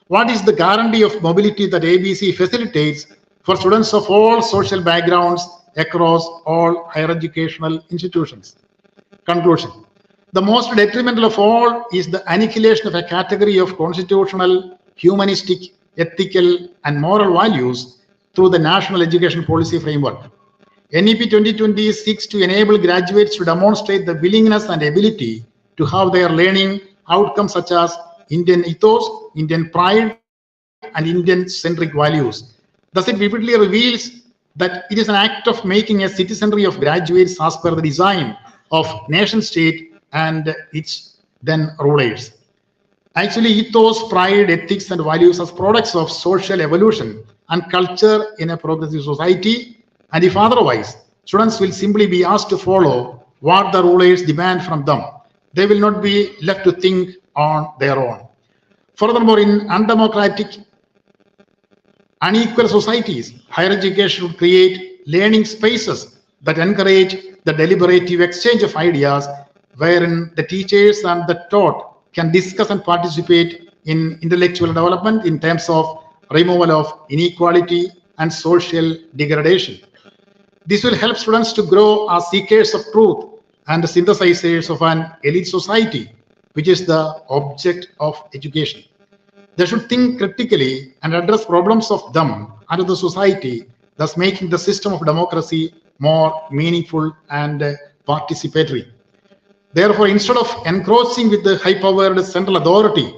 What is the guarantee of mobility that ABC facilitates for students of all social backgrounds across all higher educational institutions? Conclusion. The most detrimental of all is the annihilation of a category of constitutional, humanistic, ethical, and moral values through the National Education Policy Framework. NEP 2020 seeks to enable graduates to demonstrate the willingness and ability to have their learning outcomes such as Indian ethos, Indian pride, and Indian-centric values. Thus, it vividly reveals that it is an act of making a citizenry of graduates as per the design of nation-state and its then rulers. Actually, ethos, pride, ethics, and values as products of social evolution and culture in a progressive society, and if otherwise, students will simply be asked to follow what the rulers demand from them. They will not be left to think on their own. Furthermore, in undemocratic, unequal societies, higher education should create learning spaces that encourage the deliberative exchange of ideas, wherein the teachers and the taught can discuss and participate in intellectual development in terms of removal of inequality and social degradation. This will help students to grow as seekers of truth and synthesizers of an elite society, which is the object of education. They should think critically and address problems of them and of the society, thus making the system of democracy more meaningful and participatory. Therefore, instead of encroaching with the high-powered central authority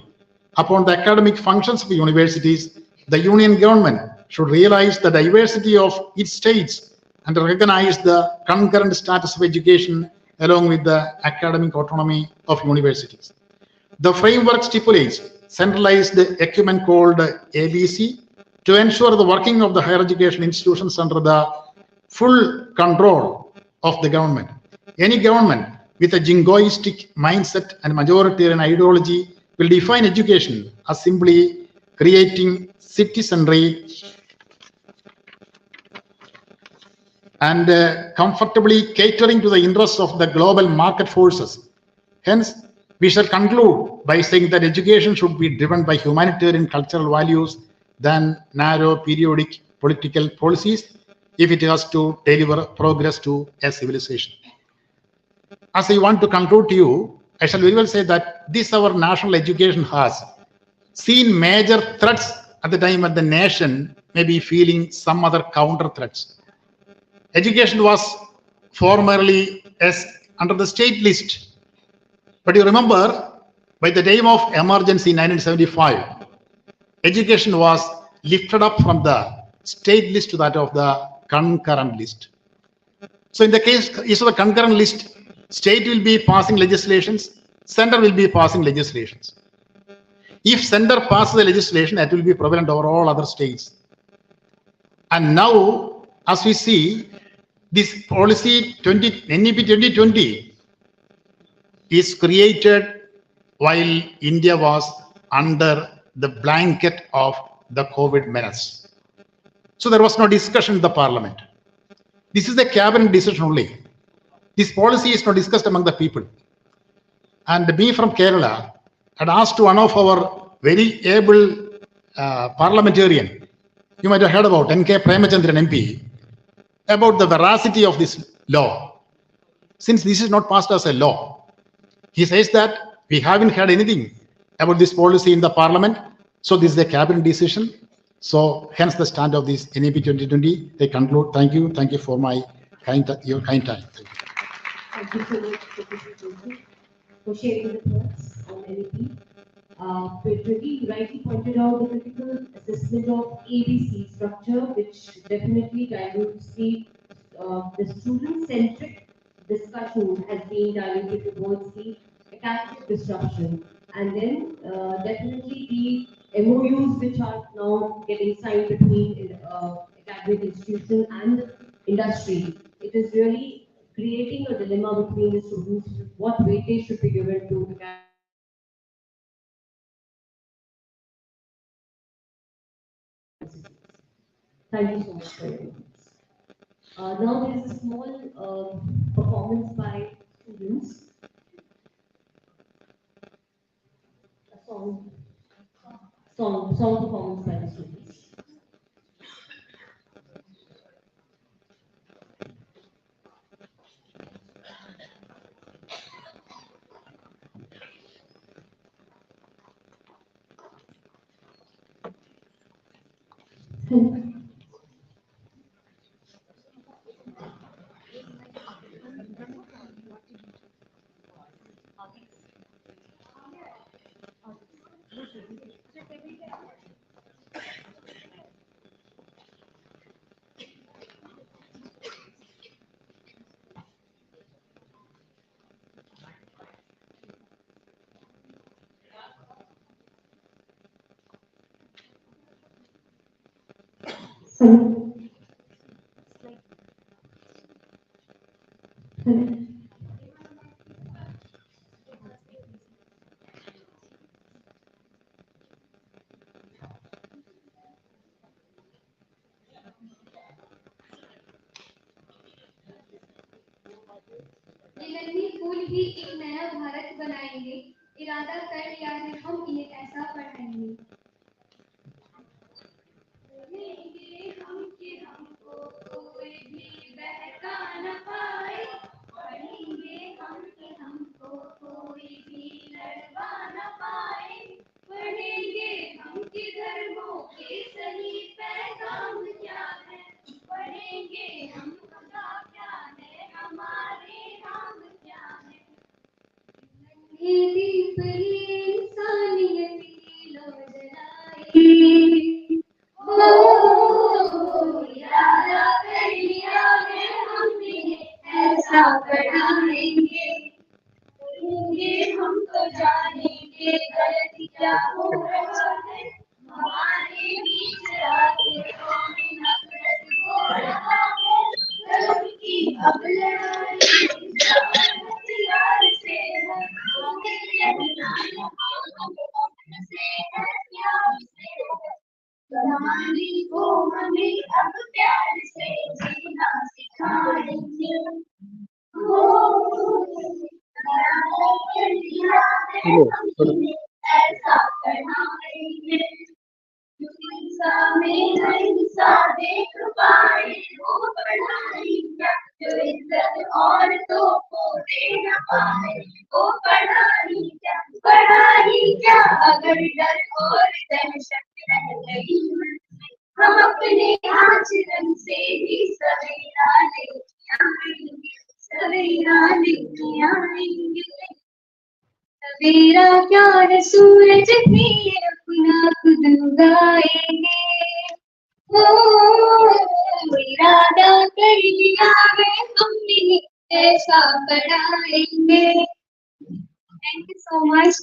upon the academic functions of universities, the union government should realize the diversity of its states and recognize the concurrent status of education along with the academic autonomy of universities. The framework stipulates centralized equipment called ABC to ensure the working of the higher education institutions under the full control of the government. Any government with a jingoistic mindset and majoritarian ideology will define education as simply creating citizenry and comfortably catering to the interests of the global market forces. Hence, we shall conclude by saying that education should be driven by humanitarian cultural values than narrow periodic political policies if it has to deliver progress to a civilization. As I want to conclude to you, I shall very well say that this our national education has seen major threats at the time when the nation may be feeling some other counter threats. Education was formerly under the state list. But you remember, by the time of emergency in 1975, education was lifted up from the state list to that of the concurrent list. So in the case of the concurrent list, state will be passing legislations, center will be passing legislations. If center passes the legislation, that will be prevalent over all other states. And now, as we see, this policy NEP 2020 is created while India was under the blanket of the COVID menace. So there was no discussion in the parliament. This is a cabinet decision only. This policy is not discussed among the people. And me from Kerala had asked one of our very able parliamentarian, you might have heard about N.K. Premachandran MP, about the veracity of this law. Since this is not passed as a law, he says that we haven't heard anything about this policy in the parliament. So this is a cabinet decision. So hence the stand of this NEP 2020. They conclude. Thank you. Thank you for your kind time. Thank you so much, Professor Joseph, for sharing the thoughts on NEP. You rightly pointed out the critical assessment of ABC structure, which definitely dilutes the student-centric discussion has been diluted towards the academic disruption. And then definitely the MOUs which are now getting signed between academic institution and industry. It is really creating a dilemma between the students, what weightage should be given to academic. Thank you so much for your comments. Now there is a small performance by students. A song performance by the students. जीवनी फूल ही एक नया भारत बनाएंगे इरादा कर लिया है हम इन्हें ऐसा पढ़ाएंगे हम कि हमको कोई भी बहका न पाए पढ़ेंगे हम कि हमको कोई भी लड़वा न पाए पढ़ेंगे हम कि धर्मों के सही पैगाम क्या है पढ़ेंगे हम खुदा क्या है हमारे नाम क्या है ये दीप ही इंसानियत की लो जलाए ओ इरादा कर लिया है हमने ऐसा पढ़ाएंगे हम तो जानेंगे गलती क्या हो रहा है हमारे बीच आके कौन नफरत हो रहा है धर्म की अब लड़ाई हथियार से है कहानी को हमें अब प्यार से जीना सिखाएंगे ऐसा पढ़ाएंगे हिंसा में हिंसा देख पाए वो पढ़ाएंगे जो इज्जत औरतों को दे न पाए वो पढ़ाई क्या अगर डर और दहशत रह गई हम अपने आचरण से ही सवेरा ले आएंगे सवेरा लेके आएंगे, सवेरा क्या है सूरज भी अपना खुद उगाएंगे। ओ इरादा कर लिया है हमने, ऐसा बढ़ाएंगे। Thank you so much.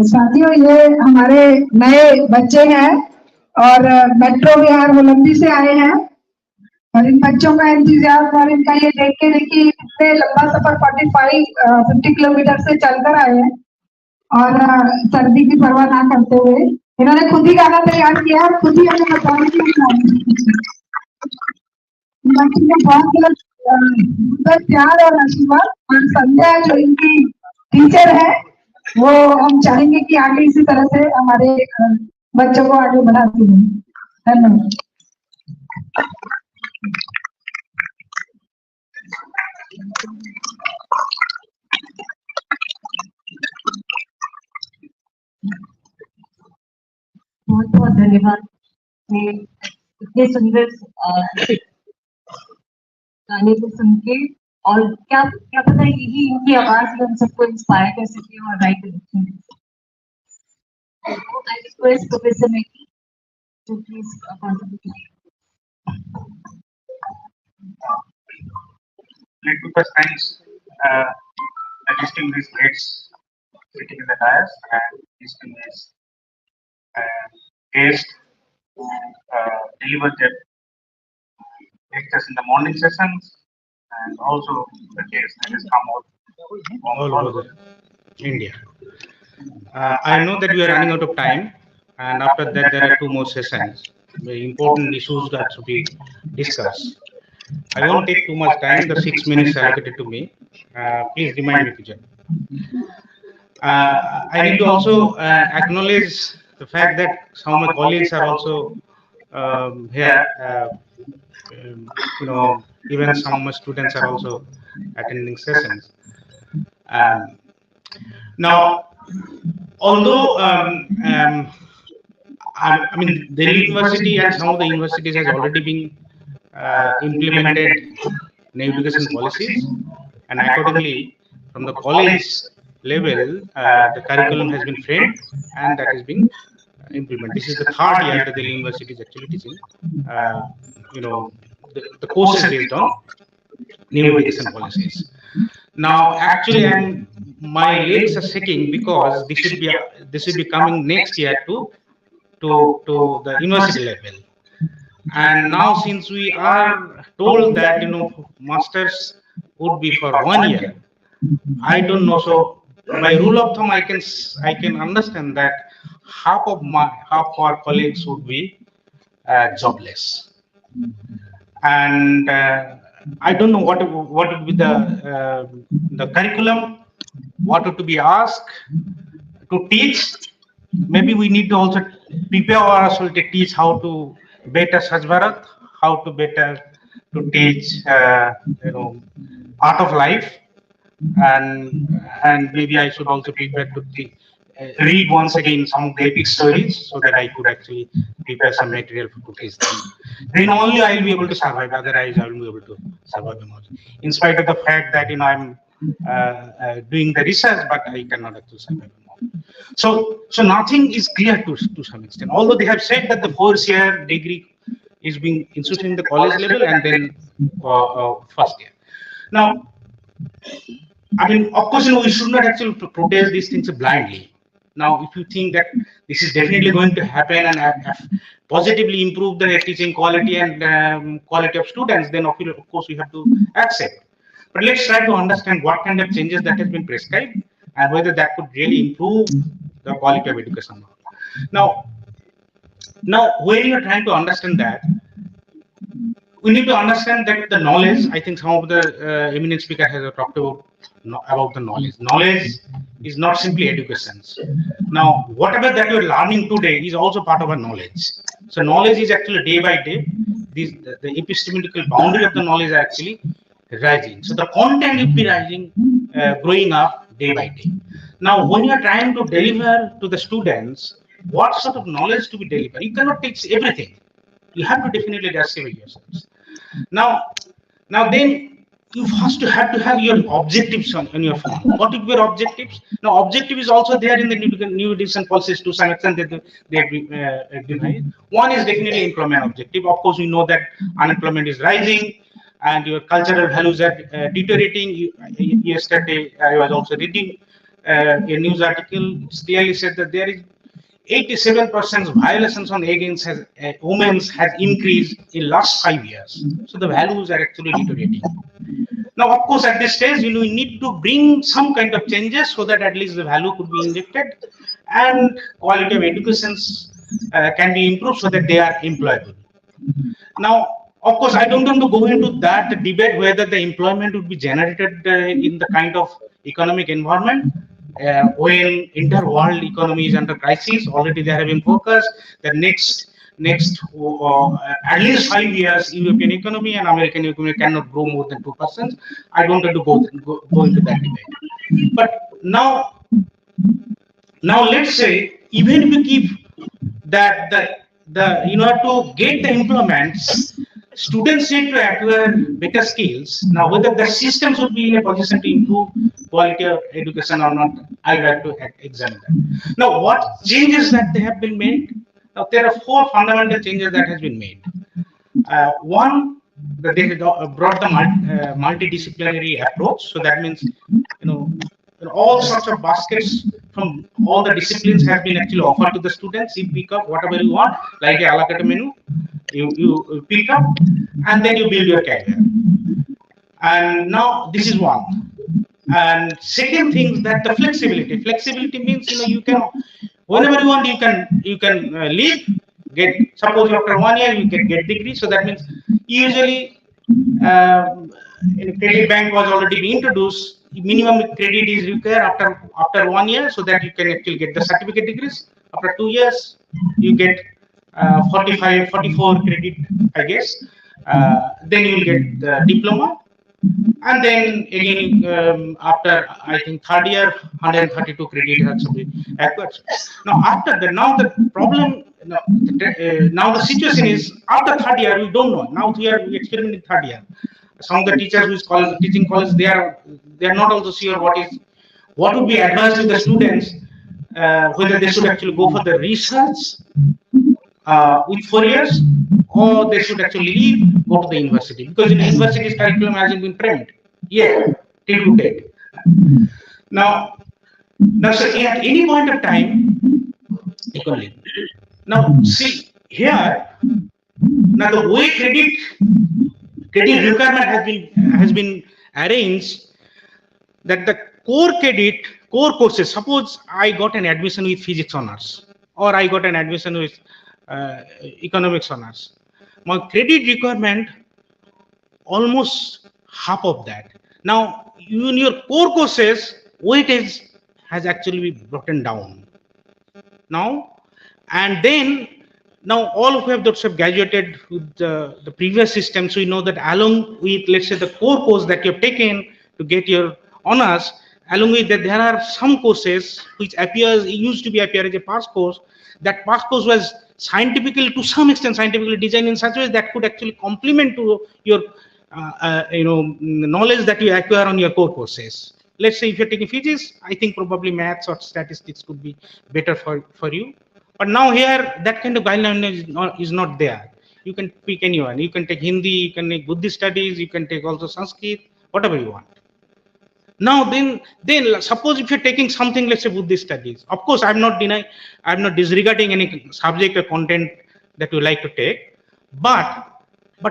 साथियों, ये हमारे नए बच्चे हैं और मेट्रो बिहार होलंदी से आए हैं और इन बच्चों का इंतजाम और इनका ये देख के देखिए इतने लंबा सफर 50 किलोमीटर से चलकर आए हैं और सर्दी की परवाह ना करते हुए इन्होंने खुद ही गाना तैयार किया और खुद ही हमें बताया कि बाकी को बहुत प्यार और आशीर्वाद। और संध्या जो इनकी टीचर है वो हम चाहेंगे कि आगे इसी तरह से हमारे बच्चों को आगे बढ़ाती रहे। धन्यवाद। बहुत बहुत धन्यवाद। इतने सुंदर गाने को सुन के, और क्या क्या पता यही इनकी आवाज में हम सबको इंस्पायर कर सके और राइट डायरेक्शन दे सके। आई रिक्वेस्ट प्रोफेसर मेकी to please contribute. Let me first thanks the distinguished guests sitting in the dais and distinguished guests who delivered their lectures in the morning sessions, and also the guests that has come out from all over India. I know that we are running out of time, and after that there are two more sessions. Very important issues that should be discussed. I won't take too much time, the 6 minutes allocated to me. Please remind me, Pujan. I need to also acknowledge the fact that some of my colleagues are also here. Even some of my students are also attending sessions. Now, although I mean, Delhi University and some of the universities has already been implemented new education policies, and accordingly, from the college level, the curriculum has been framed and that is being implemented. This is the third year that Delhi University is actually teaching, the courses based on new education policies. Now, actually, my legs are shaking because this will be coming next year to the university level. And now, since we are told that masters would be for 1 year, I don't know. So, by rule of thumb, I can understand that half our colleagues would be jobless, and I don't know what would be the curriculum, what would be asked to teach. Maybe we need to also prepare ourselves to teach how to better Swachh Bharat, how to better to teach art of life, and maybe I should also prepare to read once again some of the epic stories so that I could actually prepare some material to teach them. Then only I will be able to survive. Otherwise, I will be able to survive them also. In spite of the fact that I'm doing the research, but I cannot actually survive them all. So nothing is clear to some extent. Although they have said that the 4-year degree is being instituted in the college level and then first year. Now, I mean, of course, we should not actually protest these things blindly. Now, if you think that this is definitely going to happen and positively improve the teaching quality and quality of students, then of course we have to accept. But let's try to understand what kind of changes that has been prescribed and whether that could really improve the quality of education. Now, when you are trying to understand that, we need to understand that the knowledge, I think some of the eminent speakers have talked about the knowledge. Knowledge is not simply education. Now, whatever that you are learning today is also part of our knowledge. So knowledge is actually day by day, the epistemological boundary of the knowledge are actually rising. So the content will be rising, growing up day by day. Now, when you are trying to deliver to the students, what sort of knowledge to be delivered? You cannot teach everything. You have to definitely justify yourselves. Now, then you first have to have your objectives on your phone. What are your objectives? Now, objective is also there in the new education policies to some extent that they have defined. One is definitely employment objective. Of course, we know that unemployment is rising and your cultural values are deteriorating. Yesterday, I was also reading a news article. It clearly said that there is 87% violations on against women has increased in last 5 years. So the values are actually deteriorating. Now, of course, at this stage, we need to bring some kind of changes so that at least the value could be injected and quality of educations can be improved so that they are employable. Now, of course, I don't want to go into that debate whether the employment would be generated in the kind of economic environment when inter-world economy is under crisis. Already there have been focused that next at least 5 years European economy and American economy cannot grow more than 2%. I don't want to go into that debate. But now let's say even if we keep that in order to get the employments, students need to acquire better skills. Now, whether the systems would be in a position to improve quality of education or not, I would like to examine that. Now, what changes that they have been made? Now, there are 4 fundamental changes that has been made. One, that they brought the multidisciplinary approach. So that means, all sorts of baskets from all the disciplines have been actually offered to the students. You pick up whatever you want, like a la carte menu. You pick up and then you build your career. And now this is one. And second thing is that the flexibility. Flexibility means you can whenever you want you can leave. Suppose after 1 year you can get degree. So that means usually in credit bank was already being introduced. Minimum credit is required after 1 year so that you can actually get the certificate degrees. After 2 years you get 44 credit, I guess. Then you will get the diploma. And then again, after I think 3rd year, 132 credit has to be acquired. Now after that, now the problem, now the situation is after 3rd year we don't know. Now we are experimenting 3rd year. Some of the teachers who is teaching college, they are not also sure what would be advised to the students whether they should actually go for the research with 4 years or they should actually leave, go to the university, because in university's curriculum hasn't been framed yet till to date. Now so at any point of time you can leave. Now see here, now the way credit requirement has been arranged, that the core courses, suppose I got an admission with physics honors or I got an admission with economics honors, my credit requirement almost half of that. Now in your core courses weightage has actually been broken down now, and then now all of you have graduated with the previous system, so you know that along with, let's say, the core course that you have taken to get your honors, along with that there are some courses which used to appear as a pass course. That pass course was scientifically, to some extent, scientifically designed in such a way that could actually complement to your knowledge that you acquire on your core courses. Let's say if you're taking physics, I think probably maths or statistics could be better for you. But now here, that kind of guideline is not there. You can pick anyone. You can take Hindi, you can take Buddhist studies, you can take also Sanskrit, whatever you want. Now then suppose if you're taking something, let's say Buddhist studies, of course I'm not disregarding any subject or content that you like to take, but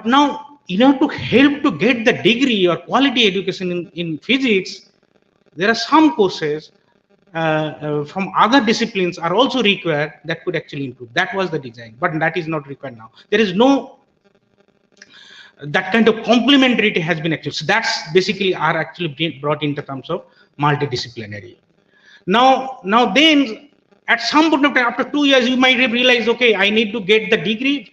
now in order to help to get the degree or quality education in physics, there are some courses from other disciplines are also required that could actually improve. That was the design, but that is not required now. There is no that kind of complementarity has been actually. So that's basically are actually brought into terms of multidisciplinary. Now then at some point of time, after 2 years, you might have realized, okay, I need to get the degree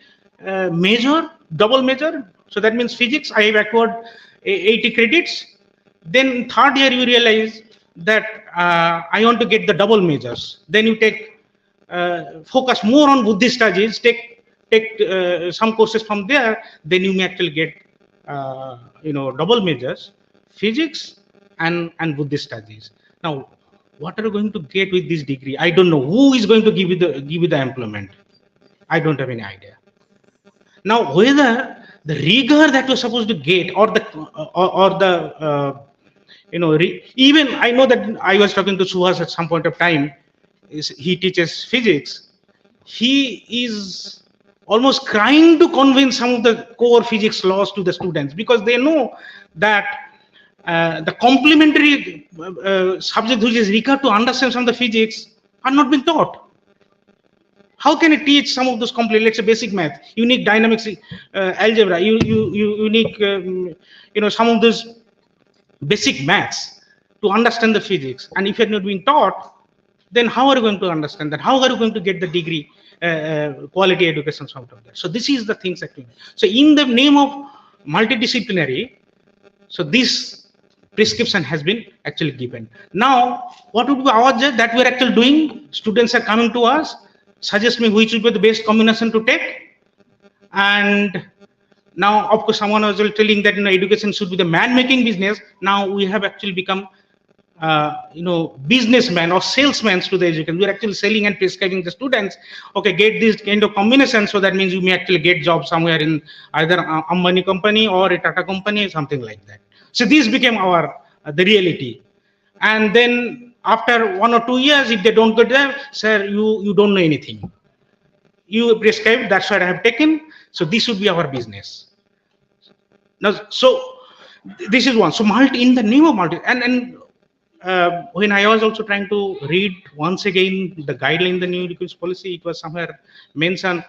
major, double major. So that means physics, I have acquired 80 credits. Then 3rd year you realize that I want to get the double majors. Then you take focus more on Buddhist studies, take some courses from there, then you may actually get double majors, physics and Buddhist studies. Now, what are you going to get with this degree? I don't know. Who is going to give you the employment? I don't have any idea. Now, whether the rigor that you're supposed to get, or the even I know that I was talking to Suhas at some point of time. He teaches physics. He is almost trying to convince some of the core physics laws to the students, because they know that the complementary subject which is required to understand some of the physics are not being taught. How can it teach some of those complex, let's say basic math, unique dynamics, algebra, unique, some of those basic maths to understand the physics? And if you're not being taught, then how are you going to understand that? How are you going to get the degree, quality education out of that? So this is the things actually. So in the name of multidisciplinary, so this prescription has been actually given. Now, what would be our job that we're actually doing? Students are coming to us, suggest me which would be the best combination to take. And now, of course, someone was telling that education should be the man-making business. Now we have actually become businessmen or salesmen to the education. We're actually selling and prescribing the students, okay, get this kind of combination. So that means you may actually get jobs somewhere in either Ambani company or a Tata company, something like that. So this became the reality. And then after 1 or 2 years, if they don't get there, sir, you don't know anything. You prescribed, that's what I have taken. So this should be our business. Now, so this is one. So in the name of multi, and when I was also trying to read once again the guideline, the new education policy, it was somewhere mentioned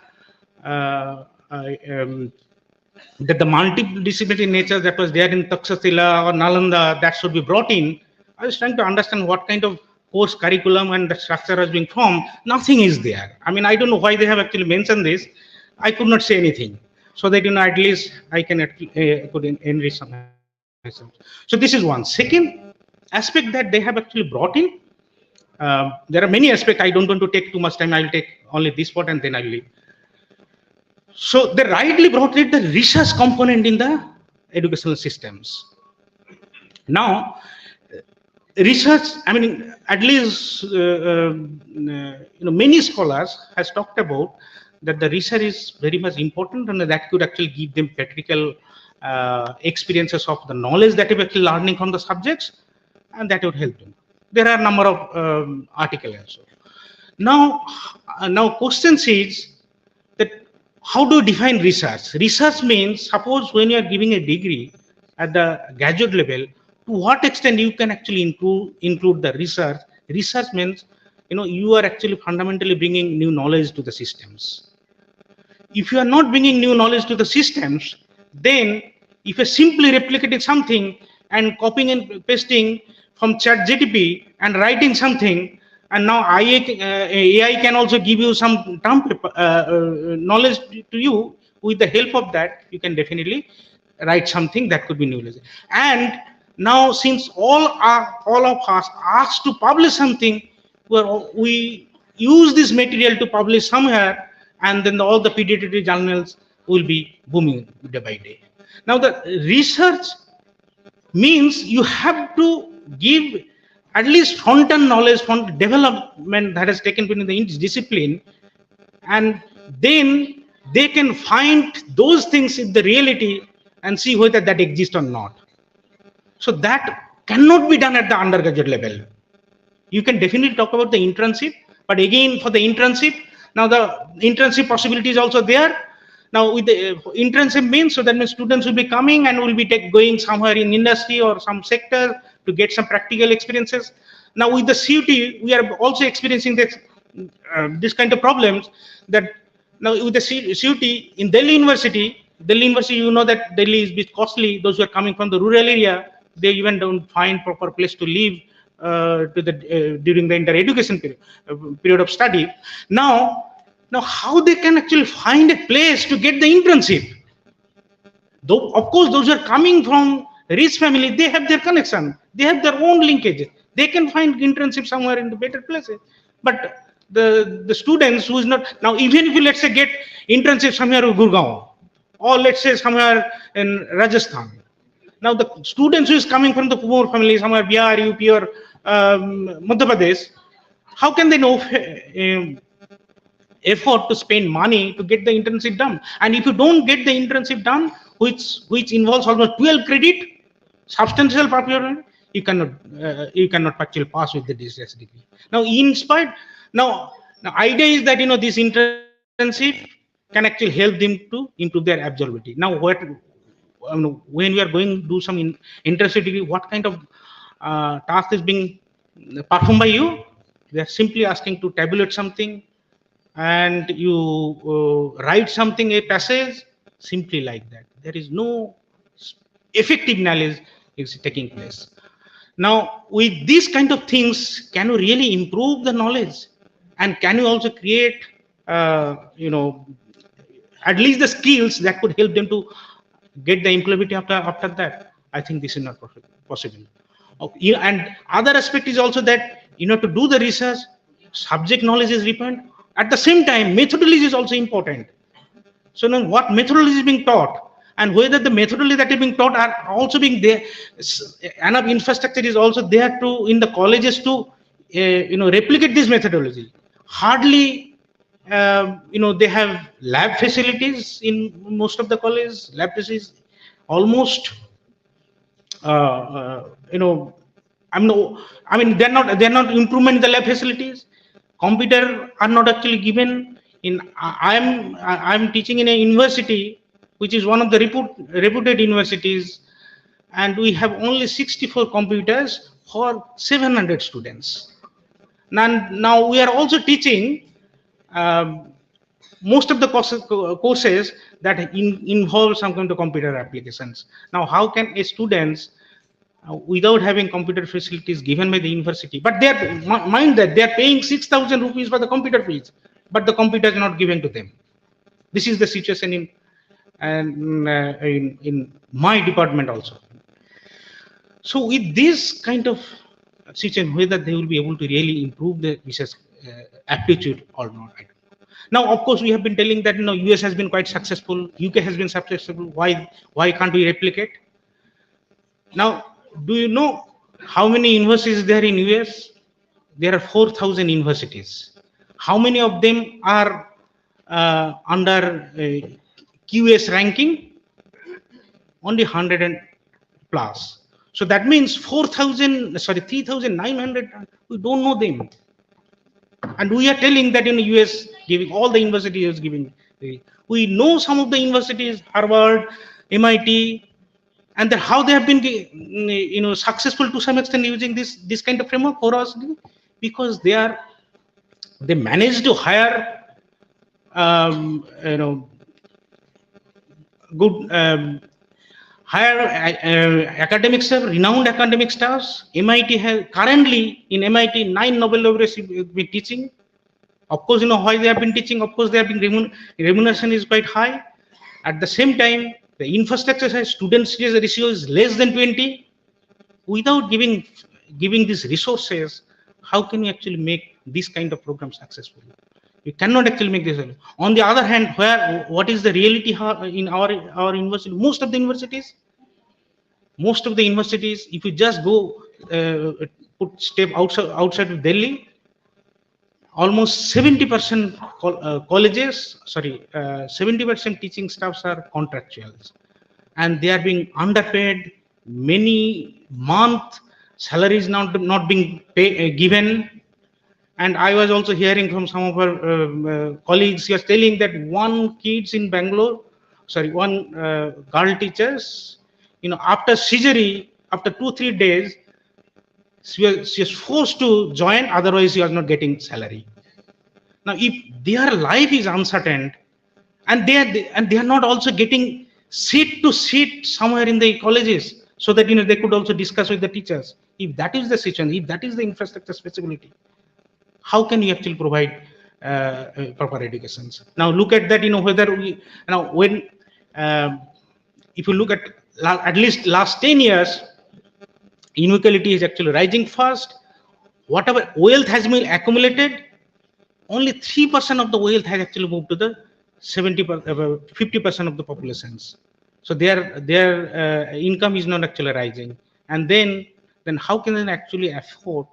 that the multidisciplinary nature that was there in Takshashila or Nalanda, that should be brought in. I was trying to understand what kind of course curriculum and the structure has been formed. Nothing is there. I mean, I don't know why they have actually mentioned this. I could not say anything. So that, at least I can could enrich myself. So this is one. Second aspect that they have actually brought in, there are many aspects. I don't want to take too much time. I will take only this part and then I will leave. So they rightly brought in the research component in the educational systems. Now, research, I mean, at least many scholars has talked about that the research is very much important, and that could actually give them practical experiences of the knowledge that they are actually learning from the subjects, and that would help them. There are a number of articles also. Now question is that how do you define research? Research means, suppose when you are giving a degree at the graduate level, to what extent you can actually include the research. Research means, you are actually fundamentally bringing new knowledge to the systems. If you are not bringing new knowledge to the systems, then if you're simply replicating something and copying and pasting from ChatGPT and writing something, and now AI can also give you some knowledge to you. With the help of that, you can definitely write something that could be new. And now, since all of us asked to publish something, where we use this material to publish somewhere, and then all the pediatric journals will be booming day by day. Now, the research means you have to give at least front-end knowledge from development that has taken place in the discipline, and then they can find those things in the reality and see whether that exists or not. So that cannot be done at the undergraduate level. You can definitely talk about the internship, but again, for the internship, now the internship possibility is also there. Now with the internship means, so that means students will be coming and will be going somewhere in industry or some sector to get some practical experiences. Now with the CUT, we are also experiencing this kind of problems, that now with the CUT in Delhi University, you know that Delhi is a bit costly. Those who are coming from the rural area, they even don't find proper place to live during the entire education period of study. Now how they can actually find a place to get the internship? Though, of course, those who are coming from rich family, they have their connection, they have their own linkages, They can find internship somewhere in the better places. But the students who is not, now even if you, let's say, get internship somewhere in Gurgaon, or let's say somewhere in Rajasthan. Now the students who is coming from the poor family, somewhere Bihar, UP or Madhya Pradesh, how can they know effort to spend money to get the internship done? And if you don't get the internship done, which involves almost 12 credit, substantial population, you cannot actually pass with the DCS degree. Now, in spite, now the idea is that this internship can actually help them to improve their absorbability. Now, when we are going to do some internship degree, what kind of task is being performed by you? They are simply asking to tabulate something, and you write something, a passage, simply like that. There is no effective knowledge is taking place. Now, with these kind of things, can you really improve the knowledge, and can you also create, at least the skills that could help them to get the employability after that? I think this is not possible. And other aspect is also that to do the research, subject knowledge is required. At the same time, methodology is also important. So now what methodology is being taught, and whether the methodology that is being taught are also being there, enough infrastructure is also there to in the colleges to replicate this methodology. Hardly they have lab facilities in most of the colleges. Lab facilities almost they're not improvement in the lab facilities. Computer are not actually given. I'm teaching in a university which is one of the reputed universities, and we have only 64 computers for 700 students. Now we are also teaching most of the courses that involve some kind of computer applications. Now, how can a students without having computer facilities given by the university, but they are, mind that they are paying 6,000 rupees for the computer fees, but the computer is not given to them. This is the situation in my department also. So with this kind of situation, whether they will be able to really improve the research aptitude or not, I don't know. Now, of course, we have been telling that US has been quite successful, UK has been successful. Why can't we replicate? Now, do you know how many universities there in US? There are 4,000 universities. How many of them are under QS ranking? Only 100 and plus. So that means 3,900, we don't know them. And we are telling that in the US, giving all the universities giving. We know some of the universities, Harvard, MIT, and how they have been successful to some extent using this kind of framework for us, because they managed to hire good higher academic staff, renowned academic staffs. MIT has currently in MIT 9 Nobel laureates been teaching. Of course, why they have been teaching. Of course, they have been remuneration is quite high. At the same time, the infrastructure size, students ratio is less than 20. Without giving these resources, how can we actually make this kind of program successful? You cannot actually make this. On the other hand, what is the reality in our university? Most of the universities, if you just go put step outside of Delhi, almost 70% colleges, 70% teaching staffs are contractuals, and they are being underpaid. Many month salaries not being given. And I was also hearing from some of our colleagues, he was telling that one girl teachers, after surgery, after 2-3 days, she was forced to join, otherwise she was not getting salary. Now, if their life is uncertain, and they are not also getting seat to seat somewhere in the colleges, so that they could also discuss with the teachers. If that is the situation, if that is the infrastructure feasibility, how can we actually provide proper educations? Now look at that, whether we if you look at least last 10 years, inequality is actually rising fast. whatever wealth has been accumulated, only 3% of the wealth has actually moved to the 50% of the populations. So their income is not actually rising. And then how can they actually afford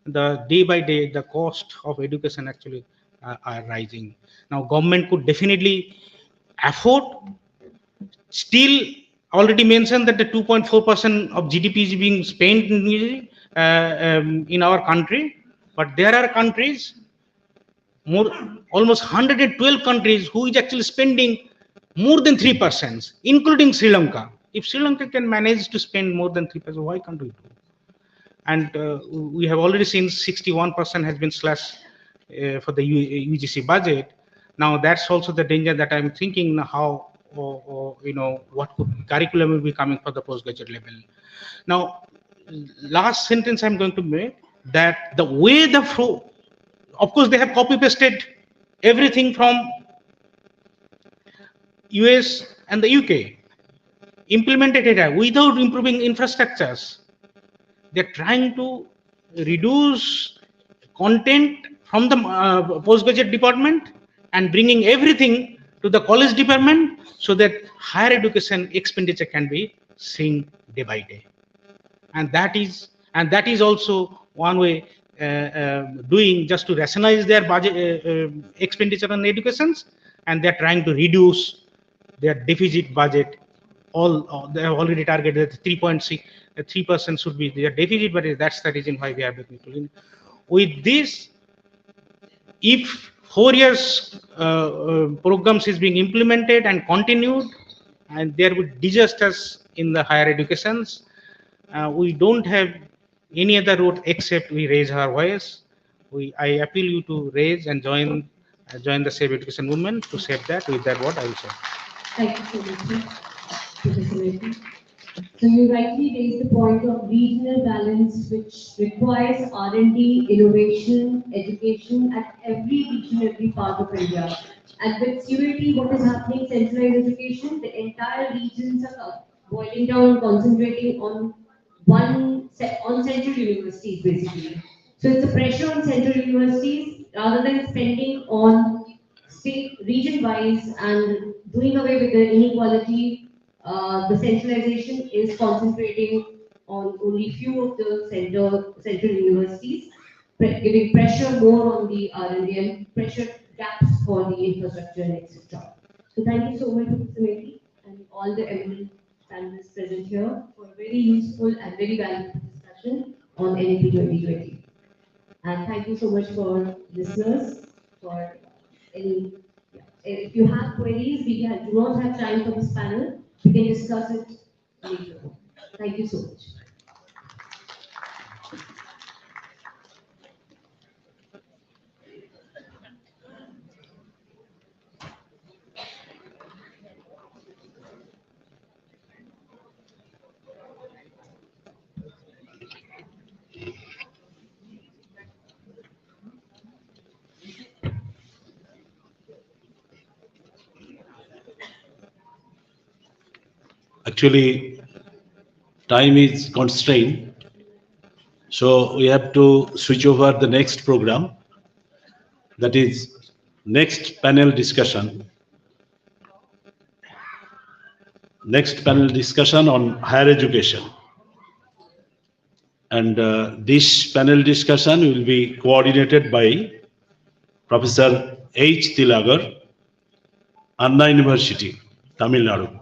the day by day the cost of education actually are rising. Now government could definitely afford, still already mentioned that the 2.4% of GDP is being spent in our country, but there are countries, more almost 112 countries, who is actually spending more than 3%, including Sri Lanka. If Sri Lanka can manage to spend more than 3%, why can't we do? And we have already seen 61% has been slashed for the UGC budget. Now that's also the danger that I'm thinking how, what could curriculum will be coming for the postgraduate level. Now, last sentence I'm going to make, that the way the flow, of course they have copy pasted everything from US and the UK, implemented it without improving infrastructures. They're trying to reduce content from the postgraduate department and bringing everything to the college department, so that higher education expenditure can be seen day by day. And that is also one way doing, just to rationalize their budget expenditure on educations, and they're trying to reduce their deficit budget. They have already targeted that 3% should be their deficit, but that's the reason why we are looking to. With this, if 4 years programs is being implemented and continued, and there would disasters in the higher educations, we don't have any other route except we raise our voice. I appeal you to raise and join the Save Education movement to save that. With that, what I will say. Thank you so much, sir. Professor Reddy. So you rightly raised the point of regional balance, which requires R&D, innovation, education at every region, every part of India. And with CUAT, what is happening, centralized education, the entire regions are boiling down, concentrating on on central universities, basically. So it's a pressure on central universities rather than spending on state region-wise and doing away with the inequality. The centralization is concentrating on only few of the central universities, giving pressure more on the R&D and pressure gaps for the infrastructure and etc. So thank you so much, Professor Mehdi, and all the eminent panelists present here for a very useful and very valuable discussion on NEP 2020. And thank you so much for listeners for any. If you have queries, do not have time for this panel. We can discuss it later. Thank you so much. Actually, time is constrained, so we have to switch over the next program, that is next panel discussion. Next panel discussion on higher education. And this panel discussion will be coordinated by Professor H. Tilagar, Anna University, Tamil Nadu.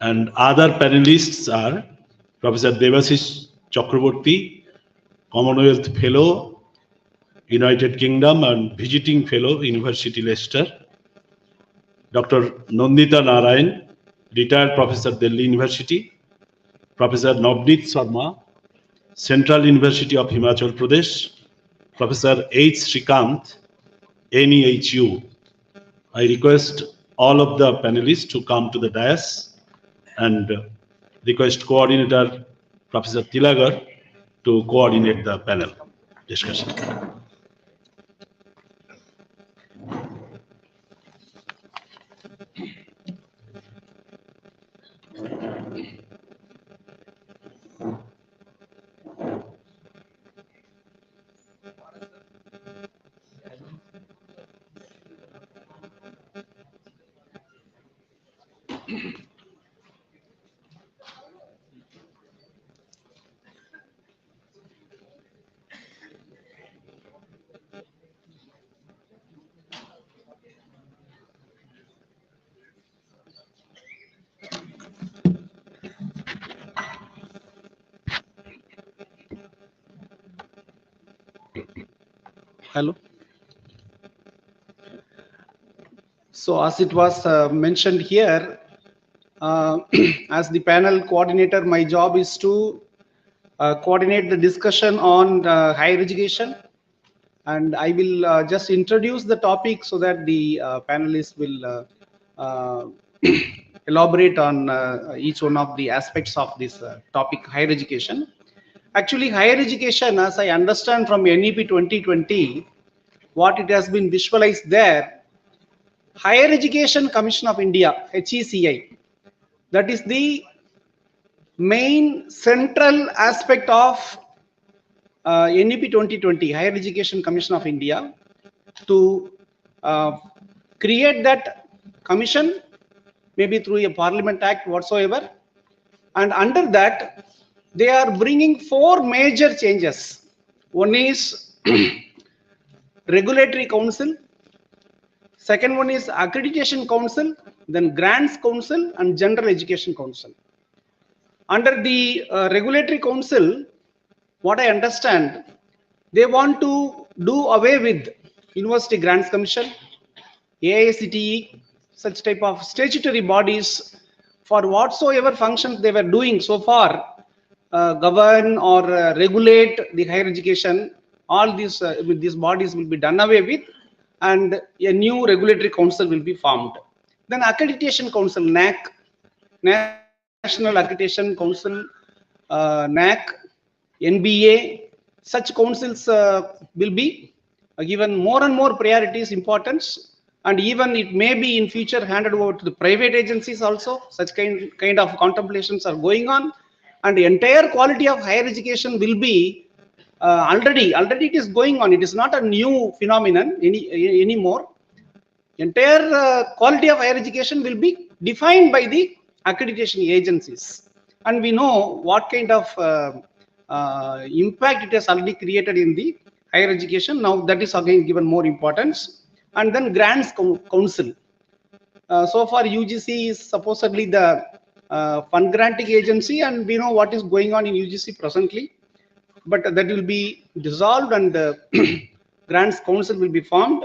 And other panelists are Professor Devashish Chakraborty, Commonwealth Fellow, United Kingdom and Visiting Fellow, University Leicester. Dr. Nandita Narayan, retired Professor, Delhi University. Professor Navneet Sharma, Central University of Himachal Pradesh. Professor H. Srikant, NEHU. I request all of the panelists to come to the dais and request coordinator Professor Tilagar to coordinate the panel discussion. Hello. So as it was mentioned here, as the panel coordinator, my job is to coordinate the discussion on higher education, and I will just introduce the topic so that the panelists will elaborate on each one of the aspects of this topic, higher education. Actually, higher education, as I understand from NEP 2020, what it has been visualized there, Higher Education Commission of India, HECI, that is the main central aspect of NEP 2020, Higher Education Commission of India, to create that commission, maybe through a Parliament Act whatsoever, and under that, they are bringing 4 major changes. One is Regulatory Council, second one is Accreditation Council, then Grants Council and General Education Council. Under the Regulatory Council, what I understand, they want to do away with University Grants Commission, AICTE, such type of statutory bodies for whatsoever functions they were doing so far, govern or regulate the higher education. All these bodies will be done away with, and a new regulatory council will be formed. Then Accreditation Council, NAC, National Accreditation Council, NAC, NBA, such councils will be given more and more priorities, importance, and even it may be in future handed over to the private agencies also. Such kind of contemplations are going on, and the entire quality of higher education will be already it is going on. It is not a new phenomenon anymore. Entire quality of higher education will be defined by the accreditation agencies, and we know what kind of impact it has already created in the higher education. Now that is again given more importance. And then Grants Council. So far UGC is supposedly the fund granting agency, and we know what is going on in UGC presently, but that will be dissolved, and Grants Council will be formed.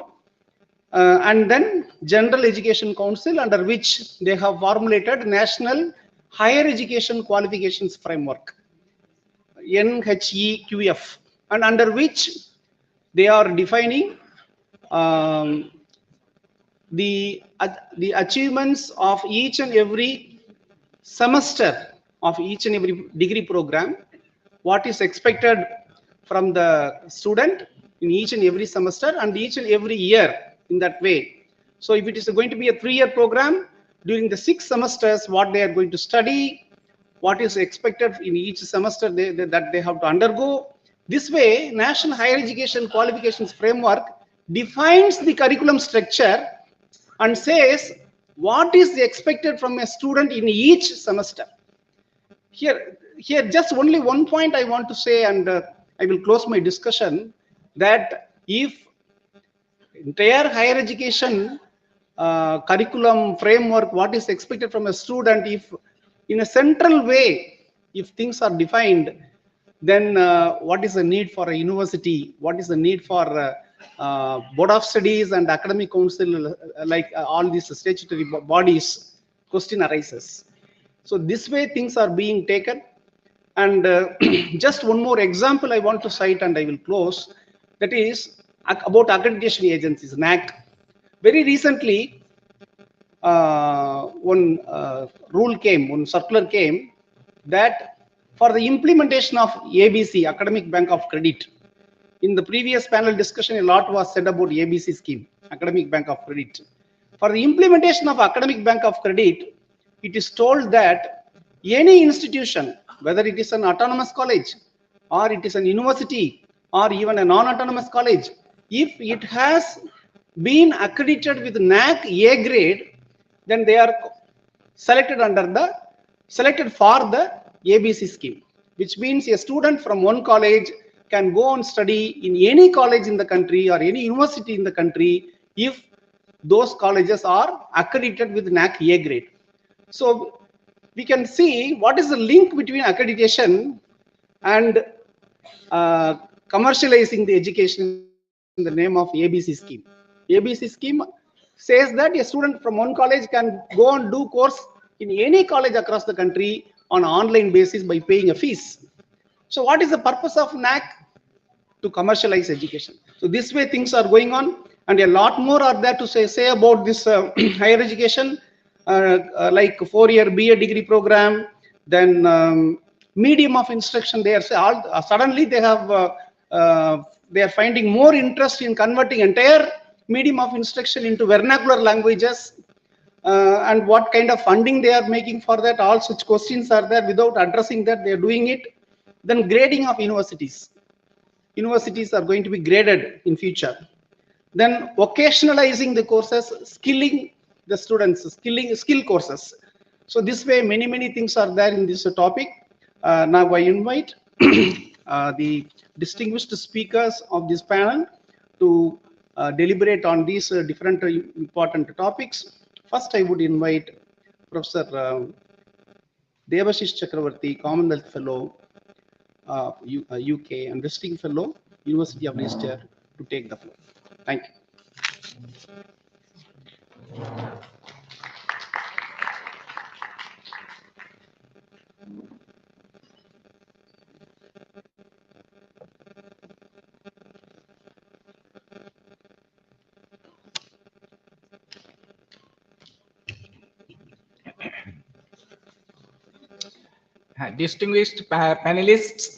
And then General Education Council, under which they have formulated National Higher Education Qualifications Framework, NHEQF, and under which they are defining the achievements of each and every semester of each and every degree program, what is expected from the student in each and every semester and each and every year, in that way. So if it is going to be a 3-year program, during the 6 semesters, what they are going to study, what is expected in each semester that they have to undergo. This way, National Higher Education Qualifications Framework defines the curriculum structure and says what is expected from a student in each semester. Here just only one point I want to say, and I will close my discussion, that if entire higher education curriculum framework, what is expected from a student, if in a central way, if things are defined, then what is the need for a university? What is the need for board of studies and academic council, like all these statutory bodies? Question arises. So this way things are being taken. And just one more example I want to cite, and I will close. That is about accreditation agencies, NAC. Very recently, one circular came, that for the implementation of ABC, Academic Bank of Credit. In the previous panel discussion, a lot was said about ABC scheme, Academic Bank of Credit. For the implementation of Academic Bank of Credit, it is told that any institution, whether it is an autonomous college or it is an university or even a non-autonomous college, if it has been accredited with NAC A grade, then they are selected for the ABC scheme, which means a student from one college can go and study in any college in the country or any university in the country if those colleges are accredited with NAC A grade. So we can see what is the link between accreditation and commercializing the education in the name of ABC scheme. ABC scheme says that a student from one college can go and do course in any college across the country on an online basis by paying a fees. So what is the purpose of NAC? To commercialize education. So this way things are going on, and a lot more are there to say about this higher education, like 4-year BA degree program, then medium of instruction. They are suddenly they are finding more interest in converting entire medium of instruction into vernacular languages, and what kind of funding they are making for that. All such questions are there. Without addressing that, they are doing it. Then grading of universities. Universities are going to be graded in future. Then vocationalizing the courses, skilling the students, skill courses. So this way, many things are there in this topic. Now I invite the distinguished speakers of this panel to deliberate on these different important topics. First, I would invite Professor Devashish Chakravarti, Commonwealth Fellow, UK, and Visiting Fellow, University of Leicester, to take the floor. Thank you. Distinguished panelists,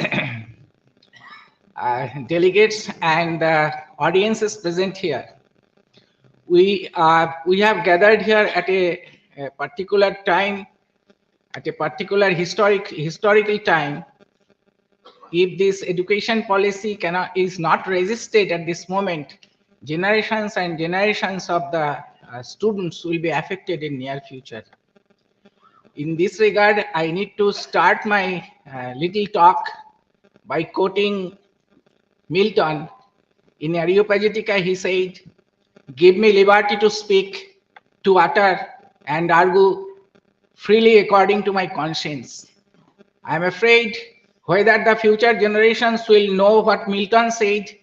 delegates, and audiences present here. We have gathered here at a particular time, at a particular historical time. If this education policy is not resisted at this moment, generations and generations of the students will be affected in near future. In this regard, I need to start my little talk by quoting Milton. In Areopagitica, he said, "Give me liberty to speak, to utter, and argue freely according to my conscience." I am afraid whether the future generations will know what Milton said,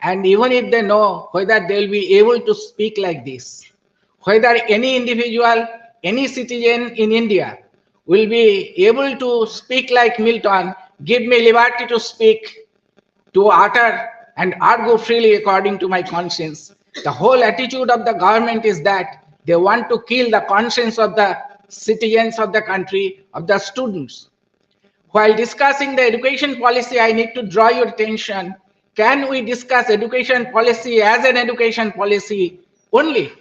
and even if they know, whether they will be able to speak like this. Whether any individual, any citizen in India will be able to speak like Milton, "Give me liberty to speak, to utter, and argue freely according to my conscience." The whole attitude of the government is that they want to kill the conscience of the citizens of the country, of the students. While discussing the education policy, I need to draw your attention. Can we discuss education policy as an education policy only?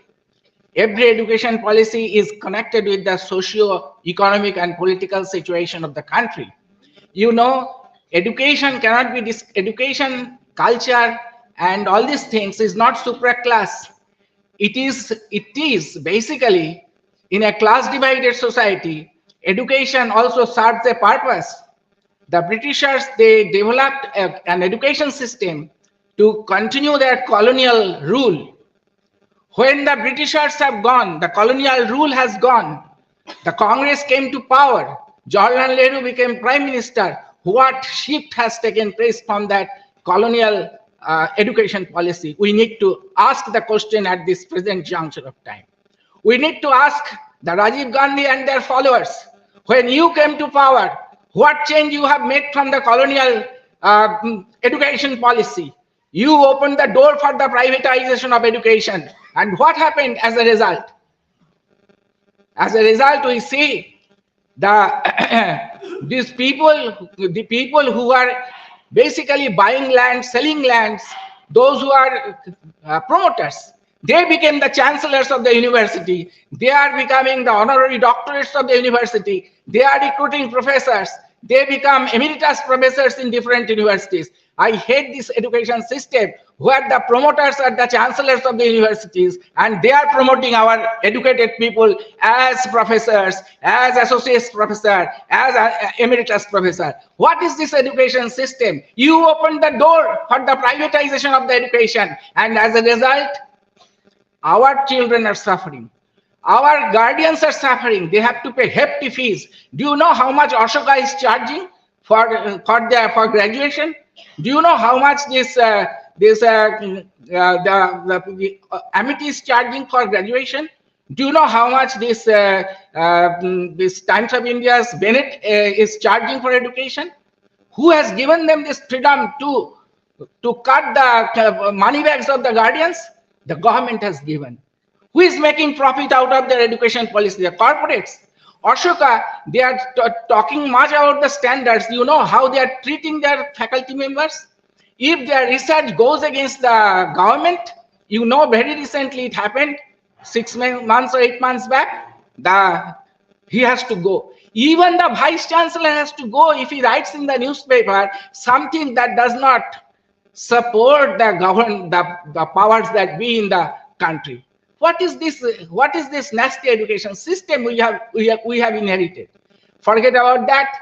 Every education policy is connected with the socio-economic and political situation of the country. You know, education cannot be education, culture, and all these things is not supra-class. It is basically, in a class-divided society, education also serves a purpose. The Britishers, they developed an education system to continue their colonial rule. When the Britishers have gone, the colonial rule has gone, the Congress came to power, Jawaharlal Nehru became Prime Minister. What shift has taken place from that colonial education policy? We need to ask the question at this present juncture of time. We need to ask the Rajiv Gandhi and their followers, when you came to power, what change you have made from the colonial education policy? You opened the door for the privatization of education. And what happened as a result? As a result, we see the people who are basically buying land, selling lands, those who are promoters, they became the chancellors of the university. They are becoming the honorary doctorates of the university. They are recruiting professors. They become emeritus professors in different universities. I hate this education system where the promoters are the chancellors of the universities and they are promoting our educated people as professors, as associate professor, as emeritus professor. What is this education system? You opened the door for the privatization of the education, and as a result, our children are suffering. Our guardians are suffering. They have to pay hefty fees. Do you know how much Ashoka is charging for graduation? Do you know how much the Amity is charging for graduation? Do you know how much this Times of India's Bennett is charging for education? Who has given them this freedom to cut the money bags of the guardians? The government has given. Who is making profit out of their education policy? The corporates. Ashoka, they are talking much about the standards. You know how they are treating their faculty members? If their research goes against the government, you know very recently it happened, 6 months or 8 months back, he has to go. Even the vice chancellor has to go if he writes in the newspaper something that does not support the powers that be in the country. What is this? What is this nasty education system we have inherited? Forget about that.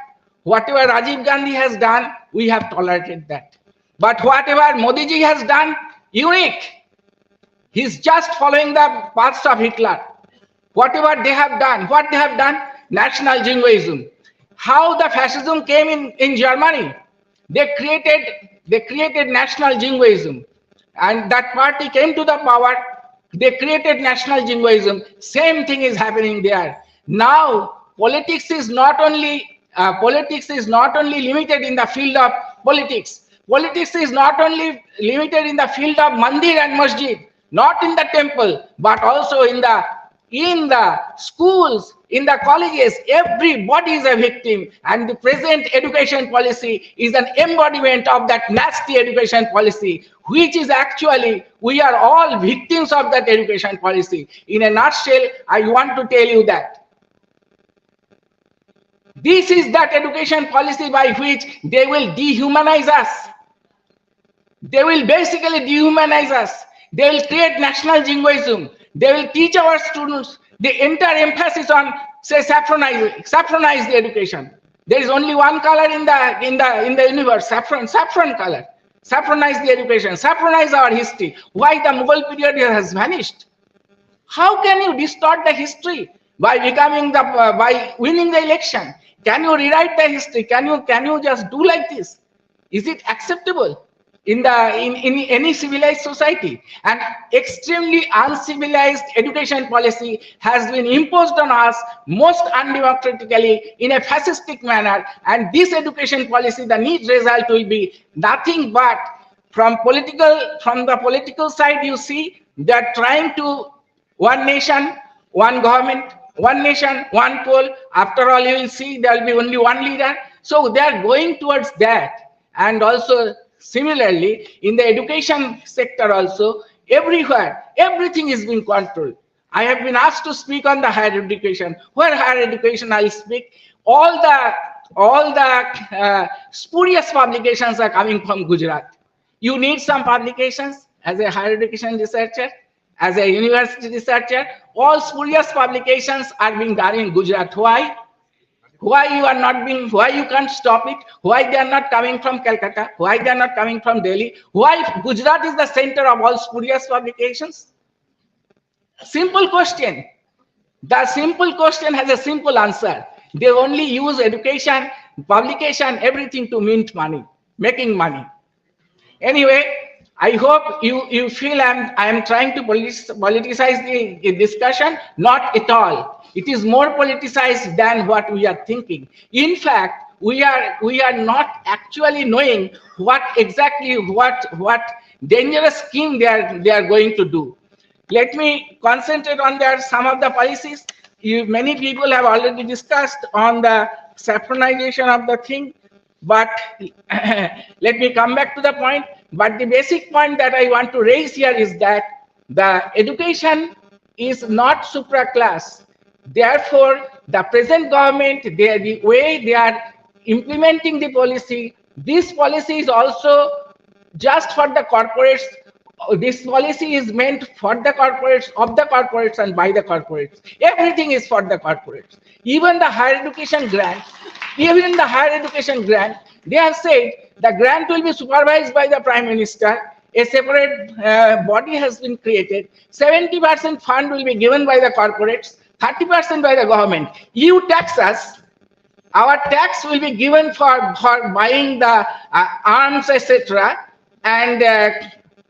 Whatever Rajiv Gandhi has done, we have tolerated that. But whatever Modi ji has done, unique. He's just following the paths of Hitler. Whatever they have done, what they have done, national jingoism. How the fascism came in Germany, they created national jingoism, and that party came to the power. They created national jingoism. Same thing is happening there. Now politics is not only limited in the field of politics. Politics is not only limited in the field of mandir and masjid, not in the temple, but also in the schools, in the colleges. Everybody is a victim, and the present education policy is an embodiment of that nasty education policy, which is actually, we are all victims of that education policy. In a nutshell, I want to tell you that this is that education policy by which they will dehumanize us. They will basically dehumanize us. They will create national jingoism. They will teach our students the entire emphasis on, say, saffronize the education. There is only one color in the universe, saffron color. Saffronize the education, saffronize our history. Why the Mughal period has vanished? How can you distort the history by by winning the election? Can you rewrite the history? Can you just do like this? Is it acceptable in any civilized society? An extremely uncivilized education policy has been imposed on us most undemocratically in a fascistic manner, and this education policy, the net result will be nothing but from the political side. You see, they are trying to one nation, one government, one nation, one poll. After all, you will see there will be only one leader. So they are going towards that. And also similarly, in the education sector also, everywhere, everything is being controlled. I have been asked to speak on the higher education. Where higher education I speak, all the spurious publications are coming from Gujarat. You need some publications as a higher education researcher, as a university researcher. All spurious publications are being done in Gujarat. Why? Why you can't stop it? Why they are not coming from Calcutta? Why they are not coming from Delhi? Why Gujarat is the center of all spurious publications? Simple question. The simple question has a simple answer. They only use education, publication, everything to mint money, making money. Anyway, I hope you feel I am trying to politicize the discussion. Not at all. It is more politicized than what we are thinking. In fact, we are not actually knowing what dangerous scheme they are going to do. Let me concentrate on some of the policies. Many people have already discussed on the saffronization of the thing, but let me come back to the point. But the basic point that I want to raise here is that the education is not supra-class. Therefore, the present government, the way they are implementing the policy, this policy is also just for the corporates. This policy is meant for the corporates, of the corporates, and by the corporates. Everything is for the corporates. Even the higher education grant, they have said the grant will be supervised by the Prime Minister. A separate body has been created. 70% fund will be given by the corporates, 30% by the government. You tax us, Our tax will be given for buying the arms, etc. And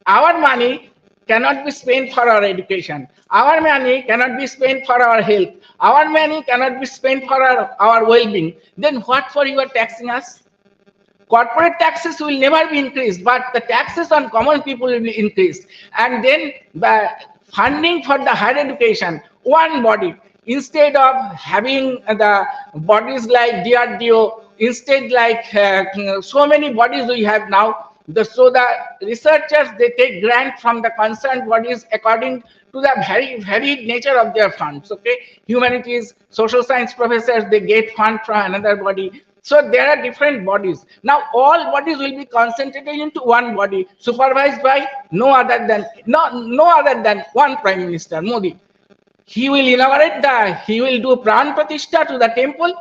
our money cannot be spent for our education. Our money cannot be spent for our health. Our money cannot be spent for our well-being. Then what for you are taxing us? Corporate taxes will never be increased, but the taxes on common people will be increased. And then the funding for the higher education, one body, instead of having the bodies like DRDO, instead like so many bodies we have now, so the researchers, they take grant from the concerned bodies according to the very varied nature of their funds. Okay, humanities, social science professors, they get fund from another body. So there are different bodies. Now all bodies will be concentrated into one body, supervised by no other than one Prime Minister, Modi. He will inaugurate he will do Pran Pratishtha to the temple.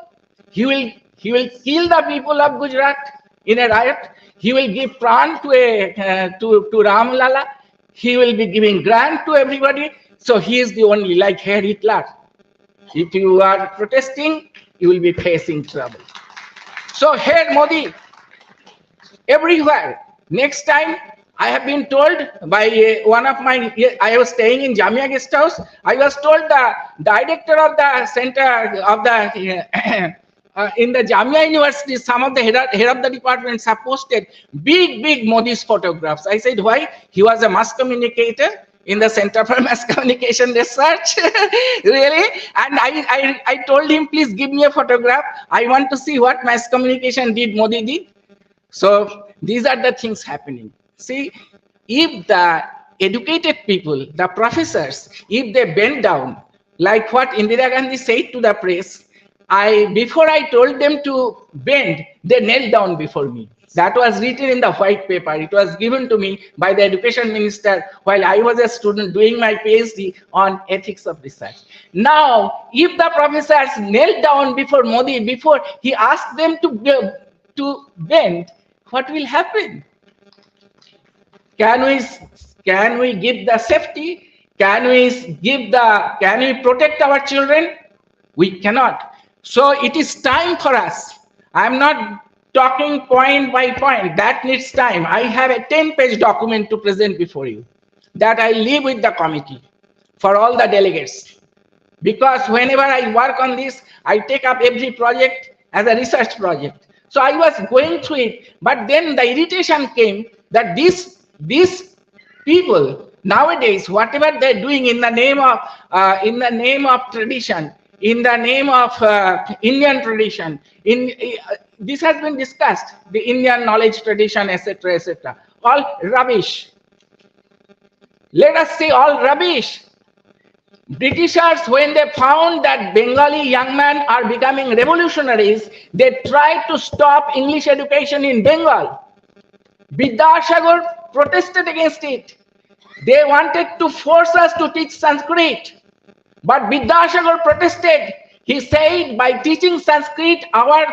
He will kill the people of Gujarat in a riot. He will give Pran to Ram Lala. He will be giving grant to everybody. So he is the only, like Hitler. If you are protesting, you will be facing trouble. So here Modi, everywhere. Next time, I have been told by one of my, I was staying in Jamia guest house. I was told the director of the center of the, in the Jamia University, some of the head of the departments have posted big Modi's photographs. I said, why? He was a mass communicator in the Center for Mass Communication Research. Really? And I told him, please give me a photograph. I want to see what mass communication Modi did. So these are the things happening. See, if the educated people, the professors, if they bend down, like what Indira Gandhi said to the press, before I told them to bend, they knelt down before me. That was written in the white paper. It was given to me by the education minister while I was a student doing my PhD on ethics of research. Now, if the professors knelt down before Modi, before he asked them to bend, what will happen? Can we give the safety? Can we protect our children? We cannot. So it is time for us. I'm not talking point by point. That needs time. I have a 10-page document to present before you that I leave with the committee for all the delegates. Because whenever I work on this, I take up every project as a research project. So I was going through it, but then the irritation came that these people nowadays, whatever they're doing in the name of tradition, in the name of Indian tradition, this has been discussed, the Indian knowledge tradition, etc., all rubbish. Let us say all rubbish. Britishers, when they found that Bengali young men are becoming revolutionaries, they tried to stop English education in Bengal. Vidyasagar protested against it. They wanted to force us to teach Sanskrit. But Vidyasagar protested. He said, by teaching Sanskrit, our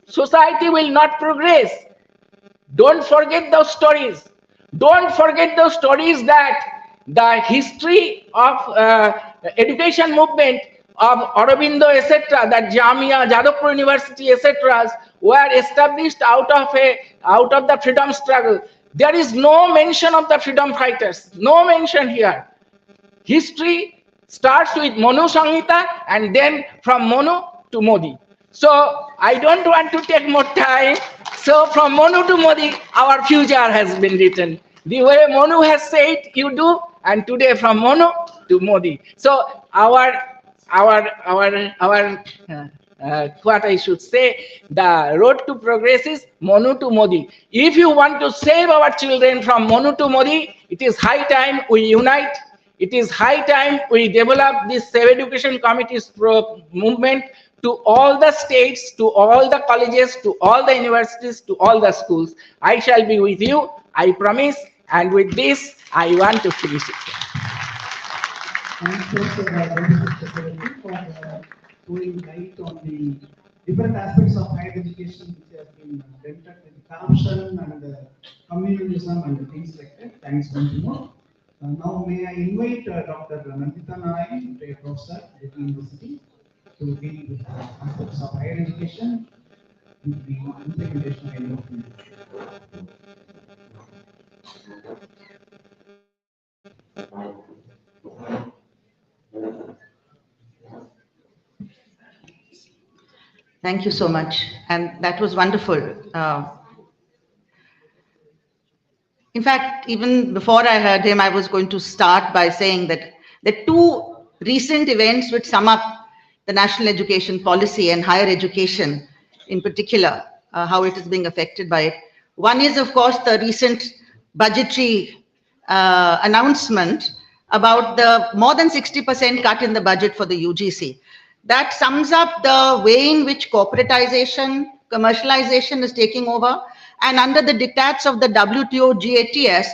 society will not progress. Don't forget those stories. Don't forget those stories that the history of education movement of Aurobindo, etc., that Jamia, Jadavpur University, etc., were established out of the freedom struggle. There is no mention of the freedom fighters. No mention here. History starts with Manu Samhita and then from Manu to Modi. So I don't want to take more time. So from Manu to Modi, our future has been written. The way Manu has said, you do, and today from Manu to Modi. So what I should say, the road to progress is Manu to Modi. If you want to save our children from Manu to Modi, it is high time we unite. It is high time we develop this Save Education Committee's movement to all the states, to all the colleges, to all the universities, to all the schools. I shall be with you, I promise. And with this, I want to finish it. Thanks for throwing light on the different aspects of higher education which have been dented with corruption and communalism and things like that. Thanks once more. Now may I invite Dr. Nandita Narayan, a professor at the university. to deal with aspects of higher education with the implementation of NOP. Thank you so much. And that was wonderful. In fact, even before I heard him, I was going to start by saying that the two recent events which sum up the national education policy and higher education in particular, how it is being affected by it. One is, of course, the recent budgetary announcement about the more than 60% cut in the budget for the UGC. That sums up the way in which corporatization, commercialization is taking over. And under the diktats of the WTO GATS,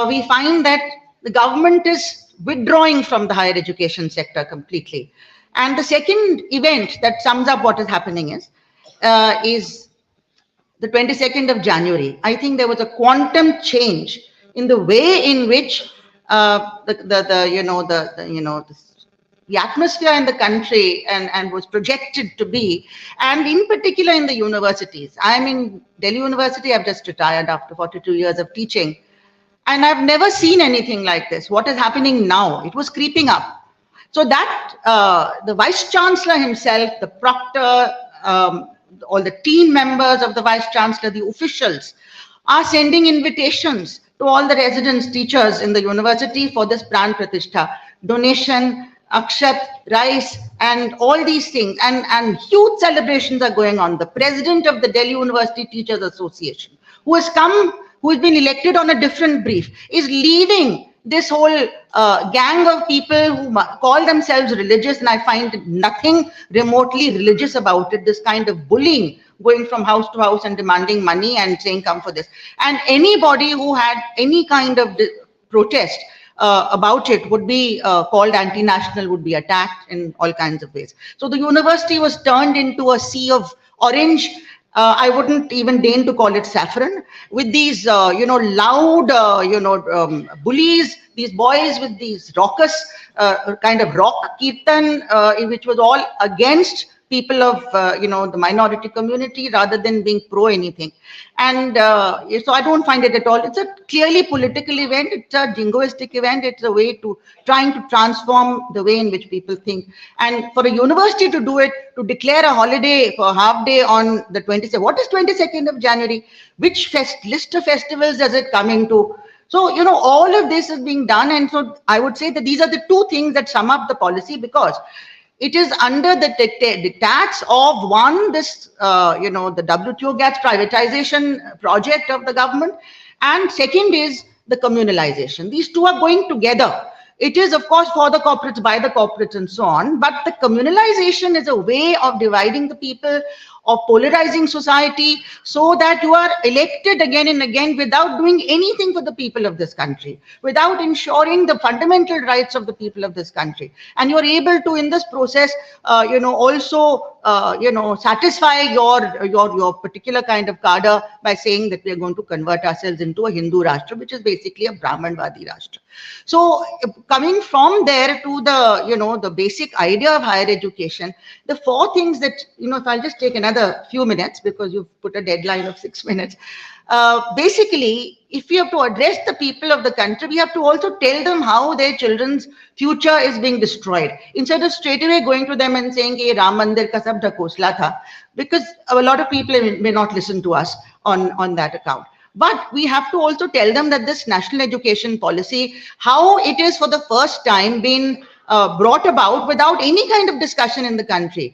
we find that the government is withdrawing from the higher education sector completely. And the second event that sums up what is happening is the 22nd of January. I think there was a quantum change in the way in which the atmosphere in the country and was projected to be, and in particular in the universities. I'm in Delhi University, I've just retired after 42 years of teaching, and I've never seen anything like this. What is happening now? It was creeping up. So that the Vice Chancellor himself, the proctor, all the team members of the Vice Chancellor, the officials, are sending invitations to all the residents, teachers in the university for this Pran Pratishtha, donation, akshat, rice, and all these things, and huge celebrations are going on. The president of the Delhi University Teachers Association, who has been elected on a different brief, is leading this whole gang of people who call themselves religious, and I find nothing remotely religious about it, this kind of bullying, going from house to house and demanding money and saying, come for this. And anybody who had any kind of protest about it would be called anti-national, would be attacked in all kinds of ways. So the university was turned into a sea of orange. I wouldn't even deign to call it saffron, with these, loud, bullies, these boys with these raucous kind of rock kirtan, which was all against people of, the minority community rather than being pro anything. And so I don't find it at all. It's a clearly political event. It's a jingoistic event. It's a way to trying to transform the way in which people think. And for a university to do it, to declare a holiday for a half day on the 22nd, what is 22nd of January? Which list of festivals does it come into? So, all of this is being done. And so I would say that these are the two things that sum up the policy, because it is under the diktats of one, this, the WTO GATS privatization project of the government, and second is the communalization. These two are going together. It is, of course, for the corporates, by the corporates, and so on, but the communalization is a way of dividing the people, of polarizing society, so that you are elected again and again without doing anything for the people of this country, without ensuring the fundamental rights of the people of this country. And you're able to, in this process, also, satisfy your particular kind of cadre by saying that we are going to convert ourselves into a Hindu Rashtra, which is basically a Brahmanvadi Rashtra. So coming from there to the, the basic idea of higher education, the four things that, if I'll just take another few minutes, because you've put a deadline of 6 minutes. Basically, if we have to address the people of the country, we have to also tell them how their children's future is being destroyed, instead of straight away going to them and saying, "Ye Ram Mandir ka sab dhakosla tha," because a lot of people may not listen to us on that account. But we have to also tell them that this national education policy, how it is for the first time been brought about without any kind of discussion in the country.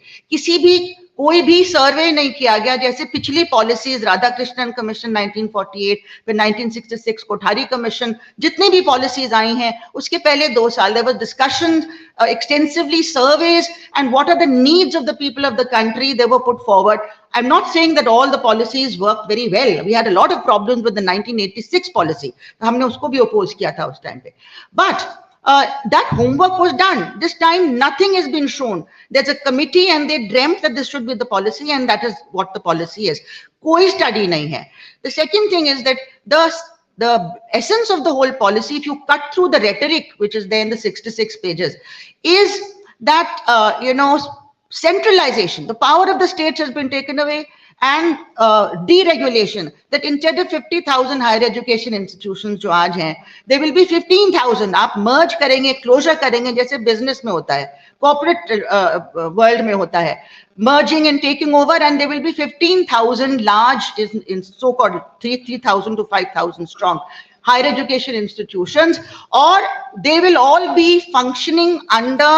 कोई भी सर्वे नहीं किया गया, जैसे पिछली policies, Radha Krishnan commission 1948, फिर 1966 Kothari commission, जितनी भी पॉलिसीज आई हैं उसके पहले 2 साल there was discussion, extensively surveys, and what are the needs of the people of the country, they were put forward. I'm not saying that all the policies worked very well. We had a lot of problems with the 1986 policy. हमने उसको भी oppose किया था उस time पे. But that homework was done. This time nothing has been shown. There's a committee and they dreamt that this should be the policy, and that is what the policy is. कोई study नहीं है. The second thing is that the essence of the whole policy, if you cut through the rhetoric which is there in the 66 pages, is that centralization. The power of the states has been taken away, and deregulation, that instead of 50,000 higher education institutions जो आज हैं, there will be 15,000. आप merge करेंगे, closure करेंगे, जैसे business में होता है, corporate world में होता है, merging and taking over, and there will be 15,000 large, in so-called 3,000 to 5,000 strong higher education institutions, or they will all be functioning under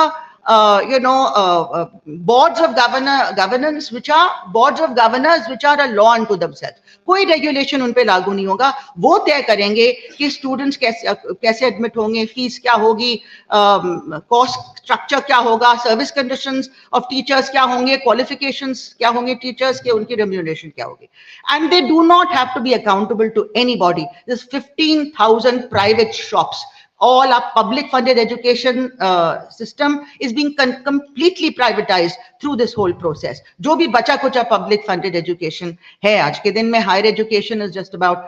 boards of governance, which are boards of governors which are a law unto themselves. कोई regulation उन पे लागू नहीं होगा, वो तय करेंगे कि स्टूडेंट्स कैसे एडमिट होंगे, फीस क्या होगी, कॉस्ट स्ट्रक्चर क्या होगा, सर्विस कंडीशंस ऑफ टीचर्स क्या होंगे, क्वालिफिकेशंस क्या होंगे टीचर्स के, उनकी रेम्यूनरेशन क्या होगी, and they do not have to be accountable to anybody. This 15,000 private shops, all our public funded education system is being completely privatized through this whole process. जो भी बचा कुचा public funded education है आज के दिन में, higher education is just about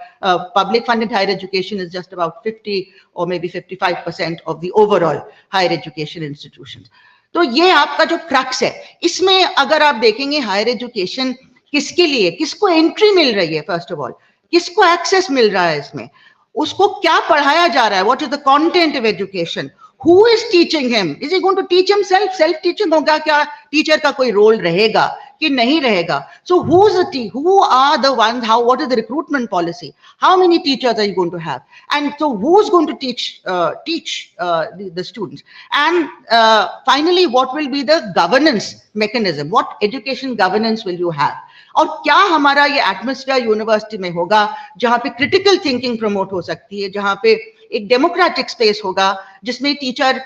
public funded higher education is just about 50 or maybe 55% of the overall higher education institutions. तो ये आपका जो crux है, इसमें अगर आप देखेंगे higher education किसके लिए, किसको entry मिल रही है, first of all, किसको access मिल रहा है इसमें, उसको क्या पढ़ाया जा रहा है, what is the content of education, who is teaching him, is he going to teach himself, self teaching होगा क्या, टीचर का कोई रोल रहेगा कि नहीं रहेगा. So who are the ones, what is the recruitment policy, how many teachers are you going to have, and so who's going to teach the students, and finally what will be the governance mechanism, what education governance will you have, और क्या हमारा ये atmosphere university में होगा जहां पे critical thinking promote हो सकती है, जहां पे एक डेमोक्रेटिक स्पेस होगा जिसमें टीचर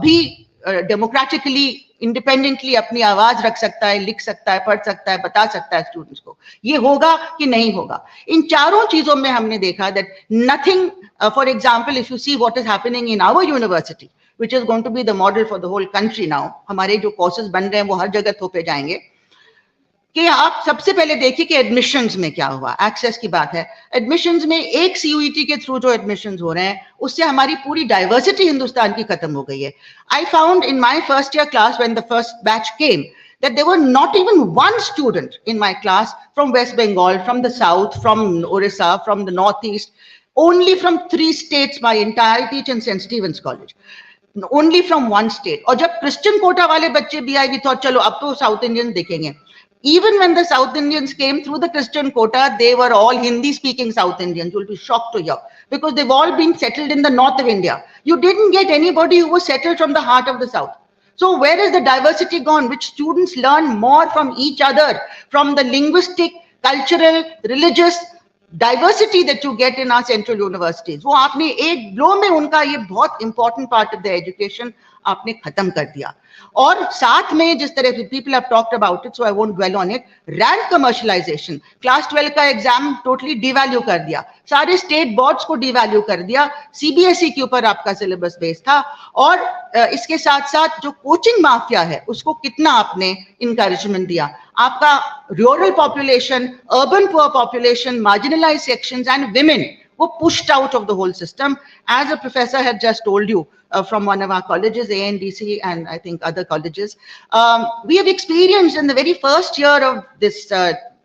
भी डेमोक्रेटिकली इंडिपेंडेंटली अपनी आवाज रख सकता है, लिख सकता है, पढ़ सकता है, बता सकता है स्टूडेंट्स को. ये होगा कि नहीं होगा? इन चारों चीजों में हमने देखा that nothing, for example if you see what is happening in our university which is going to be the model for the whole country now, हमारे जो कोर्सेज बन रहे हैं वो हर जगह थोपे जाएंगे, कि आप सबसे पहले देखिए कि एडमिशंस में क्या हुआ. एक्सेस की बात है, एडमिशंस में एक सीयूईटी के थ्रू जो एडमिशंस हो रहे हैं उससे हमारी पूरी डाइवर्सिटी हिंदुस्तान की खत्म हो गई है. I found in my first year class when the first batch came that there were not even one student in my class from West Bengal, from the south, from Orissa, from the northeast, only from 3 states. My entire teach in St. Stephen's College, only from one state. और जब Christian Kota वाले बच्चे भी आए, we thought चलो अब तो south Indian देखेंगे. Even when the South Indians came through the Christian quota, they were all Hindi-speaking South Indians. You'll be shocked to hear, because they've all been settled in the north of India. You didn't get anybody who was settled from the heart of the south. So where is the diversity gone, which students learn more from each other, from the linguistic, cultural, religious diversity that you get in our central universities? वो आपने एक blow में उनका ये बहुत important part of their education आपने खत्म कर दिया. और साथ में जिस तरह से people have talked about it, so I won't dwell on it, rank commercialization, class 12 का एग्जाम टोटली डिवैल्यू कर दिया, सारे स्टेट बोर्ड्स को डिवैल्यू कर दिया, सीबीएसई के ऊपर आपका सिलेबस बेस था, और इसके साथ साथ जो कोचिंग माफिया है उसको कितना आपने इनकरेजमेंट दिया. आपका rural population, urban poor population, marginalised sections and women were pushed out of the whole system. As a professor had just told you from one of our colleges, ANDC, and I think other colleges, we have experienced in the very first year of this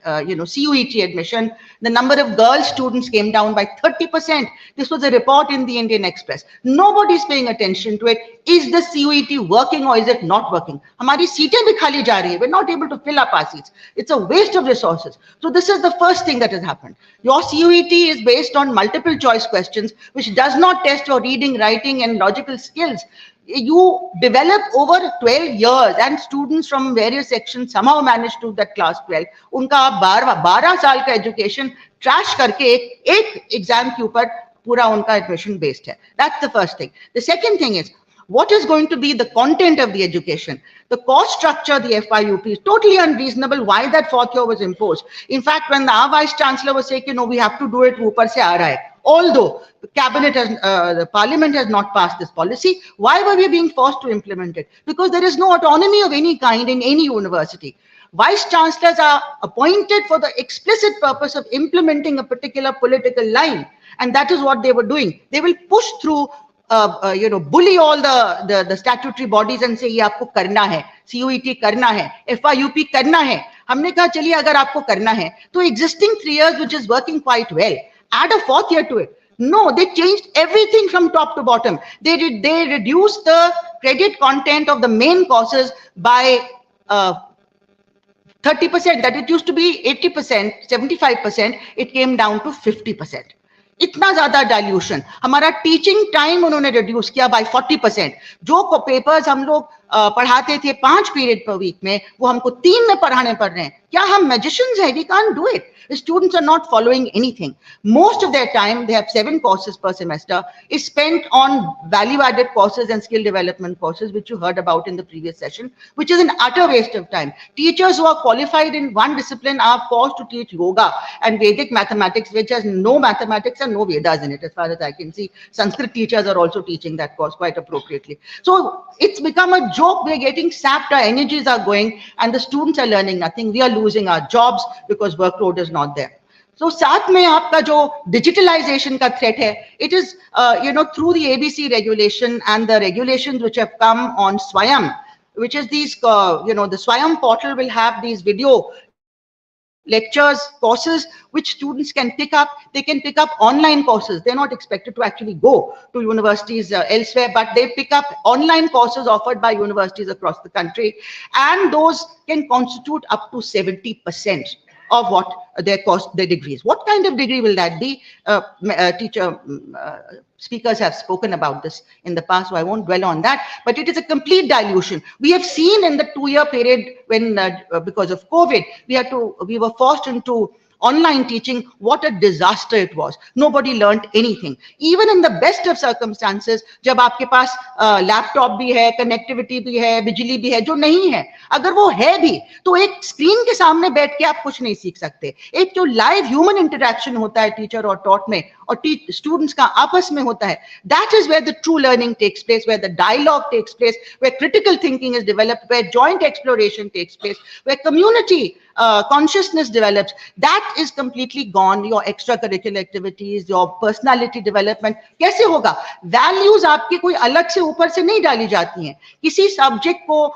CUET admission, the number of girl students came down by 30%. This was a report in the Indian Express. Nobody is paying attention to it. Is the CUET working or is it not working? Hamari seatein bhi khali ja rahi hai. We're not able to fill up our seats. It's a waste of resources. So this is the first thing that has happened. Your CUET is based on multiple choice questions, which does not test your reading, writing, and logical skills. You develop over 12 years, and students from various sections somehow manage to that class 12. उनका आप 12 साल का education trash करके एक exam के ऊपर पूरा उनका admission based है. That's the first thing. The second thing is, what is going to be the content of the education? The cost structure, the FIUP, is totally unreasonable. Why that 4th year was imposed? In fact, when our vice chancellor was saying, we have to do it, ऊपर से आ रहा है. Although the cabinet has, the parliament has not passed this policy, why were we being forced to implement it? Because there is no autonomy of any kind in any university. Vice chancellors are appointed for the explicit purpose of implementing a particular political line, and that is what they were doing. They will push through bully all the statutory bodies and say ये आपको करना है, CUET करना है, FIUP करना है. हमने कहा चलिए अगर आपको करना है तो existing 3 years which is working quite well, add a 4th year to it. No, they changed everything from top to bottom. They reduced the credit content of the main courses by 30%. That it used to be 80%, 75%, it came down to 50%. इतना ज्यादा dilution. हमारा teaching time उन्होंने reduce किया bye 40%. जो papers हम लोग पढ़ाते थे 5 पीरियड पर वीक में, वो हमको 3 में पढ़ाने पड़ रहे हैं. क्या हम मैजिशियंस हैं? We can't do it. Students are not following anything. Most of their time, they have 7 courses per semester, is spent on value-added courses and skill development courses, which you heard about in the previous session, which is an utter waste of time. Teachers who are qualified in one discipline are forced to teach yoga and Vedic mathematics, which has no mathematics and no Vedas in it, as far as I can see. Sanskrit teachers are also teaching that course quite appropriately. So it's become a joke. We're getting sapped, our energies are going, and the students are learning nothing. We are losing our jobs because workload is not there. So साथ में आपका जो digitalization का threat है, it is through the ABC regulation and the regulations which have come on Swayam, which is these the Swayam portal will have these video lectures, courses which students can pick up. They can pick up online courses. They're not expected to actually go to universities elsewhere, but they pick up online courses offered by universities across the country, and those can constitute up to 70% of what their degrees. What kind of degree will that be? Speakers have spoken about this in the past, so I won't dwell on that, but it is a complete dilution. We have seen in the 2-year period when, because of COVID, we were forced into online teaching, what a disaster it was. Nobody learned anything. Even in the best of circumstances, जब आपके पास laptop भी है, connectivity भी है, बिजली भी है, जो नहीं है, अगर वो है भी, तो एक स्क्रीन के सामने बैठ के आप कुछ नहीं सीख सकते. एक जो लाइव ह्यूमन इंटरेक्शन होता है टीचर और टॉट में, और स्टूडेंट्स का आपस में होता है, that is where the true learning takes place, where the dialogue takes place, where critical thinking is developed, where joint exploration takes place, where community consciousness develops. That is completely gone. Your extracurricular activities, your personality development, कैसे होगा? Values आपके कोई अलग से ऊपर से नहीं डाली जाती हैं. किसी सब्जेक्ट को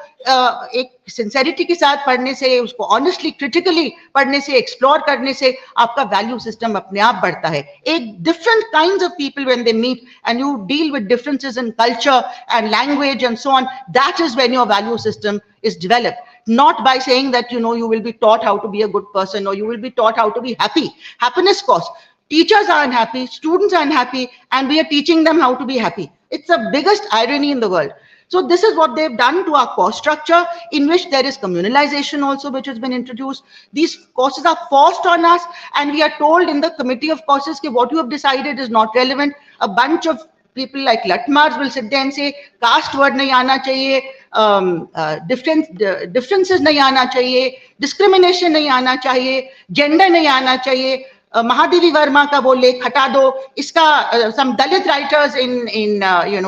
एक सिंसेरिटी के साथ पढ़ने से, उसको ऑनेस्टली क्रिटिकली पढ़ने से, एक्सप्लोर करने से आपका वैल्यू सिस्टम अपने आप बढ़ता है. एक different kinds of people when they meet and you deal with differences in culture and language and so on, that is when your value system is developed. Not by saying that you will be taught how to be a good person or you will be taught how to be happy. Happiness course. Teachers are unhappy, students are unhappy, and we are teaching them how to be happy. It's the biggest irony in the world. So this is what they've done to our course structure, in which there is communalization also, which has been introduced. These courses are forced on us, and we are told in the committee of courses that what you have decided is not relevant. A bunch of people like Latmars will sit there and say, caste word nahi aana chahiye, differences nahi aana chahiye, discrimination nahi aana chahiye, gender nahi aana chahiye. Mahadevi Verma ka wo lekh hata do, iska some Dalit writers in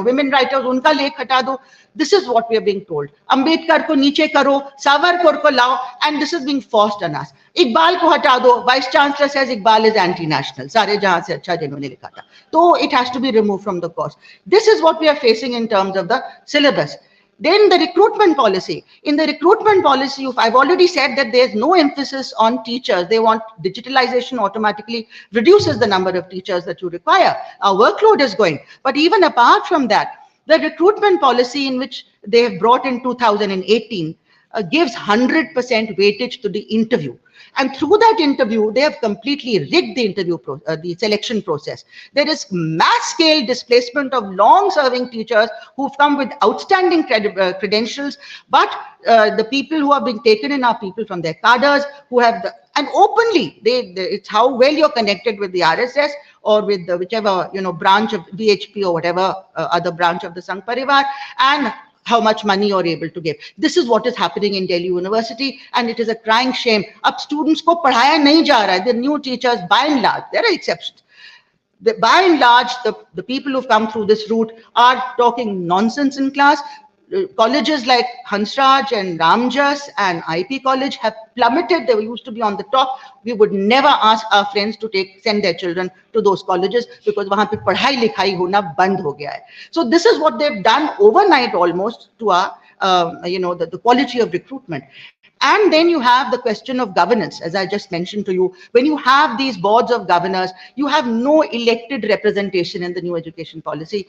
women writers, unka lekh hata do. This is what we are being told. Ambedkar ko niche karo, Savarkar ko lao, and this is being forced on us. Iqbal ko hata do. Vice Chancellor says Iqbal is anti-national. Sare jahan se acha jinhone likha tha. So it has to be removed from the course. This is what we are facing in terms of the syllabus. Then the recruitment policy. In the recruitment policy, I've already said that there's no emphasis on teachers. They want digitalization automatically reduces the number of teachers that you require. Our workload is going. But even apart from that, the recruitment policy in which they have brought in 2018 gives 100% weightage to the interview. And through that interview, they have completely rigged the the selection process. There is mass-scale displacement of long-serving teachers who've come with outstanding credentials, but the people who are being taken in are people from their cadres who have and openly, it's how well you're connected with the RSS or with the whichever branch of VHP or whatever other branch of the Sangh Parivar, and how much money you're able to give. This is what is happening in Delhi University, and it is a crying shame. Ab students ko padhaya nahi ja raha hai. The new teachers, by and large, there are exceptions. By and large, the people who've come through this route are talking nonsense in class. colleges like Hansraj and Ramjas and IP College have plummeted. They used to be on the top. We would never ask our friends to send their children to those colleges because वहाँ पे पढ़ाई लिखाई होना बंद हो गया है. So this is what they've done overnight almost to our, the quality of recruitment. And then you have the question of governance, as I just mentioned to you. When you have these boards of governors, you have no elected representation in the new education policy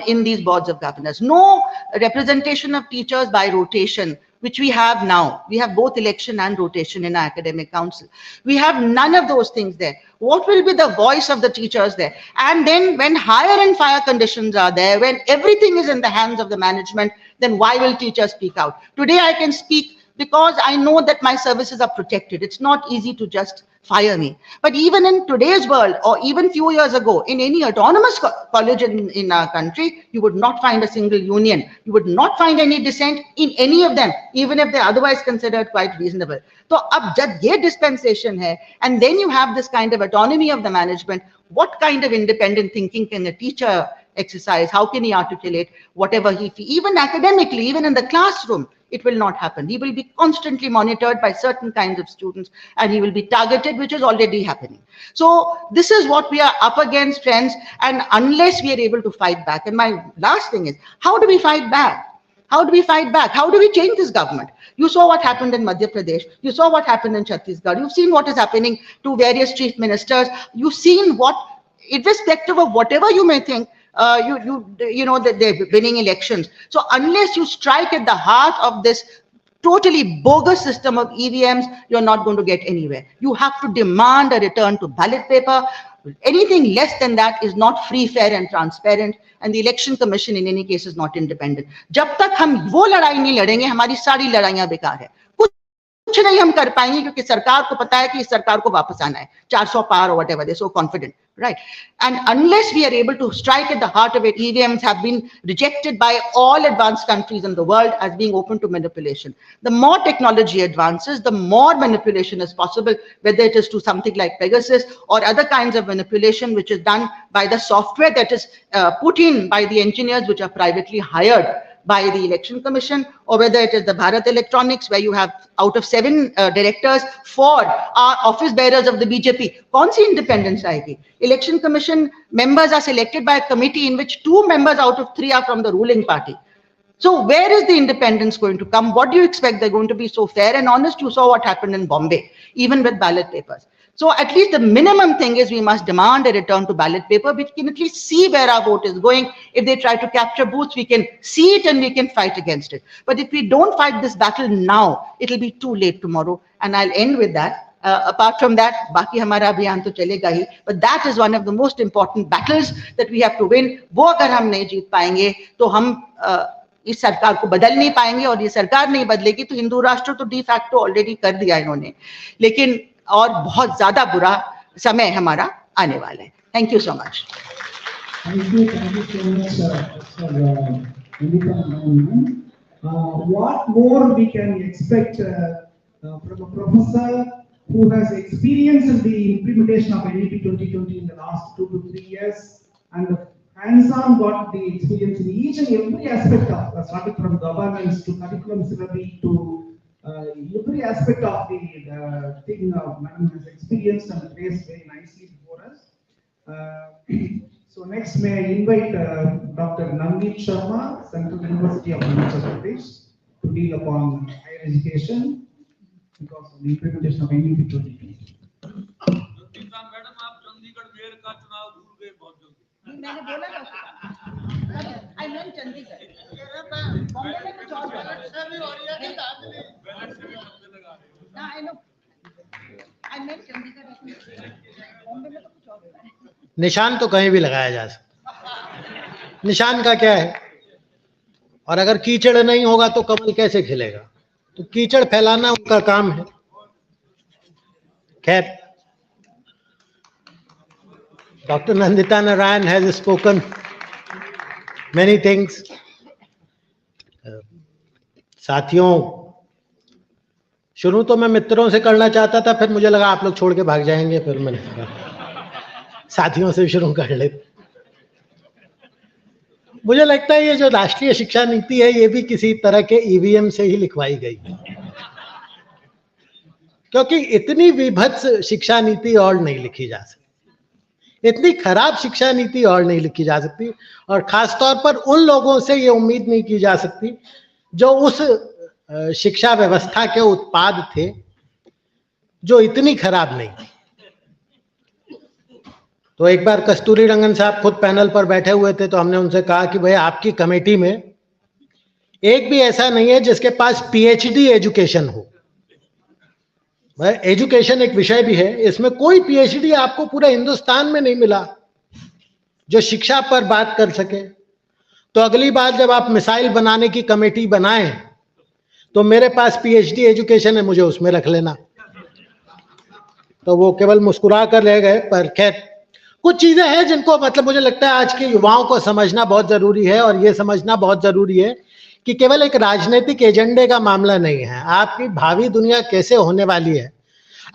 in these boards of governors. No representation of teachers by rotation, which we have now. We have both election and rotation in our academic council. We have none of those things there. What will be the voice of the teachers there? And then when hire and fire conditions are there, when everything is in the hands of the management, then why will teachers speak out? Today I can speak because I know that my services are protected. It's not easy to just fire me. But even in today's world, or even few years ago, in any autonomous college in our country, you would not find a single union. You would not find any dissent in any of them, even if they're otherwise considered quite reasonable. So, ab jab ye dispensation hai, and then you have this kind of autonomy of the management, what kind of independent thinking can a teacher exercise? How can he articulate whatever he feels? Even academically, even in the classroom, it will not happen. He will be constantly monitored by certain kinds of students and he will be targeted, which is already happening. So this is what we are up against, friends, and unless we are able to fight back. And my last thing is, how do we fight back? How do we fight back? How do we change this government? You saw what happened in Madhya Pradesh. You saw what happened in Chhattisgarh. You've seen what is happening to various chief ministers. You've seen what, irrespective of whatever you may think, you know that they're winning elections. So unless you strike at the heart of this totally bogus system of EVMs, you're not going to get anywhere. You have to demand a return to ballot paper. Anything less than that is not free, fair and transparent, and the election commission in any case is not independent. जब तक हम वो लड़ाई नहीं लड़ेंगे, हमारी सारी लड़ाइयां बेकार है. कुछ नहीं हम कर पाएंगे क्योंकि सरकार को पता है कि इस सरकार को वापस आना है 400 पार or whatever. They're so confident, right? And unless we are able to strike at the heart of it, EVMs have been rejected by all advanced countries in the world as being open to manipulation. The more technology advances, the more manipulation is possible, whether it is to something like Pegasus or other kinds of manipulation which is done by the software that is put in by the engineers which are privately hired by the election commission, or whether it is the Bharat Electronics, where you have out of 7 directors, 4 are office bearers of the BJP. कौन सी independence आएगी? Election commission members are selected by a committee in which 2 members out of 3 are from the ruling party. So where is the independence going to come? What do you expect? They're going to be so fair and honest? You saw what happened in Bombay, even with ballot papers. So at least the minimum thing is we must demand a return to ballot paper. We can at least see where our vote is going. If they try to capture booths, we can see it and we can fight against it. But if we don't fight this battle now, it'll be too late tomorrow. And I'll end with that. Apart from that, बाकी हमारा अभियान तो चलेगा ही. But that is one of the most important battles that we have to win. वो अगर हम नहीं जीत पाएंगे, तो हम इस सरकार को बदल नहीं पाएंगे, और ये सरकार नहीं बदलेगी तो हिंदू राष्ट्र तो डी फैक्टो ऑलरेडी कर दिया इन्होंने. लेकिन और बहुत ज्यादा बुरा समय हमारा आने वाला है. Thank you so much. Thank you so much, what more we can expect from a professor who has experience in the implementation of NEP 2020 in the last 2 to 3 years, and hands-on got the experience in each and every aspect of, starting from governance to curriculum syllabi to every aspect of the thing Madam has experienced and placed very nicely before us. So next, may I invite Dr. Navneet Sharma, Central University of Himachal Pradesh, to deal upon higher education because of the implementation of NEP 2020. मैंने बोला ना, I meant Chandigarh. Bombay में कुछ और ना, I know. I meant Chandigarh. Bombay में तो कुछ और. निशान तो कहीं भी लगाया जा सकता. निशान का क्या है? और अगर कीचड़ नहीं होगा तो कमल कैसे खिलेगा? तो कीचड़ फैलाना उनका काम है. खैर, Dr. Nandita Narayan has spoken many things. साथियों, शुरू तो मैं मित्रों से करना चाहता था, फिर मुझे लगा आप लोग छोड़ के भाग जाएंगे, फिर मैंने कहा साथियों से शुरू कर लेते. मुझे लगता है ये जो राष्ट्रीय शिक्षा नीति है ये भी किसी तरह के ईवीएम से ही लिखवाई गई है, क्योंकि इतनी विभत्स शिक्षा नीति और नहीं लिखी जा सकती, इतनी खराब शिक्षा नीति और नहीं लिखी जा सकती, और खासतौर पर उन लोगों से ये उम्मीद नहीं की जा सकती जो उस शिक्षा व्यवस्था के उत्पाद थे जो इतनी खराब नहीं थी। तो एक बार कस्तूरी रंगन साहब खुद पैनल पर बैठे हुए थे, तो हमने उनसे कहा कि भाई आपकी कमेटी में एक भी ऐसा नहीं है जिसके पास पीएचडी एजुकेशन हो। भाई एजुकेशन एक विषय भी है, इसमें कोई पीएचडी आपको पूरे हिंदुस्तान में नहीं मिला जो शिक्षा पर बात कर सके। तो अगली बार जब आप मिसाइल बनाने की कमेटी बनाएं तो मेरे पास पीएचडी एजुकेशन है, मुझे उसमें रख लेना। तो वो केवल मुस्कुरा कर रह गए। पर खैर कुछ चीजें हैं जिनको मतलब मुझे लगता है आज के युवाओं को समझना बहुत जरूरी है, और ये समझना बहुत जरूरी है कि केवल एक राजनीतिक एजेंडे का मामला नहीं है। आपकी भावी दुनिया कैसे होने वाली है,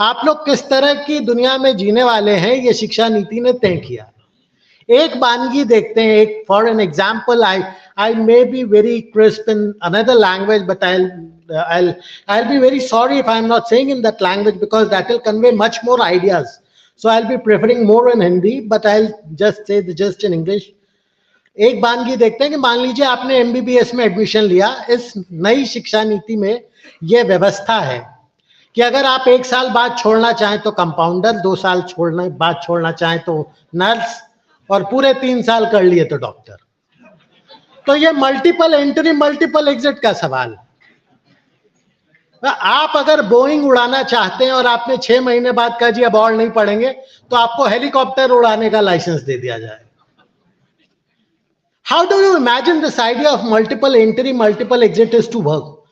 आप लोग किस तरह की दुनिया में जीने वाले हैं, ये शिक्षा नीति ने तय किया। एक वानगी देखते हैं, एक for an example, I may be very crisp in another language, but I'll be very sorry if I'm not saying in that language, because that will convey much more ideas. So I'll be preferring more in Hindi, but I'll just say the gist in English. एक वानगी देखते हैं कि मान लीजिए आपने MBBS में admission लिया। इस नई शिक्षा नीति में यह व्यवस्था है कि अगर आप 1 साल बाद छोड़ना चाहें तो कंपाउंडर, 2 साल बाद छोड़ना चाहें तो नर्स, और पूरे 3 साल कर लिए तो डॉक्टर। तो ये मल्टीपल एंट्री मल्टीपल एग्जिट का सवाल। आप अगर बोइंग उड़ाना चाहते हैं और आपने 6 महीने बाद कहा जी अब और नहीं पढ़ेंगे, तो आपको हेलीकॉप्टर उड़ाने का लाइसेंस दे दिया जाए। How do you imagine this idea of multiple entry multiple exit is to work?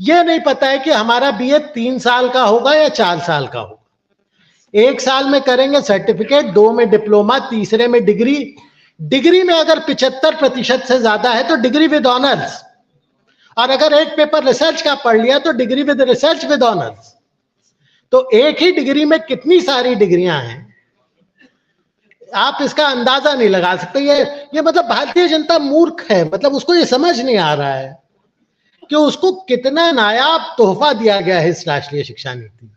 ये नहीं पता है कि हमारा बीए 3 साल का होगा या 4 साल का होगा। 1 साल में करेंगे सर्टिफिकेट, 2 में डिप्लोमा, तीसरे में डिग्री। डिग्री में अगर 75% से ज्यादा है तो डिग्री विद ऑनर्स, और अगर एक पेपर रिसर्च का पढ़ लिया तो degree with research with honours. तो एक ही डिग्री में कितनी सारी डिग्रियां हैं, आप इसका अंदाजा नहीं लगा सकते। ये मतलब भारतीय जनता मूर्ख है, मतलब उसको ये समझ नहीं आ रहा है कि उसको कितना नायाब तोहफा दिया गया है इस राष्ट्रीय शिक्षा नीति।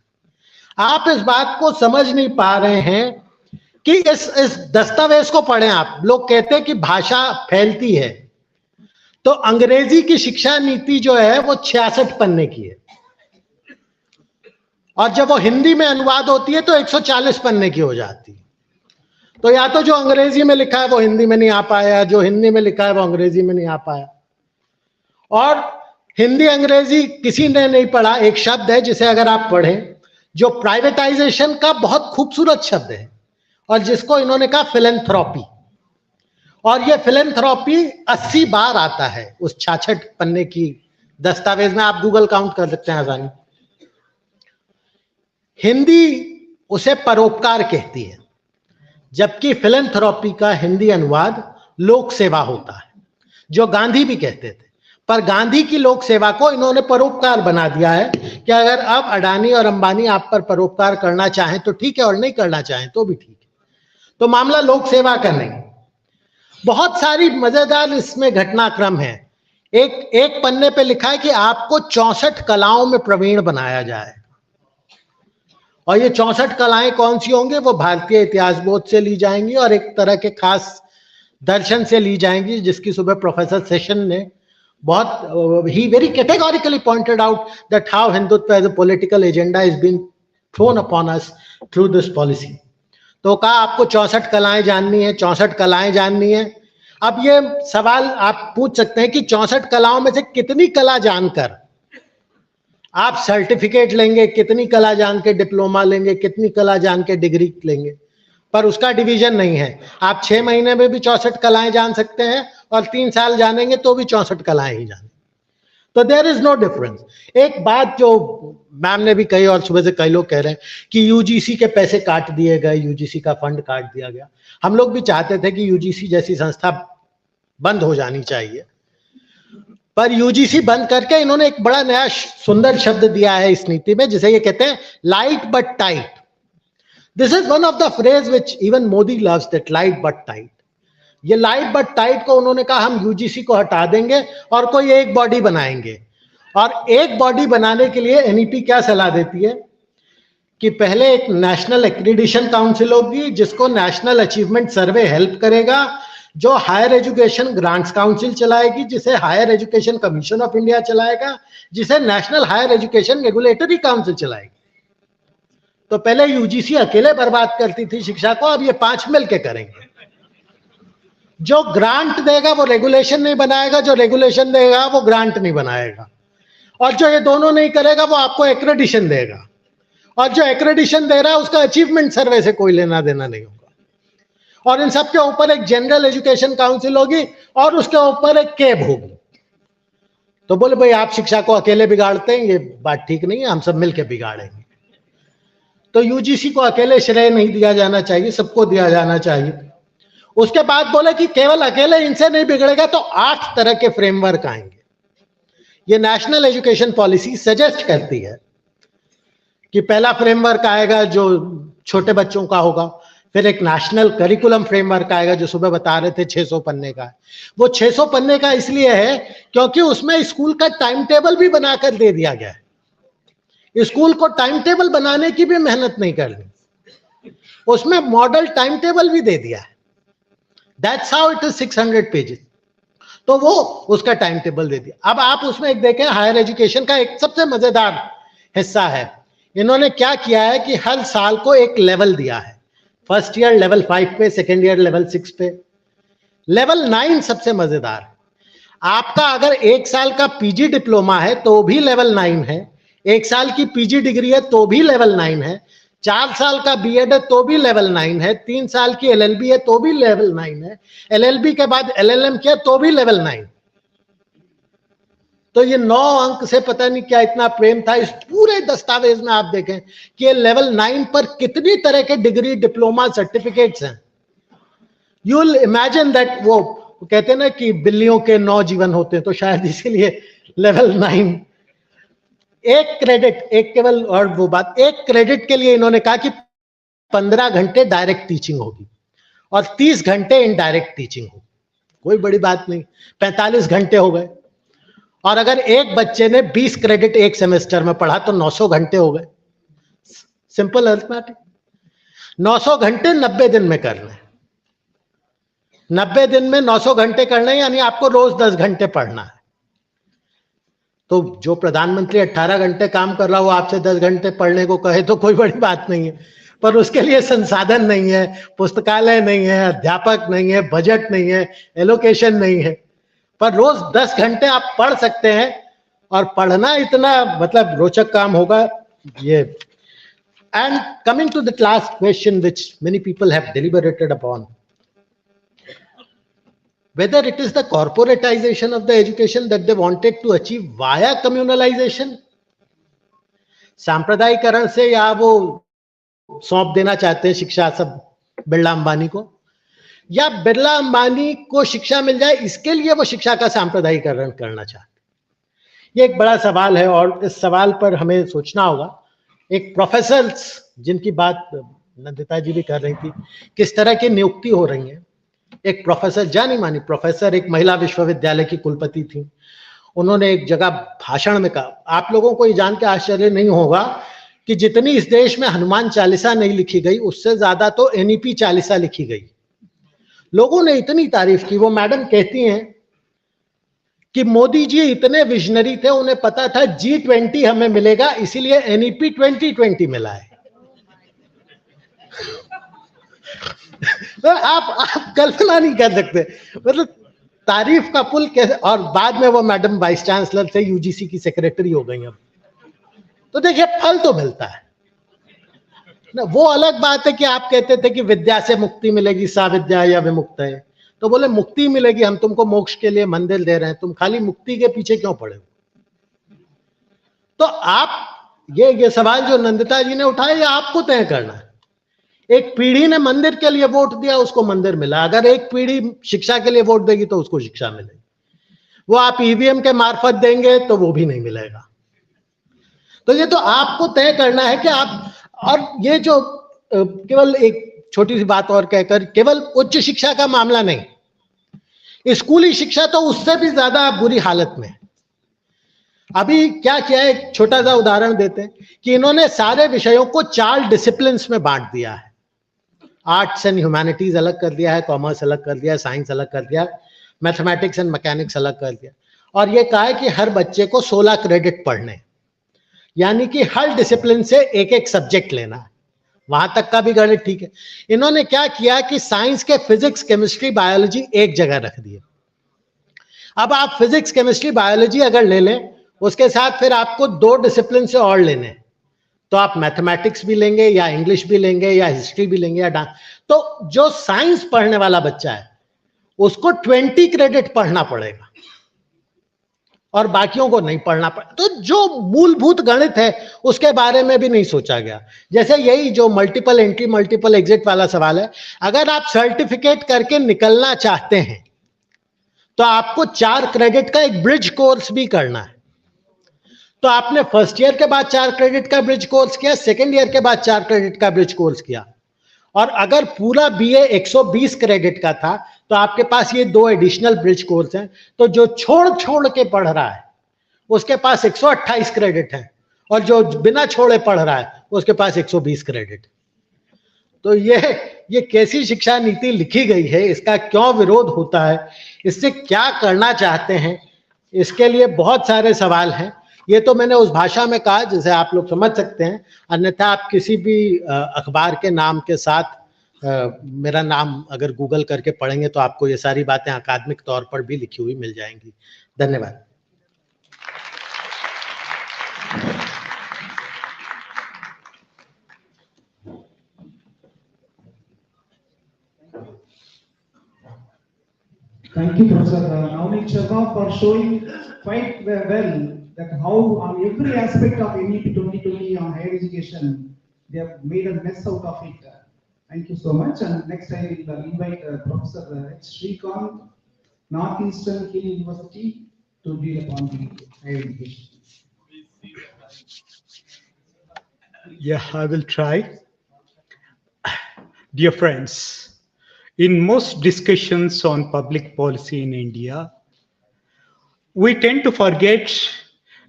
आप इस बात को समझ नहीं पा रहे हैं कि इस दस्तावेज को पढ़ें आप। लोग कहते हैं कि भाषा फैलती है, तो अंग्रेजी की शिक्षा नीति जो है वो 66 पन्ने की है, और जब वो हिंदी में अनुवाद होती है तो 140 पन्ने की हो जाती है। तो या तो जो अंग्रेजी में लिखा है वो हिंदी में नहीं आ पाया, जो हिंदी में लिखा है वो अंग्रेजी में नहीं आ पाया। और हिंदी अंग्रेजी किसी ने नहीं पढ़ा। एक शब्द है जिसे अगर आप पढ़ें, जो प्राइवेटाइजेशन का बहुत खूबसूरत शब्द है, और जिसको इन्होंने कहा फिलैंथ्रोपी, और ये फिलैंथ्रोपी 80 बार आता है उस 66 पन्ने की दस्तावेज में। आप गूगल काउंट कर सकते हैं आसानी। हिंदी उसे परोपकार कहती है, जबकि फिलैंथ्रोपी का हिंदी अनुवाद लोक सेवा होता है, जो गांधी भी कहते थे। पर गांधी की लोक सेवा को इन्होंने परोपकार बना दिया है कि अगर अब अडानी और अंबानी आप पर परोपकार करना चाहें तो ठीक है, और नहीं करना चाहें तो भी ठीक है। तो मामला लोक सेवा का नहीं। बहुत सारी मजेदार इसमें घटनाक्रम है। एक पन्ने पे लिखा है कि आपको 64 कलाओं में प्रवीण बनाया जाए, और ये 64 कलाएं कौन सी होंगी? वो भारतीय इतिहास बोध से ली जाएंगी और एक तरह के खास दर्शन से ली जाएंगी, जिसकी सुबह प्रोफेसर सेशन ने बहुत ही very categorically pointed out that how Hindutva as a political agenda is been thrown upon us through this policy. तो कहा आपको 64 कलाएं जाननी है, 64 कलाएं जाननी है। अब ये सवाल आप पूछ सकते हैं कि 64 कलाओं में से कितनी कला जानकर आप सर्टिफिकेट लेंगे, कितनी कला जान के डिप्लोमा लेंगे, कितनी कला जान के डिग्री लेंगे? पर उसका डिवीजन नहीं है। आप 6 महीने में भी 64 कलाएं जान सकते हैं, और 3 साल जानेंगे तो भी 64 कलाएं ही जानेंगे। तो देयर इज नो डिफरेंस। एक बात जो मैम ने भी कही और सुबह से कई लोग कह रहे हैं कि यूजीसी के पैसे काट दिए गए, यूजीसी का फंड काट दिया गया। हम लोग भी चाहते थे कि यूजीसी जैसी संस्था बंद हो जानी चाहिए, पर यूजीसी बंद करके इन्होंने एक बड़ा नया सुंदर शब्द दिया है इस नीति में, जिसे ये कहते हैं light but tight. This is one of the phrase which even Modi loves, that light but tight. ये लाइट बट टाइट को उन्होंने कहा हम यूजीसी को हटा देंगे और कोई एक बॉडी बनाएंगे। और एक बॉडी बनाने के लिए एनईपी क्या सलाह देती है कि पहले एक नेशनल एक्रीडिशन काउंसिल होगी जिसको नेशनल अचीवमेंट सर्वे हेल्प करेगा, जो हायर एजुकेशन ग्रांट्स काउंसिल चलाएगी, जिसे higher education commission of India चलाएगा, जिसे national higher education regulatory council चलाएगी। तो पहले यूजीसी अकेले बर्बाद करती थी शिक्षा को, अब ये 5 मिलके करेंगे। जो ग्रांट देगा वो रेगुलेशन नहीं बनाएगा, जो रेगुलेशन देगा वो ग्रांट नहीं बनाएगा, और जो ये दोनों नहीं करेगा वो आपको एक्रेडिशन देगा, और जो एक्रेडिशन दे रहा है उसका अचीवमेंट सर्वे से कोई लेना देना नहीं होगा। और इन सब के ऊपर एक जनरल एजुकेशन काउंसिल होगी और उसके ऊपर एक कैब होगी। तो बोले भाई आप शिक्षा को अकेले बिगाड़ते हैं, ये बात ठीक नहीं है, हम सब मिलकर बिगाड़ेंगे। तो यूजीसी को अकेले श्रेय नहीं दिया जाना चाहिए, सबको दिया जाना चाहिए। उसके बाद बोले कि केवल अकेले इनसे नहीं बिगड़ेगा तो 8 तरह के फ्रेमवर्क आएंगे। ये नेशनल एजुकेशन पॉलिसी सजेस्ट करती है कि पहला फ्रेमवर्क आएगा जो छोटे बच्चों का होगा, फिर एक नेशनल करिकुलम फ्रेमवर्क आएगा जो सुबह बता रहे थे 600 पन्ने का है। वो 600 पन्ने का इसलिए है क्योंकि उसमें स्कूल का टाइम टेबल भी बनाकर दे दिया गया है। स्कूल को टाइम टेबल बनाने की भी मेहनत नहीं करनी, उसमें मॉडल टाइम टेबल भी दे दिया है। That's how it is 600 pages. तो वो उसका टाइम टेबल दे दिया। अब आप उसमें एक देखें, हायर एजुकेशन का एक सबसे मजेदार हिस्सा है, इन्होंने क्या किया है कि हर साल को एक लेवल दिया है। फर्स्ट ईयर लेवल 5 पे, सेकेंड ईयर लेवल 6 पे, लेवल 9 सबसे मजेदार है। आपका अगर 1 साल का पीजी डिप्लोमा है तो भी लेवल 9 है, 1 साल की पीजी डिग्री है तो भी लेवल 9 है, 4 साल का बीएड है तो भी लेवल 9 है, 3 साल की एलएलबी है तो भी लेवल 9 है, एलएलबी के बाद एलएलएम किया तो भी लेवल 9। तो ये 9 अंक से पता नहीं क्या इतना प्रेम था। इस पूरे दस्तावेज में आप देखें कि ये लेवल 9 पर कितनी तरह के डिग्री डिप्लोमा सर्टिफिकेट्स हैं। यू विल इमेजिन दैट, वो कहते हैं ना कि बिल्लियों के 9 जीवन होते हैं, तो शायद इसीलिए लेवल 9। एक क्रेडिट, एक केवल, और वो बात, एक क्रेडिट के लिए इन्होंने कहा कि 15 घंटे डायरेक्ट टीचिंग होगी और 30 घंटे इनडायरेक्ट टीचिंग होगी। कोई बड़ी बात नहीं, 45 घंटे हो गए। और अगर एक बच्चे ने 20 क्रेडिट एक सेमेस्टर में पढ़ा तो 900 घंटे हो गए। Simple arithmetic. 900 घंटे 90 दिन में करना है। 90 दिन में 900 घंटे करना है, यानी आपको रोज 10 घंटे पढ़ना है। तो जो प्रधानमंत्री 18 घंटे काम कर रहा हो आपसे 10 घंटे पढ़ने को कहे तो कोई बड़ी बात नहीं है, पर उसके लिए संसाधन नहीं है, पुस्तकालय नहीं है, अध्यापक नहीं है, बजट नहीं है, एलोकेशन नहीं है। पर रोज 10 घंटे आप पढ़ सकते हैं, और पढ़ना इतना मतलब रोचक काम होगा ये। And coming to the last question which many people have deliberated upon, whether it is the corporatization of the education that they wanted to achieve via communalization, सांप्रदायिकरण से, या वो सौंप देना चाहते हैं शिक्षा सब बिरला अंबानी को, या बिरला अंबानी को शिक्षा मिल जाए इसके लिए वो शिक्षा का सांप्रदायिकरण करना चाहते हैं। ये एक बड़ा सवाल है और इस सवाल पर हमें सोचना होगा। एक प्रोफेसर जिनकी बात नंदिता जी भी कर रही थी, किस तरह की नियुक्ति हो रही है। एक प्रोफेसर, जानी मानी प्रोफेसर, एक महिला विश्वविद्यालय की कुलपति थी, उन्होंने एक जगह भाषण में कहा, आप लोगों को ये जान के आश्चर्य नहीं होगा कि जितनी इस देश में हनुमान चालीसा नहीं लिखी गई उससे ज्यादा तो एनईपी चालीसा लिखी गई। लोगों ने इतनी तारीफ की। वो मैडम कहती हैं कि मोदी जी इतने विजनरी थे, उन्हें पता था G20 हमें मिलेगा, इसीलिए एनईपी 2020 मिला है। तो आप कल्पना नहीं कर सकते, मतलब तारीफ का पुल कैसे। और बाद में वो मैडम वाइस चांसलर से यूजीसी की सेक्रेटरी हो गई। अब तो देखिए फल तो मिलता है ना। वो अलग बात है कि आप कहते थे कि विद्या से मुक्ति मिलेगी, सा विद्या या विमुक्त है, तो बोले मुक्ति मिलेगी, हम तुमको मोक्ष के लिए मंदिर दे रहे हैं, तुम खाली मुक्ति के पीछे क्यों पड़े हो। तो आप ये सवाल जो नंदिता जी ने उठाया, ये आपको तय करना है। एक पीढ़ी ने मंदिर के लिए वोट दिया, उसको मंदिर मिला। अगर एक पीढ़ी शिक्षा के लिए वोट देगी तो उसको शिक्षा मिलेगी। वो आप ईवीएम के मार्फत देंगे तो वो भी नहीं मिलेगा। तो ये तो आपको तय करना है कि आप। और ये जो केवल एक छोटी सी बात और कहकर, केवल उच्च शिक्षा का मामला नहीं, स्कूली शिक्षा तो उससे भी ज्यादा बुरी हालत में है। अभी क्या किया है, एक छोटा सा उदाहरण देते हैं कि इन्होंने सारे विषयों को 4 डिसिप्लिन में बांट दिया है। आर्ट्स एंड ह्यूमैनिटीज अलग कर दिया है, कॉमर्स अलग कर दिया, साइंस अलग कर दिया, मैथमेटिक्स एंड मैकेनिक्स अलग कर दिया, और ये कहा है कि हर बच्चे को 16 क्रेडिट पढ़ने, यानी कि हर डिसिप्लिन से एक एक सब्जेक्ट लेना है। वहां तक का भी गणित ठीक है। इन्होंने क्या किया कि साइंस के फिजिक्स, केमिस्ट्री, बायोलॉजी एक जगह रख दिए। अब आप फिजिक्स, केमिस्ट्री, बायोलॉजी अगर ले लें, उसके साथ फिर आपको 2 डिसिप्लिन से और लेने, तो आप मैथमेटिक्स भी लेंगे या इंग्लिश भी लेंगे या हिस्ट्री भी लेंगे या डांस। तो जो साइंस पढ़ने वाला बच्चा है उसको 20 क्रेडिट पढ़ना पड़ेगा और बाकियों को नहीं पढ़ना पड़ेगा। तो जो मूलभूत गणित है उसके बारे में भी नहीं सोचा गया। जैसे यही जो मल्टीपल एंट्री मल्टीपल एग्जिट वाला सवाल है, अगर आप सर्टिफिकेट करके निकलना चाहते हैं तो आपको 4 क्रेडिट का एक ब्रिज कोर्स भी करना है। तो आपने फर्स्ट ईयर के बाद 4 क्रेडिट का ब्रिज कोर्स किया, सेकेंड ईयर के बाद 4 क्रेडिट का ब्रिज कोर्स किया, और अगर पूरा बीए 120 क्रेडिट का था तो आपके पास ये 2 एडिशनल ब्रिज कोर्स हैं। तो जो छोड़ छोड़ के पढ़ रहा है उसके पास 128 क्रेडिट है, और जो बिना छोड़े पढ़ रहा है उसके पास 120 क्रेडिट। तो ये कैसी शिक्षा नीति लिखी गई है, इसका क्यों विरोध होता है, इससे क्या करना चाहते हैं, इसके लिए बहुत सारे सवाल हैं। ये तो मैंने उस भाषा में कहा जिसे आप लोग समझ सकते हैं, अन्यथा आप किसी भी अखबार के नाम के साथ मेरा नाम अगर गूगल करके पढ़ेंगे तो आपको ये सारी बातें अकादमिक तौर पर भी लिखी हुई मिल जाएंगी। धन्यवाद। Thank you, Professor Navneet Sharma, for showing quite well that how on every aspect of NEP 2020 on higher education, they have made a mess out of it. Thank you so much. And next I will invite Professor H. Srikanth, Northeastern Hill University, to deal upon the higher education. Yeah, I will try. Dear friends, in most discussions on public policy in India, we tend to forget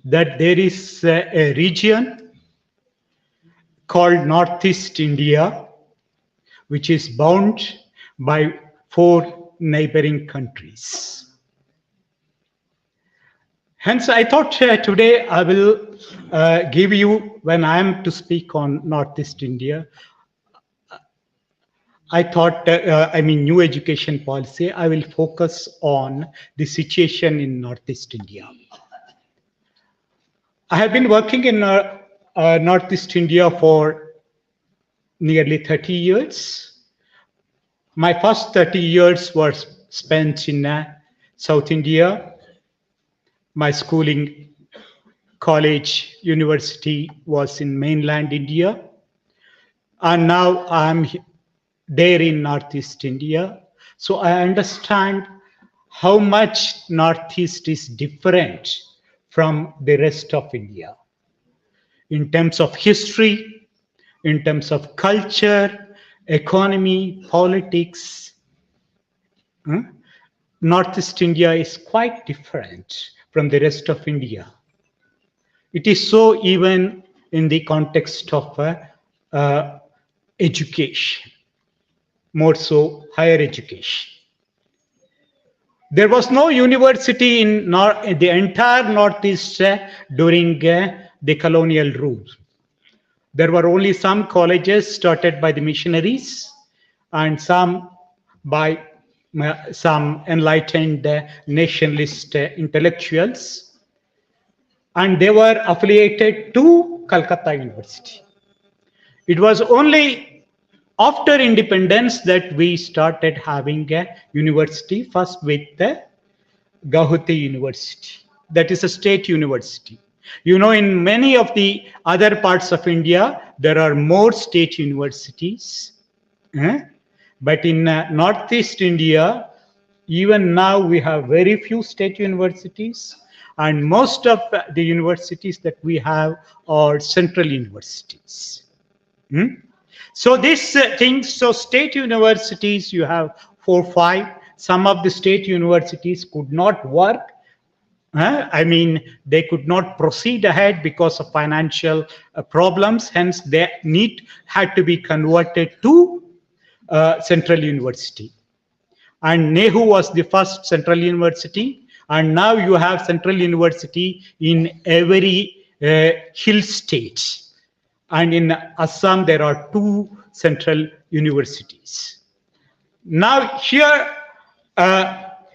that there is a region called Northeast India, which is bound by 4 neighboring countries. Hence, I thought today I will give you, when I am to speak on Northeast India, I thought, new education policy, I will focus on the situation in Northeast India. I have been working in Northeast India for nearly 30 years. My first 30 years were spent in South India. My schooling, college, university was in mainland India. And now I am there in Northeast India. So I understand how much Northeast is different from the rest of India in terms of history, in terms of culture, economy, politics. Northeast India is quite different from the rest of India. It is so even in the context of education, more so higher education. There was no university in the entire Northeast during the colonial rule. There were only some colleges started by the missionaries and some by some enlightened nationalist intellectuals, and they were affiliated to Calcutta University. It was only after independence that we started having a university, first with the Gauhati University. That is a state university. You know, in many of the other parts of India, there are more state universities. But in Northeast India, even now we have very few state universities, and most of the universities that we have are central universities. So these things, so state universities, you have 4 or 5, some of the state universities could not work. I mean, they could not proceed ahead because of financial problems. Hence, their need had to be converted to Central University. And Nehu was the first Central University. And now you have Central University in every hill state. And in Assam, there are 2 central universities. Now here,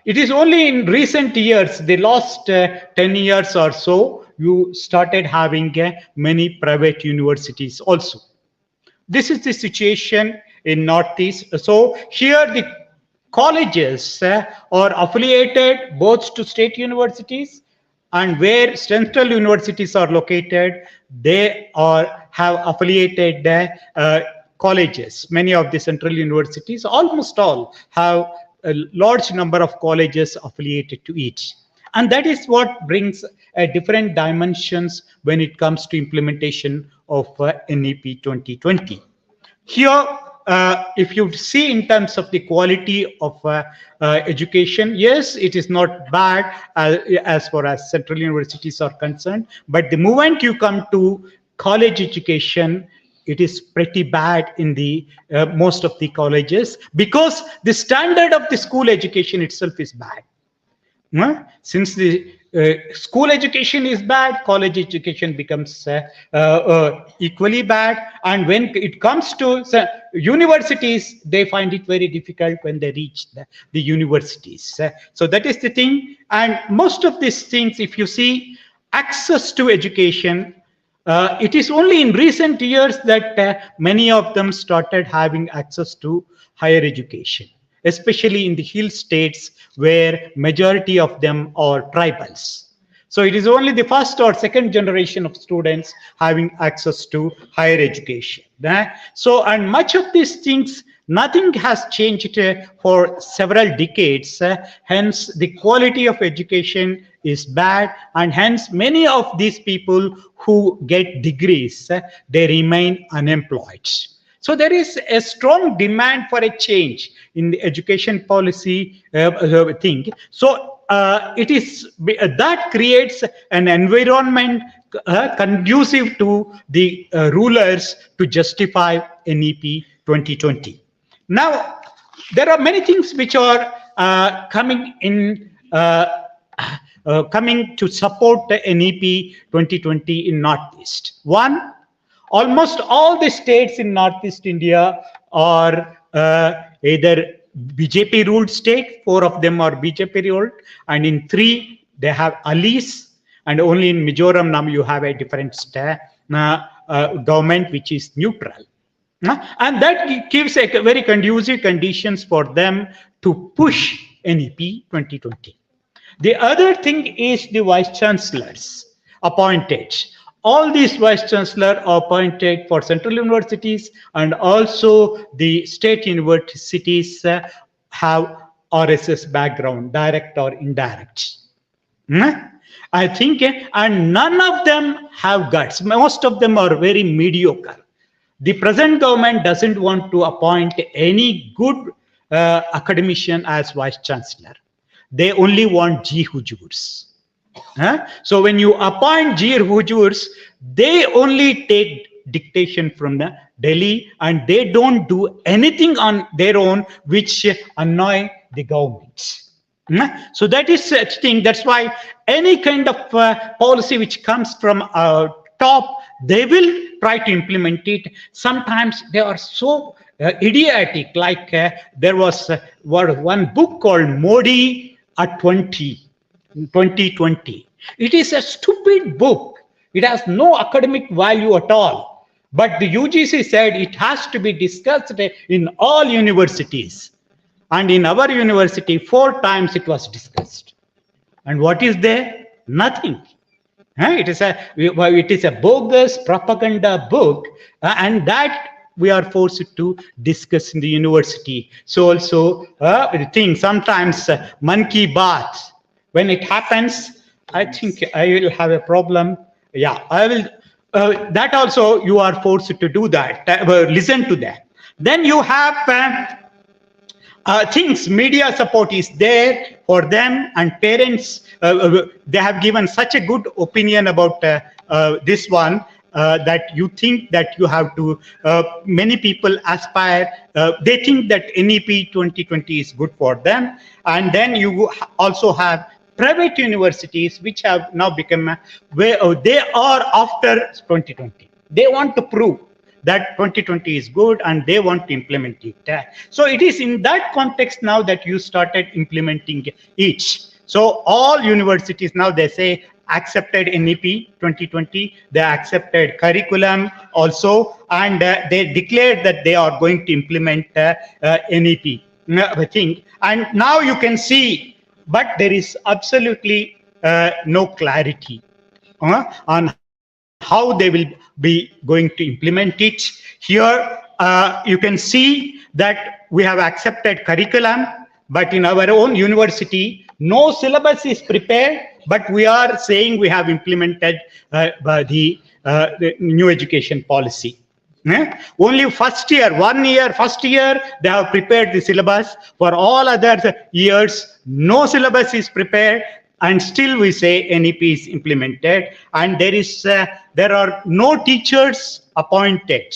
it is only in recent years, the last 10 years or so, you started having many private universities also. This is the situation in Northeast. So here the colleges are affiliated both to state universities, and where central universities are located, they have affiliated colleges. Many of the central universities, almost all, have a large number of colleges affiliated to each. And that is what brings different dimensions when it comes to implementation of NEP 2020. Here, if you see in terms of the quality of education, yes, it is not bad as far as central universities are concerned. But the moment you come to college education, it is pretty bad in the most of the colleges, because the standard of the school education itself is bad. Since the school education is bad, college education becomes equally bad. And when it comes to universities, they find it very difficult when they reach the universities. So that is the thing. And most of these things, if you see access to education, it is only in recent years that many of them started having access to higher education, especially in the hill states where majority of them are tribals. So it is only the first or second generation of students having access to higher education. So, and much of these things, nothing has changed for several decades. Hence, the quality of education is bad, and hence many of these people who get degrees, they remain unemployed. So there is a strong demand for a change in the education policy thing. So it is that creates an environment conducive to the rulers to justify NEP 2020. Now, there are many things which are coming to support the NEP 2020 in Northeast. One, almost all the states in Northeast India are either BJP ruled state, 4 of them are BJP ruled, and in 3 they have allies, and only in Mizoram now you have a different government which is neutral. And that gives a very conducive conditions for them to push NEP 2020. The other thing is the vice chancellors appointed. All these vice chancellors are appointed for central universities, and also the state universities have RSS background, direct or indirect. I think, and none of them have guts. Most of them are very mediocre. The present government doesn't want to appoint any good academician as vice chancellor. They only want G hujurs. So when you appoint G hujurs, they only take dictation from the Delhi, and they don't do anything on their own which annoy the government. So that is such thing. That's why any kind of policy which comes from top, they will try to implement it. Sometimes they are so idiotic, like there was one book called Modi at 2020. It is a stupid book. It has no academic value at all. But the UGC said it has to be discussed in all universities. And in our university, 4 times it was discussed. And what is there? Nothing. It is a bogus propaganda book, and that we are forced to discuss in the university. So also, the thing sometimes Man Ki Baat, when it happens, I think I will have a problem. Yeah, I will. That also you are forced to do that. Listen to that. Then you have things, media support is there for them, and parents, they have given such a good opinion about this one, that you think that you have to, many people aspire, they think that NEP 2020 is good for them. And then you also have private universities which have now become where they are after 2020. They want to prove that 2020 is good and they want to implement it. So it is in that context now that you started implementing each. So all universities now, they say accepted NEP 2020, they accepted curriculum also, and they declared that they are going to implement NEP, I think. And now you can see, but there is absolutely no clarity on how they will be going to implement it. Here you can see that we have accepted curriculum, but in our own university, no syllabus is prepared, but we are saying we have implemented the new education policy. Only first year, they have prepared the syllabus. For all other years, no syllabus is prepared, and still we say NEP is implemented, and there are no teachers appointed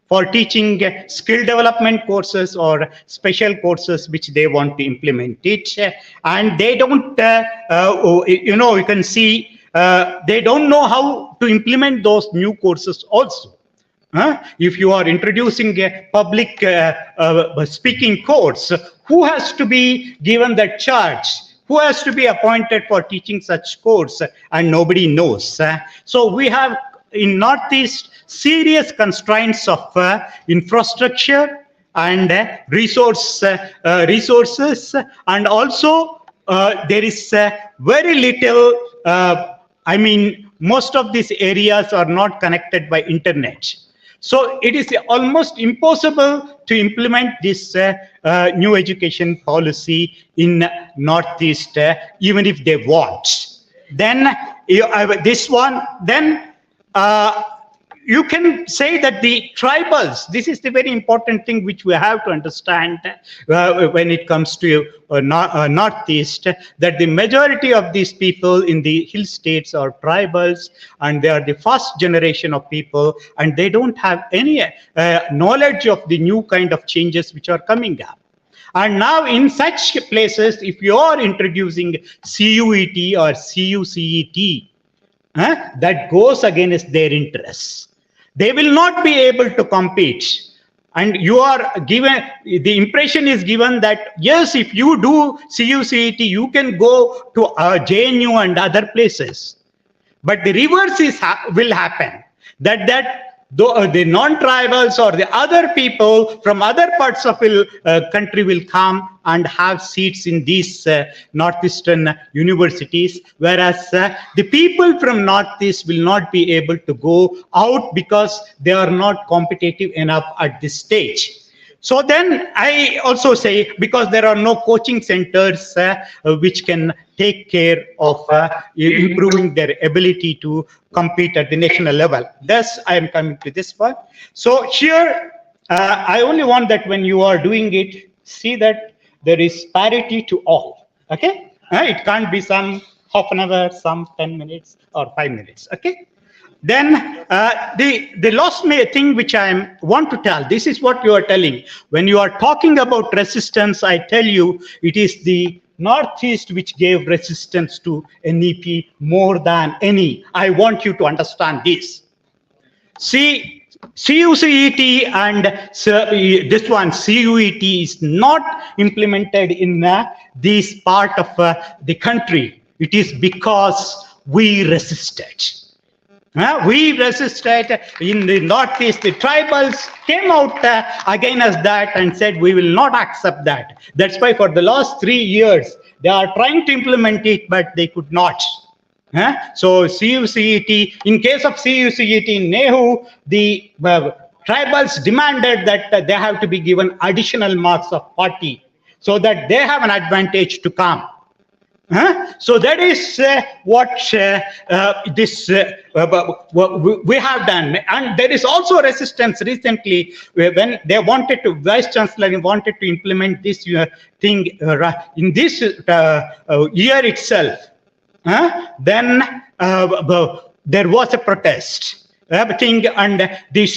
for teaching skill development courses or special courses which they want to implement it. And they don't, you can see, they don't know how to implement those new courses also. If you are introducing a public speaking course, who has to be given that charge? Who has to be appointed for teaching such course? And nobody knows. So we have in Northeast serious constraints of infrastructure and resources, and also there is very little, most of these areas are not connected by internet. So it is almost impossible to implement this new education policy in Northeast, even if they want. Then this one, then you can say that the tribals, this is the very important thing which we have to understand when it comes to Northeast, that the majority of these people in the hill states are tribals, and they are the first generation of people, and they don't have any knowledge of the new kind of changes which are coming up. And now in such places, if you are introducing CUET or CUCET, that goes against their interests, they will not be able to compete. And you are given, the impression is given that, yes, if you do CUCET, you can go to JNU and other places. But the reverse will happen, that the non-tribals or the other people from other parts of the country will come and have seats in these northeastern universities, whereas the people from Northeast will not be able to go out because they are not competitive enough at this stage. So then I also say, because there are no coaching centers which can take care of improving their ability to compete at the national level. Thus, I am coming to this one. So here, I only want that when you are doing it, see that there is parity to all, okay? It can't be some half an hour, some 10 minutes or 5 minutes, okay? Then the last thing which I want to tell, this is what you are telling. When you are talking about resistance, I tell you, it is the Northeast which gave resistance to NEP more than any. I want you to understand this. See, CUCET and this one, CUET, is not implemented in this part of the country. It is because we resisted. We resisted in the Northeast. The tribals came out against that and said, we will not accept that. That's why for the last 3 years, they are trying to implement it, but they could not. So CUCET, in case of CUCET in Nehu, the tribals demanded that they have to be given additional marks of 40 so that they have an advantage to come. So that is what this we have done. And there is also resistance recently when they wanted to, Vice Chancellor wanted to implement this thing in this year itself. Then there was a protest. Everything, and the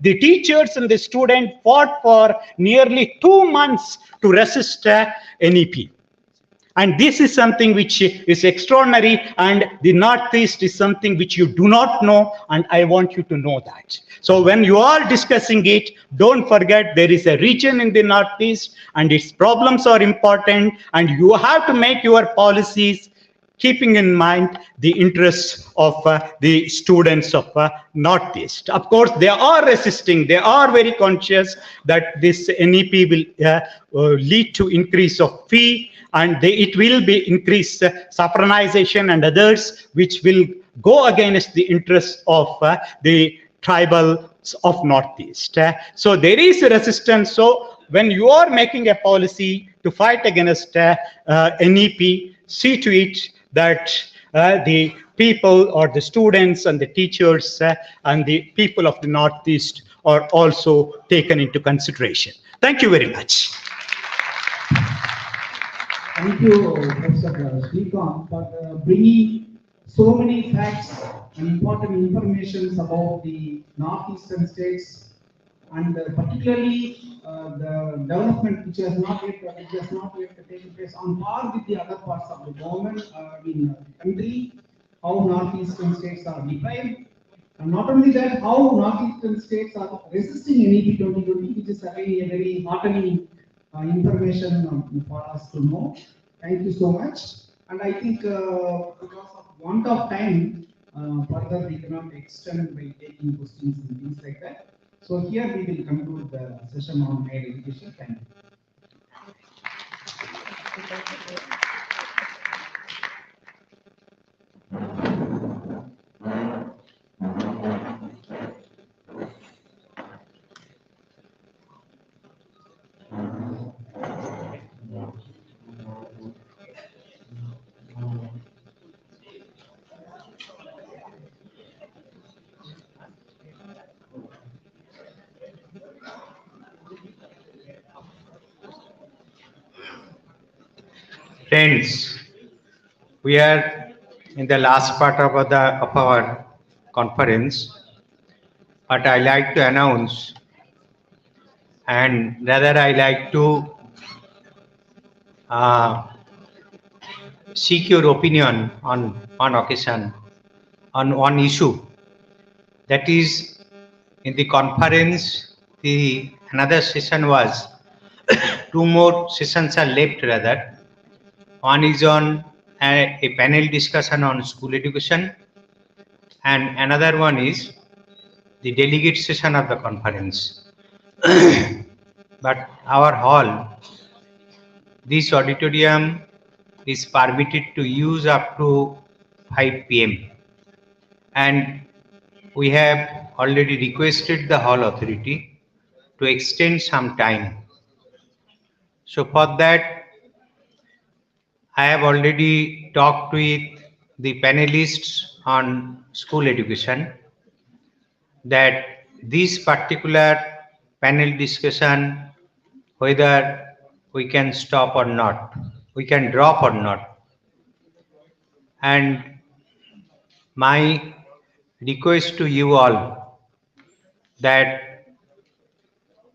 teachers and the student fought for nearly 2 months to resist NEP. And this is something which is extraordinary, and the Northeast is something which you do not know, and I want you to know that. So when you are discussing it, don't forget there is a region in the Northeast and its problems are important, and you have to make your policies keeping in mind the interests of the students of Northeast. Of course, they are resisting. They are very conscious that this NEP will lead to increase of fee, and it will be increased saffronization and others, which will go against the interests of the tribals of Northeast. So there is a resistance. So when you are making a policy to fight against NEP, see to it that the people or the students and the teachers and the people of the Northeast are also taken into consideration. Thank you very much. Thank you, Professor Srikanth, for bringing so many facts and important information about the northeastern states, and particularly the development which has not yet taken place on par with the other parts of the government in the country, how northeastern states are deprived, and not only that, how northeastern states are resisting NEP 2020, which is again a very heartening information for us to know. Thank you so much. And I think because of want of time, further we cannot extend by taking questions and things like that. So here we will conclude the session on higher education. Thank you. Friends, we are in the last part of our conference, but I like to announce, and rather I like to seek your opinion on one occasion, on one issue. That is, in the conference, another session was, 2 more sessions are left rather. One is on a panel discussion on school education, and another one is the delegate session of the conference. But our hall, this auditorium is permitted to use up to 5 p.m. and we have already requested the hall authority to extend some time. So for that, I have already talked with the panelists on school education that this particular panel discussion, whether we can stop or not, we can drop or not. And my request to you all that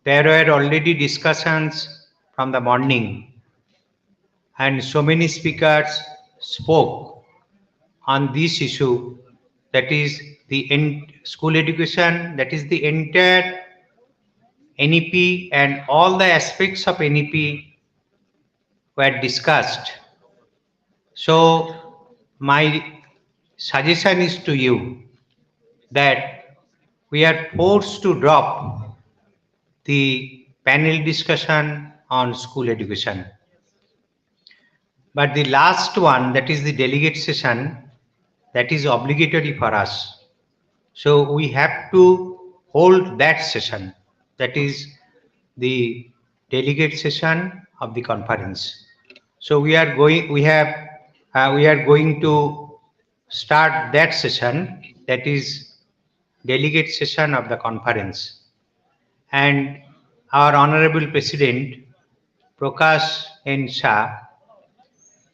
there were already discussions from the morning and so many speakers spoke on this issue, that is the school education, that is the entire NEP and all the aspects of NEP were discussed. So my suggestion is to you that we are forced to drop the panel discussion on school education. But the last one, that is the delegate session, that is obligatory for us. So we have to hold that session, that is the delegate session of the conference. So we have we are going to start that session, that is delegate session of the conference. And our Honorable President, Prakash N. Shah,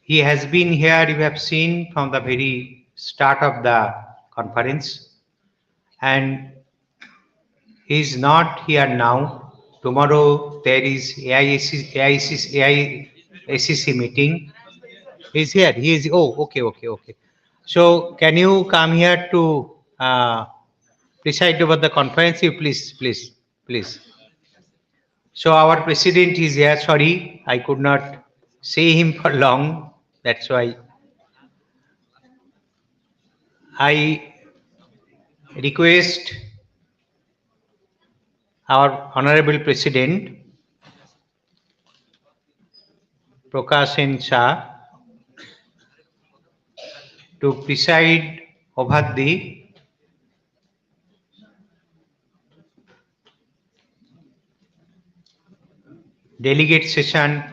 he has been here, you have seen from the very start of the conference, and he is not here now. Tomorrow there is AICC meeting. He's here. He is. Oh, okay. So can you come here to preside over the conference? You please. So our president is here. Sorry, I could not see him for long. That's why I request our honorable president Prakash N. Shah to preside over the delegate session.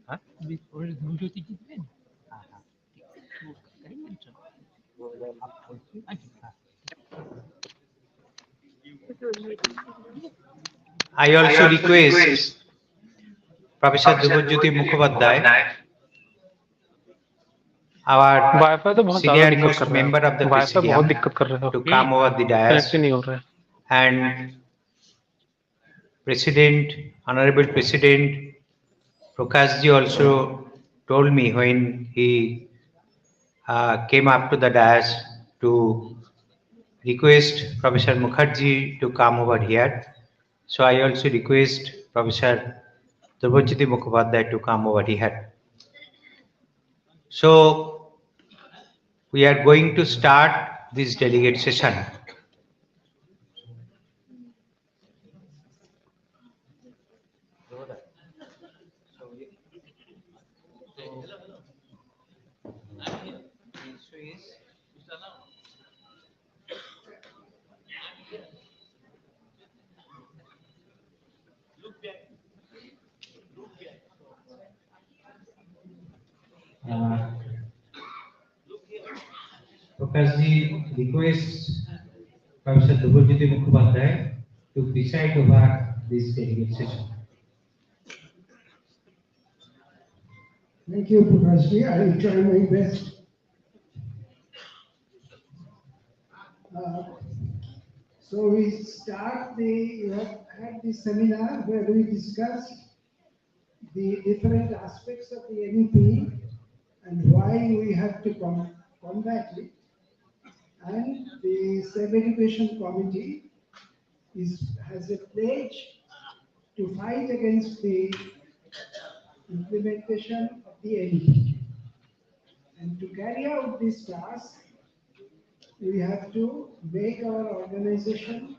Huh? I also request Professor Dubajyoti Mukhopadhyay, our senior most member of the presidium, to come over the dais. And President, Honorable President Prakashji also told me when he came up to the dais to request Professor Mukherjee to come over here. So I also request Professor Dubajyoti Mukhopadhyay to come over here. So we are going to start this delegate session. Prakashji requests Professor Dubajyoti Mukhopadhyay to preside over this delegate session. Thank you, Prakashji. I will try my best. So we start you have had this seminar where we discussed the different aspects of the NEP and why we have to combat it. And the Self-Education Committee has a pledge to fight against the implementation of the NEP. And to carry out this task, we have to make our organization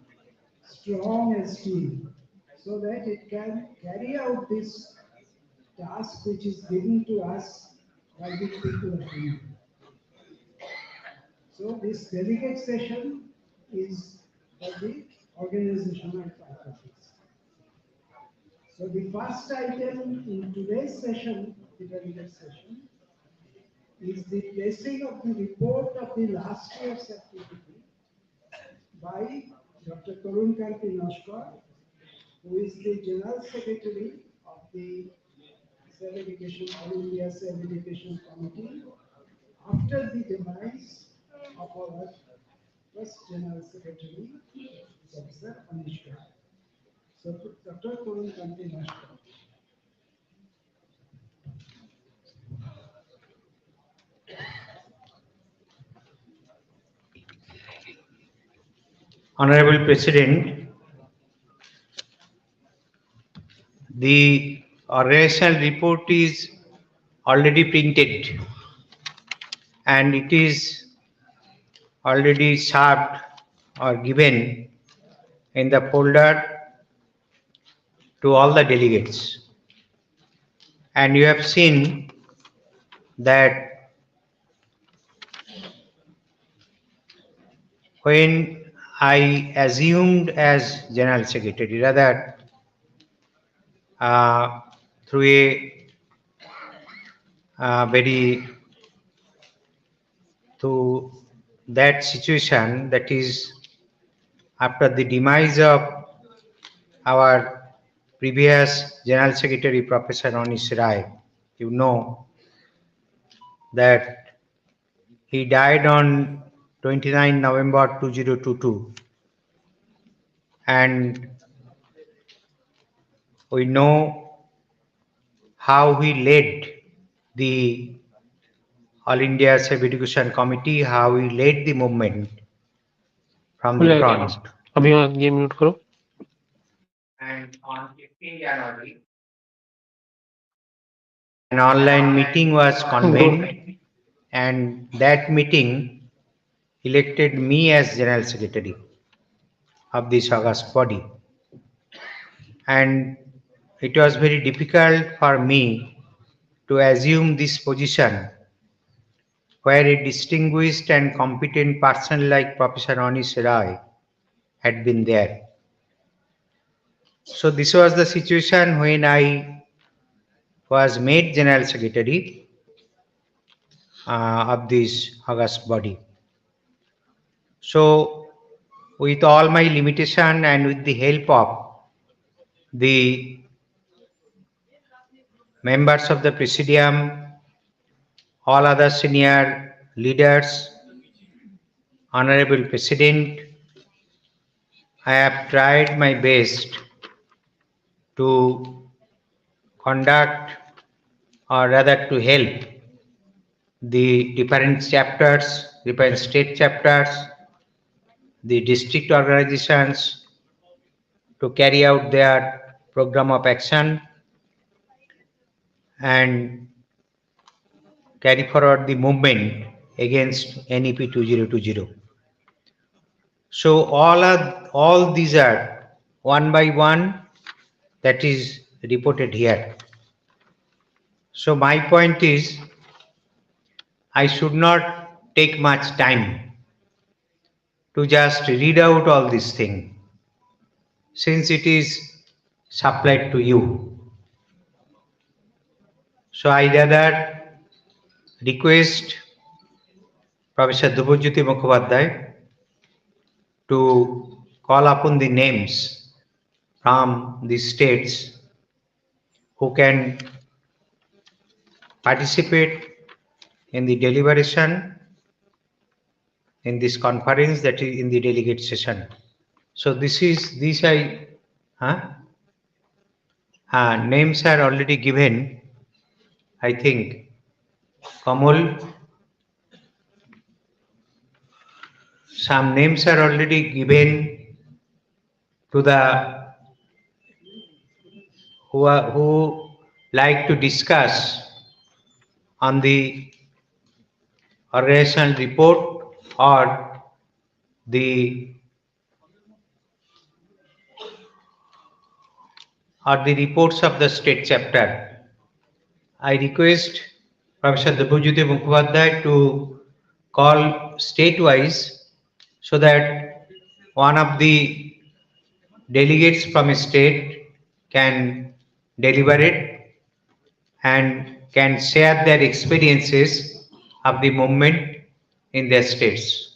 strong and steel so that it can carry out this task which is given to us by the people of India. So this delegate session is for the organizational part of this. So the first item in today's session, the delegate session, is the placing of the report of the last year's activity by Dr. Tarun Kanti Nashkar, who is the General Secretary of the All India Self-Education Committee after the demise of our first General Secretary, Professor Anishka. So Dr. Tarun Kanti Nashkar. Honorable President, the organizational report is already printed and it is already served or given in the folder to all the delegates. And you have seen that when I assumed as General Secretary, rather through a very to that situation, that is after the demise of our previous General Secretary Professor Anish Rai. You know that he died on 29 November 2022, and we know how he led the All India Safe Education Committee, how he led the movement from the front. अभी ये mute करो. And on 15 January, an online meeting was convened, and that meeting elected me as General Secretary of this August body. And it was very difficult for me to assume this position where a distinguished and competent person like Professor Anish Rai had been there. So this was the situation when I was made General Secretary of this August body. So with all my limitation and with the help of the members of the Presidium, all other senior leaders, Honorable President, I have tried my best to conduct, or rather to help the different chapters, different state chapters, the district organizations to carry out their program of action and carry forward the movement against NEP 2020. So all these are one by one that is reported here. So my point is, I should not take much time to just read out all these things, since it is supplied to you. So I rather request Professor Dubojyoti Mukhopadhyay to call upon the names from the states who can participate in the deliberation in this conference, that is in the delegate session. So these names are already given. I think Kamal, some names are already given to the who like to discuss on the organizational report or the reports of the state chapter. I request Professor Dubojyoti Mukhopadhyay to call state-wise so that one of the delegates from a state can deliberate and can share their experiences of the movement in their states.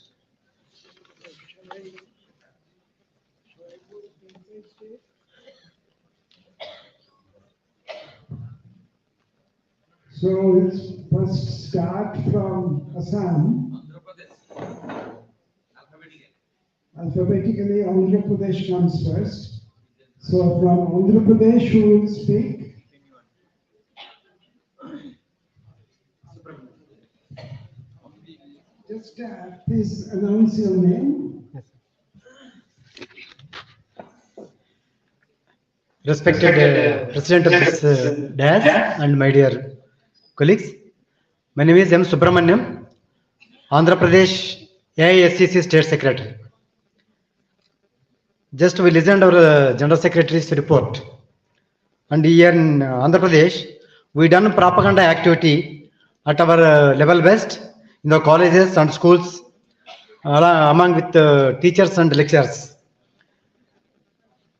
So let's first start from Assam. Alphabetically, Andhra Pradesh comes first. So from Andhra Pradesh, who will speak? Just please announce your name. Respected President of this dais and my dear colleagues, my name is M. Subramaniam, Andhra Pradesh AISCC State Secretary. Just we listened our General Secretary's report, and here in Andhra Pradesh, we done propaganda activity at our level best in the colleges and schools, among with teachers and lecturers.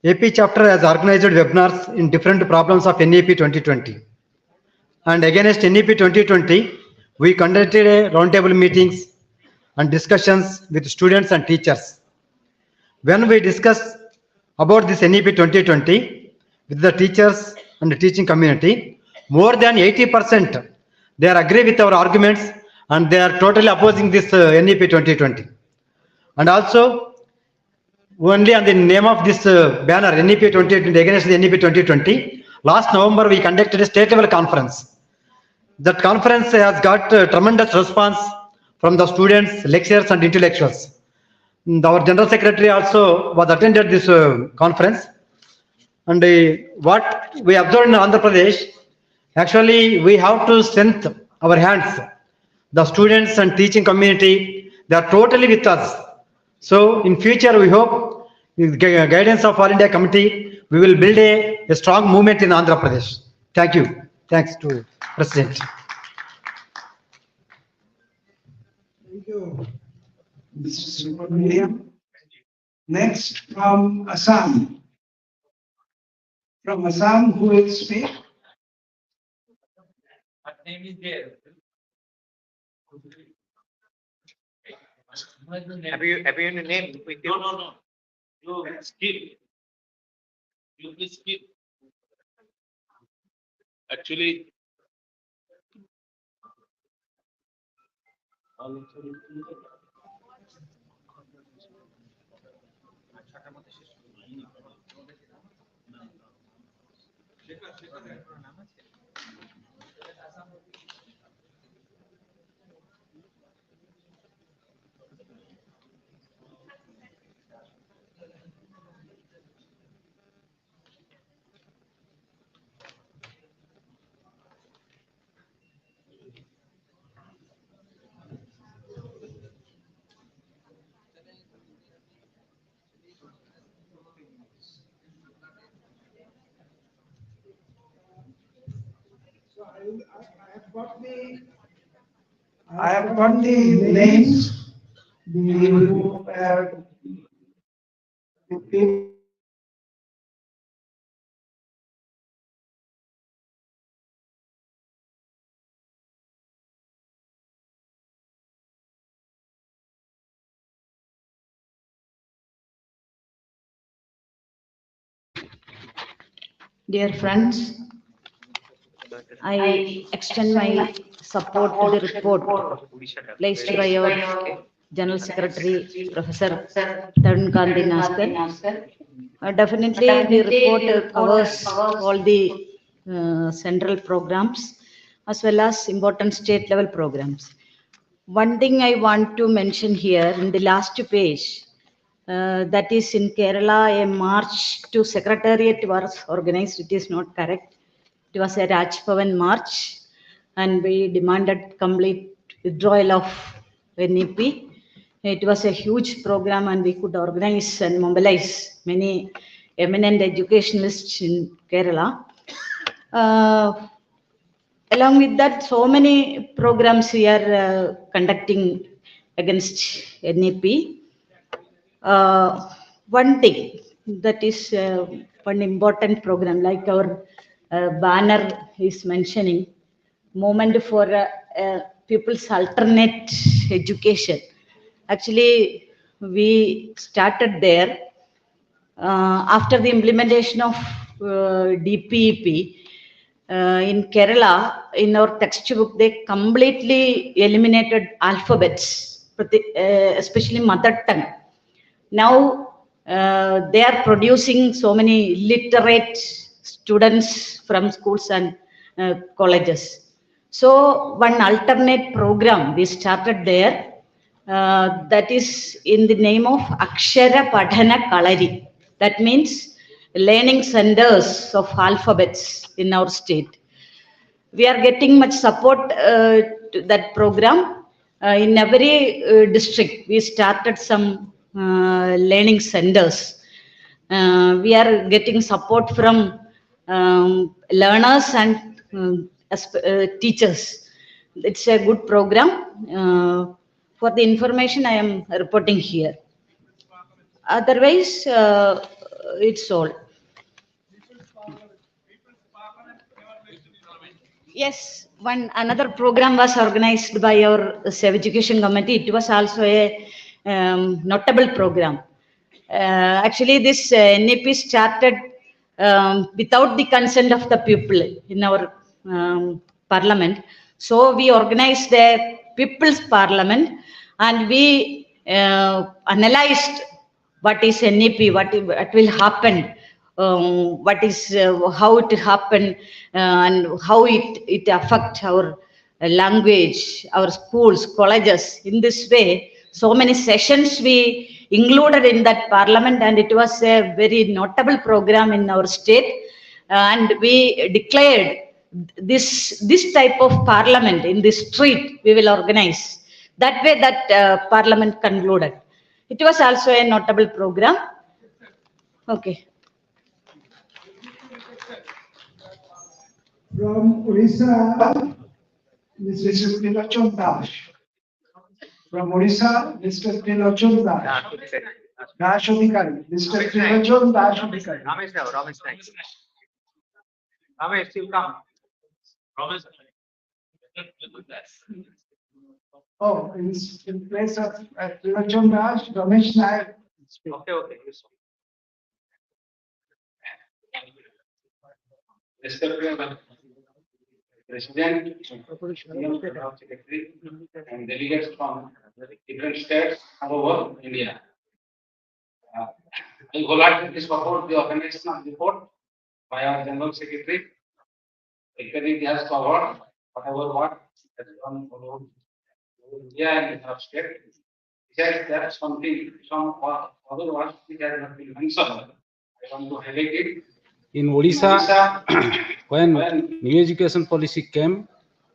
AP chapter has organized webinars in different problems of NEP 2020. And against NEP 2020, we conducted a roundtable meetings and discussions with students and teachers. When we discussed about this NEP 2020 with the teachers and the teaching community, more than 80% they are agree with our arguments and they are totally opposing this NEP 2020. And also, only on the name of this banner NEP 2020 against the NEP 2020, last November we conducted a state level conference. That conference has got tremendous response from the students, lecturers and intellectuals. Our general secretary also was attended this conference. And what we observed in Andhra Pradesh, actually we have to strengthen our hands. The students and teaching community, they are totally with us. So in future, we hope with guidance of All India Committee, we will build a strong movement in Andhra Pradesh. Thank you. Thanks to President. Thank you, Mr. Subramaniam. Next, from Assam. From Assam, who will speak? My name is there. Have you a name with you? No. You skip. You please skip. Actually, I have got the names, the people. Dear friends, I extend my support to the report placed by our General Secretary, Professor Tarun Gandhi Naskar. Definitely, the report covers all the central programs as well as important state level programs. One thing I want to mention here in the last page, that is in Kerala, a march to Secretariat was organized. It is not correct. It was a Raj Bhavan march, and we demanded complete withdrawal of NEP. It was a huge program, and we could organize and mobilize many eminent educationalists in Kerala. Along with that, so many programs we are conducting against NEP. One thing that is one important program, like our banner is mentioning, Movement for People's Alternate Education. Actually, we started there after the implementation of DPEP. In Kerala, in our textbook, they completely eliminated alphabets, especially mother tongue. Now they are producing so many literate students from schools and colleges. So one alternate program we started there, that is in the name of Akshara Padhana Kalari. That means learning centers of alphabets in our state. We are getting much support to that program. In every district, we started some learning centers. We are getting support from learners and teachers. It's a good program. For the information, I am reporting here. Otherwise, it's all. Yes, one another program was organized by our Civ Education Committee. It was also a notable program. Actually, this NEP started without the consent of the people in our parliament. So we organized a people's parliament, and we analyzed what is NEP, what will happen, what is how it happen, and how it affect our language, our schools, colleges. In this way, so many sessions we included in that parliament, and it was a very notable program in our state. And we declared this type of parliament in this street we will organize. That way, that parliament concluded. It was also a notable program. Okay. From Odisha, Mr. Trilochan Das. From Odisha, Mr. Trilochan Das. Dash Adhikari. Mr. Trilochan Dash Adhikari. Ramesh, next. Ramesh, you come. Ramesh. Oh, in place of Trilochan Das, Ramesh Nair. Okay. Respected President, Secretary, and delegates from different states all over India. I wholeheartedly support the organization of the report by our General Secretary. Actually, he has covered whatever what has gone over India and our state. He says that something, some other words which has not been mentioned. I want to highlight it. In Odisha, when new education policy came,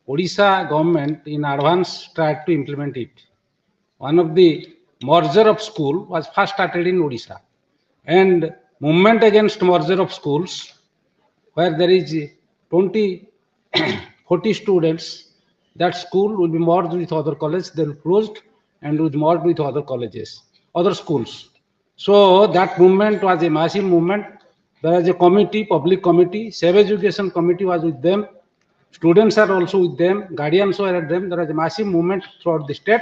Odisha government in advance tried to implement it. One of the merger of school was first started in Odisha, and movement against merger of schools, where there is 40 students, that school will be merged with other colleges, they will closed and will be merged with other colleges, other schools. So that movement was a massive movement. There was a committee, public committee, Civ Education Committee was with them. Students are also with them, guardians were at them. There was a massive movement throughout the state.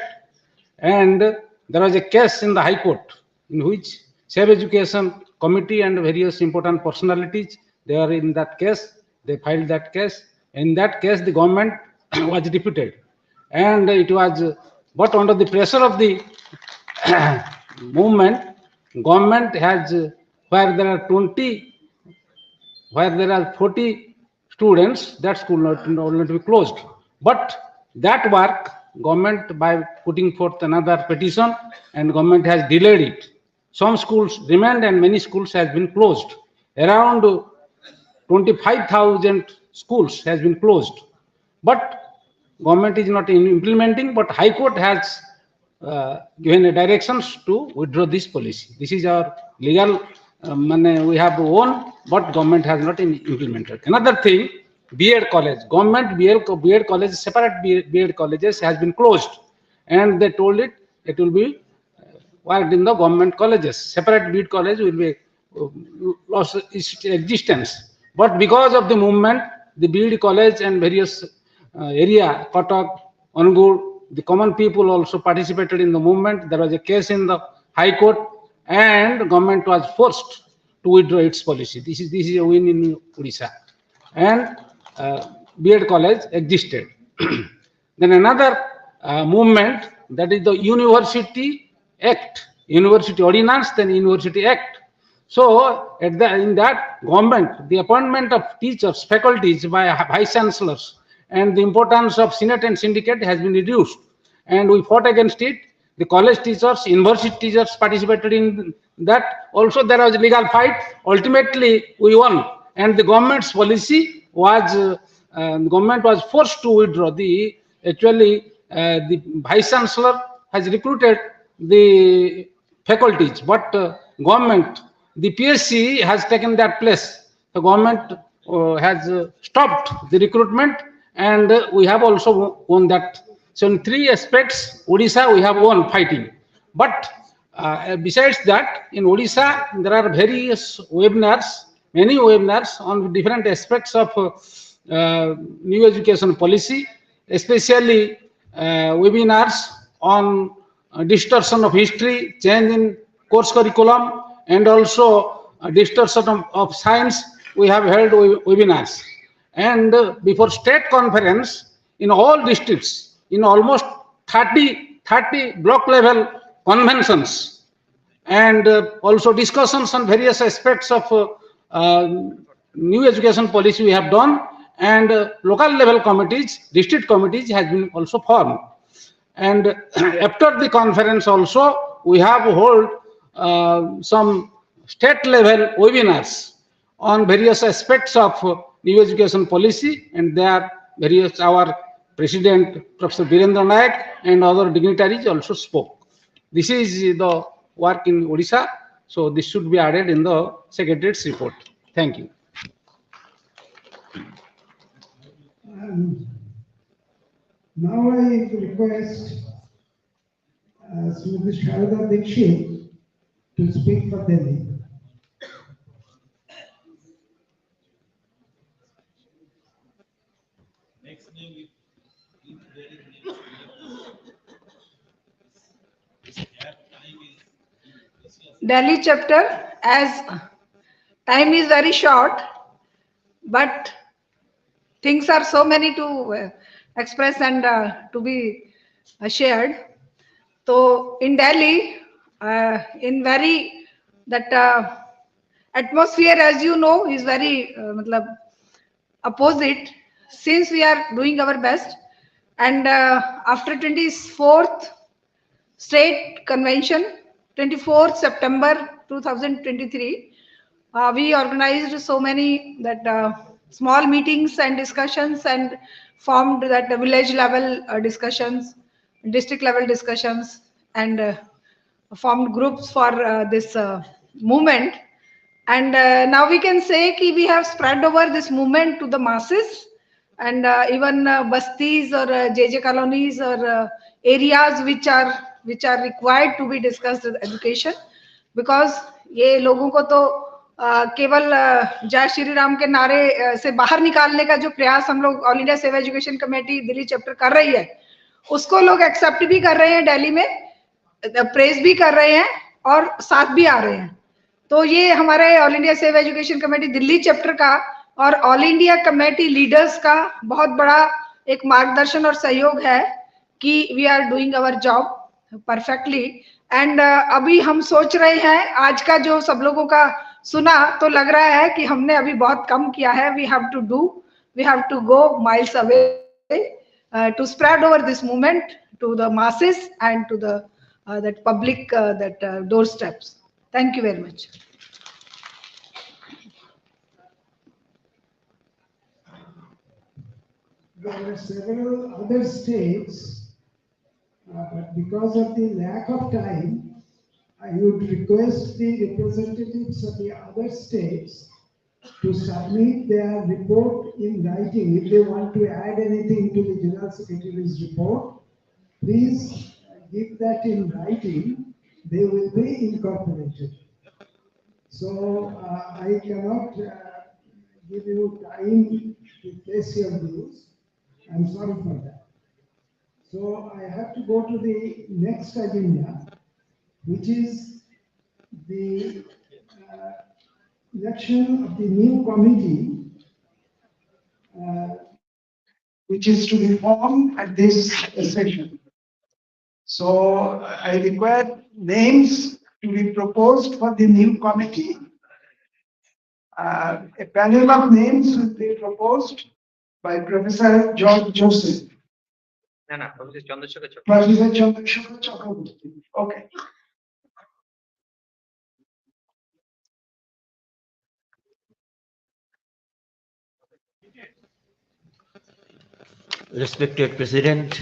And there was a case in the High Court in which Civ Education Committee and various important personalities, they are in that case, they filed that case. In that case, the government was defeated. And it was, but under the pressure of the movement, government has, where there are 40 students, that school not be closed. But that work, government by putting forth another petition, and government has delayed it. Some schools remained and many schools has been closed. Around 25,000 schools has been closed. But government is not implementing, but High Court has given a directions to withdraw this policy. This is our legal, we have won, but government has not implemented. Another thing, B.Ed college, government B.Ed college, separate B.Ed colleges has been closed, and they told it will be worked in the government colleges. Separate B.Ed college will be lost its existence. But because of the movement, the B.Ed college and various area, Kotak, Ongur, the common people also participated in the movement. There was a case in the High Court, and government was forced to withdraw its policy. This is a win in Odisha, and B.Ed college existed. Then another movement, that is the University Act, University Ordinance, then University Act. So in that government, the appointment of teachers, faculties by vice chancellors, and the importance of Senate and syndicate has been reduced, and we fought against it. The college teachers, university teachers participated in that. Also there was a legal fight. Ultimately we won, and the government's policy was, the government was forced to withdraw. The vice chancellor has recruited the faculties, but government, the PSC has taken that place. The government has stopped the recruitment, and we have also won that. So in three aspects, Odisha, we have won fighting. But besides that, in Odisha, there are various webinars, many webinars on different aspects of new education policy, especially webinars on distortion of history, change in course curriculum, and also distortion of science. We have held webinars. And before state conference in all districts, in almost 30 block level conventions, and also discussions on various aspects of new education policy we have done, and local level committees, district committees has been also formed. And after the conference also, we have hold some state level webinars on various aspects of new education policy, and there various our President Professor Virendra Nayak and other dignitaries also spoke. This is the work in Odisha, so this should be added in the Secretariat's report. Thank you. Now I request Srimati Sharada Dikshit to speak for Delhi. Delhi chapter, as time is very short, but things are so many to express and to be shared. So in Delhi, in very that atmosphere, as you know, is very opposite. Since we are doing our best, and after 24th state convention, 24th September 2023, we organized so many that small meetings and discussions, and formed that village level discussions, district level discussions, and formed groups for this movement. And now we can say that we have spread over this movement to the masses, and even bastis or JJ colonies or areas which are required to be discussed with education, because ये लोगों को तो केवल जय श्री राम के नारे से बाहर निकालने का जो प्रयास हम लोग ऑल इंडिया सेवा एजुकेशन कमेटी दिल्ली चैप्टर कर रही है, उसको लोग एक्सेप्ट भी कर रहे हैं दिल्ली में, प्रेज भी कर रहे हैं और साथ भी आ रहे हैं. तो ये हमारे ऑल इंडिया सेवा एजुकेशन कमेटी दिल्ली चैप्टर का और ऑल इंडिया कमेटी लीडर्स का बहुत बड़ा एक मार्गदर्शन और सहयोग है कि we are doing our job perfectly. And अभी हम सोच रहे हैं, आज का जो सब लोगों का सुना तो लग रहा है कि हमने अभी बहुत कम किया है. We have to go miles away to spread over this movement to the masses and to the that public that doorsteps. Thank you very much. There are several other states, but because of the lack of time, I would request the representatives of the other states to submit their report in writing. If they want to add anything to the General Secretary's report, please give that in writing. They will be incorporated. So I cannot give you time to place your views. I'm sorry for that. So I have to go to the next agenda, which is the election of the new committee, which is to be formed at this session. So I require names to be proposed for the new committee. A panel of names will be proposed by Professor George Joseph. No, Professor Chandrasekhar Chakraborty. Professor Chandrasekhar Chakraborty. Okay. Respected President,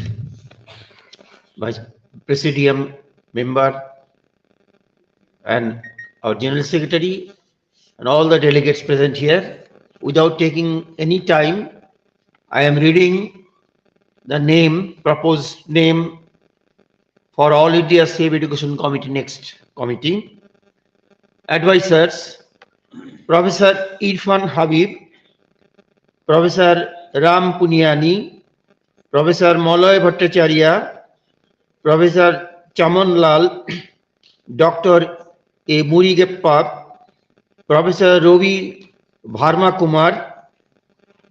Vice Presidium member, and our General Secretary, and all the delegates present here, without taking any time, I am reading the name, proposed name for All India Safe Education Committee, next committee. Advisors, Professor Irfan Habib, Professor Ram Puniani, Professor Maloy Bhattacharya, Professor Chaman Lal, Dr. A. Murigappa, Professor Ravi Bharma Kumar,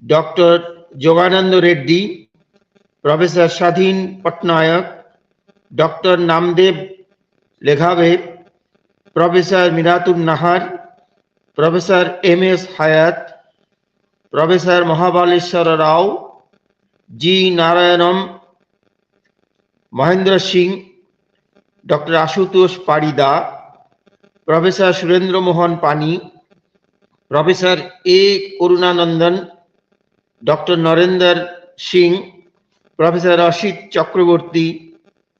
Dr. Jogananda Reddy, Professor Shadhin Patnayak, Dr. Namdev Leghave, Professor Minatul Nahar, Professor M.S. Hayat, Professor Mahabaleshwara Rao, G. Narayanam, Mahendra Singh, Dr. Ashutosh Parida, Professor Surendra Mohan Pani, Professor A. Karunanandan, Dr. Narendra Singh, Professor Rashid Chakraborty,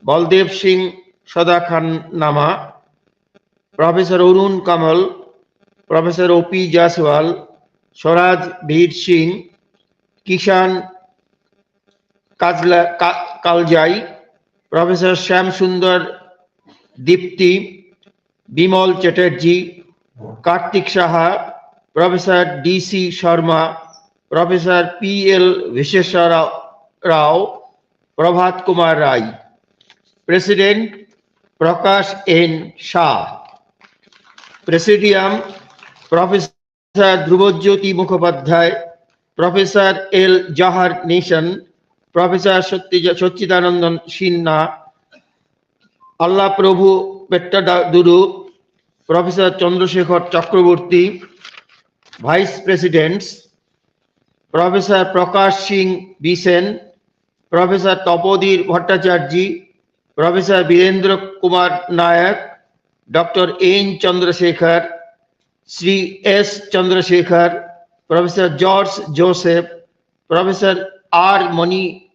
Baldev Singh Sadakhan Nama, Professor Arun Kamal, Professor O.P. Jaswal, Swaraj Veer Singh, Kishan Kaljai, Professor Sham Sundar Dipti, Bimal Chatterjee, Kartik Saha, Professor D.C. Sharma, Professor P.L. Visheshwara Rao, Prabhat Kumar Rai. President Prakash N. Shah. Presidium Professor Dhrubajyoti Mukhopadhyay, Professor L. Jahar Nation, Professor Satchidanandan Sinha, Allah Prabhu Pettaduru, Professor Chandrasekhar Chakraborty, Vice Presidents, Professor Prakash Singh Bisen, Professor Tapodir Bhattacharjee, Professor Virendra Kumar Nayak, Dr. N. Chandrasekhar, Sri S. Chandrasekhar, Professor George Joseph, Professor R. Mani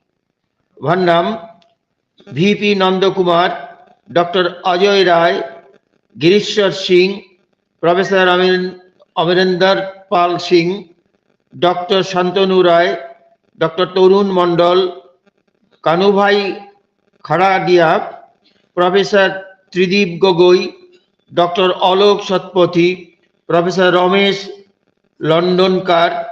Vandam, V.P. Nandakumar, Dr. Ajay Rai, Girishwar Singh, Professor Amarinder Pal Singh, Dr. Shantanu Rai, Dr. Torun Mandal, Kanubhai Kharadia, Professor Tridip Gogoi, Dr. Alok Satpathy, Professor Ramesh Londonkar,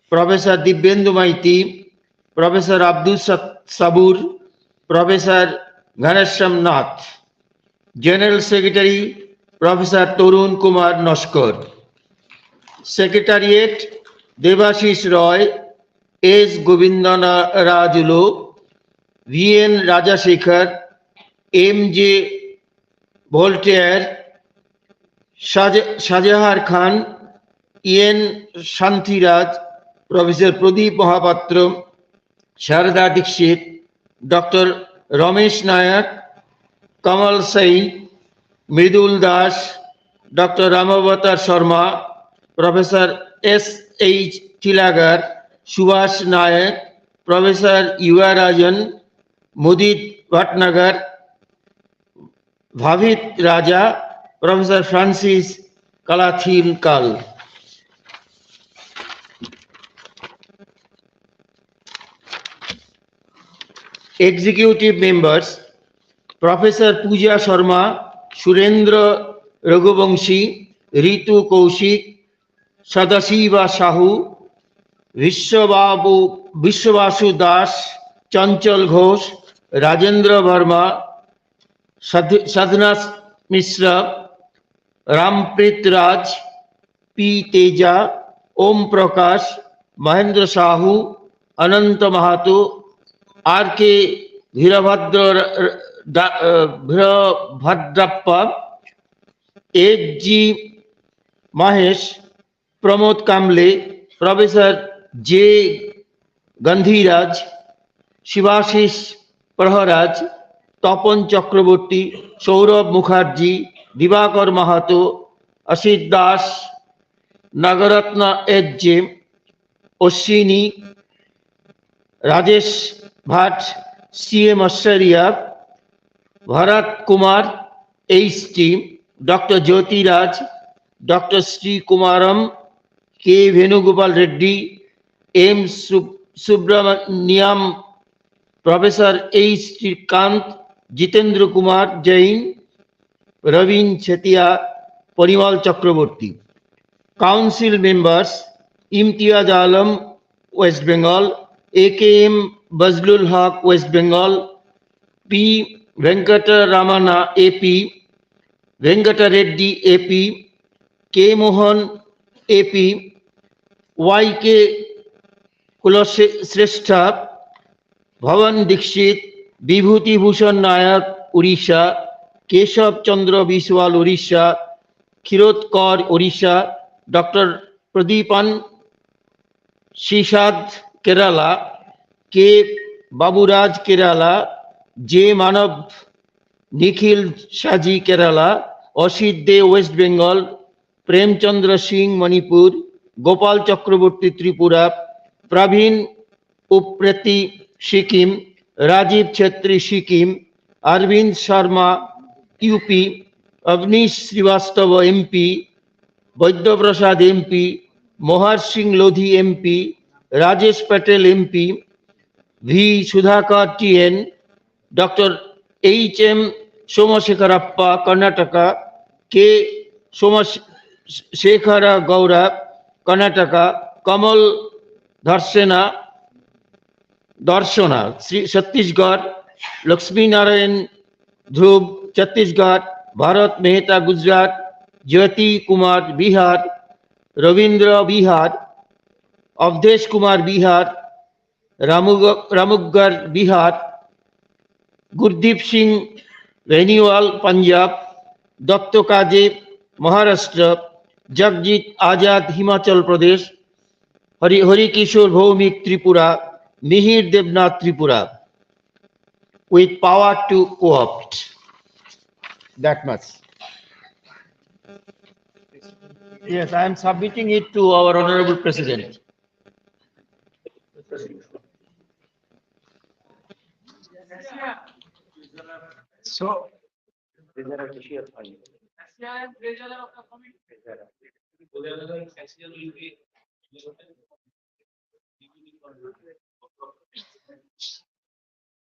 Professor Dibyendu Maiti, Professor Abdul Sabur, Professor Ghanesham Nath. General Secretary, Professor Torun Kumar Noskar. Secretariat, Devashish Roy, S. Govindana Rajulo, V.N. Rajasekhar, M.J. Voltaire, Shajahar Khan, E.N. Shantiraj, Professor Pradeep Mahapatra, Sharada Dixit, Dr. Ramesh Nayak, Kamal Sain, Mridul Das, Dr. Ramavatar Sharma, Professor S.H. Tilagar, Subhash Nayak, Professor Yuva Rajan, Mudit Bhatnagar, Bhavit Raja, Professor Francis Kalathil Kal. Executive members, Professor Pooja Sharma, Surendra Raghuvamshi, Ritu Kaushik, Sadashiva Sahu, Vishwasu Das, Chanchal Ghosh, Rajendra Verma, Sadhana Mishra, Ramprit Raj, P. Teja, Om Prakash, Mahendra Sahu, Ananta Mahato, R.K. Virabhadrappa, H.G. Mahesh, Pramod Kamble, Professor J. Gandhiraj, Shivashish Praharaj, Tapan Chakraborty, Saurabh Mukherjee, Divakar Mahato, Asit Das, Nagaratna H.J. Oshini, Rajesh Bhatt, C.M. Asharya, Bharat Kumar, H.T., Dr. Jyoti Raj, Dr. Sri Kumaram, K. Venugopal Reddy, M. Subramaniam, Professor H. Kant, Jitendra Kumar Jain, Ravin Chetia, Parimal Chakraborty. Council members, Imtiaz Alam, West Bengal, AKM Bazlul Haq, West Bengal, P. Venkata Ramana, AP, Venkata Reddy, AP, K. Mohan, AP, YK Kuloshrestha, Bhavan Dixit, Vibhuti Bhushan Nayak, Odisha, Keshav Chandra Biswal, Odisha, Kirot Kaur, Odisha, Dr. Pradeepan Shishad, Kerala, K. Baburaj, Kerala, J. Manav Nikhil Shaji, Kerala, Oshit De, West Bengal, Premchandra Singh, Manipur, Gopal Chakraborty, Tripura, Praveen Upreti, Sikkim, Rajiv Chetri, Sikkim, Arvind Sharma, UP, Avnish Srivastava, MP, Vaidya Prasad, MP, Mohar Singh Lodhi, MP, Rajesh Patel, MP, V. Sudhakar, TN, Dr. H.M. Somashekarappa, Karnataka, K. Somashekhara Gaura, Karnataka, Kamal Darshana, Chhattisgarh, Lakshmi Narayan Dhruv, Chhattisgarh, Bharat Mehta, Gujarat, Jyoti Kumar, Bihar, Ravindra, Bihar, Avdesh Kumar, Bihar, Ramuggar, Bihar, Gurdeep Singh Reniwal, Punjab, Datta Kaje, Maharashtra, Jagjit Azad, Himachal Pradesh, Hari Kishore Bhaumik, Tripura, Mihir Devnath, Tripura, with power to co-opt. That much. Yes, I am submitting it to our Honorable President. So,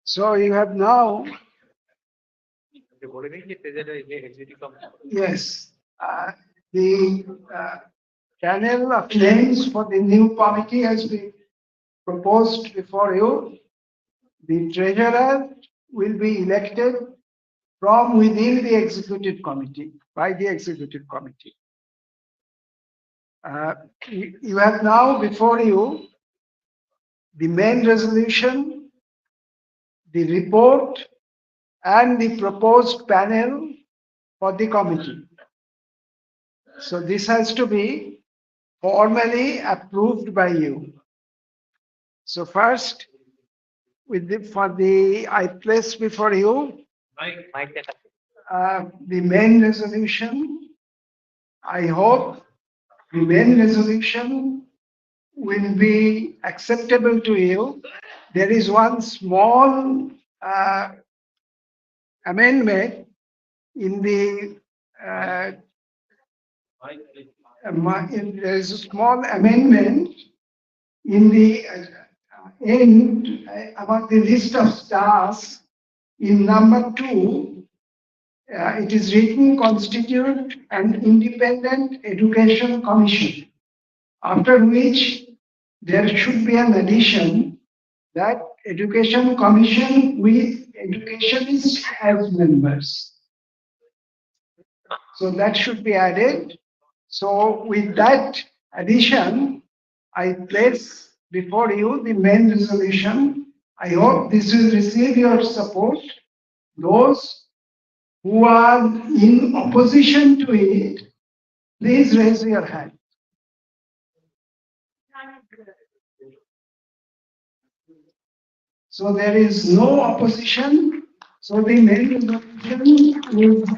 so you have now, yes, the panel of names for the new committee has been proposed before you. The treasurer will be elected from within the executive committee, by the executive committee. You have now before you the main resolution, the report, and the proposed panel for the committee. So this has to be formally approved by you. So first, I place before you the main resolution. I hope the main resolution will be acceptable to you. There is one small amendment in the there is a small amendment in the end about the list of stars in number 2. It is written constitute an independent education commission, after which there should be an addition that education commission with educationists as members. So that should be added. So with that addition, I place before you the main resolution. I hope this will receive your support. Those who are in opposition to it, please raise your hand. So there is no opposition. So the main resolution is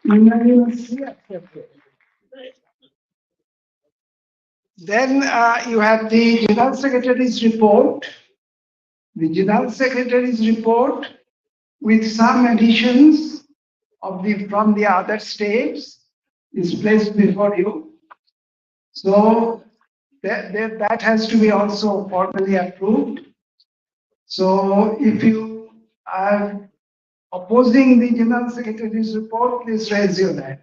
unanimously accepted. Then you have the General Secretary's report. The General Secretary's report with some additions from the other states is placed before you. So that has to be also formally approved. So if you are opposing the General Secretary's report, please raise your hand.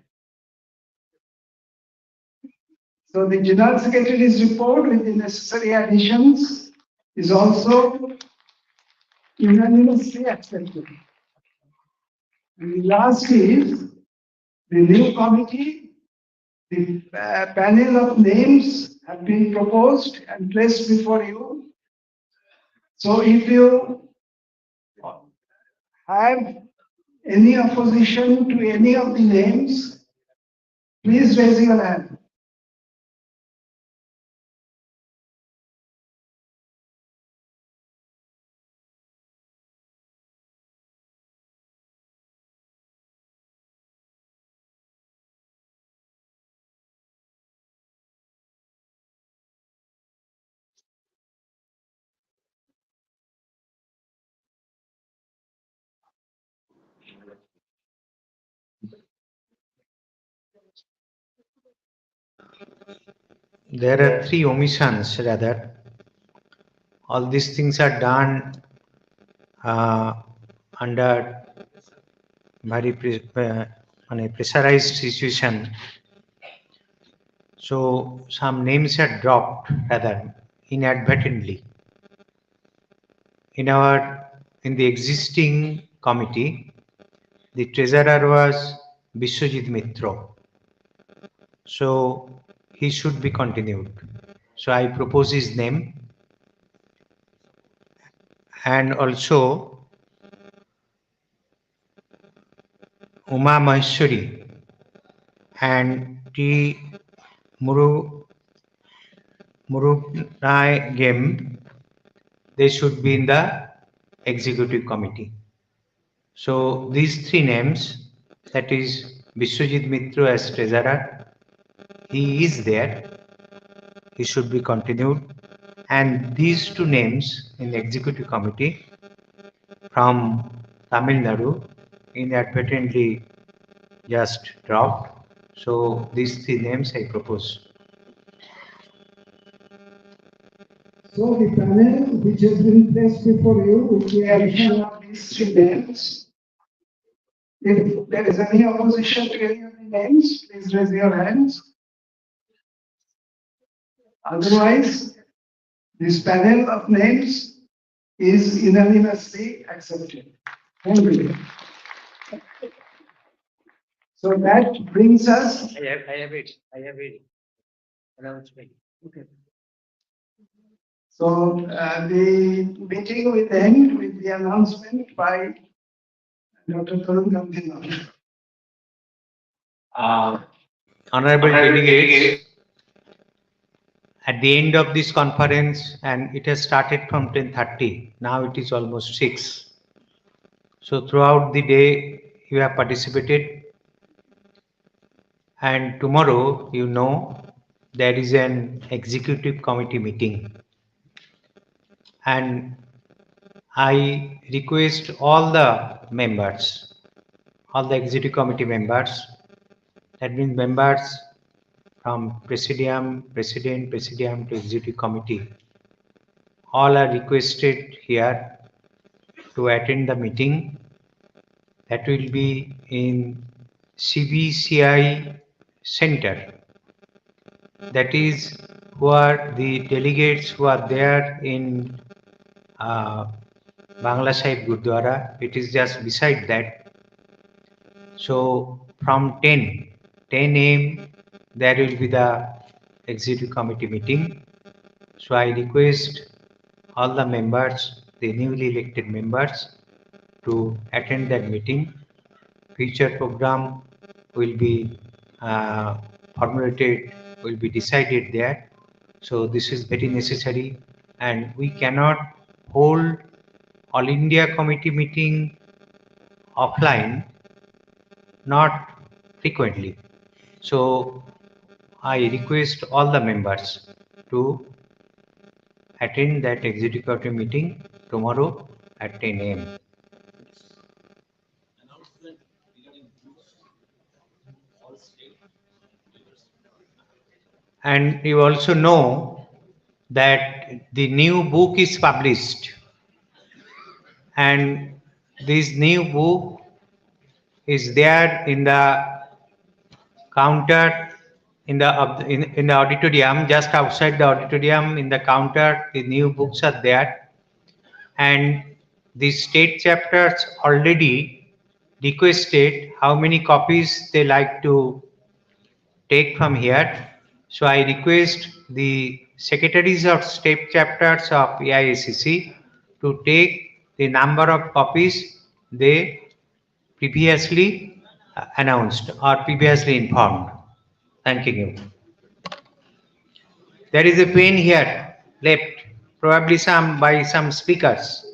So the General Secretary's report with the necessary additions is also unanimously accepted. And the last is the new committee. The panel of names have been proposed and placed before you. So if you have any opposition to any of the names, please raise your hand. There are three omissions rather. All these things are done under very pressurized situation. So some names are dropped rather inadvertently. In the existing committee, the treasurer was Biswajit Mitra. So he should be continued. So I propose his name. And also Uma Maheshwari and T. Murugayam, they should be in the executive committee. So these three names, that is Biswajit Mitra as treasurer, he is there, he should be continued. And these two names in the executive committee from Tamil Nadu inadvertently just dropped. So these three names I propose. So the panel which has been placed before you with the addition of these three names. If there is any opposition to any of the names, please raise your hands. Otherwise, this panel of names is unanimously accepted. Thank you. So that brings us. I have it. Announcement. Okay. So the meeting will end with the announcement by Dr. Tarun Gambhir. Honorable delegates, at the end of this conference, and it has started from 10:30, now it is almost 6. So throughout the day, you have participated. And tomorrow, you know, there is an executive committee meeting. And I request all the members, all the executive committee members, that means members from president to executive committee, all are requested here to attend the meeting. That will be in CBCI Center. That is who are the delegates who are there in Bangla Sahib Gurdwara. It is just beside that. So from 10 a.m. there will be the executive committee meeting. So I request all the members, the newly elected members, to attend that meeting. Future program will be formulated, will be decided there. So this is very necessary, and we cannot hold All India Committee meeting offline, not frequently. So I request all the members to attend that executive meeting tomorrow at 10 a.m. And you also know that the new book is published, and this new book is there in the counter in the in the auditorium, just outside the auditorium, in the counter, the new books are there, and the state chapters already requested how many copies they like to take from here. So I request the secretaries of state chapters of AISCC to take the number of copies they previously announced or previously informed. Thank you. There is a pen here left, probably some by some speakers.